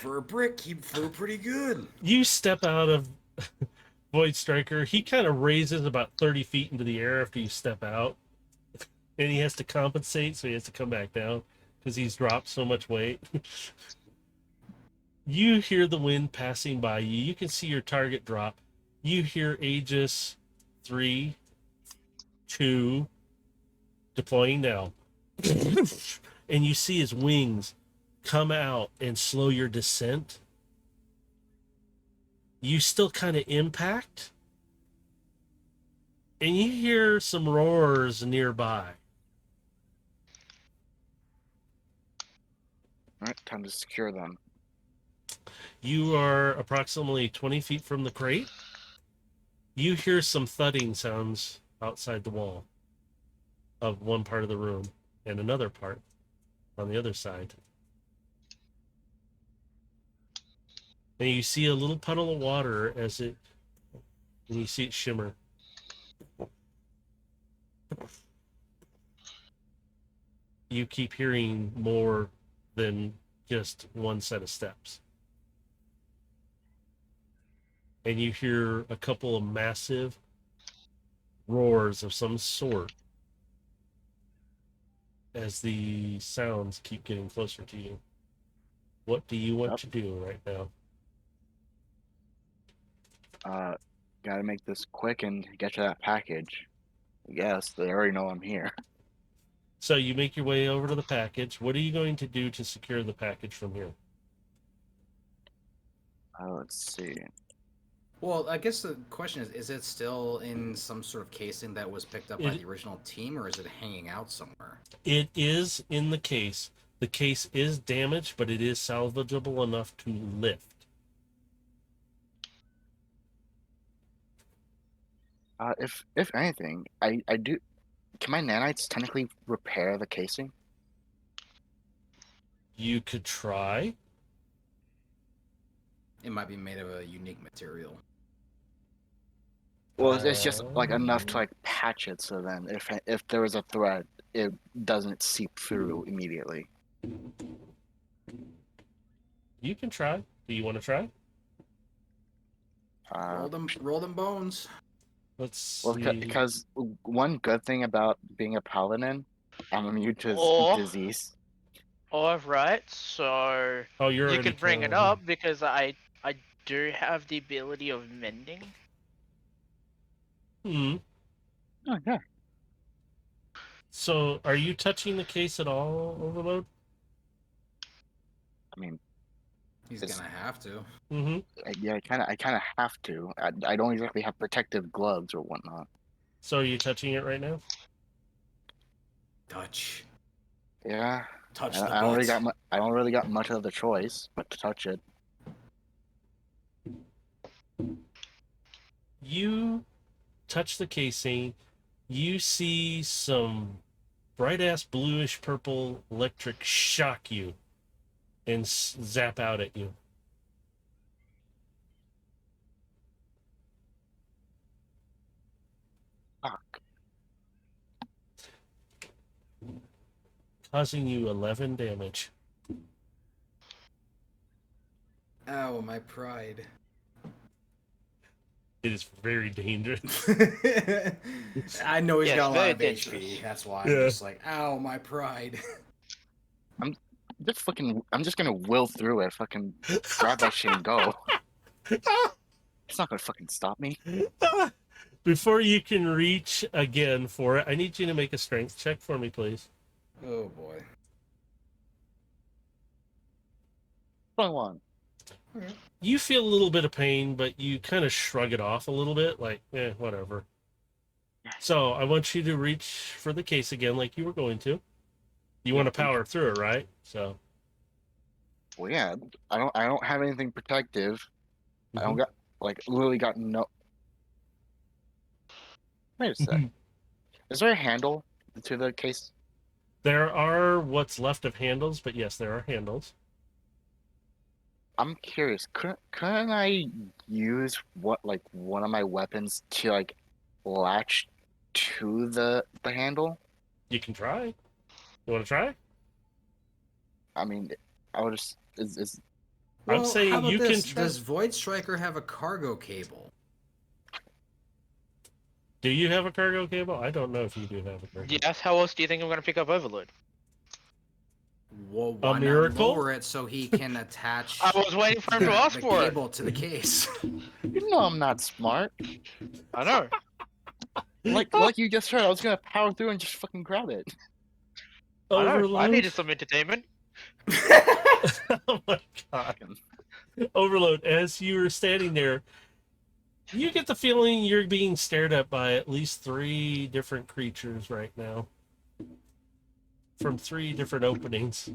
Speaker 4: For a brick, he flew pretty good.
Speaker 1: You step out of Void Striker. He kind of raises about 30 feet into the air after you step out. And he has to compensate, so he has to come back down because he's dropped so much weight. You hear the wind passing by you. You can see your target drop. You hear Aegis 3, 2, deploying now. And you see his wings come out and slow your descent. You still kind of impact. And you hear some roars nearby.
Speaker 2: All right, time to secure them.
Speaker 1: You are approximately 20 feet from the crate. You hear some thudding sounds outside the wall of one part of the room and another part on the other side. And you see a little puddle of water and you see it shimmer. You keep hearing more than just one set of steps. And you hear a couple of massive roars of some sort as the sounds keep getting closer to you. What do you want to do right now?
Speaker 2: Gotta make this quick and get to that package. I guess they already know I'm here.
Speaker 1: So you make your way over to the package. What are you going to do to secure the package from here?
Speaker 2: Let's see.
Speaker 4: Well, I guess the question is it still in some sort of casing that was picked up by
Speaker 1: It-
Speaker 4: the original team, or is it hanging out somewhere?
Speaker 1: It is in the case. The case is damaged, but it is salvageable enough to lift.
Speaker 2: If anything, I do. Can my nanites technically repair the casing?
Speaker 1: You could try.
Speaker 4: It might be made of a unique material.
Speaker 2: Well, it's just like enough to
Speaker 1: Um,
Speaker 2: like patch it. So then, if there was a thread, it doesn't seep through immediately.
Speaker 1: You can try. Do you want to try?
Speaker 4: Roll them bones.
Speaker 1: Let's
Speaker 2: Well,
Speaker 1: see.
Speaker 2: because one good thing about being a paladin, I'm immune to
Speaker 3: Oh.
Speaker 2: disease.
Speaker 3: Alright, so
Speaker 1: Oh, you're
Speaker 3: you
Speaker 1: already
Speaker 3: could bring it
Speaker 1: counting.
Speaker 3: up because I do have the ability of mending.
Speaker 1: Hmm.
Speaker 2: Oh yeah.
Speaker 1: So, are you touching the case at all, Overload?
Speaker 2: I mean,
Speaker 4: He's
Speaker 2: It's-
Speaker 4: gonna have to.
Speaker 1: Mm-hmm.
Speaker 2: yeah, I kind of have to. I don't exactly have protective gloves or whatnot.
Speaker 1: So, are you touching it right now?
Speaker 4: Touch.
Speaker 2: Yeah,
Speaker 4: Touch
Speaker 2: I
Speaker 4: the
Speaker 2: don't really
Speaker 4: butt.
Speaker 2: got I don't really got much of the choice but to touch it.
Speaker 1: You touch the casing. You see some bright ass bluish purple electric shock you and zap out at you.
Speaker 2: Fuck.
Speaker 1: Causing you 11 damage.
Speaker 4: Ow, my pride.
Speaker 1: It is very dangerous.
Speaker 4: I know he's
Speaker 3: Yes,
Speaker 4: got a lot
Speaker 3: very
Speaker 4: of
Speaker 3: dangerous.
Speaker 4: HP. That's why
Speaker 1: Yeah.
Speaker 4: I'm just like, ow, my pride.
Speaker 2: I'm just gonna will through it. Fucking grab that shit and go. It's not gonna fucking stop me.
Speaker 1: Before you can reach again for it, I need you to make a strength check for me, please.
Speaker 4: Oh boy.
Speaker 2: 21.
Speaker 1: You feel a little bit of pain, but you kind of shrug it off a little bit, like, whatever. So I want you to reach for the case again, like you were going to. You want to power through it, right? So.
Speaker 2: Well, yeah, I don't have anything protective. I don't
Speaker 1: Mhm.
Speaker 2: got like literally got no. Wait a sec. Is there a handle to the case?
Speaker 1: There are what's left of handles, but yes, there are handles.
Speaker 2: I'm curious. Couldn't I use one of my weapons to like latch to the handle?
Speaker 1: You can try. You want to try?
Speaker 2: I mean, I would just is
Speaker 1: I would
Speaker 4: Well,
Speaker 1: say
Speaker 4: how about
Speaker 1: you can
Speaker 4: this?
Speaker 1: try.
Speaker 4: Does Void Striker have a cargo cable?
Speaker 1: Do you have a cargo cable? I don't know if you do have a cargo.
Speaker 3: Yes, how else do you think I'm gonna pick up Overload?
Speaker 4: Well, why not
Speaker 1: miracle?
Speaker 4: lower it so he can attach
Speaker 3: I was waiting for him to
Speaker 4: the
Speaker 3: ask for it.
Speaker 4: cable to the case?
Speaker 2: you know I'm not smart.
Speaker 3: I know.
Speaker 2: Like you just heard, I was gonna power through and just fucking grab it.
Speaker 3: I know. I
Speaker 1: Overload.
Speaker 3: needed some entertainment.
Speaker 1: Oh my god. Overload. As you were standing there, you get the feeling you're being stared at by at least 3 different creatures right now. From 3 different openings.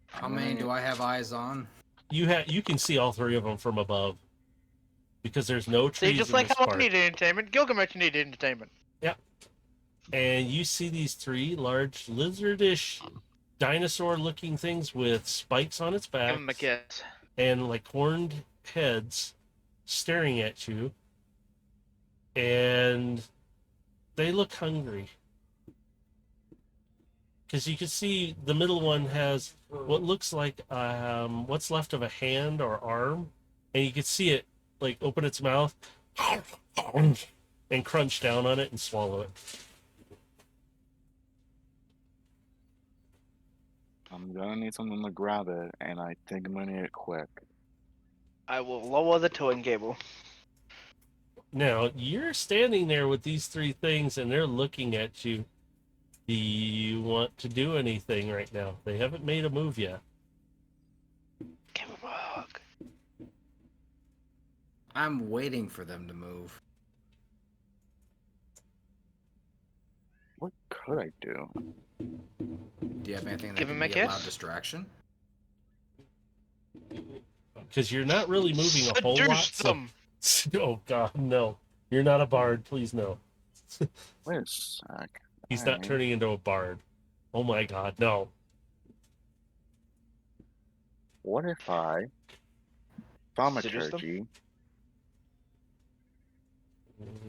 Speaker 4: How many do I have eyes on?
Speaker 1: You can see all 3 of them from above. Because there's no
Speaker 3: See,
Speaker 1: trees
Speaker 3: just
Speaker 1: in
Speaker 3: like
Speaker 1: this
Speaker 3: how I
Speaker 1: part.
Speaker 3: needed entertainment, Gilgamesh needed entertainment.
Speaker 1: And you see these 3 large lizardish dinosaur-looking things with spikes on its
Speaker 3: Give
Speaker 1: back
Speaker 3: him a kiss.
Speaker 1: and like horned heads staring at you. And they look hungry. Because you can see the middle one has what looks like what's left of a hand or arm, and you can see it like open its mouth and crunch down on it and swallow it.
Speaker 2: I'm gonna need something to grab it, and I think I'm gonna need it quick.
Speaker 3: I will lower the towing cable.
Speaker 1: Now you're standing there with these 3 things, and they're looking at you. Do you want to do anything right now? They haven't made a move yet.
Speaker 4: I'm waiting for them to move.
Speaker 2: What could I do?
Speaker 4: Do you have anything that
Speaker 3: Give
Speaker 4: can
Speaker 3: him a
Speaker 4: be a loud
Speaker 3: kiss?
Speaker 4: distraction?
Speaker 1: Because you're not really moving a whole lot.
Speaker 3: Seduce
Speaker 1: So,
Speaker 3: them.
Speaker 1: oh God, no! You're not a bard. Please no.
Speaker 2: Wait a sec.
Speaker 1: He's not
Speaker 2: Alright.
Speaker 1: turning into a bard. Oh my God, no!
Speaker 2: What if I
Speaker 3: Seduce them?
Speaker 2: thaumaturgy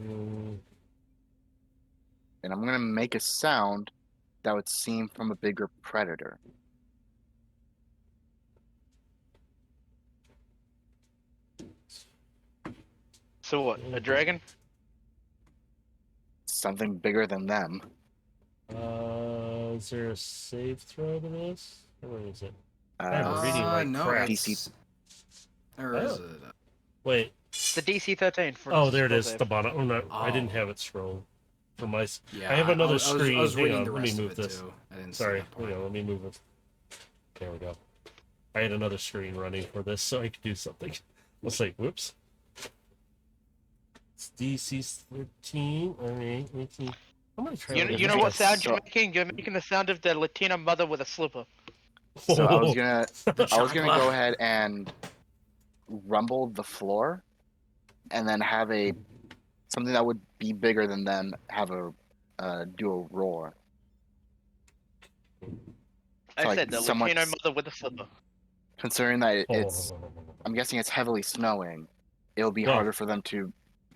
Speaker 1: Mm,
Speaker 2: and I'm gonna make a sound that would seem from a bigger predator?
Speaker 3: So what? A dragon?
Speaker 2: Something bigger than them.
Speaker 1: Is there a save throw to this? Where is it? I have a
Speaker 2: Uh,
Speaker 1: reading like
Speaker 4: No,
Speaker 1: crap.
Speaker 4: it's... Or is
Speaker 1: Oh.
Speaker 4: it?
Speaker 1: Wait.
Speaker 3: The DC 13 for
Speaker 1: Oh, there it
Speaker 3: spell
Speaker 1: is.
Speaker 3: save.
Speaker 1: The bottom. Oh no, I didn't
Speaker 4: Oh.
Speaker 1: have it scrolled. For my.
Speaker 4: Yeah,
Speaker 1: I have another
Speaker 4: I was
Speaker 1: screen. Hang
Speaker 4: reading
Speaker 1: on,
Speaker 4: the
Speaker 1: let me
Speaker 4: rest of
Speaker 1: move
Speaker 4: it
Speaker 1: this.
Speaker 4: too. I didn't see
Speaker 1: Sorry,
Speaker 4: that part.
Speaker 1: hang on, let me move it. There we go. I had another screen running for this, so I could do something. Let's say, whoops. It's DC 13. All right, 18. I'm gonna try.
Speaker 3: You know what sound you're making? You're making the sound of the Latina mother with a slipper.
Speaker 2: So I was gonna
Speaker 4: The
Speaker 2: go
Speaker 4: chancla.
Speaker 2: ahead and rumble the floor, and then have a something that would be bigger than them have a do a roar.
Speaker 3: I
Speaker 2: like
Speaker 3: said the
Speaker 2: somewhat
Speaker 3: Latino mother with a slipper.
Speaker 2: Considering that
Speaker 1: Oh.
Speaker 2: it's, I'm guessing it's heavily snowing, it'll be
Speaker 1: Well,
Speaker 2: harder for them to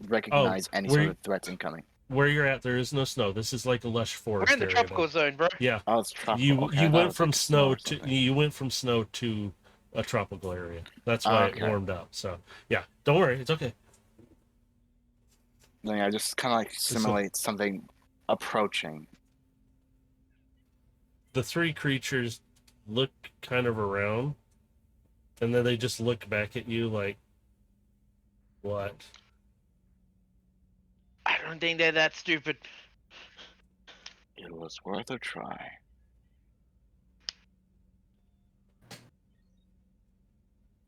Speaker 2: recognize any
Speaker 1: where
Speaker 2: sort
Speaker 1: you-
Speaker 2: of threats incoming.
Speaker 1: Where you're at, there is no snow. This is like a lush forest
Speaker 3: We're in the
Speaker 1: area.
Speaker 3: tropical zone, bro.
Speaker 1: Yeah,
Speaker 2: Oh, it's tropical.
Speaker 1: you
Speaker 2: Okay, I thought it
Speaker 1: went
Speaker 2: was
Speaker 1: from
Speaker 2: like
Speaker 1: snow
Speaker 2: or
Speaker 1: to
Speaker 2: something.
Speaker 1: you went from snow to a tropical area. That's why it
Speaker 2: Okay.
Speaker 1: warmed up. So yeah, don't worry, it's okay.
Speaker 2: Then I just kind of like simulate something approaching.
Speaker 1: The three creatures look kind of around, and then they just look back at you like, what?
Speaker 3: I don't think they're that stupid.
Speaker 2: It was worth a try.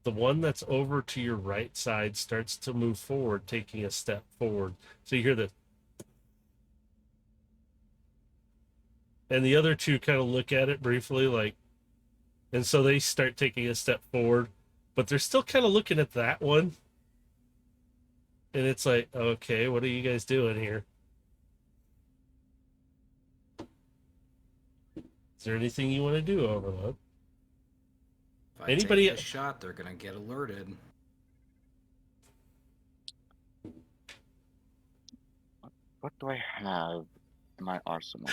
Speaker 1: The one that's over to your right side starts to move forward, taking a step forward. So you hear the, and the other two kind of look at it briefly, like, and so they start taking a step forward, but they're still kind of looking at that one. And it's like, okay, what are you guys doing here? Is there anything you want to do, Overload?
Speaker 4: If I
Speaker 1: Anybody-
Speaker 4: take a shot, they're gonna get alerted.
Speaker 2: What do I have in my arsenal?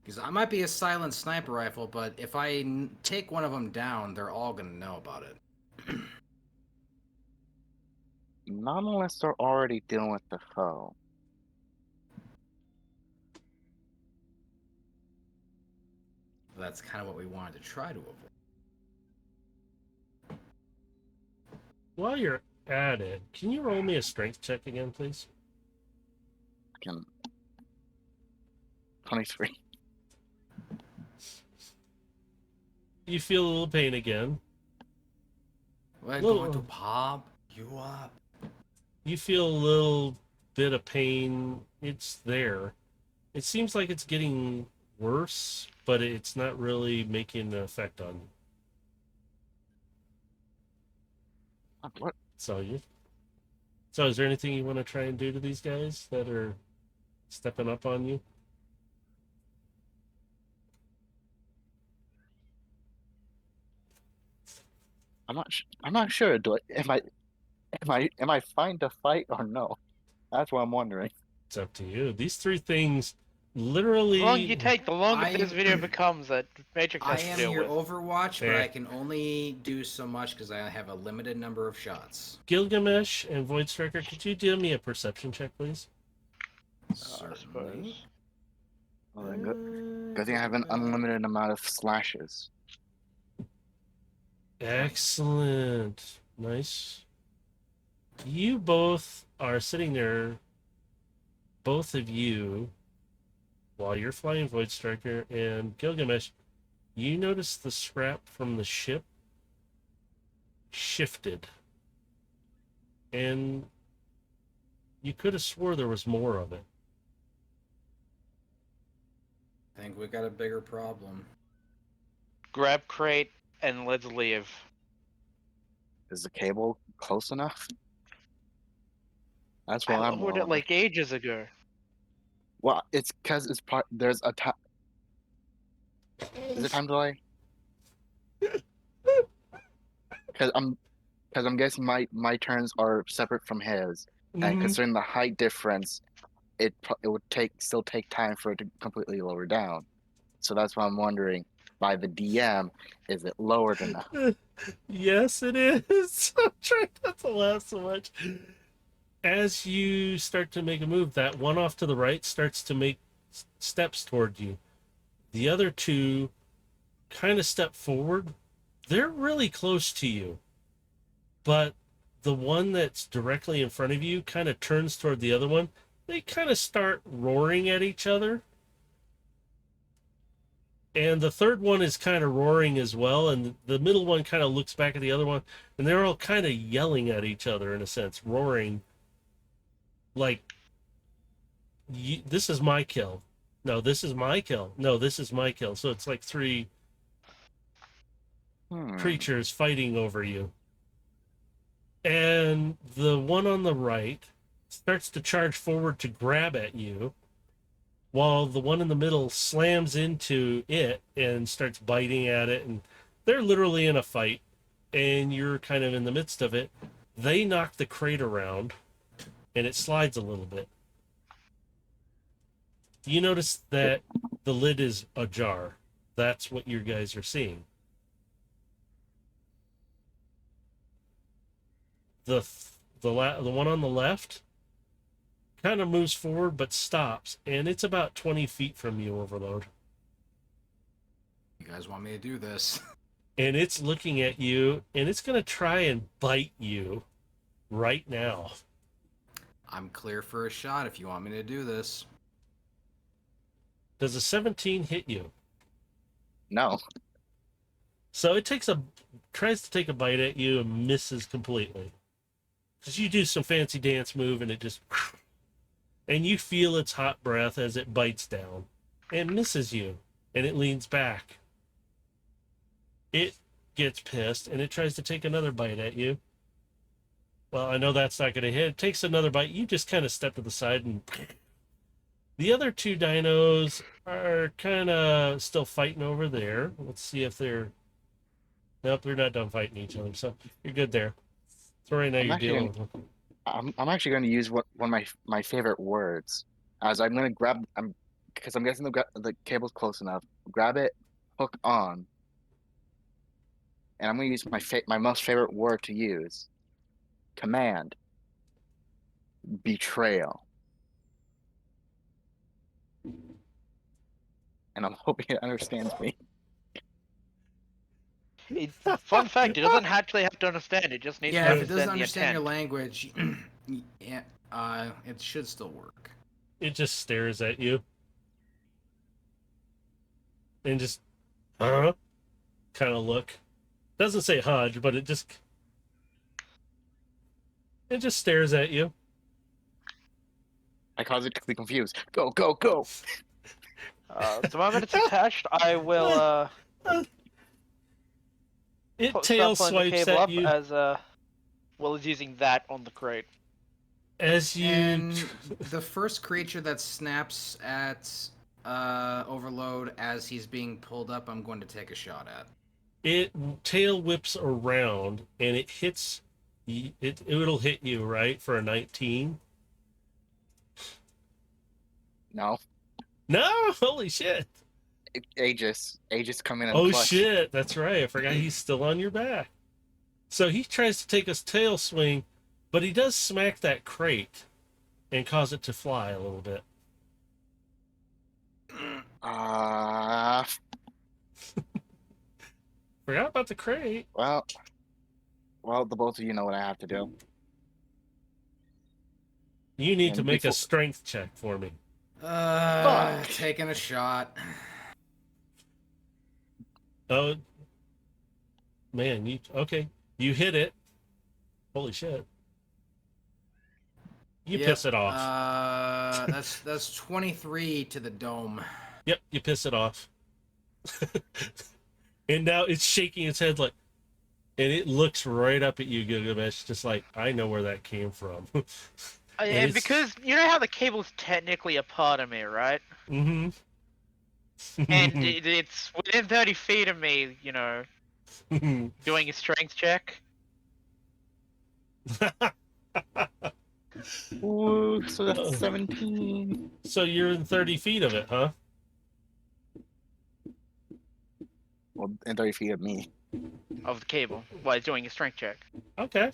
Speaker 4: Because I might be a silent sniper rifle, but if I take one of them down, they're all gonna know about it.
Speaker 2: Not unless they're already dealing with the foe.
Speaker 4: That's kind of what we wanted to try to avoid.
Speaker 1: While you're at it, can you roll me a strength check again, please?
Speaker 2: Can 23.
Speaker 1: You feel a little pain again.
Speaker 4: We're
Speaker 1: Little-
Speaker 4: going to pop you up.
Speaker 1: You feel a little bit of pain. It's there. It seems like it's getting worse, but it's not really making an effect on you.
Speaker 2: What?
Speaker 1: So is there anything you want to try and do to these guys that are stepping up on you?
Speaker 2: I'm not sure. Am I fine to fight or no? That's what I'm wondering.
Speaker 1: It's up to you. These three things literally.
Speaker 3: The longer you take, the longer
Speaker 4: I-
Speaker 3: this video becomes that Matrix
Speaker 4: I
Speaker 3: has to
Speaker 4: am
Speaker 3: deal
Speaker 4: your
Speaker 3: with.
Speaker 4: Overwatch, but
Speaker 1: Fair.
Speaker 4: I can only do so much because I have a limited number of shots.
Speaker 1: Gilgamesh and Void Striker, could you do me a perception check, please?
Speaker 3: I
Speaker 4: Certainly.
Speaker 3: suppose.
Speaker 2: Well, then good thing I have an unlimited amount of slashes.
Speaker 1: Excellent. Nice. You both are sitting there, both of you, while you're flying Void Striker and Gilgamesh, you notice the scrap from the ship shifted. And you could have swore there was more of it.
Speaker 4: I think we got a bigger problem.
Speaker 3: Grab crate and let's leave.
Speaker 2: Is the cable close enough? That's what
Speaker 3: I
Speaker 2: I'm
Speaker 3: lowered it
Speaker 2: wondering.
Speaker 3: like ages ago.
Speaker 2: Well, it's because it's part. There's a time. Is it time delay? Because I'm guessing my turns are separate from his, and
Speaker 1: Mhm.
Speaker 2: considering the height difference, it would still take time for it to completely lower down. So that's why I'm wondering, by the DM, is it lowered enough?
Speaker 1: Yes, it is. I'm trying not to laugh so much. As you start to make a move, that one off to the right starts to make steps toward you. The other two kind of step forward. They're really close to you, but the one that's directly in front of you kind of turns toward the other one. They kind of start roaring at each other. And the third one is kind of roaring as well, and the middle one kind of looks back at the other one, and they're all kind of yelling at each other in a sense, roaring like, "This is my kill. No, this is my kill. No, this is my kill." So it's like three creatures fighting over you. And the one on the right starts to charge forward to grab at you, while the one in the middle slams into it and starts biting at it. And they're literally in a fight, and you're kind of in the midst of it. They knock the crate around, and it slides a little bit. You notice that the lid is ajar. That's what you guys are seeing. The one on the left kind of moves forward but stops, and it's about 20 feet from you, Overload.
Speaker 4: You guys want me to do this?
Speaker 1: And it's looking at you, and it's going to try and bite you right now.
Speaker 4: I'm clear for a shot if you want me to do this.
Speaker 1: Does a 17 hit you?
Speaker 2: No.
Speaker 1: So it tries to take a bite at you and misses completely. Because you do some fancy dance move, and it just... And you feel its hot breath as it bites down and misses you, and it leans back. It gets pissed, and it tries to take another bite at you. Well, I know that's not going to hit. It takes another bite. You just kind of step to the side, and the other two dinos are kind of still fighting over there. Let's see if they're... Nope, they're not done fighting each other, so you're good there. So right now
Speaker 2: I'm
Speaker 1: you're
Speaker 2: actually
Speaker 1: dealing with...
Speaker 2: I'm actually going to use one of my favorite words, as I'm going to grab. Because I'm guessing the cable's close enough. Grab it, hook on, and I'm going to use my most favorite word to use. Command. Betrayal. And I'm hoping it understands me.
Speaker 3: Fun fact, it doesn't actually have to understand. It just needs to
Speaker 4: Yeah, if it
Speaker 3: understand
Speaker 4: doesn't
Speaker 3: the
Speaker 4: understand your
Speaker 3: intent.
Speaker 4: language, yeah, it should still work.
Speaker 1: It just stares at you. And just, kind of look. Doesn't say Hodge, but it just stares at you.
Speaker 2: I cause it to be confused. Go, go, go!
Speaker 3: The moment it's attached, I will
Speaker 1: It
Speaker 3: start
Speaker 1: tail
Speaker 3: pulling the
Speaker 1: swipes
Speaker 3: cable
Speaker 1: at
Speaker 3: up
Speaker 1: you
Speaker 3: as well as using that on the crate.
Speaker 1: as you.
Speaker 4: And the first creature that snaps at Overload as he's being pulled up, I'm going to take a shot at.
Speaker 1: It tail whips around and it hits. It'll hit you right for a 19.
Speaker 2: No.
Speaker 1: No, holy shit!
Speaker 2: Aegis come in and
Speaker 1: Oh
Speaker 2: clutch.
Speaker 1: shit, that's right. I forgot he's still on your back. So he tries to take his tail swing, but he does smack that crate and cause it to fly a little bit. Forgot about the crate.
Speaker 2: Well, the both of you know what I have to do.
Speaker 1: You need to
Speaker 2: And
Speaker 1: make a
Speaker 2: before-
Speaker 1: strength check for me.
Speaker 2: Fuck.
Speaker 4: Taking a shot.
Speaker 1: Oh, man, you okay? You hit it. Holy shit! You piss it off.
Speaker 4: That's 23 to the dome.
Speaker 1: Yep, you piss it off. And now it's shaking its head like, and it looks right up at you, Gilgamesh, just like, I know where that came from.
Speaker 3: And
Speaker 1: it's-
Speaker 3: because you know how the cable's technically a part of me, right?
Speaker 1: Mm-hmm.
Speaker 3: And it's within 30 feet of me, you know, doing a strength check.
Speaker 2: Ooh, so that's 17.
Speaker 1: So you're in 30 feet of it, huh?
Speaker 2: Well, and 30 feet of me.
Speaker 3: Of the cable while he's doing a strength check.
Speaker 1: Okay.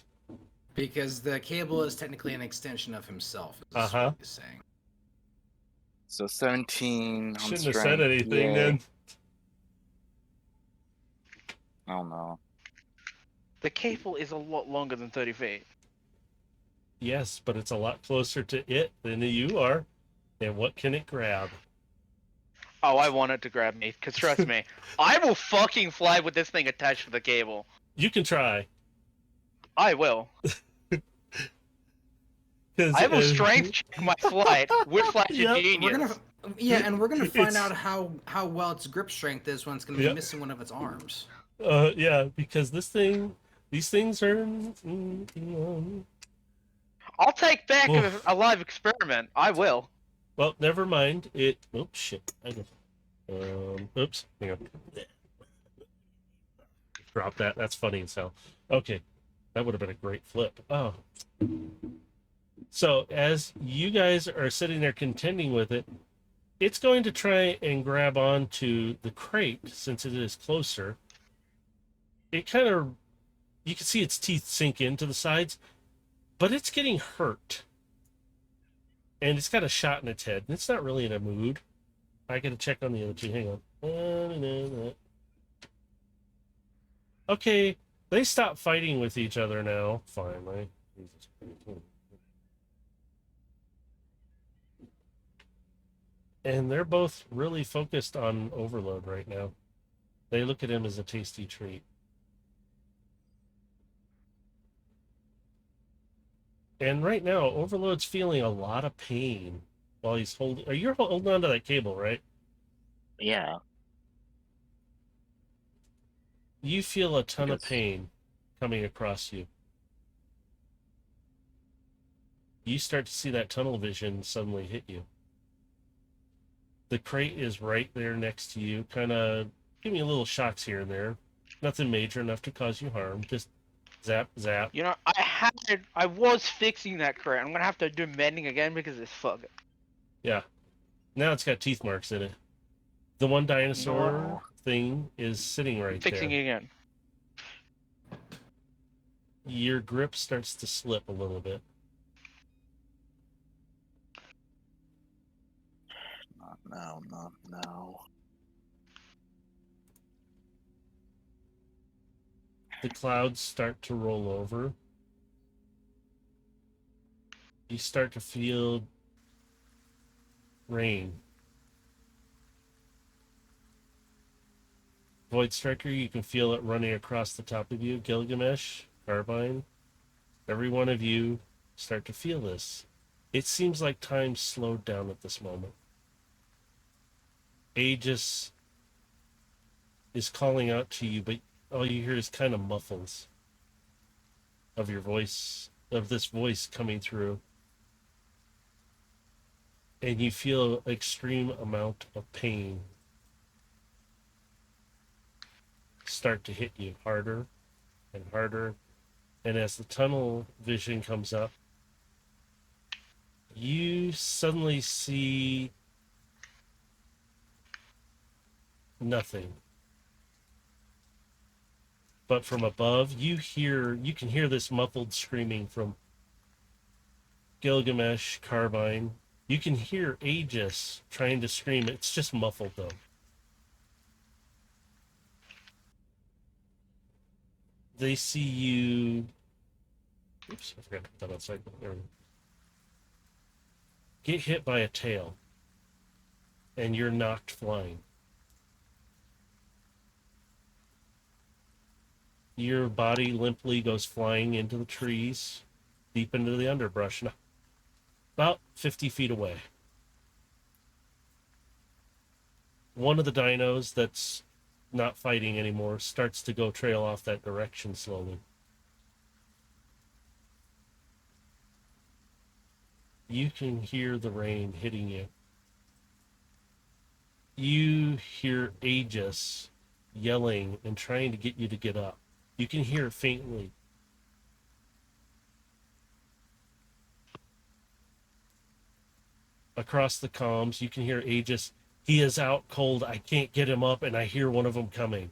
Speaker 4: Because the cable is technically an extension of himself, is
Speaker 1: Uh-huh.
Speaker 4: what he's saying.
Speaker 2: So 17 on
Speaker 1: Shouldn't
Speaker 2: strength.
Speaker 1: have said anything
Speaker 2: Yay.
Speaker 1: then.
Speaker 2: I don't know.
Speaker 3: The cable is a lot longer than 30 feet.
Speaker 1: Yes, but it's a lot closer to it than you are. And what can it grab?
Speaker 3: Oh, I want it to grab me, because trust me, I will fucking fly with this thing attached to the cable.
Speaker 1: You can try.
Speaker 3: I will. I will strength check my flight with Flash of
Speaker 1: Yep,
Speaker 3: Genius.
Speaker 4: We're gonna find
Speaker 1: It's-
Speaker 4: out how well its grip strength is when it's gonna be
Speaker 1: Yep.
Speaker 4: missing one of its arms.
Speaker 1: Yeah, because these things are.
Speaker 3: I'll take back
Speaker 1: Oof.
Speaker 3: a live experiment. I will.
Speaker 1: Well, never mind. Oops, shit. Oops. Hang on. Drop that. That's funny as hell. Okay, that would have been a great flip. Oh. So as you guys are sitting there contending with it, it's going to try and grab onto the crate since it is closer. It kind of, you can see its teeth sink into the sides, but it's getting hurt. And it's got a shot in its head, and it's not really in a mood. I gotta check on the other two. Hang on. Okay, they stop fighting with each other now. Finally. Jesus Christ. And they're both really focused on Overload right now. They look at him as a tasty treat. And right now, Overload's feeling a lot of pain while he's holding. Are you holding on to that cable, right?
Speaker 2: Yeah.
Speaker 1: You feel a ton of
Speaker 2: Because-
Speaker 1: pain coming across you. You start to see that tunnel vision suddenly hit you. The crate is right there next to you, kind of giving you little shocks here and there. Nothing major enough to cause you harm. Just zap, zap.
Speaker 3: You know, I was fixing that crate. I'm gonna have to do mending again because it's fucking.
Speaker 1: Yeah. Now it's got teeth marks in it. The one dinosaur
Speaker 2: No.
Speaker 1: thing is sitting right
Speaker 3: Fixing
Speaker 1: there.
Speaker 3: it again.
Speaker 1: Your grip starts to slip a little bit.
Speaker 2: No.
Speaker 1: The clouds start to roll over. You start to feel rain. Void Striker, you can feel it running across the top of you. Gilgamesh, Carbine, every one of you start to feel this. It seems like time slowed down at this moment. Aegis is calling out to you, but all you hear is kind of muffles of your voice, of this voice coming through. And you feel an extreme amount of pain start to hit you harder and harder. And as the tunnel vision comes up, you suddenly see nothing. But from above, you can hear this muffled screaming from Gilgamesh, Carbine. You can hear Aegis trying to scream. It's just muffled, though. They see you... Oops, I forgot to put that outside. There we go. Get hit by a tail. And you're knocked flying. Your body limply goes flying into the trees, deep into the underbrush, about 50 feet away. One of the dinos that's not fighting anymore starts to go trail off that direction slowly. You can hear the rain hitting you. You hear Aegis yelling and trying to get you to get up. You can hear it faintly. Across the comms, you can hear Aegis. He is out cold. I can't get him up, and I hear one of them coming.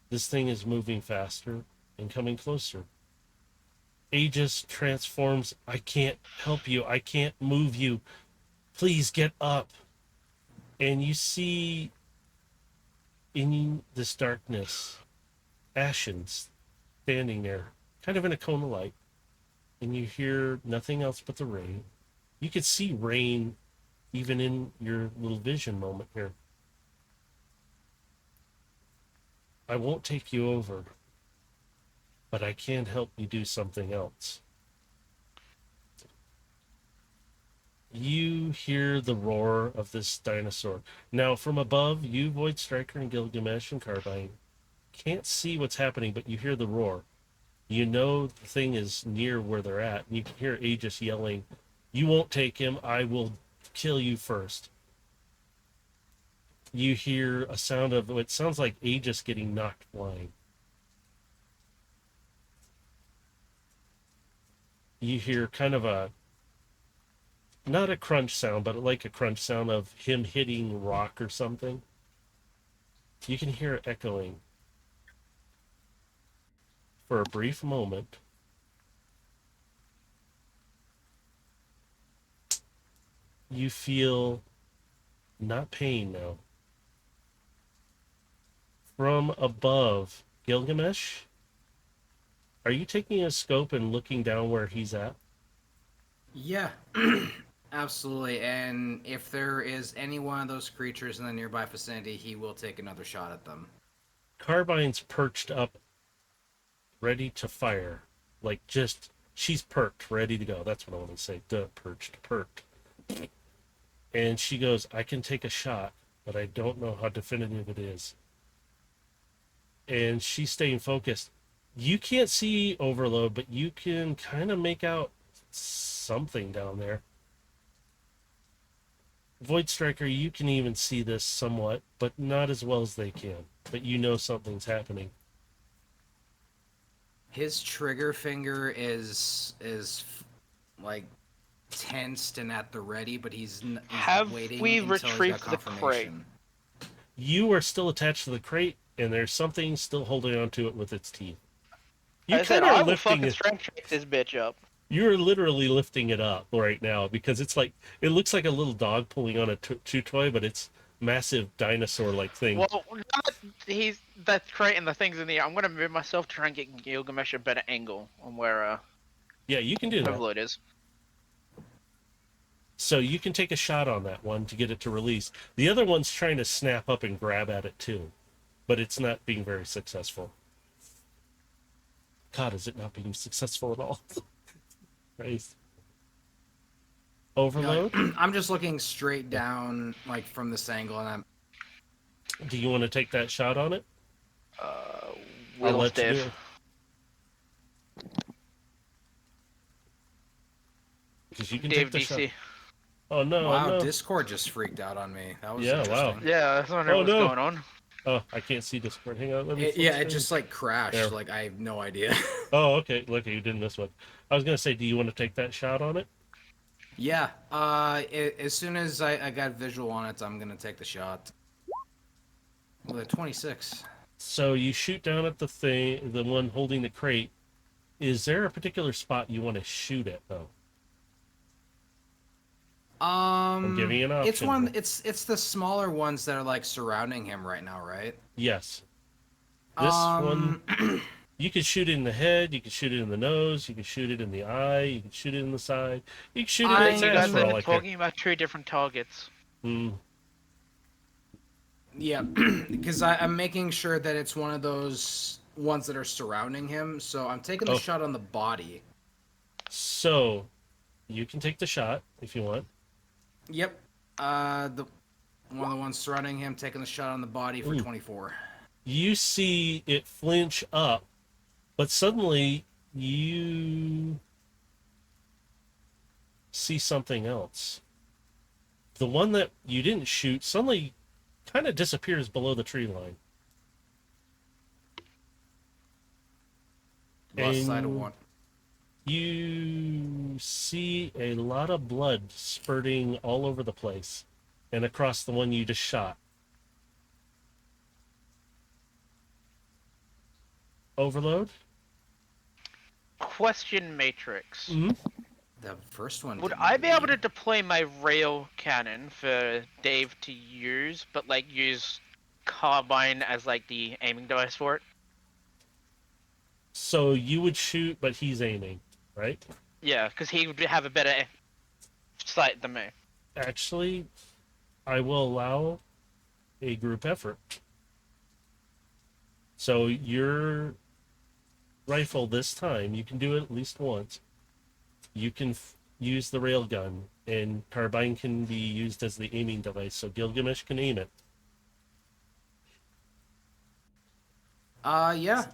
Speaker 1: This thing is moving faster and coming closer. Aegis transforms. I can't help you. I can't move you. Please get up. And you see in this darkness, Ashen standing there, kind of in a cone of light. And you hear nothing else but the rain. You could see rain even in your little vision moment here. I won't take you over, but I can help you do something else. You hear the roar of this dinosaur. Now, from above, you, Void Striker, and Gilgamesh, and Carbine can't see what's happening, but you hear the roar. You know the thing is near where they're at, and you can hear Aegis yelling, "You won't take him, I will kill you first." You hear a sound of, it sounds like Aegis getting knocked flying. You hear kind of a, not a crunch sound, but like a crunch sound of him hitting rock or something. You can hear it echoing. For a brief moment, you feel not pain now. From above, Gilgamesh, are you taking a scope and looking down where he's at?
Speaker 4: Yeah, absolutely. And if there is any one of those creatures in the nearby vicinity, he will take another shot at them.
Speaker 1: Carbine's perched up, ready to fire. Like just, she's perked, ready to go. That's what I want to say. Perked. And she goes, I can take a shot, but I don't know how definitive it is. And she's staying focused. You can't see Overload, but you can kind of make out something down there. Void Striker, you can even see this somewhat, but not as well as they can. But you know something's happening.
Speaker 4: His trigger finger is like tensed and at the ready, but he's
Speaker 3: Have
Speaker 4: waiting
Speaker 3: we
Speaker 4: until he's got
Speaker 3: retrieved the crate?
Speaker 4: confirmation.
Speaker 1: You are still attached to the crate, and there's something still holding onto it with its teeth. You
Speaker 3: I said,
Speaker 1: kind
Speaker 3: I
Speaker 1: of
Speaker 3: will
Speaker 1: lifting
Speaker 3: fucking
Speaker 1: it.
Speaker 3: strength check this bitch up.
Speaker 1: You're literally lifting it up right now because it's like, it looks like a little dog pulling on a chew toy, but it's massive dinosaur-like thing.
Speaker 3: Well, he's that crate and the things in the air. I'm gonna move myself to try and get Gilgamesh a better angle on where
Speaker 1: Yeah, you can do that.
Speaker 3: Overload is.
Speaker 1: So you can take a shot on that one to get it to release. The other one's trying to snap up and grab at it too, but it's not being very successful. God, is it not being successful at all? Christ. Overload?
Speaker 4: I'm just looking straight down, like from this angle, and I'm.
Speaker 1: Do you want to take that shot on it? I'll
Speaker 3: Will
Speaker 1: let you do
Speaker 3: Dave.
Speaker 1: it. Because you can
Speaker 3: Dave
Speaker 1: take the shot.
Speaker 3: DC.
Speaker 1: Oh no!
Speaker 4: Wow,
Speaker 1: no.
Speaker 4: Discord just freaked out on me. That was
Speaker 1: Yeah, wow.
Speaker 4: interesting.
Speaker 3: Yeah, I was wondering
Speaker 1: Oh,
Speaker 3: what's
Speaker 1: no.
Speaker 3: going on.
Speaker 1: Oh, I can't see Discord. Hang on. Let me.
Speaker 4: Yeah, it just like crashed.
Speaker 1: There.
Speaker 4: Like I have no idea.
Speaker 1: Oh, okay. Look, you did this one. I was gonna say, do you want to take that shot on it?
Speaker 4: Yeah. As soon as I got visual on it, I'm gonna take the shot. Well, at 26.
Speaker 1: So you shoot down at the thing, the one holding the crate. Is there a particular spot you want to shoot at, though? I'm giving you an option.
Speaker 4: It's one.
Speaker 1: here.
Speaker 4: It's the smaller ones that are like surrounding him right now, right?
Speaker 1: Yes. This one, you can shoot it in the head. You can shoot it in the nose. You can shoot it in the eye. You can shoot it in the side. You can shoot it
Speaker 3: I
Speaker 1: in
Speaker 3: think
Speaker 1: the
Speaker 3: you
Speaker 1: ass
Speaker 3: guys
Speaker 1: for all
Speaker 3: are
Speaker 1: I care.
Speaker 3: talking about two different targets.
Speaker 1: Hmm.
Speaker 4: Yeah, because I'm making sure that it's one of those ones that are surrounding him. So I'm taking the
Speaker 1: Oh.
Speaker 4: shot on the body.
Speaker 1: So you can take the shot if you want.
Speaker 4: Yep. The one of the ones surrounding him taking the shot on the body for
Speaker 1: Ooh.
Speaker 4: 24.
Speaker 1: You see it flinch up, but suddenly you see something else. The one that you didn't shoot suddenly kind of disappears below the tree line.
Speaker 4: Lost sight of
Speaker 1: And
Speaker 4: one.
Speaker 1: you see a lot of blood spurting all over the place and across the one you just shot. Overload?
Speaker 3: Question Matrix.
Speaker 1: Mm-hmm.
Speaker 4: The first one.
Speaker 3: Would
Speaker 4: didn't
Speaker 3: I be able to
Speaker 4: bleed.
Speaker 3: deploy my rail cannon for Dave to use, but like use carbine as like the aiming device for it?
Speaker 1: So you would shoot, but he's aiming, right?
Speaker 3: Yeah, because he would have a better sight than me.
Speaker 1: Actually, I will allow a group effort. So your rifle this time, you can do it at least once. You can use the railgun, and carbine can be used as the aiming device, so Gilgamesh can aim it.
Speaker 4: Yeah.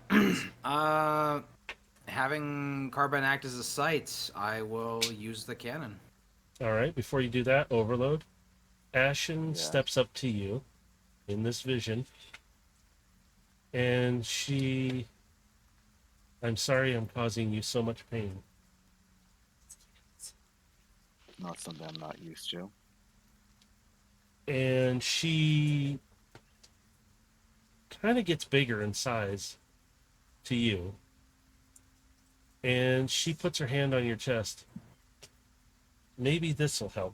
Speaker 4: Having carbine act as a sight, I will use the cannon.
Speaker 1: All right, before you do that, Overload. Ashen
Speaker 2: Yes.
Speaker 1: steps up to you in this vision, and I'm sorry I'm causing you so much pain.
Speaker 2: Not something I'm not used to.
Speaker 1: And she kind of gets bigger in size to you. And she puts her hand on your chest. Maybe this will help.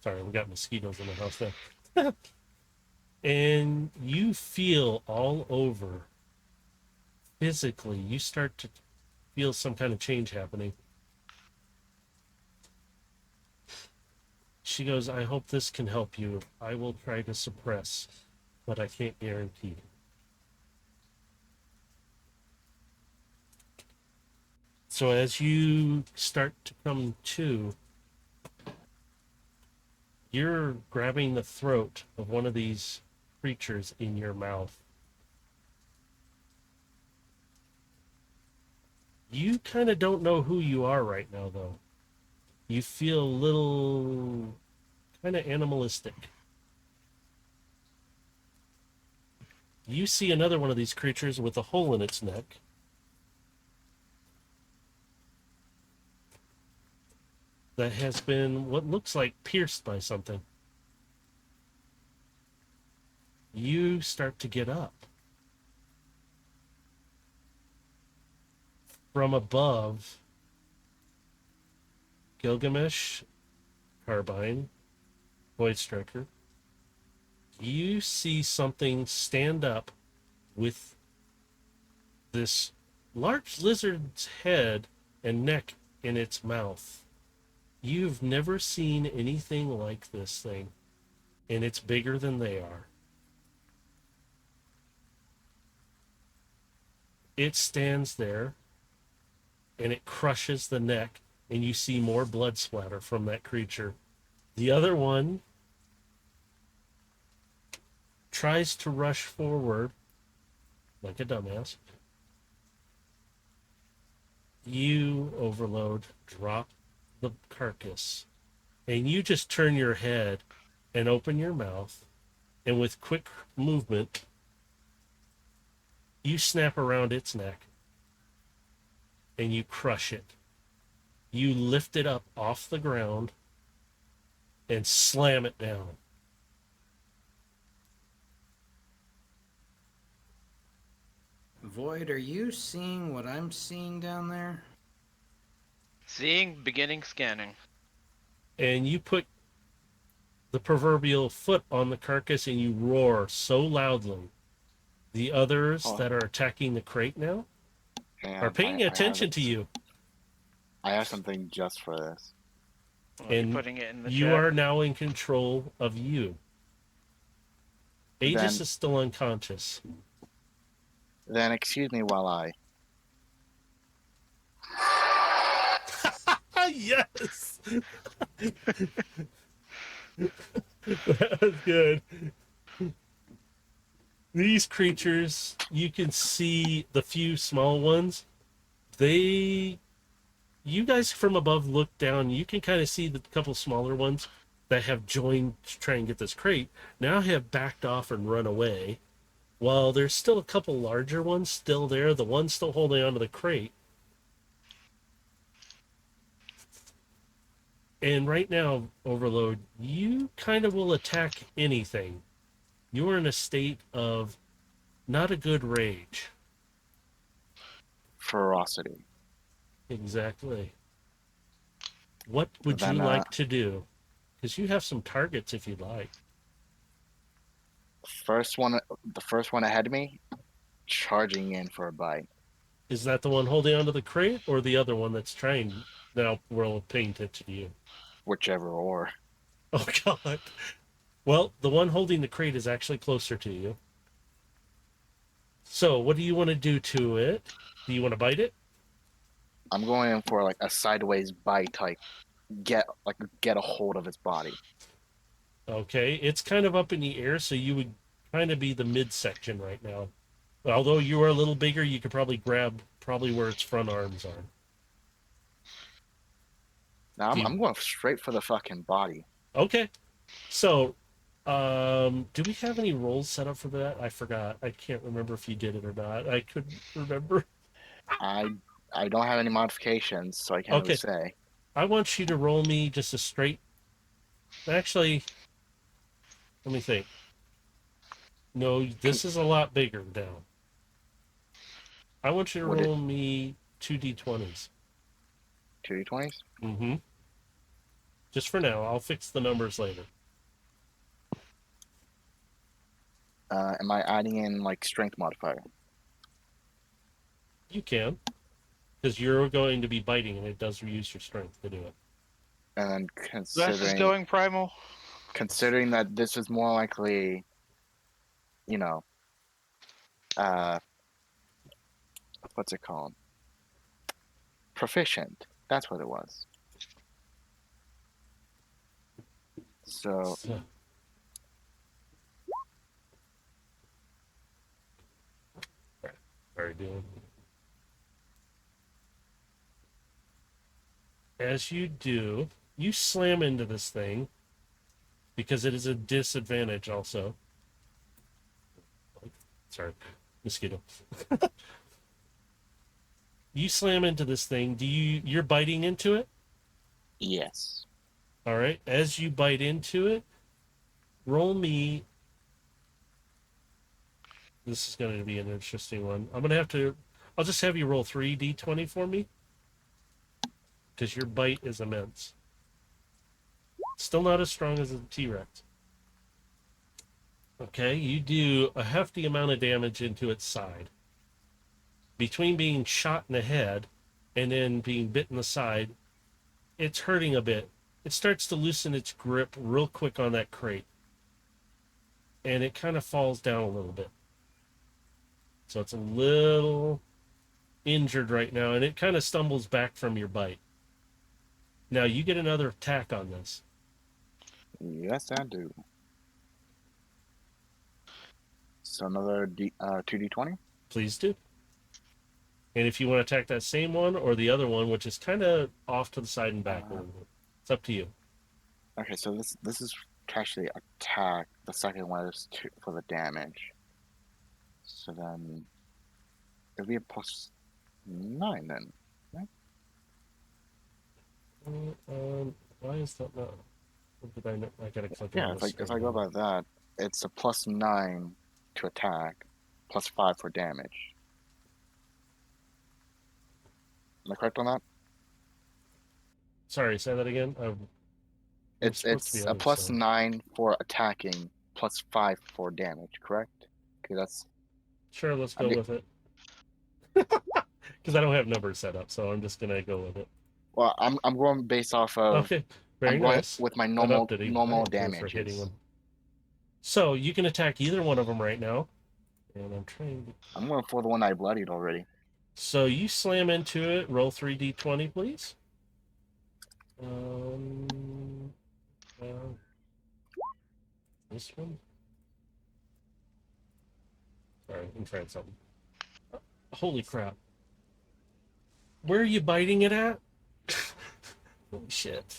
Speaker 1: Sorry, we got mosquitoes in the house now. And you feel all over, physically, you start to feel some kind of change happening. She goes, I hope this can help you. I will try to suppress, but I can't guarantee. So as you start to come to, you're grabbing the throat of one of these creatures in your mouth. You kind of don't know who you are right now, though. You feel a little kind of animalistic. You see another one of these creatures with a hole in its neck. That has been what looks like pierced by something. You start to get up. From above, Gilgamesh, Carbine, Void Striker, you see something stand up with this large lizard's head and neck in its mouth. You've never seen anything like this thing, and it's bigger than they are. It stands there, and it crushes the neck, and you see more blood splatter from that creature. The other one tries to rush forward like a dumbass. You, Overload, drop the carcass, and you just turn your head and open your mouth, and with quick movement, you snap around its neck, and you crush it. You lift it up off the ground and slam it down.
Speaker 4: Void, are you seeing what I'm seeing down there?
Speaker 3: Seeing, beginning, scanning.
Speaker 1: And you put the proverbial foot on the carcass and you roar so loudly. The others that are attacking the crate now are
Speaker 2: And
Speaker 1: paying attention to you.
Speaker 2: I have something just for this.
Speaker 3: I'll be
Speaker 1: And
Speaker 3: putting it in the
Speaker 1: you
Speaker 3: chat.
Speaker 1: are now in control of you. Aegis
Speaker 2: Then-
Speaker 1: is still unconscious.
Speaker 2: Then excuse me while I.
Speaker 1: Yes! That was good. These creatures, you can see the few small ones. You guys from above look down, you can kind of see the couple smaller ones that have joined to try and get this crate now have backed off and run away. While there's still a couple larger ones still there, the one still holding onto the crate. And right now, Overload, you kind of will attack anything. You are in a state of not a good rage.
Speaker 2: Ferocity.
Speaker 1: Exactly. What would
Speaker 2: Then,
Speaker 1: you like to do? Because you have some targets if you'd like.
Speaker 2: The first one ahead of me, charging in for a bite.
Speaker 1: Is that the one holding onto the crate or the other one that's trying now we're paying attention to you?
Speaker 2: Whichever or.
Speaker 1: Oh god. Well, the one holding the crate is actually closer to you. So what do you want to do to it? Do you want to bite it?
Speaker 2: I'm going in for like a sideways bite, like get a hold of its body.
Speaker 1: Okay, it's kind of up in the air, so you would kind of be the midsection right now. Although you are a little bigger, you could probably grab where its front arms are.
Speaker 2: Now
Speaker 1: Do you-
Speaker 2: I'm going straight for the fucking body.
Speaker 1: Okay. So, do we have any rolls set up for that? I forgot. I can't remember if you did it or not. I couldn't remember.
Speaker 2: I don't have any modifications, so I can't
Speaker 1: Okay.
Speaker 2: really say.
Speaker 1: I want you to roll me just a straight. Actually, let me think. No, this is a lot bigger now. I want you to
Speaker 2: Would it-
Speaker 1: roll me 2d20s.
Speaker 2: 2d20s?
Speaker 1: Mm-hmm. Just for now. I'll fix the numbers later.
Speaker 2: Am I adding in like strength modifier?
Speaker 1: You can. Because you're going to be biting, and it does use your strength to do it.
Speaker 2: And then
Speaker 3: This is going primal.
Speaker 2: considering that this is more likely, you know, what's it called? Proficient. That's what it was. So
Speaker 1: So, sorry, dude. As you do, you slam into this thing because it is a disadvantage also. Sorry, mosquito. You slam into this thing. You're biting into it?
Speaker 2: yes.
Speaker 1: All right. As you bite into it, roll me. This is going to be an interesting one. I'll just have you roll 3d20 for me. Because your bite is immense. Still not as strong as a T-Rex. Okay, you do a hefty amount of damage into its side. Between being shot in the head and then being bit in the side, it's hurting a bit. It starts to loosen its grip real quick on that crate. And it kind of falls down a little bit. So it's a little injured right now, and it kind of stumbles back from your bite. Now you get another attack on this.
Speaker 2: Yes, I do. So another 2d20?
Speaker 1: Please do. And if you want to attack that same one or the other one, which is kind of off to the side and back a little bit, it's up to you.
Speaker 2: Okay, so this is to actually attack. The second one is for the damage. So then it'll be a +9 then.
Speaker 1: Why is that not? What did I know? I gotta click
Speaker 2: Yeah,
Speaker 1: on
Speaker 2: if I go by that, it's a +9 to attack, +5 for damage. Am I correct on that?
Speaker 1: Sorry, say that again.
Speaker 2: It's a +9 for attacking, +5 for damage, correct? Okay, that's
Speaker 1: Sure, let's
Speaker 2: I'm
Speaker 1: go
Speaker 2: get-
Speaker 1: with it. Because I don't have numbers set up, so I'm just gonna go with it.
Speaker 2: well. I'm going based off of
Speaker 1: Okay. Very
Speaker 2: I'm going
Speaker 1: nice.
Speaker 2: with my
Speaker 1: That
Speaker 2: normal
Speaker 1: upped it even
Speaker 2: normal
Speaker 1: higher for hitting
Speaker 2: damages.
Speaker 1: them. So you can attack either one of them right now. And I'm trying to...
Speaker 2: I'm going for the one I bloodied already.
Speaker 1: So you slam into it. Roll 3d20, please. Uh, this one. Sorry, I'm trying something. Holy crap. Where are you biting it at? Holy shit.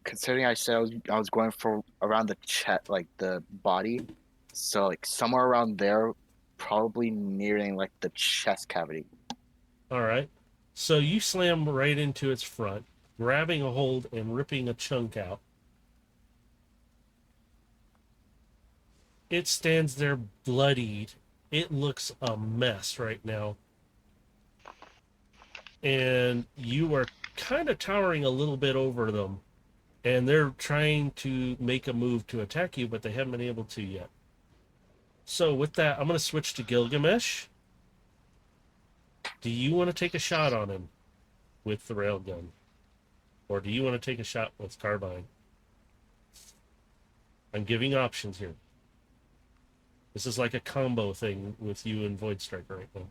Speaker 2: Considering I said I was going for around the chest, like the body, so like somewhere around there, probably nearing like the chest cavity.
Speaker 1: All right. So you slam right into its front, grabbing a hold and ripping a chunk out. It stands there bloodied. It looks a mess right now. And you are kind of towering a little bit over them. And they're trying to make a move to attack you, but they haven't been able to yet. So with that, I'm going to switch to Gilgamesh. Do you want to take a shot on him with the railgun? Or do you want to take a shot with carbine? I'm giving options here. This is like a combo thing with you and Void Striker right now.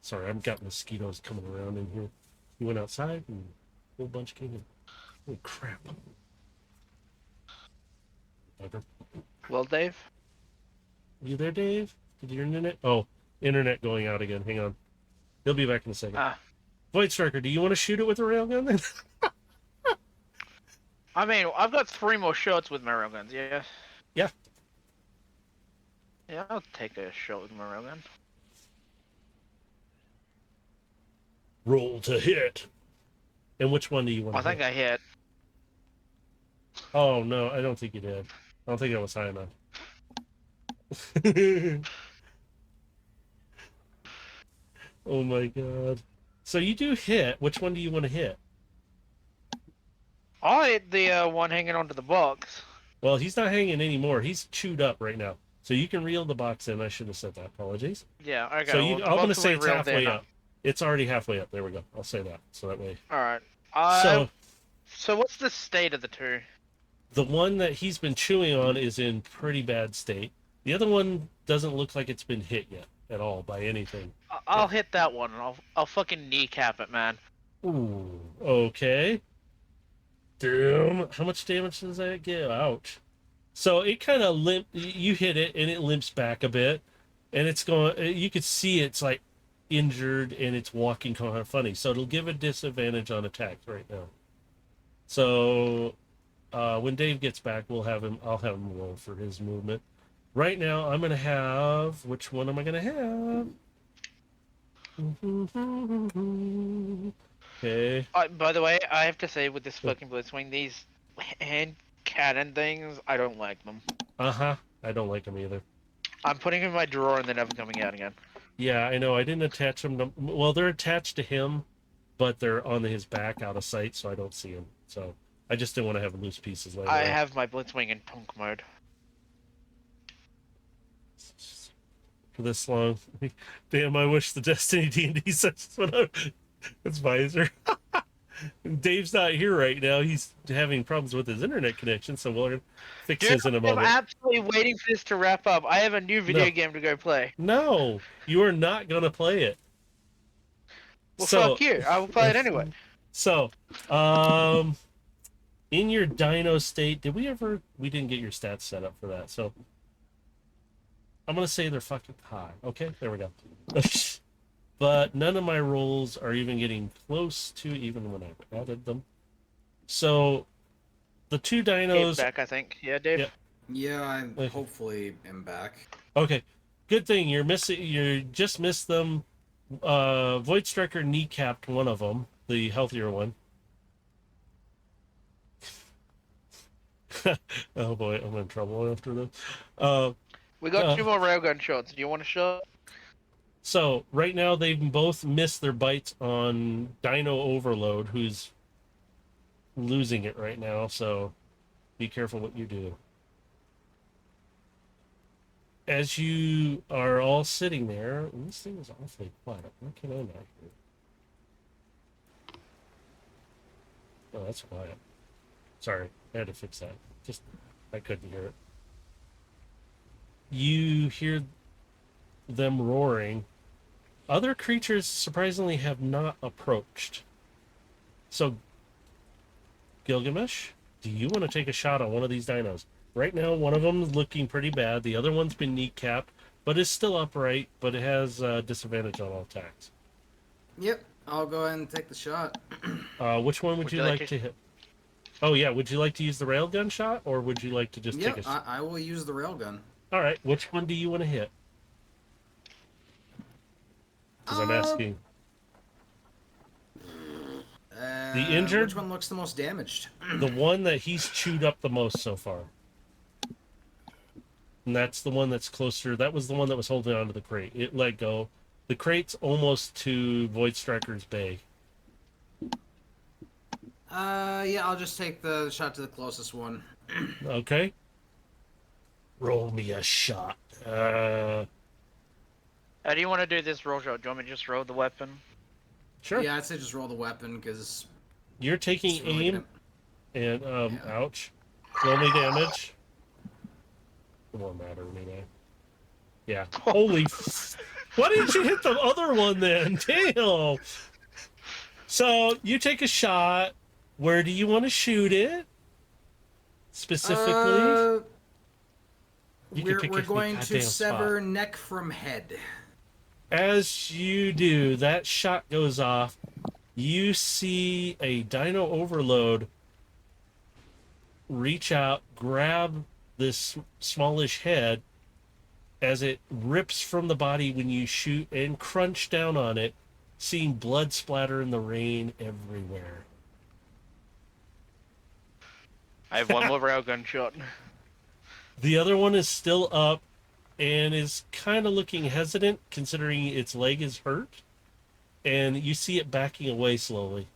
Speaker 1: Sorry, I've got mosquitoes coming around in here. You went outside and a whole bunch came in. Holy crap. Bugger.
Speaker 3: Well, Dave?
Speaker 1: You there, Dave? Did your internet? Oh, internet going out again. Hang on. He'll be back in a second. Void Striker, do you want to shoot it with a railgun then?
Speaker 3: I mean, I've got 3 more shots with my railguns, yeah?
Speaker 1: Yeah.
Speaker 3: Yeah, I'll take a shot with my railgun.
Speaker 1: Roll to hit. And which one do you want
Speaker 3: I
Speaker 1: to
Speaker 3: think
Speaker 1: hit?
Speaker 3: I hit.
Speaker 1: Oh, no, I don't think you did. I don't think that was high enough. Oh my god. So you do hit. Which one do you want to hit?
Speaker 3: I hit the one hanging onto the box.
Speaker 1: Well, he's not hanging anymore. He's chewed up right now. So you can reel the box in. I should have said that. Apologies.
Speaker 3: Yeah, okay.
Speaker 1: So
Speaker 3: well,
Speaker 1: you,
Speaker 3: the
Speaker 1: I'm going to
Speaker 3: box will
Speaker 1: say
Speaker 3: be
Speaker 1: it's
Speaker 3: reeled in
Speaker 1: halfway
Speaker 3: now.
Speaker 1: up. It's already halfway up. There we go. I'll say that. So that way.
Speaker 3: Alright.
Speaker 1: So
Speaker 3: So what's the state of the 2?
Speaker 1: the one that he's been chewing on is in pretty bad state. The other one doesn't look like it's been hit yet at all by anything.
Speaker 3: I'll hit that one and I'll fucking kneecap it, man.
Speaker 1: Ooh, okay. Damn. How much damage does that get? Ouch. So it kind of you hit it and it limps back a bit. And it's going, you could see it's like injured and it's walking kind of funny. So it'll give a disadvantage on attacks right now. So when Dave gets back, I'll have him roll for his movement. Right now, I'm going to have, which one am I going to have? Okay.
Speaker 3: By the way, I have to say with this fucking blitzwing, these hand cannon things, I don't like them.
Speaker 1: Uh-huh. I don't like them either.
Speaker 3: I'm putting them in my drawer and they're never coming out again.
Speaker 1: Yeah, I know. I didn't attach them to... Well, they're attached to him, but they're on his back out of sight, so I don't see him. So I just didn't want to have loose pieces like
Speaker 3: I
Speaker 1: that.
Speaker 3: have my blitzwing in punk mode.
Speaker 1: For this long. Damn, I wish the Destiny D&D sessions went out. That's Visor. Dave's not here right now. He's having problems with his internet connection, so we'll fix his in a
Speaker 3: I'm
Speaker 1: moment.
Speaker 3: absolutely waiting for this to wrap up. I have a new video
Speaker 1: No.
Speaker 3: game to go play.
Speaker 1: No, you are not going to play it.
Speaker 3: Well,
Speaker 1: So-
Speaker 3: fuck you. I will play it anyway.
Speaker 1: So, in your dino state, we didn't get your stats set up for that, so I'm going to say they're fucking high. Okay, there we go. But none of my rolls are even getting close to even when I added them. So, the 2
Speaker 3: Dave's
Speaker 1: dinos...
Speaker 3: back, I think. Yeah, Dave?
Speaker 1: Yeah.
Speaker 4: Yeah, I
Speaker 1: Okay.
Speaker 4: hopefully am back.
Speaker 1: Okay, good thing you just missed them. Void Striker kneecapped one of them, the healthier one. Oh boy, I'm in trouble after this.
Speaker 3: We got 2 more railgun shots. Do you want a shot?
Speaker 1: So right now they've both missed their bites on Dino Overload, who's losing it right now. So be careful what you do. as you are all sitting there, and this thing is awfully quiet. Why can I not hear it? Oh, that's quiet. Sorry, I had to fix that. Just, I couldn't hear it. You hear them roaring. Other creatures surprisingly have not approached. So, Gilgamesh, do you want to take a shot on one of these dinos? Right now, one of them is looking pretty bad. The other one's been kneecapped, but is still upright, but it has disadvantage on all attacks.
Speaker 4: Yep, I'll go ahead and take the shot.
Speaker 1: Which one would you like to hit? Oh, yeah. Would you like to use the railgun shot, or would you like to just take a shot?
Speaker 4: I will use the railgun.
Speaker 1: All right. Which one do you want to hit? Because I'm asking. The injured?
Speaker 4: Which one looks the most damaged?
Speaker 1: The one that he's chewed up the most so far. And that's the one that's closer. That was the one that was holding onto the crate. It let go. The crate's almost to Void Striker's bay.
Speaker 4: Yeah, I'll just take the shot to the closest one.
Speaker 1: Okay. Roll me a shot.
Speaker 3: How do you want to do this roll shot? Do you want me to just roll the weapon?
Speaker 1: Sure.
Speaker 4: Yeah, I'd say just roll the weapon, because...
Speaker 1: You're taking
Speaker 4: really
Speaker 1: aim, and, ouch. Roll me damage. It won't matter anyway. Yeah. Holy... Why didn't you hit the other one then? Damn! So, you take a shot. Where do you want to shoot it? Specifically?
Speaker 4: We're going to sever neck from head.
Speaker 1: As you do, that shot goes off. You see a Dino Overload reach out, grab this smallish head as it rips from the body when you shoot and crunch down on it, seeing blood splatter in the rain everywhere.
Speaker 3: I have one more railgun shot.
Speaker 1: The other one is still up and is kind of looking hesitant considering its leg is hurt. And you see it backing away slowly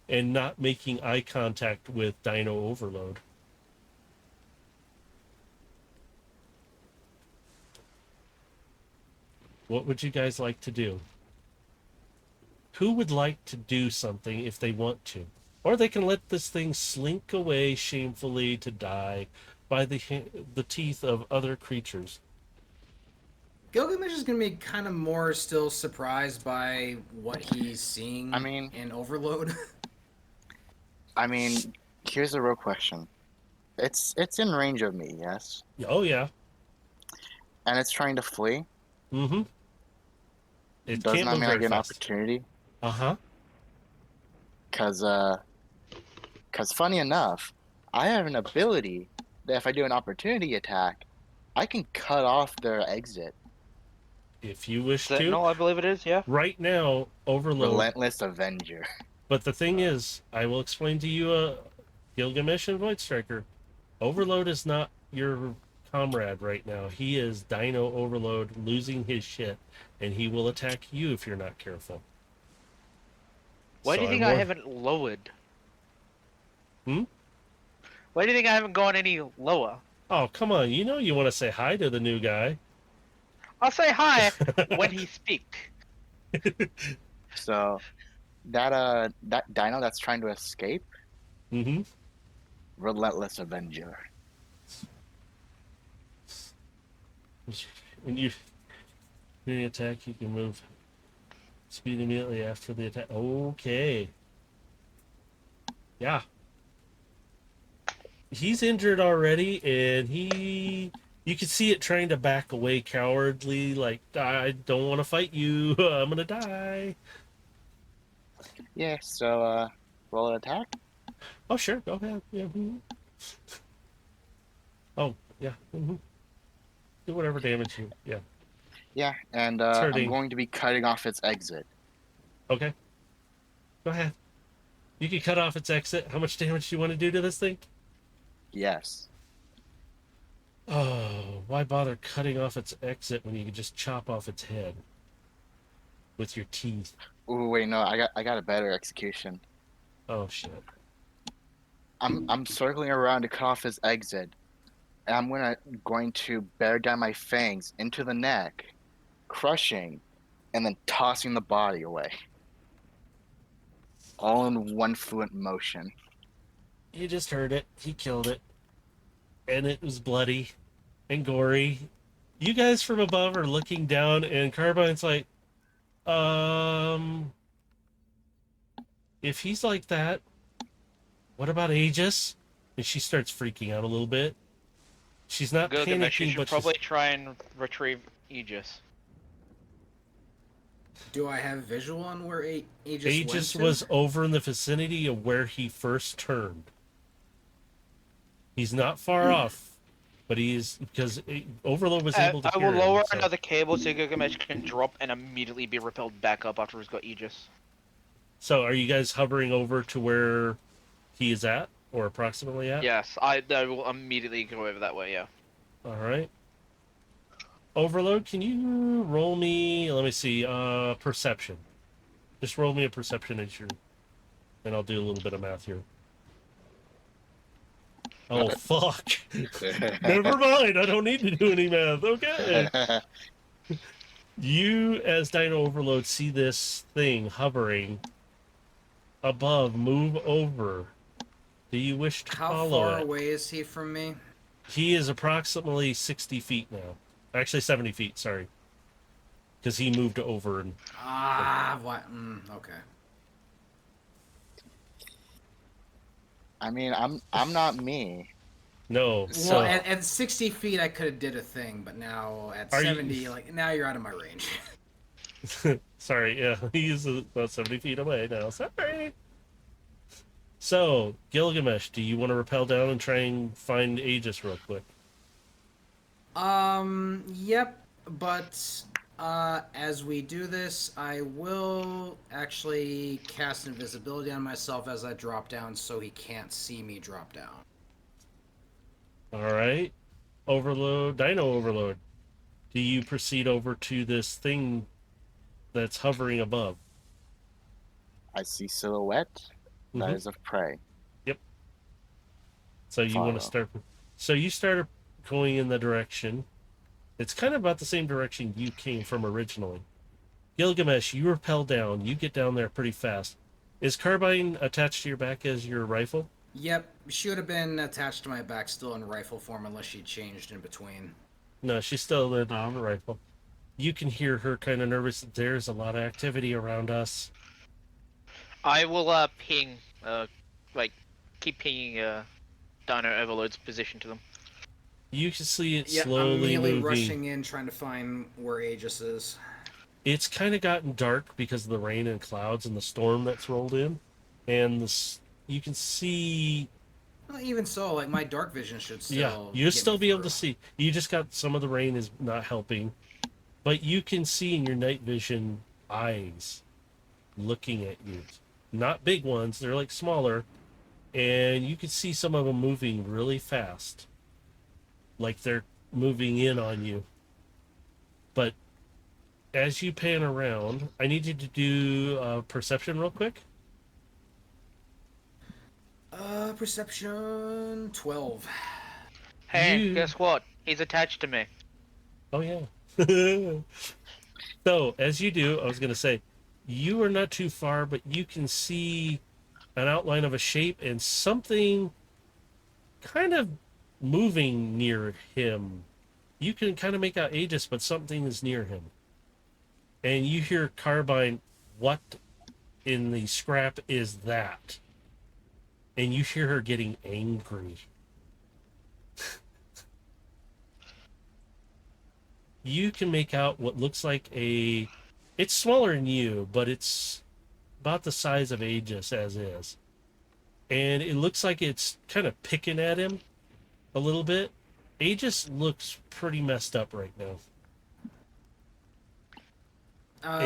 Speaker 1: and not making eye contact with Dino Overload. What would you guys like to do? Who would like to do something if they want to? Or they can let this thing slink away shamefully to die by the teeth of other creatures.
Speaker 4: Gilgamesh is going to be kind of more still surprised by what he's seeing in Overload.
Speaker 2: I mean, here's the real question. It's in range of me, yes?
Speaker 1: Oh, yeah.
Speaker 2: And it's trying to flee?
Speaker 1: Mm-hmm. It
Speaker 2: doesn't
Speaker 1: can't
Speaker 2: that
Speaker 1: move
Speaker 2: mean I
Speaker 1: very
Speaker 2: get an
Speaker 1: fast.
Speaker 2: opportunity?
Speaker 1: Uh-huh.
Speaker 2: Because funny enough, I have an ability that if I do an opportunity attack, I can cut off their exit.
Speaker 1: If you wish to.
Speaker 3: Sentinel, I believe it is, yeah?
Speaker 1: Right now, Overload.
Speaker 2: Relentless Avenger.
Speaker 1: But the thing is, I will explain to you, Gilgamesh and Void Striker, Overload is not your comrade right now. He is Dino Overload losing his shit, and he will attack you if you're not careful.
Speaker 3: Why
Speaker 1: So
Speaker 3: do you think I haven't lowered?
Speaker 1: Hmm?
Speaker 3: Why do you think I haven't gone any lower?
Speaker 1: Oh, come on. You know you want to say hi to the new guy.
Speaker 3: I'll say hi when he speaks.
Speaker 2: So, that dino that's trying to escape,
Speaker 1: Mm-hmm.
Speaker 2: Relentless Avenger.
Speaker 1: When you attack, you can move speed immediately after the attack. Okay. Yeah. He's injured already, and you can see it trying to back away cowardly, like, I don't want to fight you, I'm gonna die.
Speaker 2: Yeah, so, roll an attack?
Speaker 1: Oh, sure, go ahead. Yeah. Mhm. Oh, yeah. Mm-hmm. Do whatever damage you, yeah.
Speaker 2: Yeah, and
Speaker 1: It's
Speaker 2: I'm
Speaker 1: hurting.
Speaker 2: going to be cutting off its exit.
Speaker 1: Okay. Go ahead. You can cut off its exit. How much damage do you want to do to this thing?
Speaker 2: Yes.
Speaker 1: Oh, why bother cutting off its exit when you can just chop off its head with your teeth?
Speaker 2: Ooh, wait, no, I got a better execution.
Speaker 1: Oh shit.
Speaker 2: I'm circling around to cut off his exit, and I'm going to bear down my fangs into the neck, crushing, and then tossing the body away. All in one fluent motion.
Speaker 1: You just heard it. He killed it. And it was bloody and gory. You guys from above are looking down, and Carbine's like, if he's like that, what about Aegis? And she starts freaking out a little bit. She's not
Speaker 3: Gilgamesh, you
Speaker 1: panicking,
Speaker 3: should
Speaker 1: but
Speaker 3: probably try and retrieve Aegis.
Speaker 4: Do I have visual on where Aegis
Speaker 1: Aegis
Speaker 4: went to?
Speaker 1: was over in the vicinity of where he first turned. He's not far off, but he's because Overload was able to
Speaker 3: I
Speaker 1: hear
Speaker 3: will lower
Speaker 1: him, so.
Speaker 3: another cable so Gilgamesh can drop and immediately be repelled back up after he's got Aegis.
Speaker 1: So are you guys hovering over to where he is at, or approximately at?
Speaker 3: Yes, I will immediately go over that way, yeah.
Speaker 1: All right. Overload, can you roll me, let me see, perception. Just roll me a perception issue, and I'll do a little bit of math here. Oh, fuck. Never mind, I don't need to do any math. Okay. You, as Dino Overload, see this thing hovering above, move over. Do you wish to
Speaker 4: How
Speaker 1: follow
Speaker 4: far
Speaker 1: it?
Speaker 4: away is he from me?
Speaker 1: He is approximately 60 feet now. Actually, 70 feet, sorry. Because he moved over and...
Speaker 4: Ah, what? Okay.
Speaker 2: I mean, I'm not me.
Speaker 1: No, so...
Speaker 4: Well, at 60 feet, I could have did a thing, but now at
Speaker 1: Are you-
Speaker 4: 70, like now you're out of my range.
Speaker 1: Sorry, yeah, he's about 70 feet away now. Sorry. So, Gilgamesh, do you want to rappel down and try and find Aegis real quick?
Speaker 4: Yep, but as we do this, I will actually cast invisibility on myself as I drop down so he can't see me drop down.
Speaker 1: Alright. Overload, Dino Overload. Do you proceed over to this thing that's hovering above?
Speaker 2: I see silhouette. That
Speaker 1: Mhm.
Speaker 2: is of prey.
Speaker 1: So you want to
Speaker 2: Follow.
Speaker 1: start... So you start going in the direction. It's kind of about the same direction you came from originally. Gilgamesh, you rappel down. You get down there pretty fast. Is Carbine attached to your back as your rifle?
Speaker 4: Yep, she would have been attached to my back still in rifle form unless she changed in between.
Speaker 1: No, she's still in the rifle. You can hear her kind of nervous. There's a lot of activity around us.
Speaker 3: I will ping, keep pinging Dino Overload's position to them.
Speaker 1: You can see it
Speaker 4: Yeah, I'm
Speaker 1: slowly
Speaker 4: immediately
Speaker 1: moving.
Speaker 4: rushing in trying to find where Aegis is.
Speaker 1: It's kind of gotten dark because of the rain and clouds and the storm that's rolled in, and you can see.
Speaker 4: Well, even so, like my dark vision should still.
Speaker 1: Yeah, you'll
Speaker 4: get
Speaker 1: still
Speaker 4: me
Speaker 1: be able to
Speaker 4: through.
Speaker 1: see. You just got some of the rain is not helping, but you can see in your night vision eyes looking at you. Not big ones; they're like smaller, and you can see some of them moving really fast, like they're moving in on you. But as you pan around, I need you to do perception real quick.
Speaker 4: Perception 12.
Speaker 3: Hey, guess what? He's attached to me.
Speaker 1: Oh yeah. So as you do, I was gonna say, you are not too far, but you can see an outline of a shape and something kind of moving near him. You can kind of make out Aegis, but something is near him. And you hear Carbine, what in the scrap is that? And you hear her getting angry. You can make out what looks like it's smaller than you, but it's about the size of Aegis as is. And it looks like it's kind of picking at him a little bit. Aegis looks pretty messed up right now.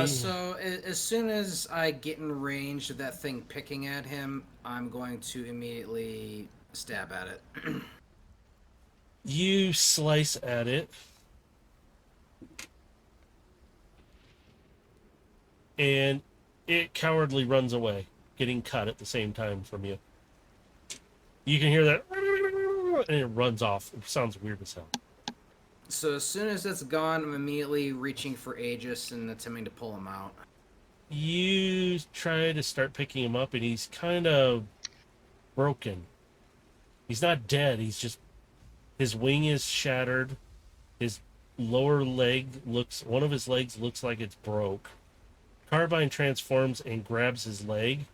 Speaker 4: So as soon as I get in range of that thing picking at him, I'm going to immediately stab at it.
Speaker 1: You slice at it. And it cowardly runs away, getting cut at the same time from you. You can hear that and it runs off. It sounds weird as hell.
Speaker 4: So as soon as it's gone, I'm immediately reaching for Aegis and attempting to pull him out.
Speaker 1: You try to start picking him up, and he's kind of broken. He's not dead. He's just, his wing is shattered. His lower leg one of his legs looks like it's broke. Carbine transforms and grabs his leg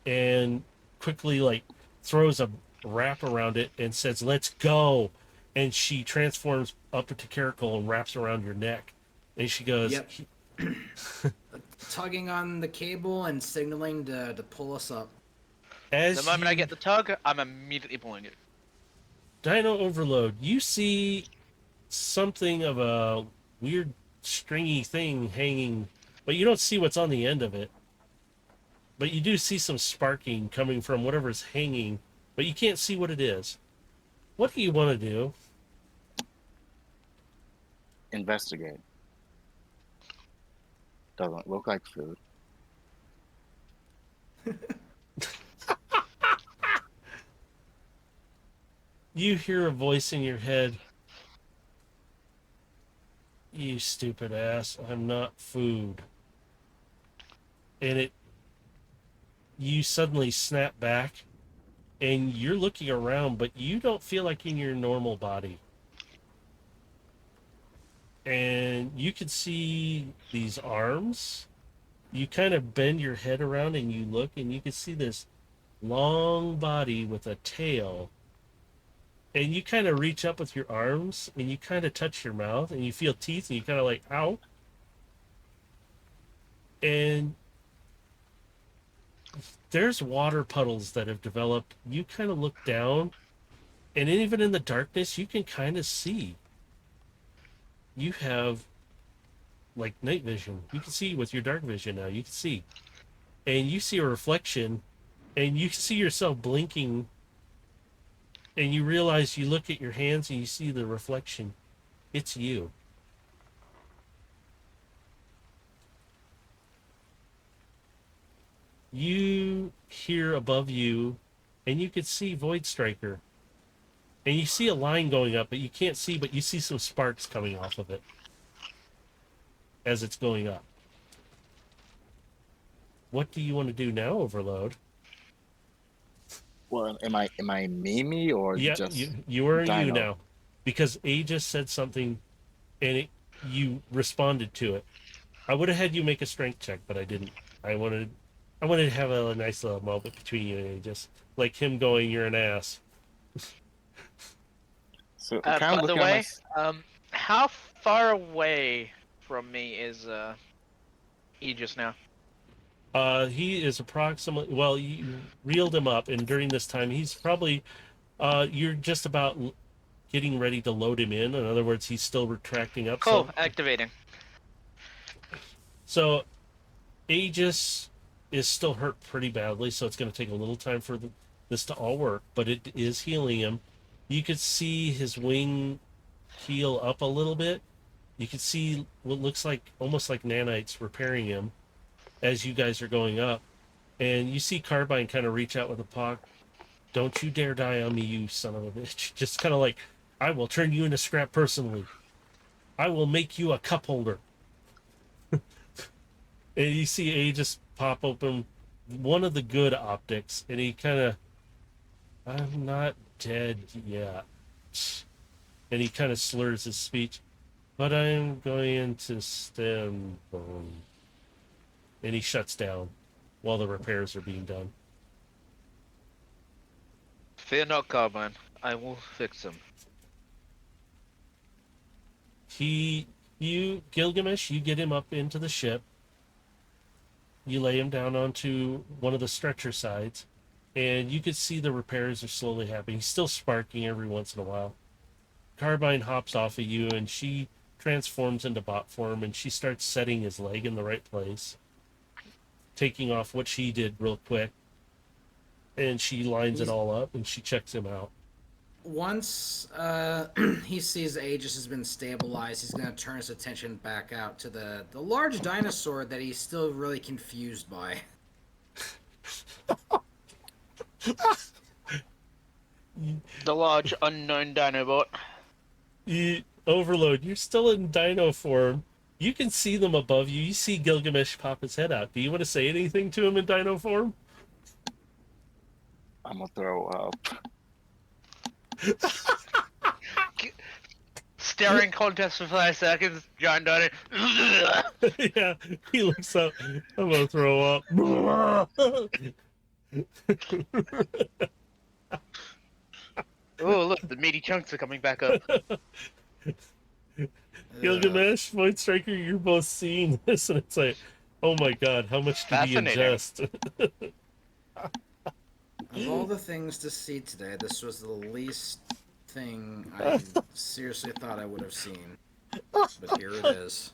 Speaker 1: and quickly like throws a wrap around it and says, "Let's go." And she transforms up to Caracol and wraps around your neck. And she goes,
Speaker 4: Yep. Tugging on the cable and signaling to pull us up.
Speaker 1: As
Speaker 3: The moment I
Speaker 1: you-
Speaker 3: get the tug, I'm immediately pulling it.
Speaker 1: Dino Overload, you see something of a weird stringy thing hanging, but you don't see what's on the end of it. But you do see some sparking coming from whatever's hanging, but you can't see what it is. What do you want to do?
Speaker 2: Investigate. Doesn't look like food.
Speaker 1: You hear a voice in your head. "You stupid ass, I'm not food." And you suddenly snap back and you're looking around, but you don't feel like in your normal body. And you can see these arms. You kind of bend your head around and you look, and you can see this long body with a tail. And you kind of reach up with your arms and you kind of touch your mouth and you feel teeth and you kind of like, ow. And there's water puddles that have developed. You kind of look down, and even in the darkness, you can kind of see. You have like night vision. You can see with your dark vision now. You can see. And you see a reflection, and you see yourself blinking, and you realize, you look at your hands and you see the reflection. It's you. You hear above you, and you can see Void Striker. And you see a line going up, but you can't see, but you see some sparks coming off of it as it's going up. What do you want to do now, Overload?
Speaker 2: Well, am I Mimi or
Speaker 1: Yeah,
Speaker 2: just
Speaker 1: you are you
Speaker 2: Dino?
Speaker 1: now. Because Aegis said something, and you responded to it. I would have had you make a strength check, but I didn't. I wanted to have a nice little moment between you and Aegis. Like him going, "You're an ass."
Speaker 2: So
Speaker 3: By
Speaker 2: kind of
Speaker 3: the
Speaker 2: looking at
Speaker 3: way,
Speaker 2: my
Speaker 3: how far away from me is Aegis now?
Speaker 1: He is approximately, well, you reeled him up, and during this time, he's probably, you're just about getting ready to load him in. In other words, he's still retracting up.
Speaker 3: Cool,
Speaker 1: some.
Speaker 3: activating.
Speaker 1: So, Aegis is still hurt pretty badly, so it's going to take a little time for this to all work, but it is healing him. You could see his wing heal up a little bit. You can see what looks like almost like nanites repairing him as you guys are going up. And you see Carbine kind of reach out with a paw. "Don't you dare die on me, you son of a bitch." Just kind of like, "I will turn you into scrap personally. I will make you a cup holder." And you see Aegis pop open one of the good optics, and he kind of, "I'm not dead yet." And he kind of slurs his speech. "But I'm going to stand firm." And he shuts down while the repairs are being done.
Speaker 3: Fear not, Carbine. I will fix him.
Speaker 1: Gilgamesh, you get him up into the ship. You lay him down onto one of the stretcher sides, and you can see the repairs are slowly happening. He's still sparking every once in a while. Carbine hops off of you, and she transforms into bot form, and she starts setting his leg in the right place, taking off what she did real quick, and she lines it all up, and she checks him out.
Speaker 4: Once he sees Aegis has been stabilized, he's going to turn his attention back out to the large dinosaur that he's still really confused by.
Speaker 3: The large unknown Dinobot.
Speaker 1: Overload, you're still in dino form. You can see them above you. You see Gilgamesh pop his head out. Do you want to say anything to him in dino form?
Speaker 2: I'm gonna throw up.
Speaker 3: Staring contest for 5 seconds. Giant Dino.
Speaker 1: Yeah, he looks up. I'm gonna throw up.
Speaker 3: Oh, look, the meaty chunks are coming back up.
Speaker 1: Gilgamesh, Void Striker, you're both seeing this, and it's like, oh my god, how much did he
Speaker 3: Fascinating.
Speaker 1: ingest?
Speaker 4: Of all the things to see today, this was the least thing I seriously thought I would have seen. But here it is.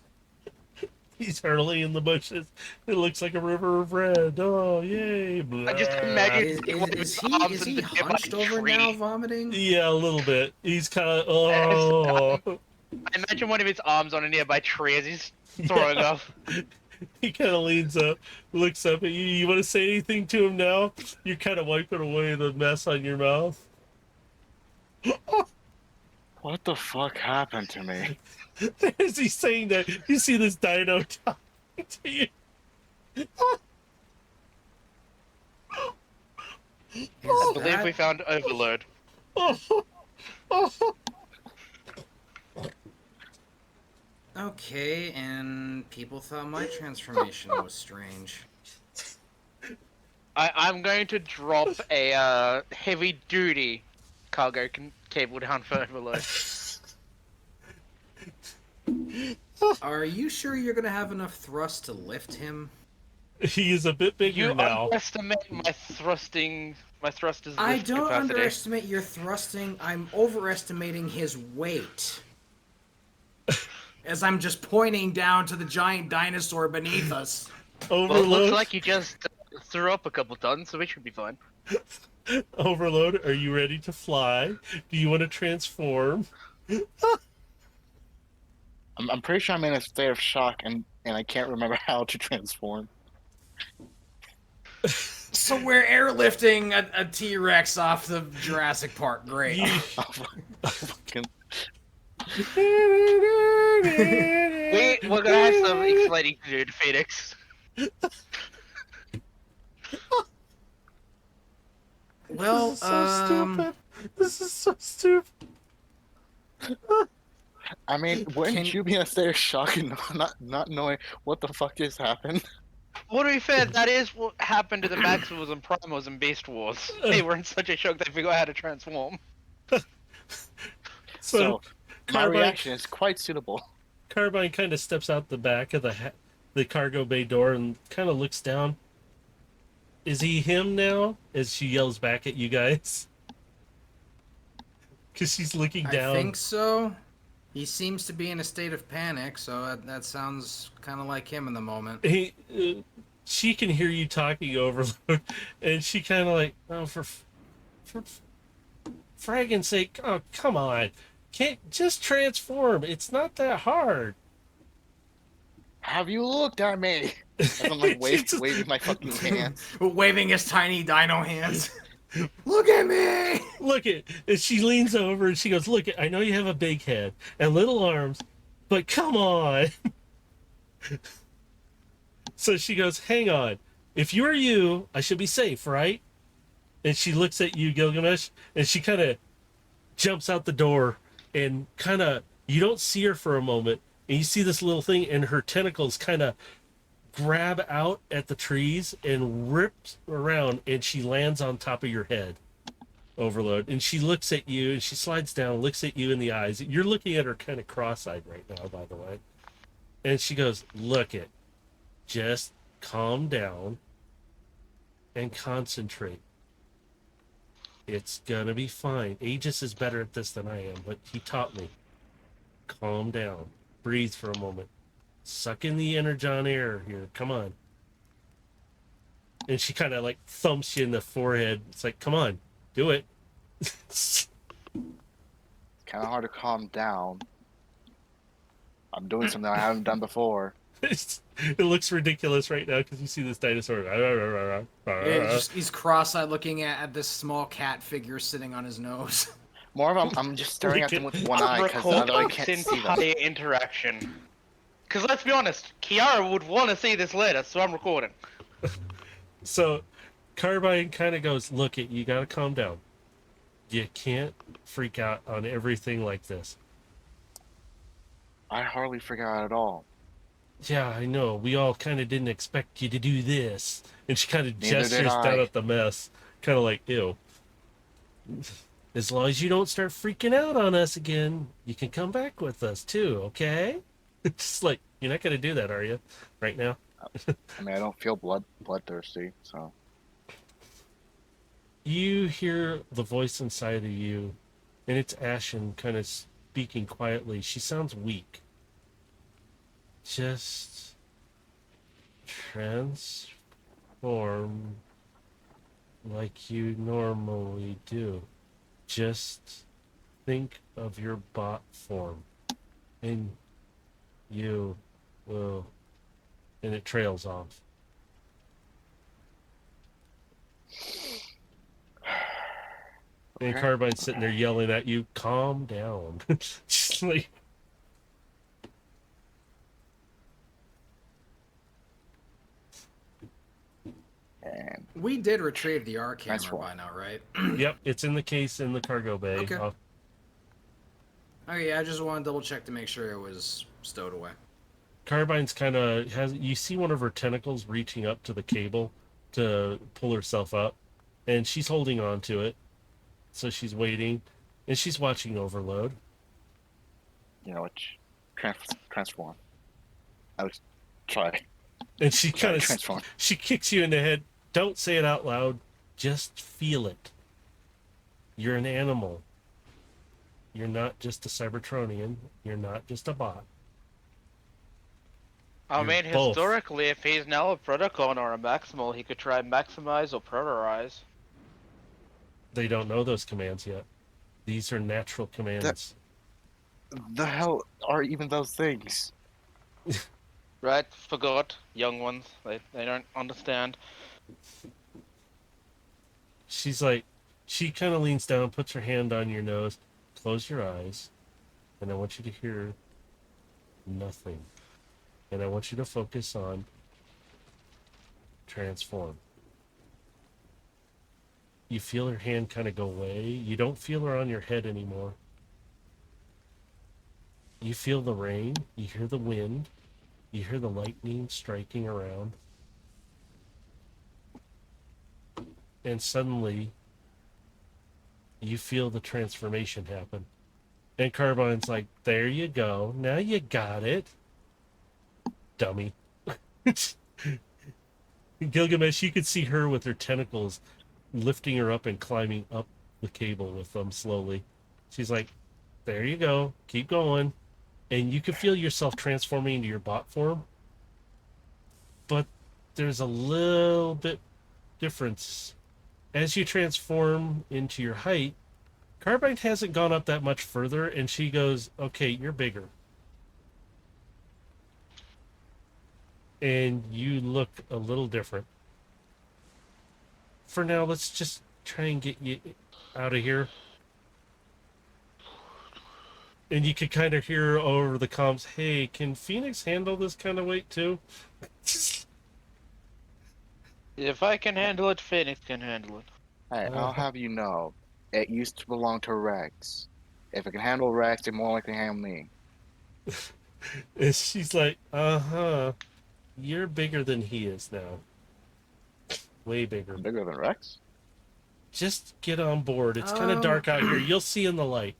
Speaker 1: He's hurling in the bushes. It looks like a river of red. Oh, yay. Blah.
Speaker 3: I just imagine
Speaker 4: Is he hunched over now, vomiting?
Speaker 1: Yeah, a little bit. He's kind of, oh.
Speaker 3: I imagine one of his arms on a nearby tree as he's throwing up.
Speaker 1: He kind of leans up, looks up at you. You want to say anything to him now? You're kind of wiping away the mess on your mouth.
Speaker 2: What the fuck happened to me?
Speaker 1: As he's saying that, you see this dino talking to you.
Speaker 4: Is
Speaker 3: I believe
Speaker 4: that-
Speaker 3: we found Overload.
Speaker 4: Okay, and people thought my transformation was strange.
Speaker 3: I'm going to drop a heavy-duty cargo cable down for Overload.
Speaker 4: Are you sure you're gonna have enough thrust to lift him?
Speaker 1: He is a bit bigger
Speaker 3: You
Speaker 1: now.
Speaker 3: underestimate my thrusting. My thrusters
Speaker 4: I
Speaker 3: lift
Speaker 4: don't
Speaker 3: capacity.
Speaker 4: underestimate your thrusting. I'm overestimating his weight. As I'm just pointing down to the giant dinosaur beneath us.
Speaker 3: Well, it
Speaker 1: Overload.
Speaker 3: looks like you just threw up a couple tons, so we should be fine.
Speaker 1: Overload, are you ready to fly? Do you want to transform?
Speaker 2: I'm pretty sure I'm in a state of shock and I can't remember how to transform.
Speaker 4: So we're airlifting a T-Rex off the Jurassic Park. Great.
Speaker 1: You-
Speaker 2: Fucking-
Speaker 3: We're gonna have some explaining to do to Phoenix.
Speaker 4: Well,
Speaker 1: this is so stupid. This is so stupid.
Speaker 2: I mean, wouldn't
Speaker 4: Can-
Speaker 2: you be in a state of shock and not knowing what the fuck just happened?
Speaker 3: Well, to be fair, that is what happened to the Maximals and Primals in Beast Wars. They were in such a shock they forgot how to transform.
Speaker 2: So, my
Speaker 1: Carbine-
Speaker 2: reaction is quite suitable.
Speaker 1: Carbine kind of steps out the back of the cargo bay door and kind of looks down. Is he him now? As she yells back at you guys. Because she's looking down.
Speaker 4: I think so. He seems to be in a state of panic, so that sounds kind of like him in the moment.
Speaker 1: She can hear you talking, Overload, and she kind of like, oh, for fragging sake, oh, come on. Can't just transform. It's not that hard.
Speaker 2: Have you looked at me? As I'm like
Speaker 1: Jesus.
Speaker 2: waving my fucking hand.
Speaker 4: Waving his tiny dino hands. Look at me!
Speaker 1: Look at, and she leans over and she goes, look, I know you have a big head and little arms, but come on. So she goes, hang on. If you're you, I should be safe, right? And she looks at you, Gilgamesh, and she kind of jumps out the door and kind of, you don't see her for a moment, and you see this little thing, and her tentacles kind of grab out at the trees and rips around, and she lands on top of your head, Overload. And she looks at you, and she slides down, looks at you in the eyes. You're looking at her kind of cross-eyed right now, by the way. And she goes, look it, just calm down and concentrate. It's gonna be fine. Aegis is better at this than I am, but he taught me. Calm down. Breathe for a moment. Suck in the energon air here. Come on. And she kind of like thumps you in the forehead. It's like, come on, do it.
Speaker 2: Kind of hard to calm down. I'm doing something I haven't done before.
Speaker 1: It looks ridiculous right now because you see this dinosaur.
Speaker 4: Yeah, he's cross-eyed looking at this small cat figure sitting on his nose.
Speaker 2: More of I'm just staring at them with one
Speaker 3: I'll
Speaker 2: eye because the other eye
Speaker 3: record
Speaker 2: can't
Speaker 3: this
Speaker 2: see them.
Speaker 3: entire interaction. Because let's be honest, Kiara would want to see this later, so I'm recording.
Speaker 1: So, Carbine kind of goes, look, you got to calm down. You can't freak out on everything like this.
Speaker 2: I hardly forgot at all.
Speaker 1: Yeah, I know. We all kind of didn't expect you to do this. And she kind of
Speaker 2: Neither did
Speaker 1: gestures down
Speaker 2: I.
Speaker 1: at the mess. Kind of like, ew. As long as you don't start freaking out on us again, you can come back with us too, okay? Just like, you're not going to do that, are you? Right now?
Speaker 2: I mean, I don't feel bloodthirsty, so.
Speaker 1: You hear the voice inside of you, and it's Ashen kind of speaking quietly. She sounds weak. Just transform like you normally do. Just think of your bot form, and you will. And it trails off. And
Speaker 2: Okay.
Speaker 1: Carbine's sitting there yelling at you, calm down. Just like,
Speaker 2: And
Speaker 4: We did retrieve the R camera
Speaker 2: Transform.
Speaker 4: by now, right?
Speaker 1: yep, it's in the case in the cargo bay.
Speaker 4: Okay. Okay, I just want to double check to make sure it was stowed away.
Speaker 1: Carbine's kind of you see one of her tentacles reaching up to the cable to pull herself up, and she's holding on to it. So she's waiting, and she's watching Overload.
Speaker 2: you know what? Transform. I was try.
Speaker 1: And she kind of
Speaker 2: Transform.
Speaker 1: she kicks you in the head. Don't say it out loud. Just feel it. You're an animal. You're not just a Cybertronian. You're not just a bot.
Speaker 3: I
Speaker 1: You're
Speaker 3: mean,
Speaker 1: both.
Speaker 3: historically, if he's now a Predacon or a Maximal, he could try Maximize or Preterize.
Speaker 1: They don't know those commands yet. These are natural commands.
Speaker 2: The hell are even those things?
Speaker 3: Right? Forgot. Young ones. They don't understand.
Speaker 1: She's like, she kind of leans down, puts her hand on your nose. Close your eyes, and I want you to hear nothing. And I want you to focus on transform. You feel her hand kind of go away. You don't feel her on your head anymore. You feel the rain. You hear the wind. You hear the lightning striking around. And suddenly, you feel the transformation happen. And Carbine's like, there you go. Now you got it. Dummy. Gilgamesh, you could see her with her tentacles lifting her up and climbing up the cable with them slowly. She's like, there you go. Keep going. And you can feel yourself transforming into your bot form. But there's a little bit difference. As you transform into your height, Carbine hasn't gone up that much further, and she goes, okay, you're bigger. And you look a little different. For now, let's just try and get you out of here. And you could kind of hear over the comms, hey, can Phoenix handle this kind of weight too?
Speaker 3: If I can handle it, Phoenix can handle it.
Speaker 2: Hey, I'll have you know, it used to belong to Rex. If it can handle Rex, it more likely can handle me.
Speaker 1: And she's like, uh-huh. You're bigger than he is now. Way bigger.
Speaker 2: Bigger than Rex?
Speaker 1: Just get on board. It's kind of dark out here. You'll see in the light.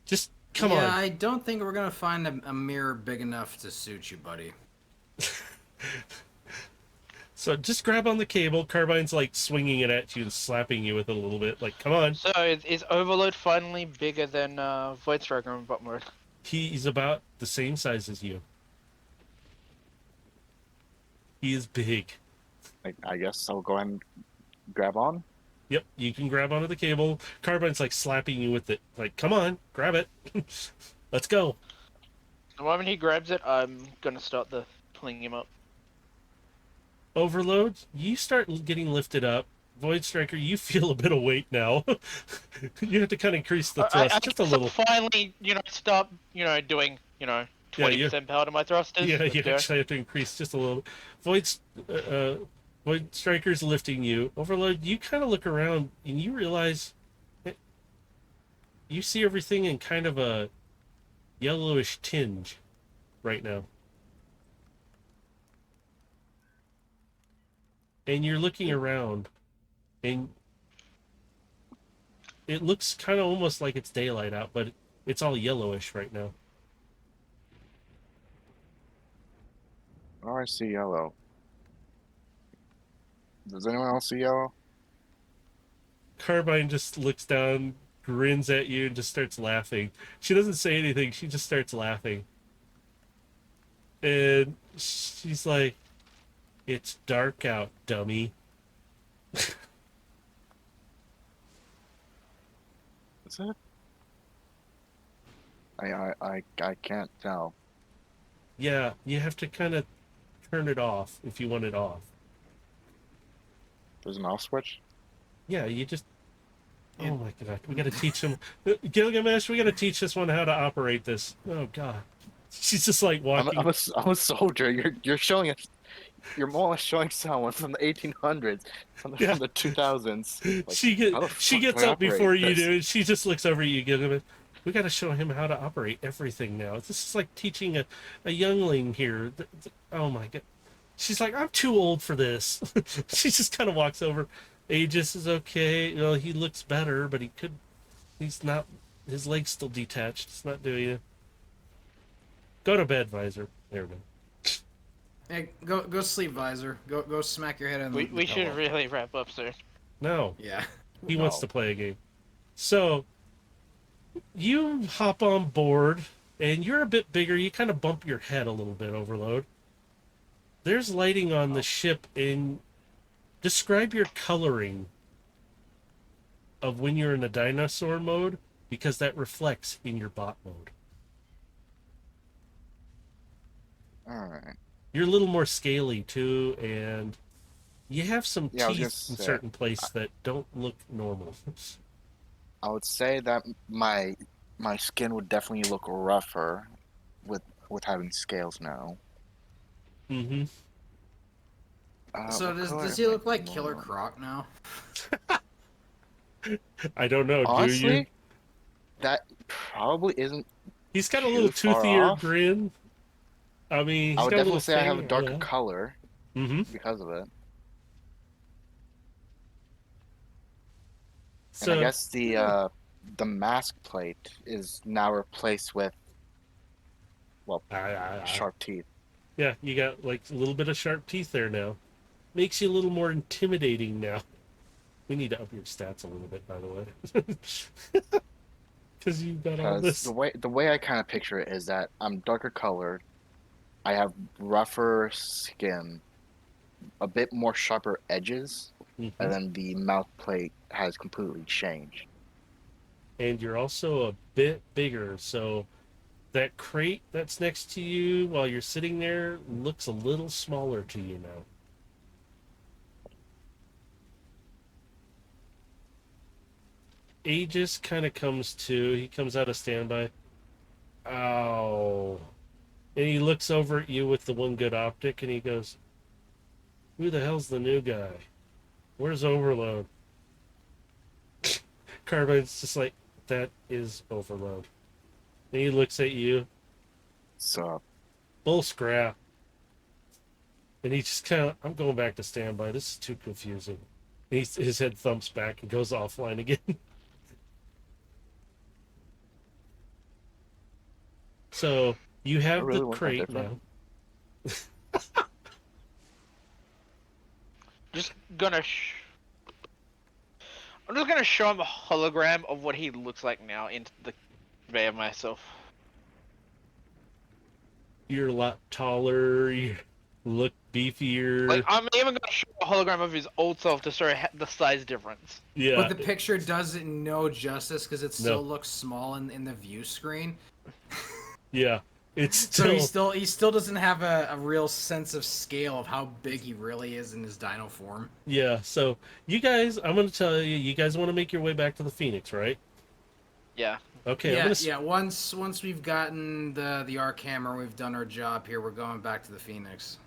Speaker 1: Just come on.
Speaker 4: Yeah, I don't think we're gonna find a mirror big enough to suit you, buddy.
Speaker 1: So just grab on the cable. Carbine's like swinging it at you and slapping you with it a little bit. Like, come on.
Speaker 3: So is Overload finally bigger than Void Striker and Bot Mode?
Speaker 1: He's about the same size as you. He is big.
Speaker 2: I guess I'll go ahead and grab on.
Speaker 1: Yep, you can grab onto the cable. Carbine's like slapping you with it. Like, come on, grab it. Let's go.
Speaker 3: The moment he grabs it, I'm gonna start pulling him up.
Speaker 1: Overload, you start getting lifted up. Void Striker, you feel a bit of weight now. You have to kind of increase the
Speaker 3: I
Speaker 1: thrust just a
Speaker 3: guess I'll
Speaker 1: little.
Speaker 3: finally, stop, doing,
Speaker 1: Yeah, you
Speaker 3: 20% power to my thrusters.
Speaker 1: yeah,
Speaker 3: Let's
Speaker 1: you
Speaker 3: go.
Speaker 1: actually have to increase just a little. Void Void Striker's lifting you. Overload, you kind of look around and you realize that you see everything in kind of a yellowish tinge right now. And you're looking around and it looks kind of almost like it's daylight out, but it's all yellowish right now.
Speaker 2: Oh, I see yellow. Does anyone else see yellow?
Speaker 1: Carbine just looks down, grins at you, and just starts laughing. She doesn't say anything, she just starts laughing. And she's like, "It's dark out, dummy."
Speaker 2: Is it? I can't tell.
Speaker 1: Yeah, you have to kind of turn it off if you want it off.
Speaker 2: There's an off switch?
Speaker 1: Yeah, you just. Oh my god, we gotta teach him. Gilgamesh, we gotta teach this one how to operate this. Oh god. She's just like walking.
Speaker 2: I'm a soldier. You're showing us. You're more or less showing someone from the 1800s, from
Speaker 1: Yeah.
Speaker 2: the 2000s. Like,
Speaker 1: she
Speaker 2: how the fuck
Speaker 1: gets
Speaker 2: do I
Speaker 1: up before
Speaker 2: operate
Speaker 1: you
Speaker 2: this?
Speaker 1: do, and she just looks over at you, Gilgamesh. We got to show him how to operate everything now. This is like teaching a youngling here. Oh my god. She's like, I'm too old for this. She just kind of walks over. Aegis is okay. Well, he looks better, but he's not, his leg's still detached. It's not doing it. Go to bed, Visor. There we go.
Speaker 4: Hey, go sleep, Visor. Go smack your head on the
Speaker 3: We should
Speaker 4: pillow.
Speaker 3: really wrap up soon.
Speaker 1: No,
Speaker 4: Yeah.
Speaker 1: he wants to play a game. So, you hop on board, and you're a bit bigger. You kind of bump your head a little bit, Overload. There's lighting on the ship, and describe your coloring of when you're in a dinosaur mode, because that reflects in your bot mode.
Speaker 2: Alright.
Speaker 1: You're a little more scaly, too, and you have some
Speaker 2: Yeah, I was
Speaker 1: teeth
Speaker 2: gonna
Speaker 1: in
Speaker 2: say,
Speaker 1: certain places that don't look normal.
Speaker 2: I would say that my skin would definitely look rougher with having scales now.
Speaker 1: Mm-hmm.
Speaker 4: So
Speaker 2: What
Speaker 4: does
Speaker 2: color
Speaker 4: he
Speaker 2: am I
Speaker 4: look like Killer
Speaker 2: more?
Speaker 4: Croc now?
Speaker 1: I don't know, do you?
Speaker 2: Honestly, that probably isn't.
Speaker 1: He's got a
Speaker 2: too
Speaker 1: little
Speaker 2: far
Speaker 1: toothier
Speaker 2: off.
Speaker 1: grin. I mean, he's
Speaker 2: I would
Speaker 1: got a little
Speaker 2: definitely say I have a
Speaker 1: fang,
Speaker 2: darker
Speaker 1: yeah.
Speaker 2: color
Speaker 1: Mm-hmm.
Speaker 2: because of it.
Speaker 1: So,
Speaker 2: And I guess the mask plate is now replaced with sharp teeth.
Speaker 1: yeah, you got like a little bit of sharp teeth there now. Makes you a little more intimidating now. We need to up your stats a little bit, by the way. Because you've got all
Speaker 2: Because
Speaker 1: this.
Speaker 2: the way I kind of picture it is that I'm darker colored, I have rougher skin, a bit more sharper edges,
Speaker 1: Mhm.
Speaker 2: and then the mouth plate has completely changed.
Speaker 1: And you're also a bit bigger, so that crate that's next to you while you're sitting there looks a little smaller to you now. Aegis kind of comes to. He comes out of standby. Ow. And he looks over at you with the one good optic and he goes, "Who the hell's the new guy? Where's Overload?" Carbine's just like, "That is Overload." And he looks at you.
Speaker 2: So
Speaker 1: Bull scrap. And he just kind of, I'm going back to standby. This is too confusing. And his head thumps back and goes offline again. So you
Speaker 2: I
Speaker 1: have
Speaker 2: really
Speaker 1: the
Speaker 2: want that
Speaker 1: crate now.
Speaker 2: different.
Speaker 3: Just gonna. I'm just gonna show him a hologram of what he looks like now into the bay of myself.
Speaker 1: You're a lot taller. You look beefier.
Speaker 3: Like I'm even gonna show a hologram of his old self to show the size difference.
Speaker 1: Yeah.
Speaker 4: But the picture doesn't no justice because it
Speaker 1: No.
Speaker 4: still looks small in the view screen.
Speaker 1: Yeah. It's
Speaker 4: So
Speaker 1: still
Speaker 4: he still doesn't have a real sense of scale of how big he really is in his dino form.
Speaker 1: yeah. So you guys, I'm gonna tell you, you guys want to make your way back to the Phoenix, right?
Speaker 3: Yeah.
Speaker 1: Okay,
Speaker 4: Yeah. Once we've gotten the arc hammer, we've done our job here. We're going back to the Phoenix.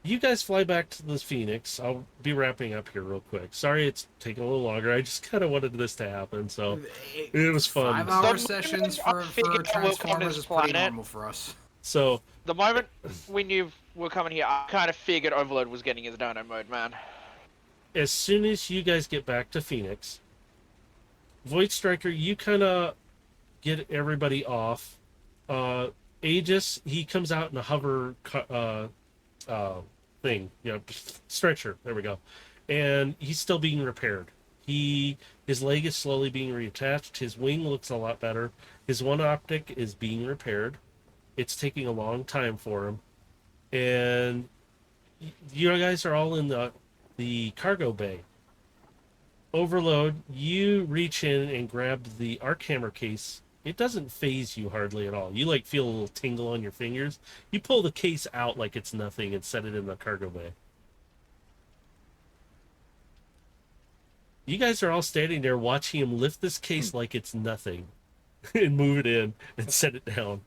Speaker 1: You guys fly back to the Phoenix. I'll be wrapping up here real quick. Sorry it's taking a little longer. I just kind of wanted this to happen, so it was fun.
Speaker 4: 5-hour
Speaker 3: So
Speaker 4: sessions
Speaker 3: I
Speaker 4: for
Speaker 3: figured I woke up on
Speaker 4: Transformers
Speaker 3: this
Speaker 4: is pretty
Speaker 3: planet.
Speaker 4: normal for us.
Speaker 1: So
Speaker 3: The moment we knew we were coming here, I kind of figured Overload was getting his dino mode, man.
Speaker 1: as soon as you guys get back to Phoenix, Void Striker, you kind of get everybody off. Aegis, he comes out in a hover thing, stretcher. There we go, and he's still being repaired. His leg is slowly being reattached. His wing looks a lot better. His one optic is being repaired. It's taking a long time for him, and you guys are all in the cargo bay. Overload, you reach in and grab the arc hammer case. It doesn't phase you hardly at all. You like feel a little tingle on your fingers. You pull the case out like it's nothing and set it in the cargo bay. You guys are all standing there watching him lift this case like it's nothing and move it in and set it down.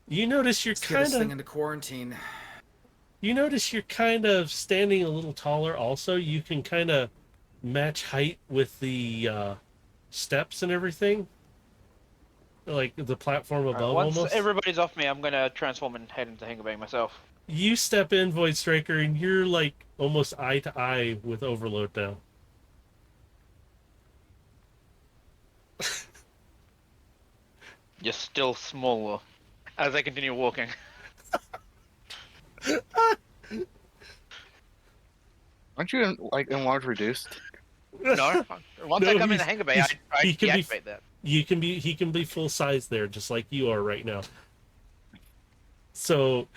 Speaker 1: You notice you're
Speaker 4: Let's get this
Speaker 1: kind
Speaker 4: thing
Speaker 1: of
Speaker 4: into quarantine.
Speaker 1: standing a little taller also. You can kind of match height with the steps and everything. Like the platform above
Speaker 3: Once
Speaker 1: almost.
Speaker 3: everybody's off me, I'm gonna transform and head into Hangar Bay myself.
Speaker 1: You step in, Void Striker, and you're like almost eye to eye with Overload now.
Speaker 3: You're still smaller. As I continue walking.
Speaker 2: Aren't you like enlarged reduced?
Speaker 3: No. Once
Speaker 1: No,
Speaker 3: I come in
Speaker 1: he's-
Speaker 3: the Hangar Bay,
Speaker 1: he's-
Speaker 3: I
Speaker 1: he can be-
Speaker 3: deactivate that.
Speaker 1: He can be full size there, just like you are right now. So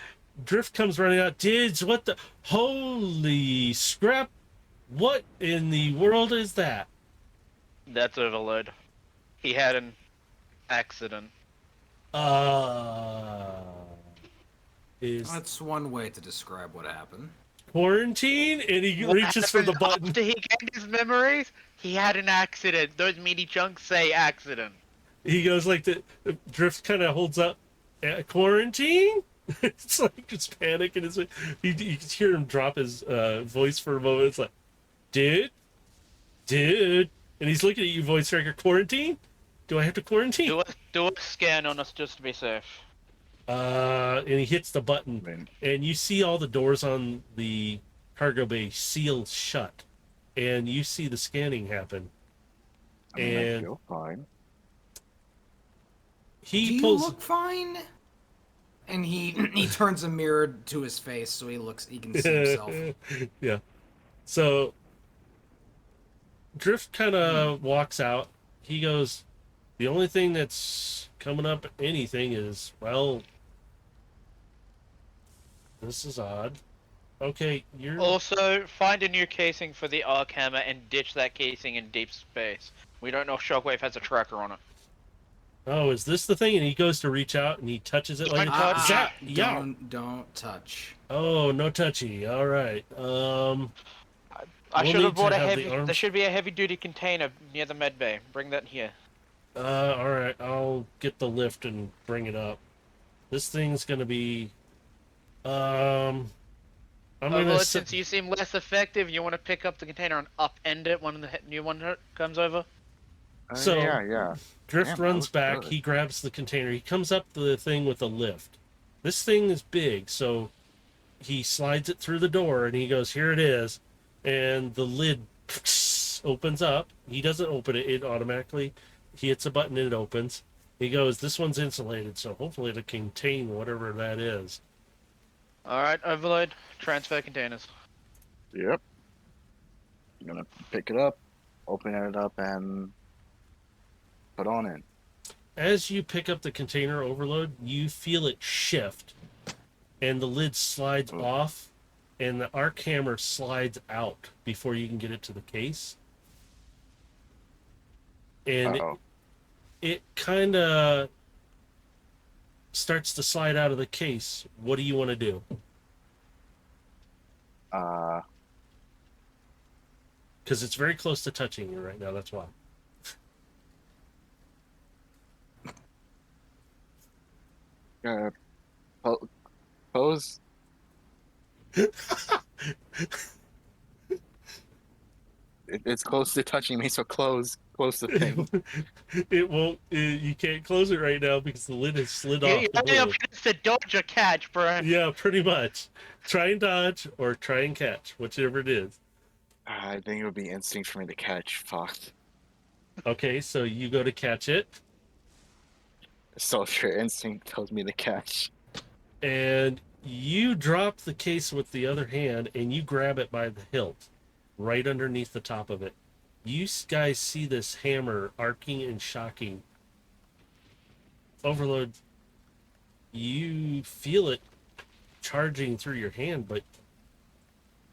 Speaker 1: Drift comes running out. Dids, what the holy scrap? What in the world is that?
Speaker 3: That's Overload. He had an accident.
Speaker 1: Is
Speaker 4: That's one way to describe what happened.
Speaker 1: quarantine? And he
Speaker 3: What
Speaker 1: reaches for the
Speaker 3: happened
Speaker 1: button.
Speaker 3: After he gained his memories, he had an accident. Those meaty chunks say accident.
Speaker 1: He goes like the Drift kind of holds up quarantine. It's like just panic and you can hear him drop his voice for a moment. It's like, dude, and he's looking at you, Voice Striker. Quarantine? Do I have to quarantine?
Speaker 3: Do a scan on us just to be safe.
Speaker 1: And he hits the button,
Speaker 2: I mean,
Speaker 1: and you see all the doors on the cargo bay seal shut, and you see the scanning happen.
Speaker 2: I
Speaker 1: And
Speaker 2: feel fine.
Speaker 1: he
Speaker 4: Do you
Speaker 1: pulls.
Speaker 4: look fine? And he turns a mirror to his face so he can see himself.
Speaker 1: Yeah. So Drift kind of walks out. He goes, the only thing that's coming up anything is, well, this is odd. Okay, you're
Speaker 3: Also, find a new casing for the arc hammer and ditch that casing in deep space. We don't know if Shockwave has a tracker on it.
Speaker 1: oh, is this the thing? And he goes to reach out and he touches it like
Speaker 3: Don't touch.
Speaker 1: Zap! Yeah.
Speaker 4: Don't touch.
Speaker 1: Oh, no touchy. All right.
Speaker 3: I
Speaker 1: We'll
Speaker 3: should
Speaker 1: need
Speaker 3: have brought
Speaker 1: to
Speaker 3: a
Speaker 1: have the
Speaker 3: heavy.
Speaker 1: arms-
Speaker 3: There should be a heavy duty container near the med bay. Bring that here.
Speaker 1: All right. I'll get the lift and bring it up. This thing's gonna be. I'm gonna.
Speaker 3: Overload,
Speaker 1: set-
Speaker 3: since you seem less effective, you want to pick up the container and upend it when the new one comes over?
Speaker 1: So-
Speaker 2: yeah.
Speaker 1: Drift
Speaker 2: Damn, that
Speaker 1: runs
Speaker 2: was
Speaker 1: back.
Speaker 2: good.
Speaker 1: He grabs the container. He comes up the thing with a lift. This thing is big, so he slides it through the door and he goes, "Here it is," and the lid opens up. He doesn't open it; it automatically. He hits a button and it opens. He goes, "This one's insulated, so hopefully it'll contain whatever that is."
Speaker 3: Alright, Overload, transfer containers.
Speaker 2: Yep. I'm gonna pick it up, open it up, and put on in.
Speaker 1: As you pick up the container, Overload, you feel it shift, and the lid slides
Speaker 2: Oh.
Speaker 1: off, and the arc hammer slides out before you can get it to the case. And
Speaker 2: Uh-oh.
Speaker 1: it kind of starts to slide out of the case. What do you want to do? Because it's very close to touching you right now. That's why.
Speaker 2: Pose. It's close to touching me, so close the thing.
Speaker 1: It won't. You can't close it right now because the lid has slid
Speaker 3: You
Speaker 1: off the
Speaker 3: only have
Speaker 1: blade.
Speaker 3: to dodge or catch, bro.
Speaker 1: Yeah, pretty much. Try and dodge or try and catch, whichever it is.
Speaker 2: I think it would be instinct for me to catch. Fuck.
Speaker 1: Okay, so you go to catch it,
Speaker 2: So if your instinct tells me to catch.
Speaker 1: and you drop the case with the other hand, and you grab it by the hilt, right underneath the top of it. You guys see this hammer arcing and shocking. Overlord, you feel it charging through your hand, but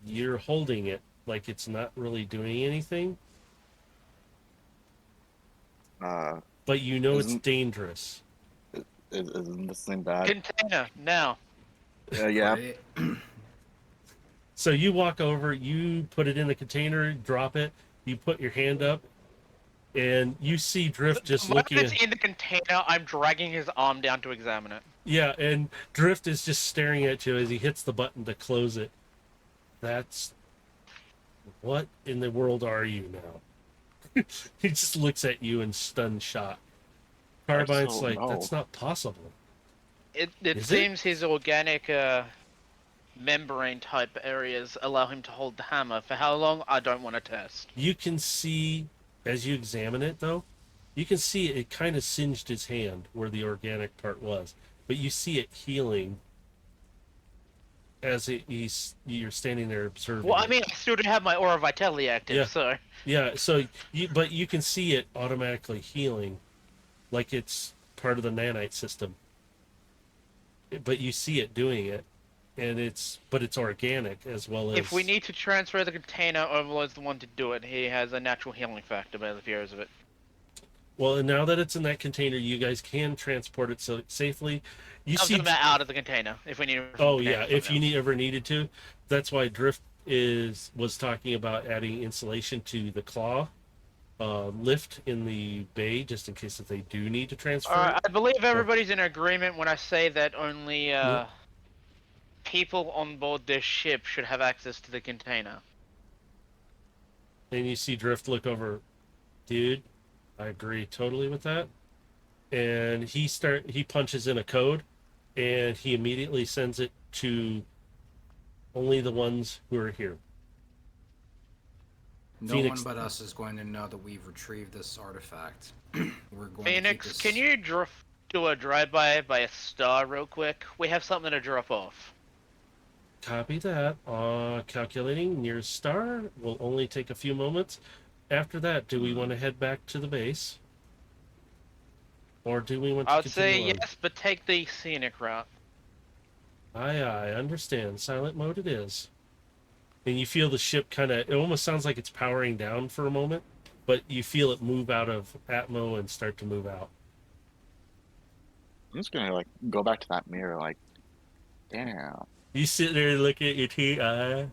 Speaker 1: you're holding it like it's not really doing anything. But you know it's
Speaker 2: Isn't-
Speaker 1: dangerous.
Speaker 2: Isn't this thing bad?
Speaker 3: Container, now.
Speaker 2: Yeah.
Speaker 4: Right?
Speaker 1: So you walk over, you put it in the container, drop it, you put your hand up, and you see Drift just
Speaker 3: The
Speaker 1: looking
Speaker 3: moment
Speaker 1: at...
Speaker 3: it's in the container, I'm dragging his arm down to examine it.
Speaker 1: Yeah, and Drift is just staring at you as he hits the button to close it. That's... What in the world are you now? He just looks at you in stunned shock. Carbine's
Speaker 2: don't
Speaker 1: like,
Speaker 2: know.
Speaker 1: that's not possible.
Speaker 3: It
Speaker 1: Is it?
Speaker 3: seems his organic membrane type areas allow him to hold the hammer. For how long? I don't want to test.
Speaker 1: You can see, as you examine it though, you can see it kind of singed his hand where the organic part was. But you see it healing as you're standing there observing.
Speaker 3: Well, I
Speaker 1: it.
Speaker 3: mean, I still do have my aura vitality active,
Speaker 1: Yeah.
Speaker 3: so
Speaker 1: Yeah, so but you can see it automatically healing, like it's part of the nanite system. But you see it doing it, and it's organic as well as.
Speaker 3: if we need to transfer the container, Overlord's the one to do it. He has a natural healing factor by the fears of it.
Speaker 1: Well, and now that it's in that container, you guys can transport it safely. You
Speaker 3: I'm
Speaker 1: see.
Speaker 3: talking about out of the container if we need. it from
Speaker 1: Oh
Speaker 3: the
Speaker 1: yeah,
Speaker 3: container,
Speaker 1: if you ever needed to. That's why Drift was talking about adding insulation to the claw lift in the bay, just in case if they do need to transfer.
Speaker 3: I believe everybody's in agreement when I say that only people on board this ship should have access to the container.
Speaker 1: And you see Drift look over, dude. I agree totally with that. And he punches in a code, and he immediately sends it to only the ones who are here.
Speaker 4: No
Speaker 1: Phoenix-
Speaker 4: one but us is going to know that we've retrieved this artifact. We're going
Speaker 3: Phoenix,
Speaker 4: to
Speaker 3: can you do a drive-by by a star real quick? We have something to drop off.
Speaker 1: Copy that. Calculating near star will only take a few moments. After that, do we want to head back to the base? Or do we want to
Speaker 3: I would
Speaker 1: continue
Speaker 3: say
Speaker 1: on?
Speaker 3: yes, but take the scenic route.
Speaker 1: Aye, I understand. Silent mode it is. And you feel the ship kind of... It almost sounds like it's powering down for a moment, but you feel it move out of Atmo and start to move out.
Speaker 2: I'm just gonna like go back to that mirror, like, damn.
Speaker 1: You sit there and look at your teeth.
Speaker 3: By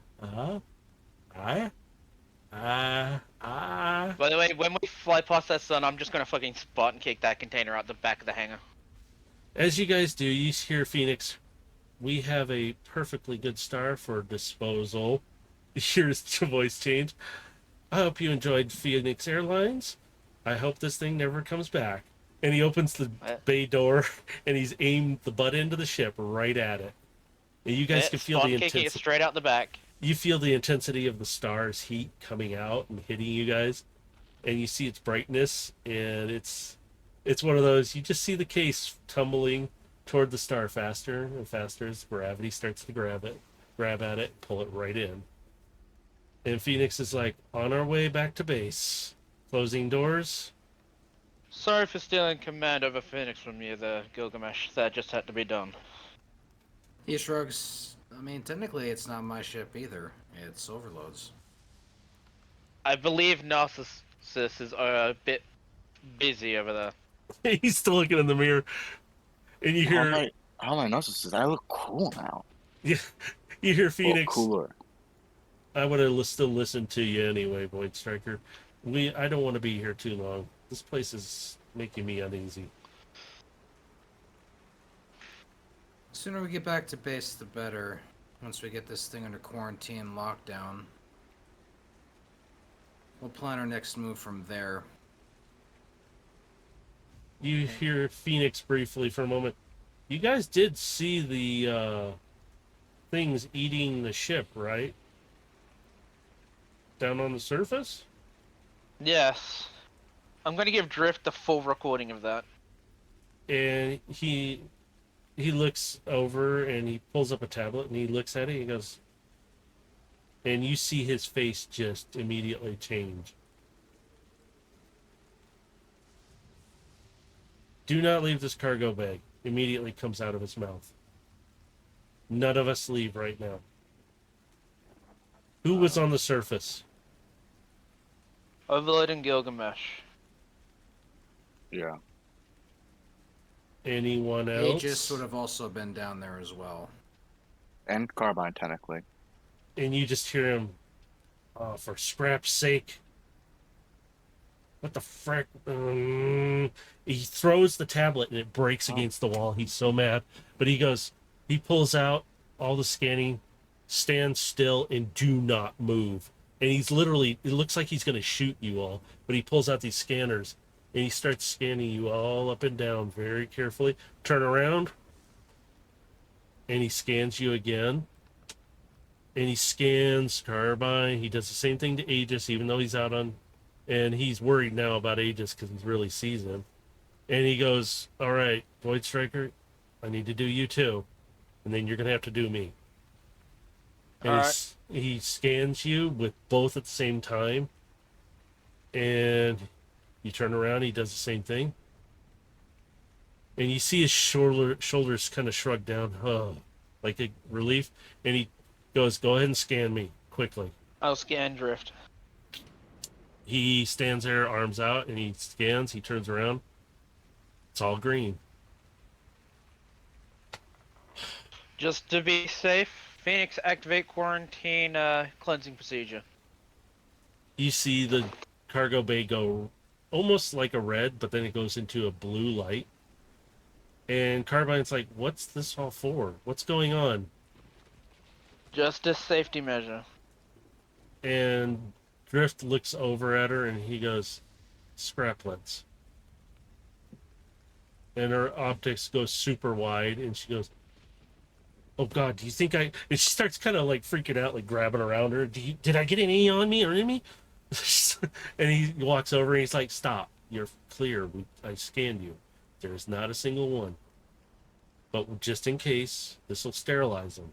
Speaker 3: the way, when we fly past that sun, I'm just gonna fucking spot and kick that container out the back of the hangar.
Speaker 1: As you guys do, you hear Phoenix. We have a perfectly good star for disposal. Here's your voice change. I hope you enjoyed Phoenix Airlines. I hope this thing never comes back. And he opens the bay door, and he's aimed the butt end of the ship right at it. And you guys can feel
Speaker 3: spot
Speaker 1: the
Speaker 3: kicking it
Speaker 1: intensity.
Speaker 3: straight out the back.
Speaker 1: You feel the intensity of the star's heat coming out and hitting you guys, and you see its brightness, and it's one of those. You just see the case tumbling toward the star faster and faster as gravity starts to grab at it, pull it right in. And Phoenix is like, on our way back to base. Closing doors.
Speaker 3: Sorry for stealing command over Phoenix from you there, Gilgamesh. That just had to be done.
Speaker 4: He shrugs. I mean, technically, it's not my ship either. It's Overload's.
Speaker 3: I believe Narcissus is a bit busy over there.
Speaker 1: He's still looking in the mirror. And you
Speaker 2: All
Speaker 1: hear,
Speaker 2: I noticed is I look cool now.
Speaker 1: you hear
Speaker 2: Well,
Speaker 1: Phoenix.
Speaker 2: cooler.
Speaker 1: I would have still listened to you anyway, Void Striker. I don't want to be here too long. This place is making me uneasy.
Speaker 4: The sooner we get back to base, the better. Once we get this thing under quarantine and lockdown, we'll plan our next move from there.
Speaker 1: You hear Phoenix briefly for a moment. You guys did see the things eating the ship, right? Down on the surface?
Speaker 3: Yes. I'm gonna give Drift the full recording of that.
Speaker 1: And he looks over and he pulls up a tablet and he looks at it and he goes, and you see his face just immediately change. Do not leave this cargo bag. Immediately comes out of his mouth. None of us leave right now. Who was on the surface?
Speaker 3: Overload and Gilgamesh.
Speaker 2: Yeah.
Speaker 1: Anyone else?
Speaker 4: Aegis would have also been down there as well.
Speaker 2: And Carbine, technically.
Speaker 1: And you just hear him, oh, for scrap's sake. What the frick? He throws the tablet and it breaks against the wall. He's so mad. But he pulls out all the scanning, stand still and do not move. And he's literally, it looks like he's going to shoot you all. But he pulls out these scanners and he starts scanning you all up and down very carefully. Turn around and he scans you again. And he scans Carbine. He does the same thing to Aegis, even though he's out on... And he's worried now about Aegis because he really sees him. And he goes, all right, Void Striker, I need to do you too. And then you're going to have to do me. And he scans you with both at the same time. And you turn around, he does the same thing. And you see his shoulders kind of shrug down, like a relief. And he goes, go ahead and scan me quickly.
Speaker 3: I'll scan Drift.
Speaker 1: He stands there, arms out, and he scans. He turns around. It's all green.
Speaker 3: Just to be safe, Phoenix, activate quarantine cleansing procedure.
Speaker 1: You see the cargo bay go almost like a red, but then it goes into a blue light. And Carbine's like, what's this all for? What's going on?
Speaker 3: Just a safety measure.
Speaker 1: And Drift looks over at her and he goes, scraplets. And her optics go super wide and she goes, oh God, do you think and she starts kind of like freaking out, like grabbing around her. Did I get any on me or in me? And he walks over and he's like, stop, you're clear. I scanned you. There's not a single one. But just in case, this will sterilize them.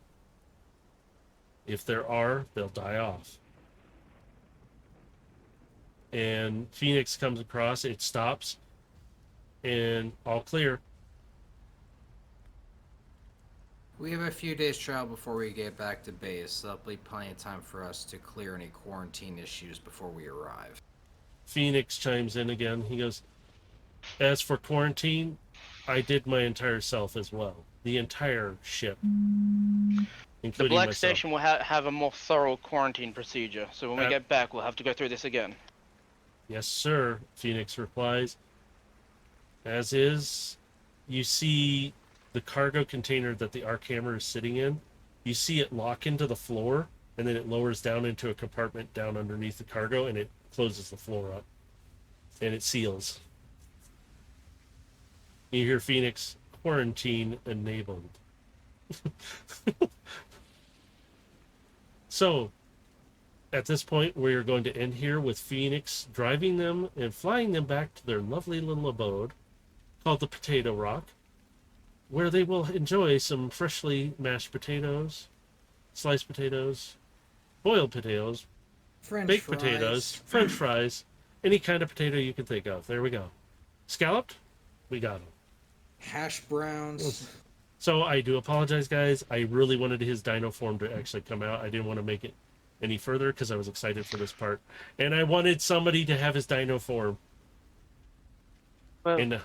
Speaker 1: If there are, they'll die off. And Phoenix comes across, it stops, and all clear.
Speaker 4: We have a few days trial before we get back to base, so that'll be plenty of time for us to clear any quarantine issues before we arrive.
Speaker 1: Phoenix chimes in again. He goes, as for quarantine, I did my entire self as well. The entire ship.
Speaker 3: The
Speaker 1: Including
Speaker 3: Black
Speaker 1: myself.
Speaker 3: Station will have a more thorough quarantine procedure, so when we get back, we'll have to go through this again.
Speaker 1: Yes, sir, Phoenix replies. As is, you see the cargo container that the arc hammer is sitting in. You see it lock into the floor, and then it lowers down into a compartment down underneath the cargo, and it closes the floor up. And it seals. You hear Phoenix, quarantine enabled. So, at this point, we're going to end here with Phoenix driving them and flying them back to their lovely little abode called the Potato Rock, where they will enjoy some freshly mashed potatoes, sliced potatoes, boiled potatoes, baked potatoes, French fries, any kind of potato you can think of. There we go. Scalloped? We got them.
Speaker 4: Hash browns.
Speaker 1: So I do apologize, guys. I really wanted his dino form to actually come out. I didn't want to make it any further because I was excited for this part. And I wanted somebody to have his dino form.
Speaker 3: Well,
Speaker 1: And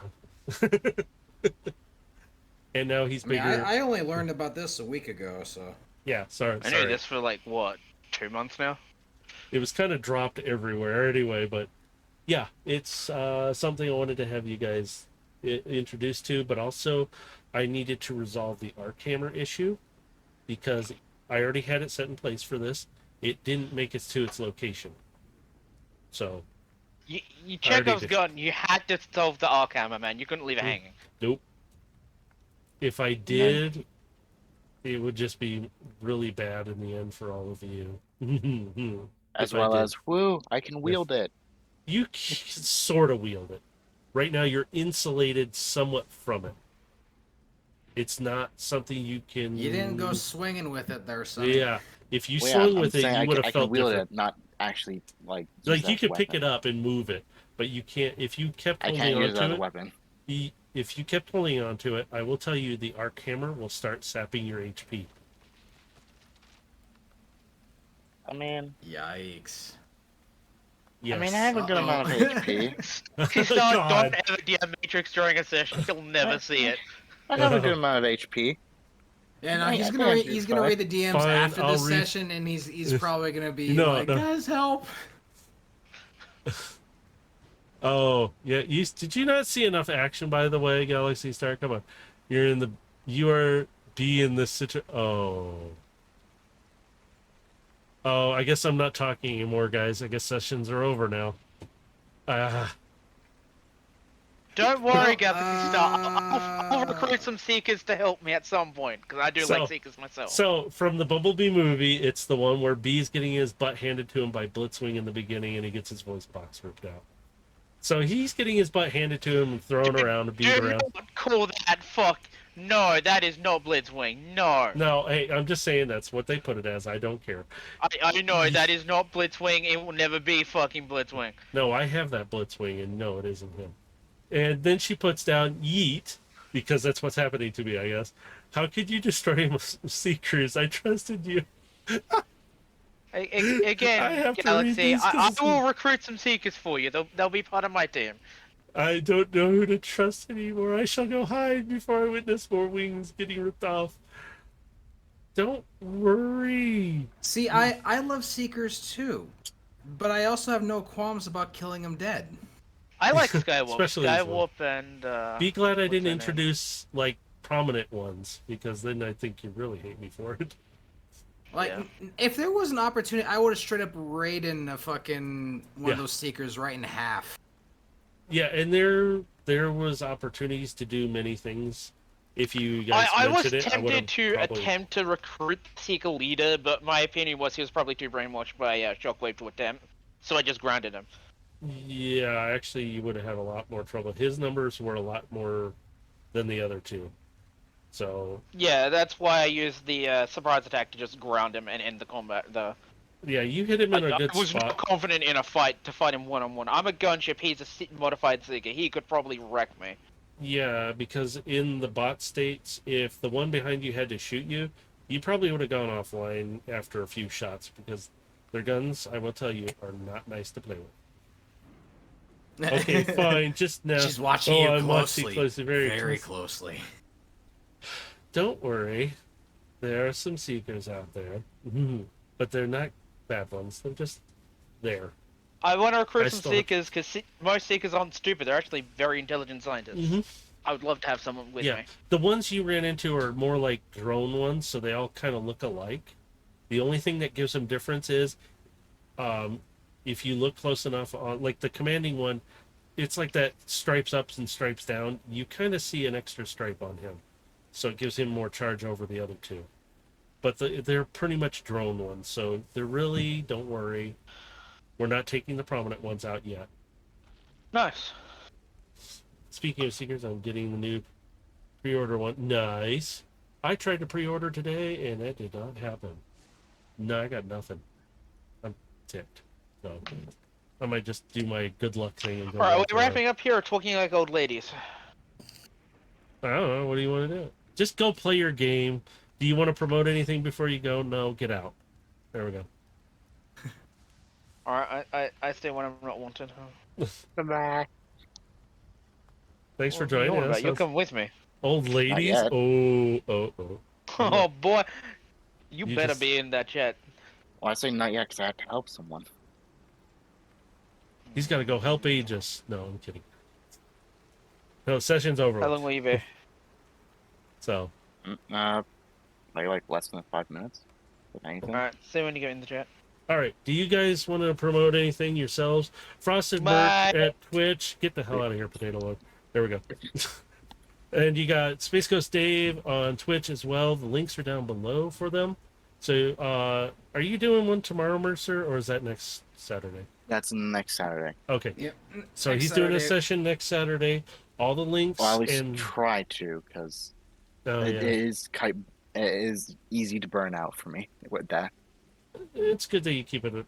Speaker 1: and now he's
Speaker 4: I mean,
Speaker 1: bigger.
Speaker 4: I only learned about this a week ago, so.
Speaker 1: Yeah, sorry.
Speaker 3: I knew this for like what, 2 months now.
Speaker 1: It was kind of dropped everywhere anyway, but yeah, it's something I wanted to have you guys introduced to, but also I needed to resolve the arc hammer issue because I already had it set in place for this. It didn't make it to its location. So,
Speaker 3: You
Speaker 1: already
Speaker 3: Chekhov's
Speaker 1: did.
Speaker 3: gun. You had to solve the arc hammer, man. You couldn't leave it
Speaker 1: Mm.
Speaker 3: hanging.
Speaker 1: nope. If I did, it would just be really bad in the end for all of you.
Speaker 2: As
Speaker 1: If I
Speaker 2: well
Speaker 1: did.
Speaker 2: as, woo, I can wield it.
Speaker 1: You sort of wield it. Right now, you're insulated somewhat from it. It's not something you can.
Speaker 4: You didn't go swinging with it there, son.
Speaker 1: Yeah, if you
Speaker 2: Well,
Speaker 1: swung
Speaker 2: I'm
Speaker 1: with it,
Speaker 2: saying
Speaker 1: you would
Speaker 2: I
Speaker 1: have
Speaker 2: can
Speaker 1: felt
Speaker 2: wield
Speaker 1: different.
Speaker 2: it, not actually like use
Speaker 1: Like
Speaker 2: it
Speaker 1: you
Speaker 2: as a
Speaker 1: could pick
Speaker 2: weapon.
Speaker 1: it up and move it, but you can't. If you kept
Speaker 2: I
Speaker 1: holding
Speaker 2: can't use it as
Speaker 1: onto
Speaker 2: a
Speaker 1: it,
Speaker 2: weapon.
Speaker 1: if you kept holding onto it, I will tell you the arc hammer will start sapping your HP.
Speaker 2: I mean,
Speaker 4: Yikes.
Speaker 1: Yes.
Speaker 2: I mean, I have a good amount of HP.
Speaker 3: He's not.
Speaker 1: God.
Speaker 3: Don't ever DM Matrix during a session. You'll never see it.
Speaker 2: I have a good amount of HP.
Speaker 4: Yeah, no,
Speaker 2: I
Speaker 4: he's
Speaker 2: think
Speaker 4: gonna
Speaker 2: I
Speaker 4: read.
Speaker 2: do
Speaker 4: He's gonna
Speaker 2: fine.
Speaker 4: read the DMs
Speaker 1: Fine,
Speaker 4: after
Speaker 1: I'll
Speaker 4: this
Speaker 1: read-
Speaker 4: session, and he's probably gonna be
Speaker 1: No,
Speaker 4: like,
Speaker 1: no.
Speaker 4: "Guys, help!"
Speaker 1: Oh, yeah. Did you not see enough action, by the way, Galaxy Star? Come on. You are in this situation. Oh. Oh, I guess I'm not talking anymore, guys. I guess sessions are over now.
Speaker 3: Don't worry, Galaxy Star. I'll
Speaker 4: Uh,
Speaker 3: recruit some Seekers to help me at some point, because I do
Speaker 1: So-
Speaker 3: like Seekers myself.
Speaker 1: So, from the Bumblebee movie, it's the one where B's getting his butt handed to him by Blitzwing in the beginning, and he gets his voice box ripped out. So he's getting his butt handed to him and thrown around and beat
Speaker 3: Do
Speaker 1: around.
Speaker 3: not call that fuck. No, that is not Blitzwing. No.
Speaker 1: No, hey, I'm just saying that's what they put it as. I don't care.
Speaker 3: I know that is not Blitzwing. It will never be fucking Blitzwing.
Speaker 1: No, I have that Blitzwing, and no, it isn't him. And then she puts down Yeet, because that's what's happening to me, I guess. How could you destroy my Seekers? I trusted you.
Speaker 3: Again,
Speaker 1: I have to read
Speaker 3: Galaxy,
Speaker 1: these
Speaker 3: I
Speaker 1: 'cause-
Speaker 3: will recruit some Seekers for you. They'll be part of my team.
Speaker 1: I don't know who to trust anymore. I shall go hide before I witness more wings getting ripped off. Don't worry.
Speaker 4: See, I love Seekers too, but I also have no qualms about killing them dead.
Speaker 3: I like Skywarp.
Speaker 1: Especially as well.
Speaker 3: Skywalk and
Speaker 1: Be glad I
Speaker 3: what's
Speaker 1: didn't
Speaker 3: her name?
Speaker 1: introduce, like, prominent ones, because then I think you really hate me for it.
Speaker 4: Like,
Speaker 3: Yeah.
Speaker 4: if there was an opportunity, I would have straight up raided a fucking one of
Speaker 1: Yeah.
Speaker 4: those Seekers right in half.
Speaker 1: Yeah, and there was opportunities to do many things. If you guys
Speaker 3: I was
Speaker 1: mentioned it, I would have
Speaker 3: tempted to
Speaker 1: probably...
Speaker 3: attempt to recruit the Seeker leader, but my opinion was he was probably too brainwashed by Shockwave to attempt, so I just grounded him.
Speaker 1: Yeah, actually, you would have had a lot more trouble. His numbers were a lot more than the other two. So,
Speaker 3: Yeah, that's why I used the surprise attack to just ground him and end the combat.
Speaker 1: yeah, you hit him in a good
Speaker 3: I was
Speaker 1: spot.
Speaker 3: not confident in a fight to fight him one-on-one. I'm a gunship, he's a modified Seeker. He could probably wreck me.
Speaker 1: Yeah, because in the bot states, if the one behind you had to shoot you, you probably would have gone offline after a few shots, because their guns, I will tell you, are not nice to play with. Okay, fine, just now.
Speaker 4: She's watching
Speaker 1: Oh,
Speaker 4: you
Speaker 1: I'm
Speaker 4: closely,
Speaker 1: watching closely, very closely.
Speaker 4: closely.
Speaker 1: Don't worry, there are some Seekers out there, but they're not bad ones. They're just there.
Speaker 3: I want to recruit
Speaker 1: I
Speaker 3: some
Speaker 1: still have-
Speaker 3: Seekers, because most Seekers aren't stupid. They're actually very intelligent scientists.
Speaker 1: Mhm.
Speaker 3: I would love to have someone with
Speaker 1: Yeah,
Speaker 3: me.
Speaker 1: the ones you ran into are more like drone ones, so they all kind of look alike. The only thing that gives them difference is, if you look close enough on, like the commanding one, it's like that stripes ups and stripes down. You kind of see an extra stripe on him, so it gives him more charge over the other two. But they're pretty much drone ones, so they're really, don't worry. We're not taking the prominent ones out yet.
Speaker 3: Nice.
Speaker 1: Speaking of Seekers, I'm getting the new pre-order one. Nice. I tried to pre-order today, and that did not happen. No, I got nothing. I'm ticked. So I might just do my good luck thing and go.
Speaker 3: Alright, are
Speaker 1: walk
Speaker 3: we
Speaker 1: around.
Speaker 3: wrapping up here or talking like old ladies?
Speaker 1: I don't know. What do you want to do? Just go play your game. Do you want to promote anything before you go? No, get out. There we go.
Speaker 3: Alright, I stay when I'm not wanted.
Speaker 2: Goodbye.
Speaker 1: Thanks for
Speaker 3: What are you
Speaker 1: joining
Speaker 3: on
Speaker 1: us.
Speaker 3: about? You come with me.
Speaker 1: Old ladies?
Speaker 2: yet.
Speaker 1: Oh, oh, oh.
Speaker 3: Oh boy, you
Speaker 1: You
Speaker 3: better
Speaker 1: just-
Speaker 3: be in that chat.
Speaker 2: Well, I say not yet because I have to help someone.
Speaker 1: He's got to go help Aegis. No, I'm kidding. No, session's over.
Speaker 3: How
Speaker 1: with.
Speaker 3: long will you be?
Speaker 1: So,
Speaker 2: Like less than 5 minutes. If anything.
Speaker 3: All right, see you when you get in the chat.
Speaker 1: all right. Do you guys want to promote anything yourselves? Frosted
Speaker 3: Bye.
Speaker 1: Merc at Twitch. Get the hell out of here, Potato Lord. There we go. And you got Space Coast Dave on Twitch as well. The links are down below for them. So, are you doing one tomorrow, Mercer, or is that next Saturday?
Speaker 2: That's next Saturday.
Speaker 1: Okay.
Speaker 4: Yep.
Speaker 1: So
Speaker 4: Next
Speaker 1: he's doing a
Speaker 4: Saturday.
Speaker 1: session next Saturday. All the links
Speaker 2: Or at least
Speaker 1: and
Speaker 2: try to, because
Speaker 1: oh,
Speaker 2: it
Speaker 1: yeah.
Speaker 2: is easy to burn out for me with that.
Speaker 1: It's good that you keep it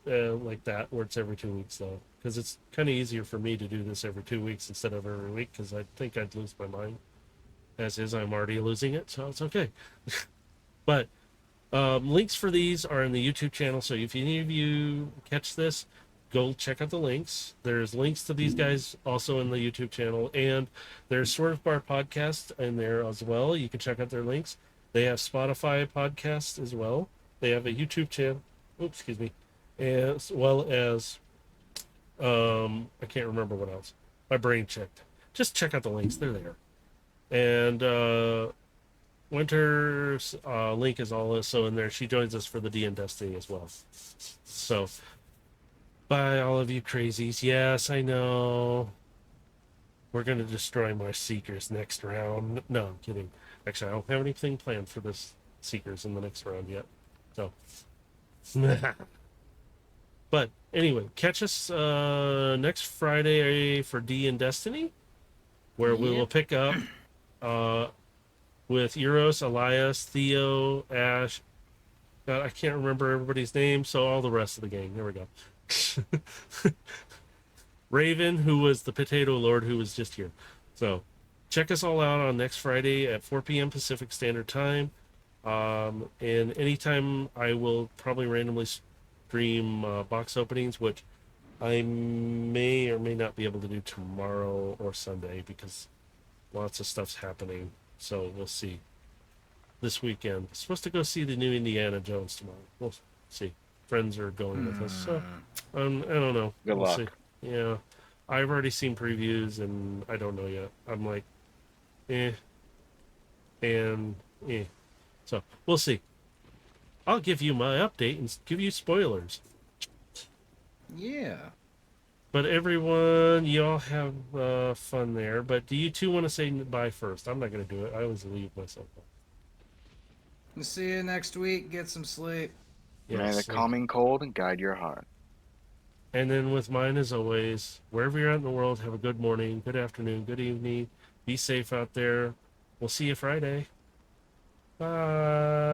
Speaker 1: like that, where it's every 2 weeks, though, because it's kind of easier for me to do this every 2 weeks instead of every week, because I think I'd lose my mind. As is, I'm already losing it, so it's okay. But links for these are in the YouTube channel, so if any of you catch this, go check out the links. There's links to these guys also in the YouTube channel, and there's Swerve Bar Podcast in there as well. You can check out their links. They have Spotify podcasts as well. They have a YouTube channel. Oops, excuse me. As well as I can't remember what else. My brain checked. Just check out the links. They're there. And Winter's link is also in there. She joins us for the D and Destiny as well. So, bye, all of you crazies. Yes, I know. We're going to destroy my Seekers next round. No, I'm kidding. Actually, I don't have anything planned for this Seekers in the next round yet. So, but anyway, catch us next Friday for D and Destiny, where we will
Speaker 4: Yep.
Speaker 1: pick up with Eros, Elias, Theo, Ash. God, I can't remember everybody's name, so all the rest of the gang. There we go. Raven, who was the Potato Lord, who was just here. So, check us all out on next Friday at 4 p.m. Pacific Standard Time. And anytime I will probably randomly stream box openings, which I may or may not be able to do tomorrow or Sunday because lots of stuff's happening. So we'll see. This weekend, supposed to go see the new Indiana Jones tomorrow. We'll see. Friends are going with us, so I don't know.
Speaker 2: Good
Speaker 1: We'll
Speaker 2: luck.
Speaker 1: see. Yeah, I've already seen previews, and I don't know yet. I'm like, eh, and eh. So we'll see. I'll give you my update and give you spoilers.
Speaker 4: Yeah.
Speaker 1: But everyone, you all have fun there. But do you two want to say bye first? I'm not going to do it. I always leave myself off.
Speaker 4: We'll see you next week. Get some sleep.
Speaker 2: May the
Speaker 1: Yes.
Speaker 2: calming cold guide your heart.
Speaker 1: And then with mine, as always, wherever you're at in the world, have a good morning, good afternoon, good evening. Be safe out there. We'll see you Friday. Bye.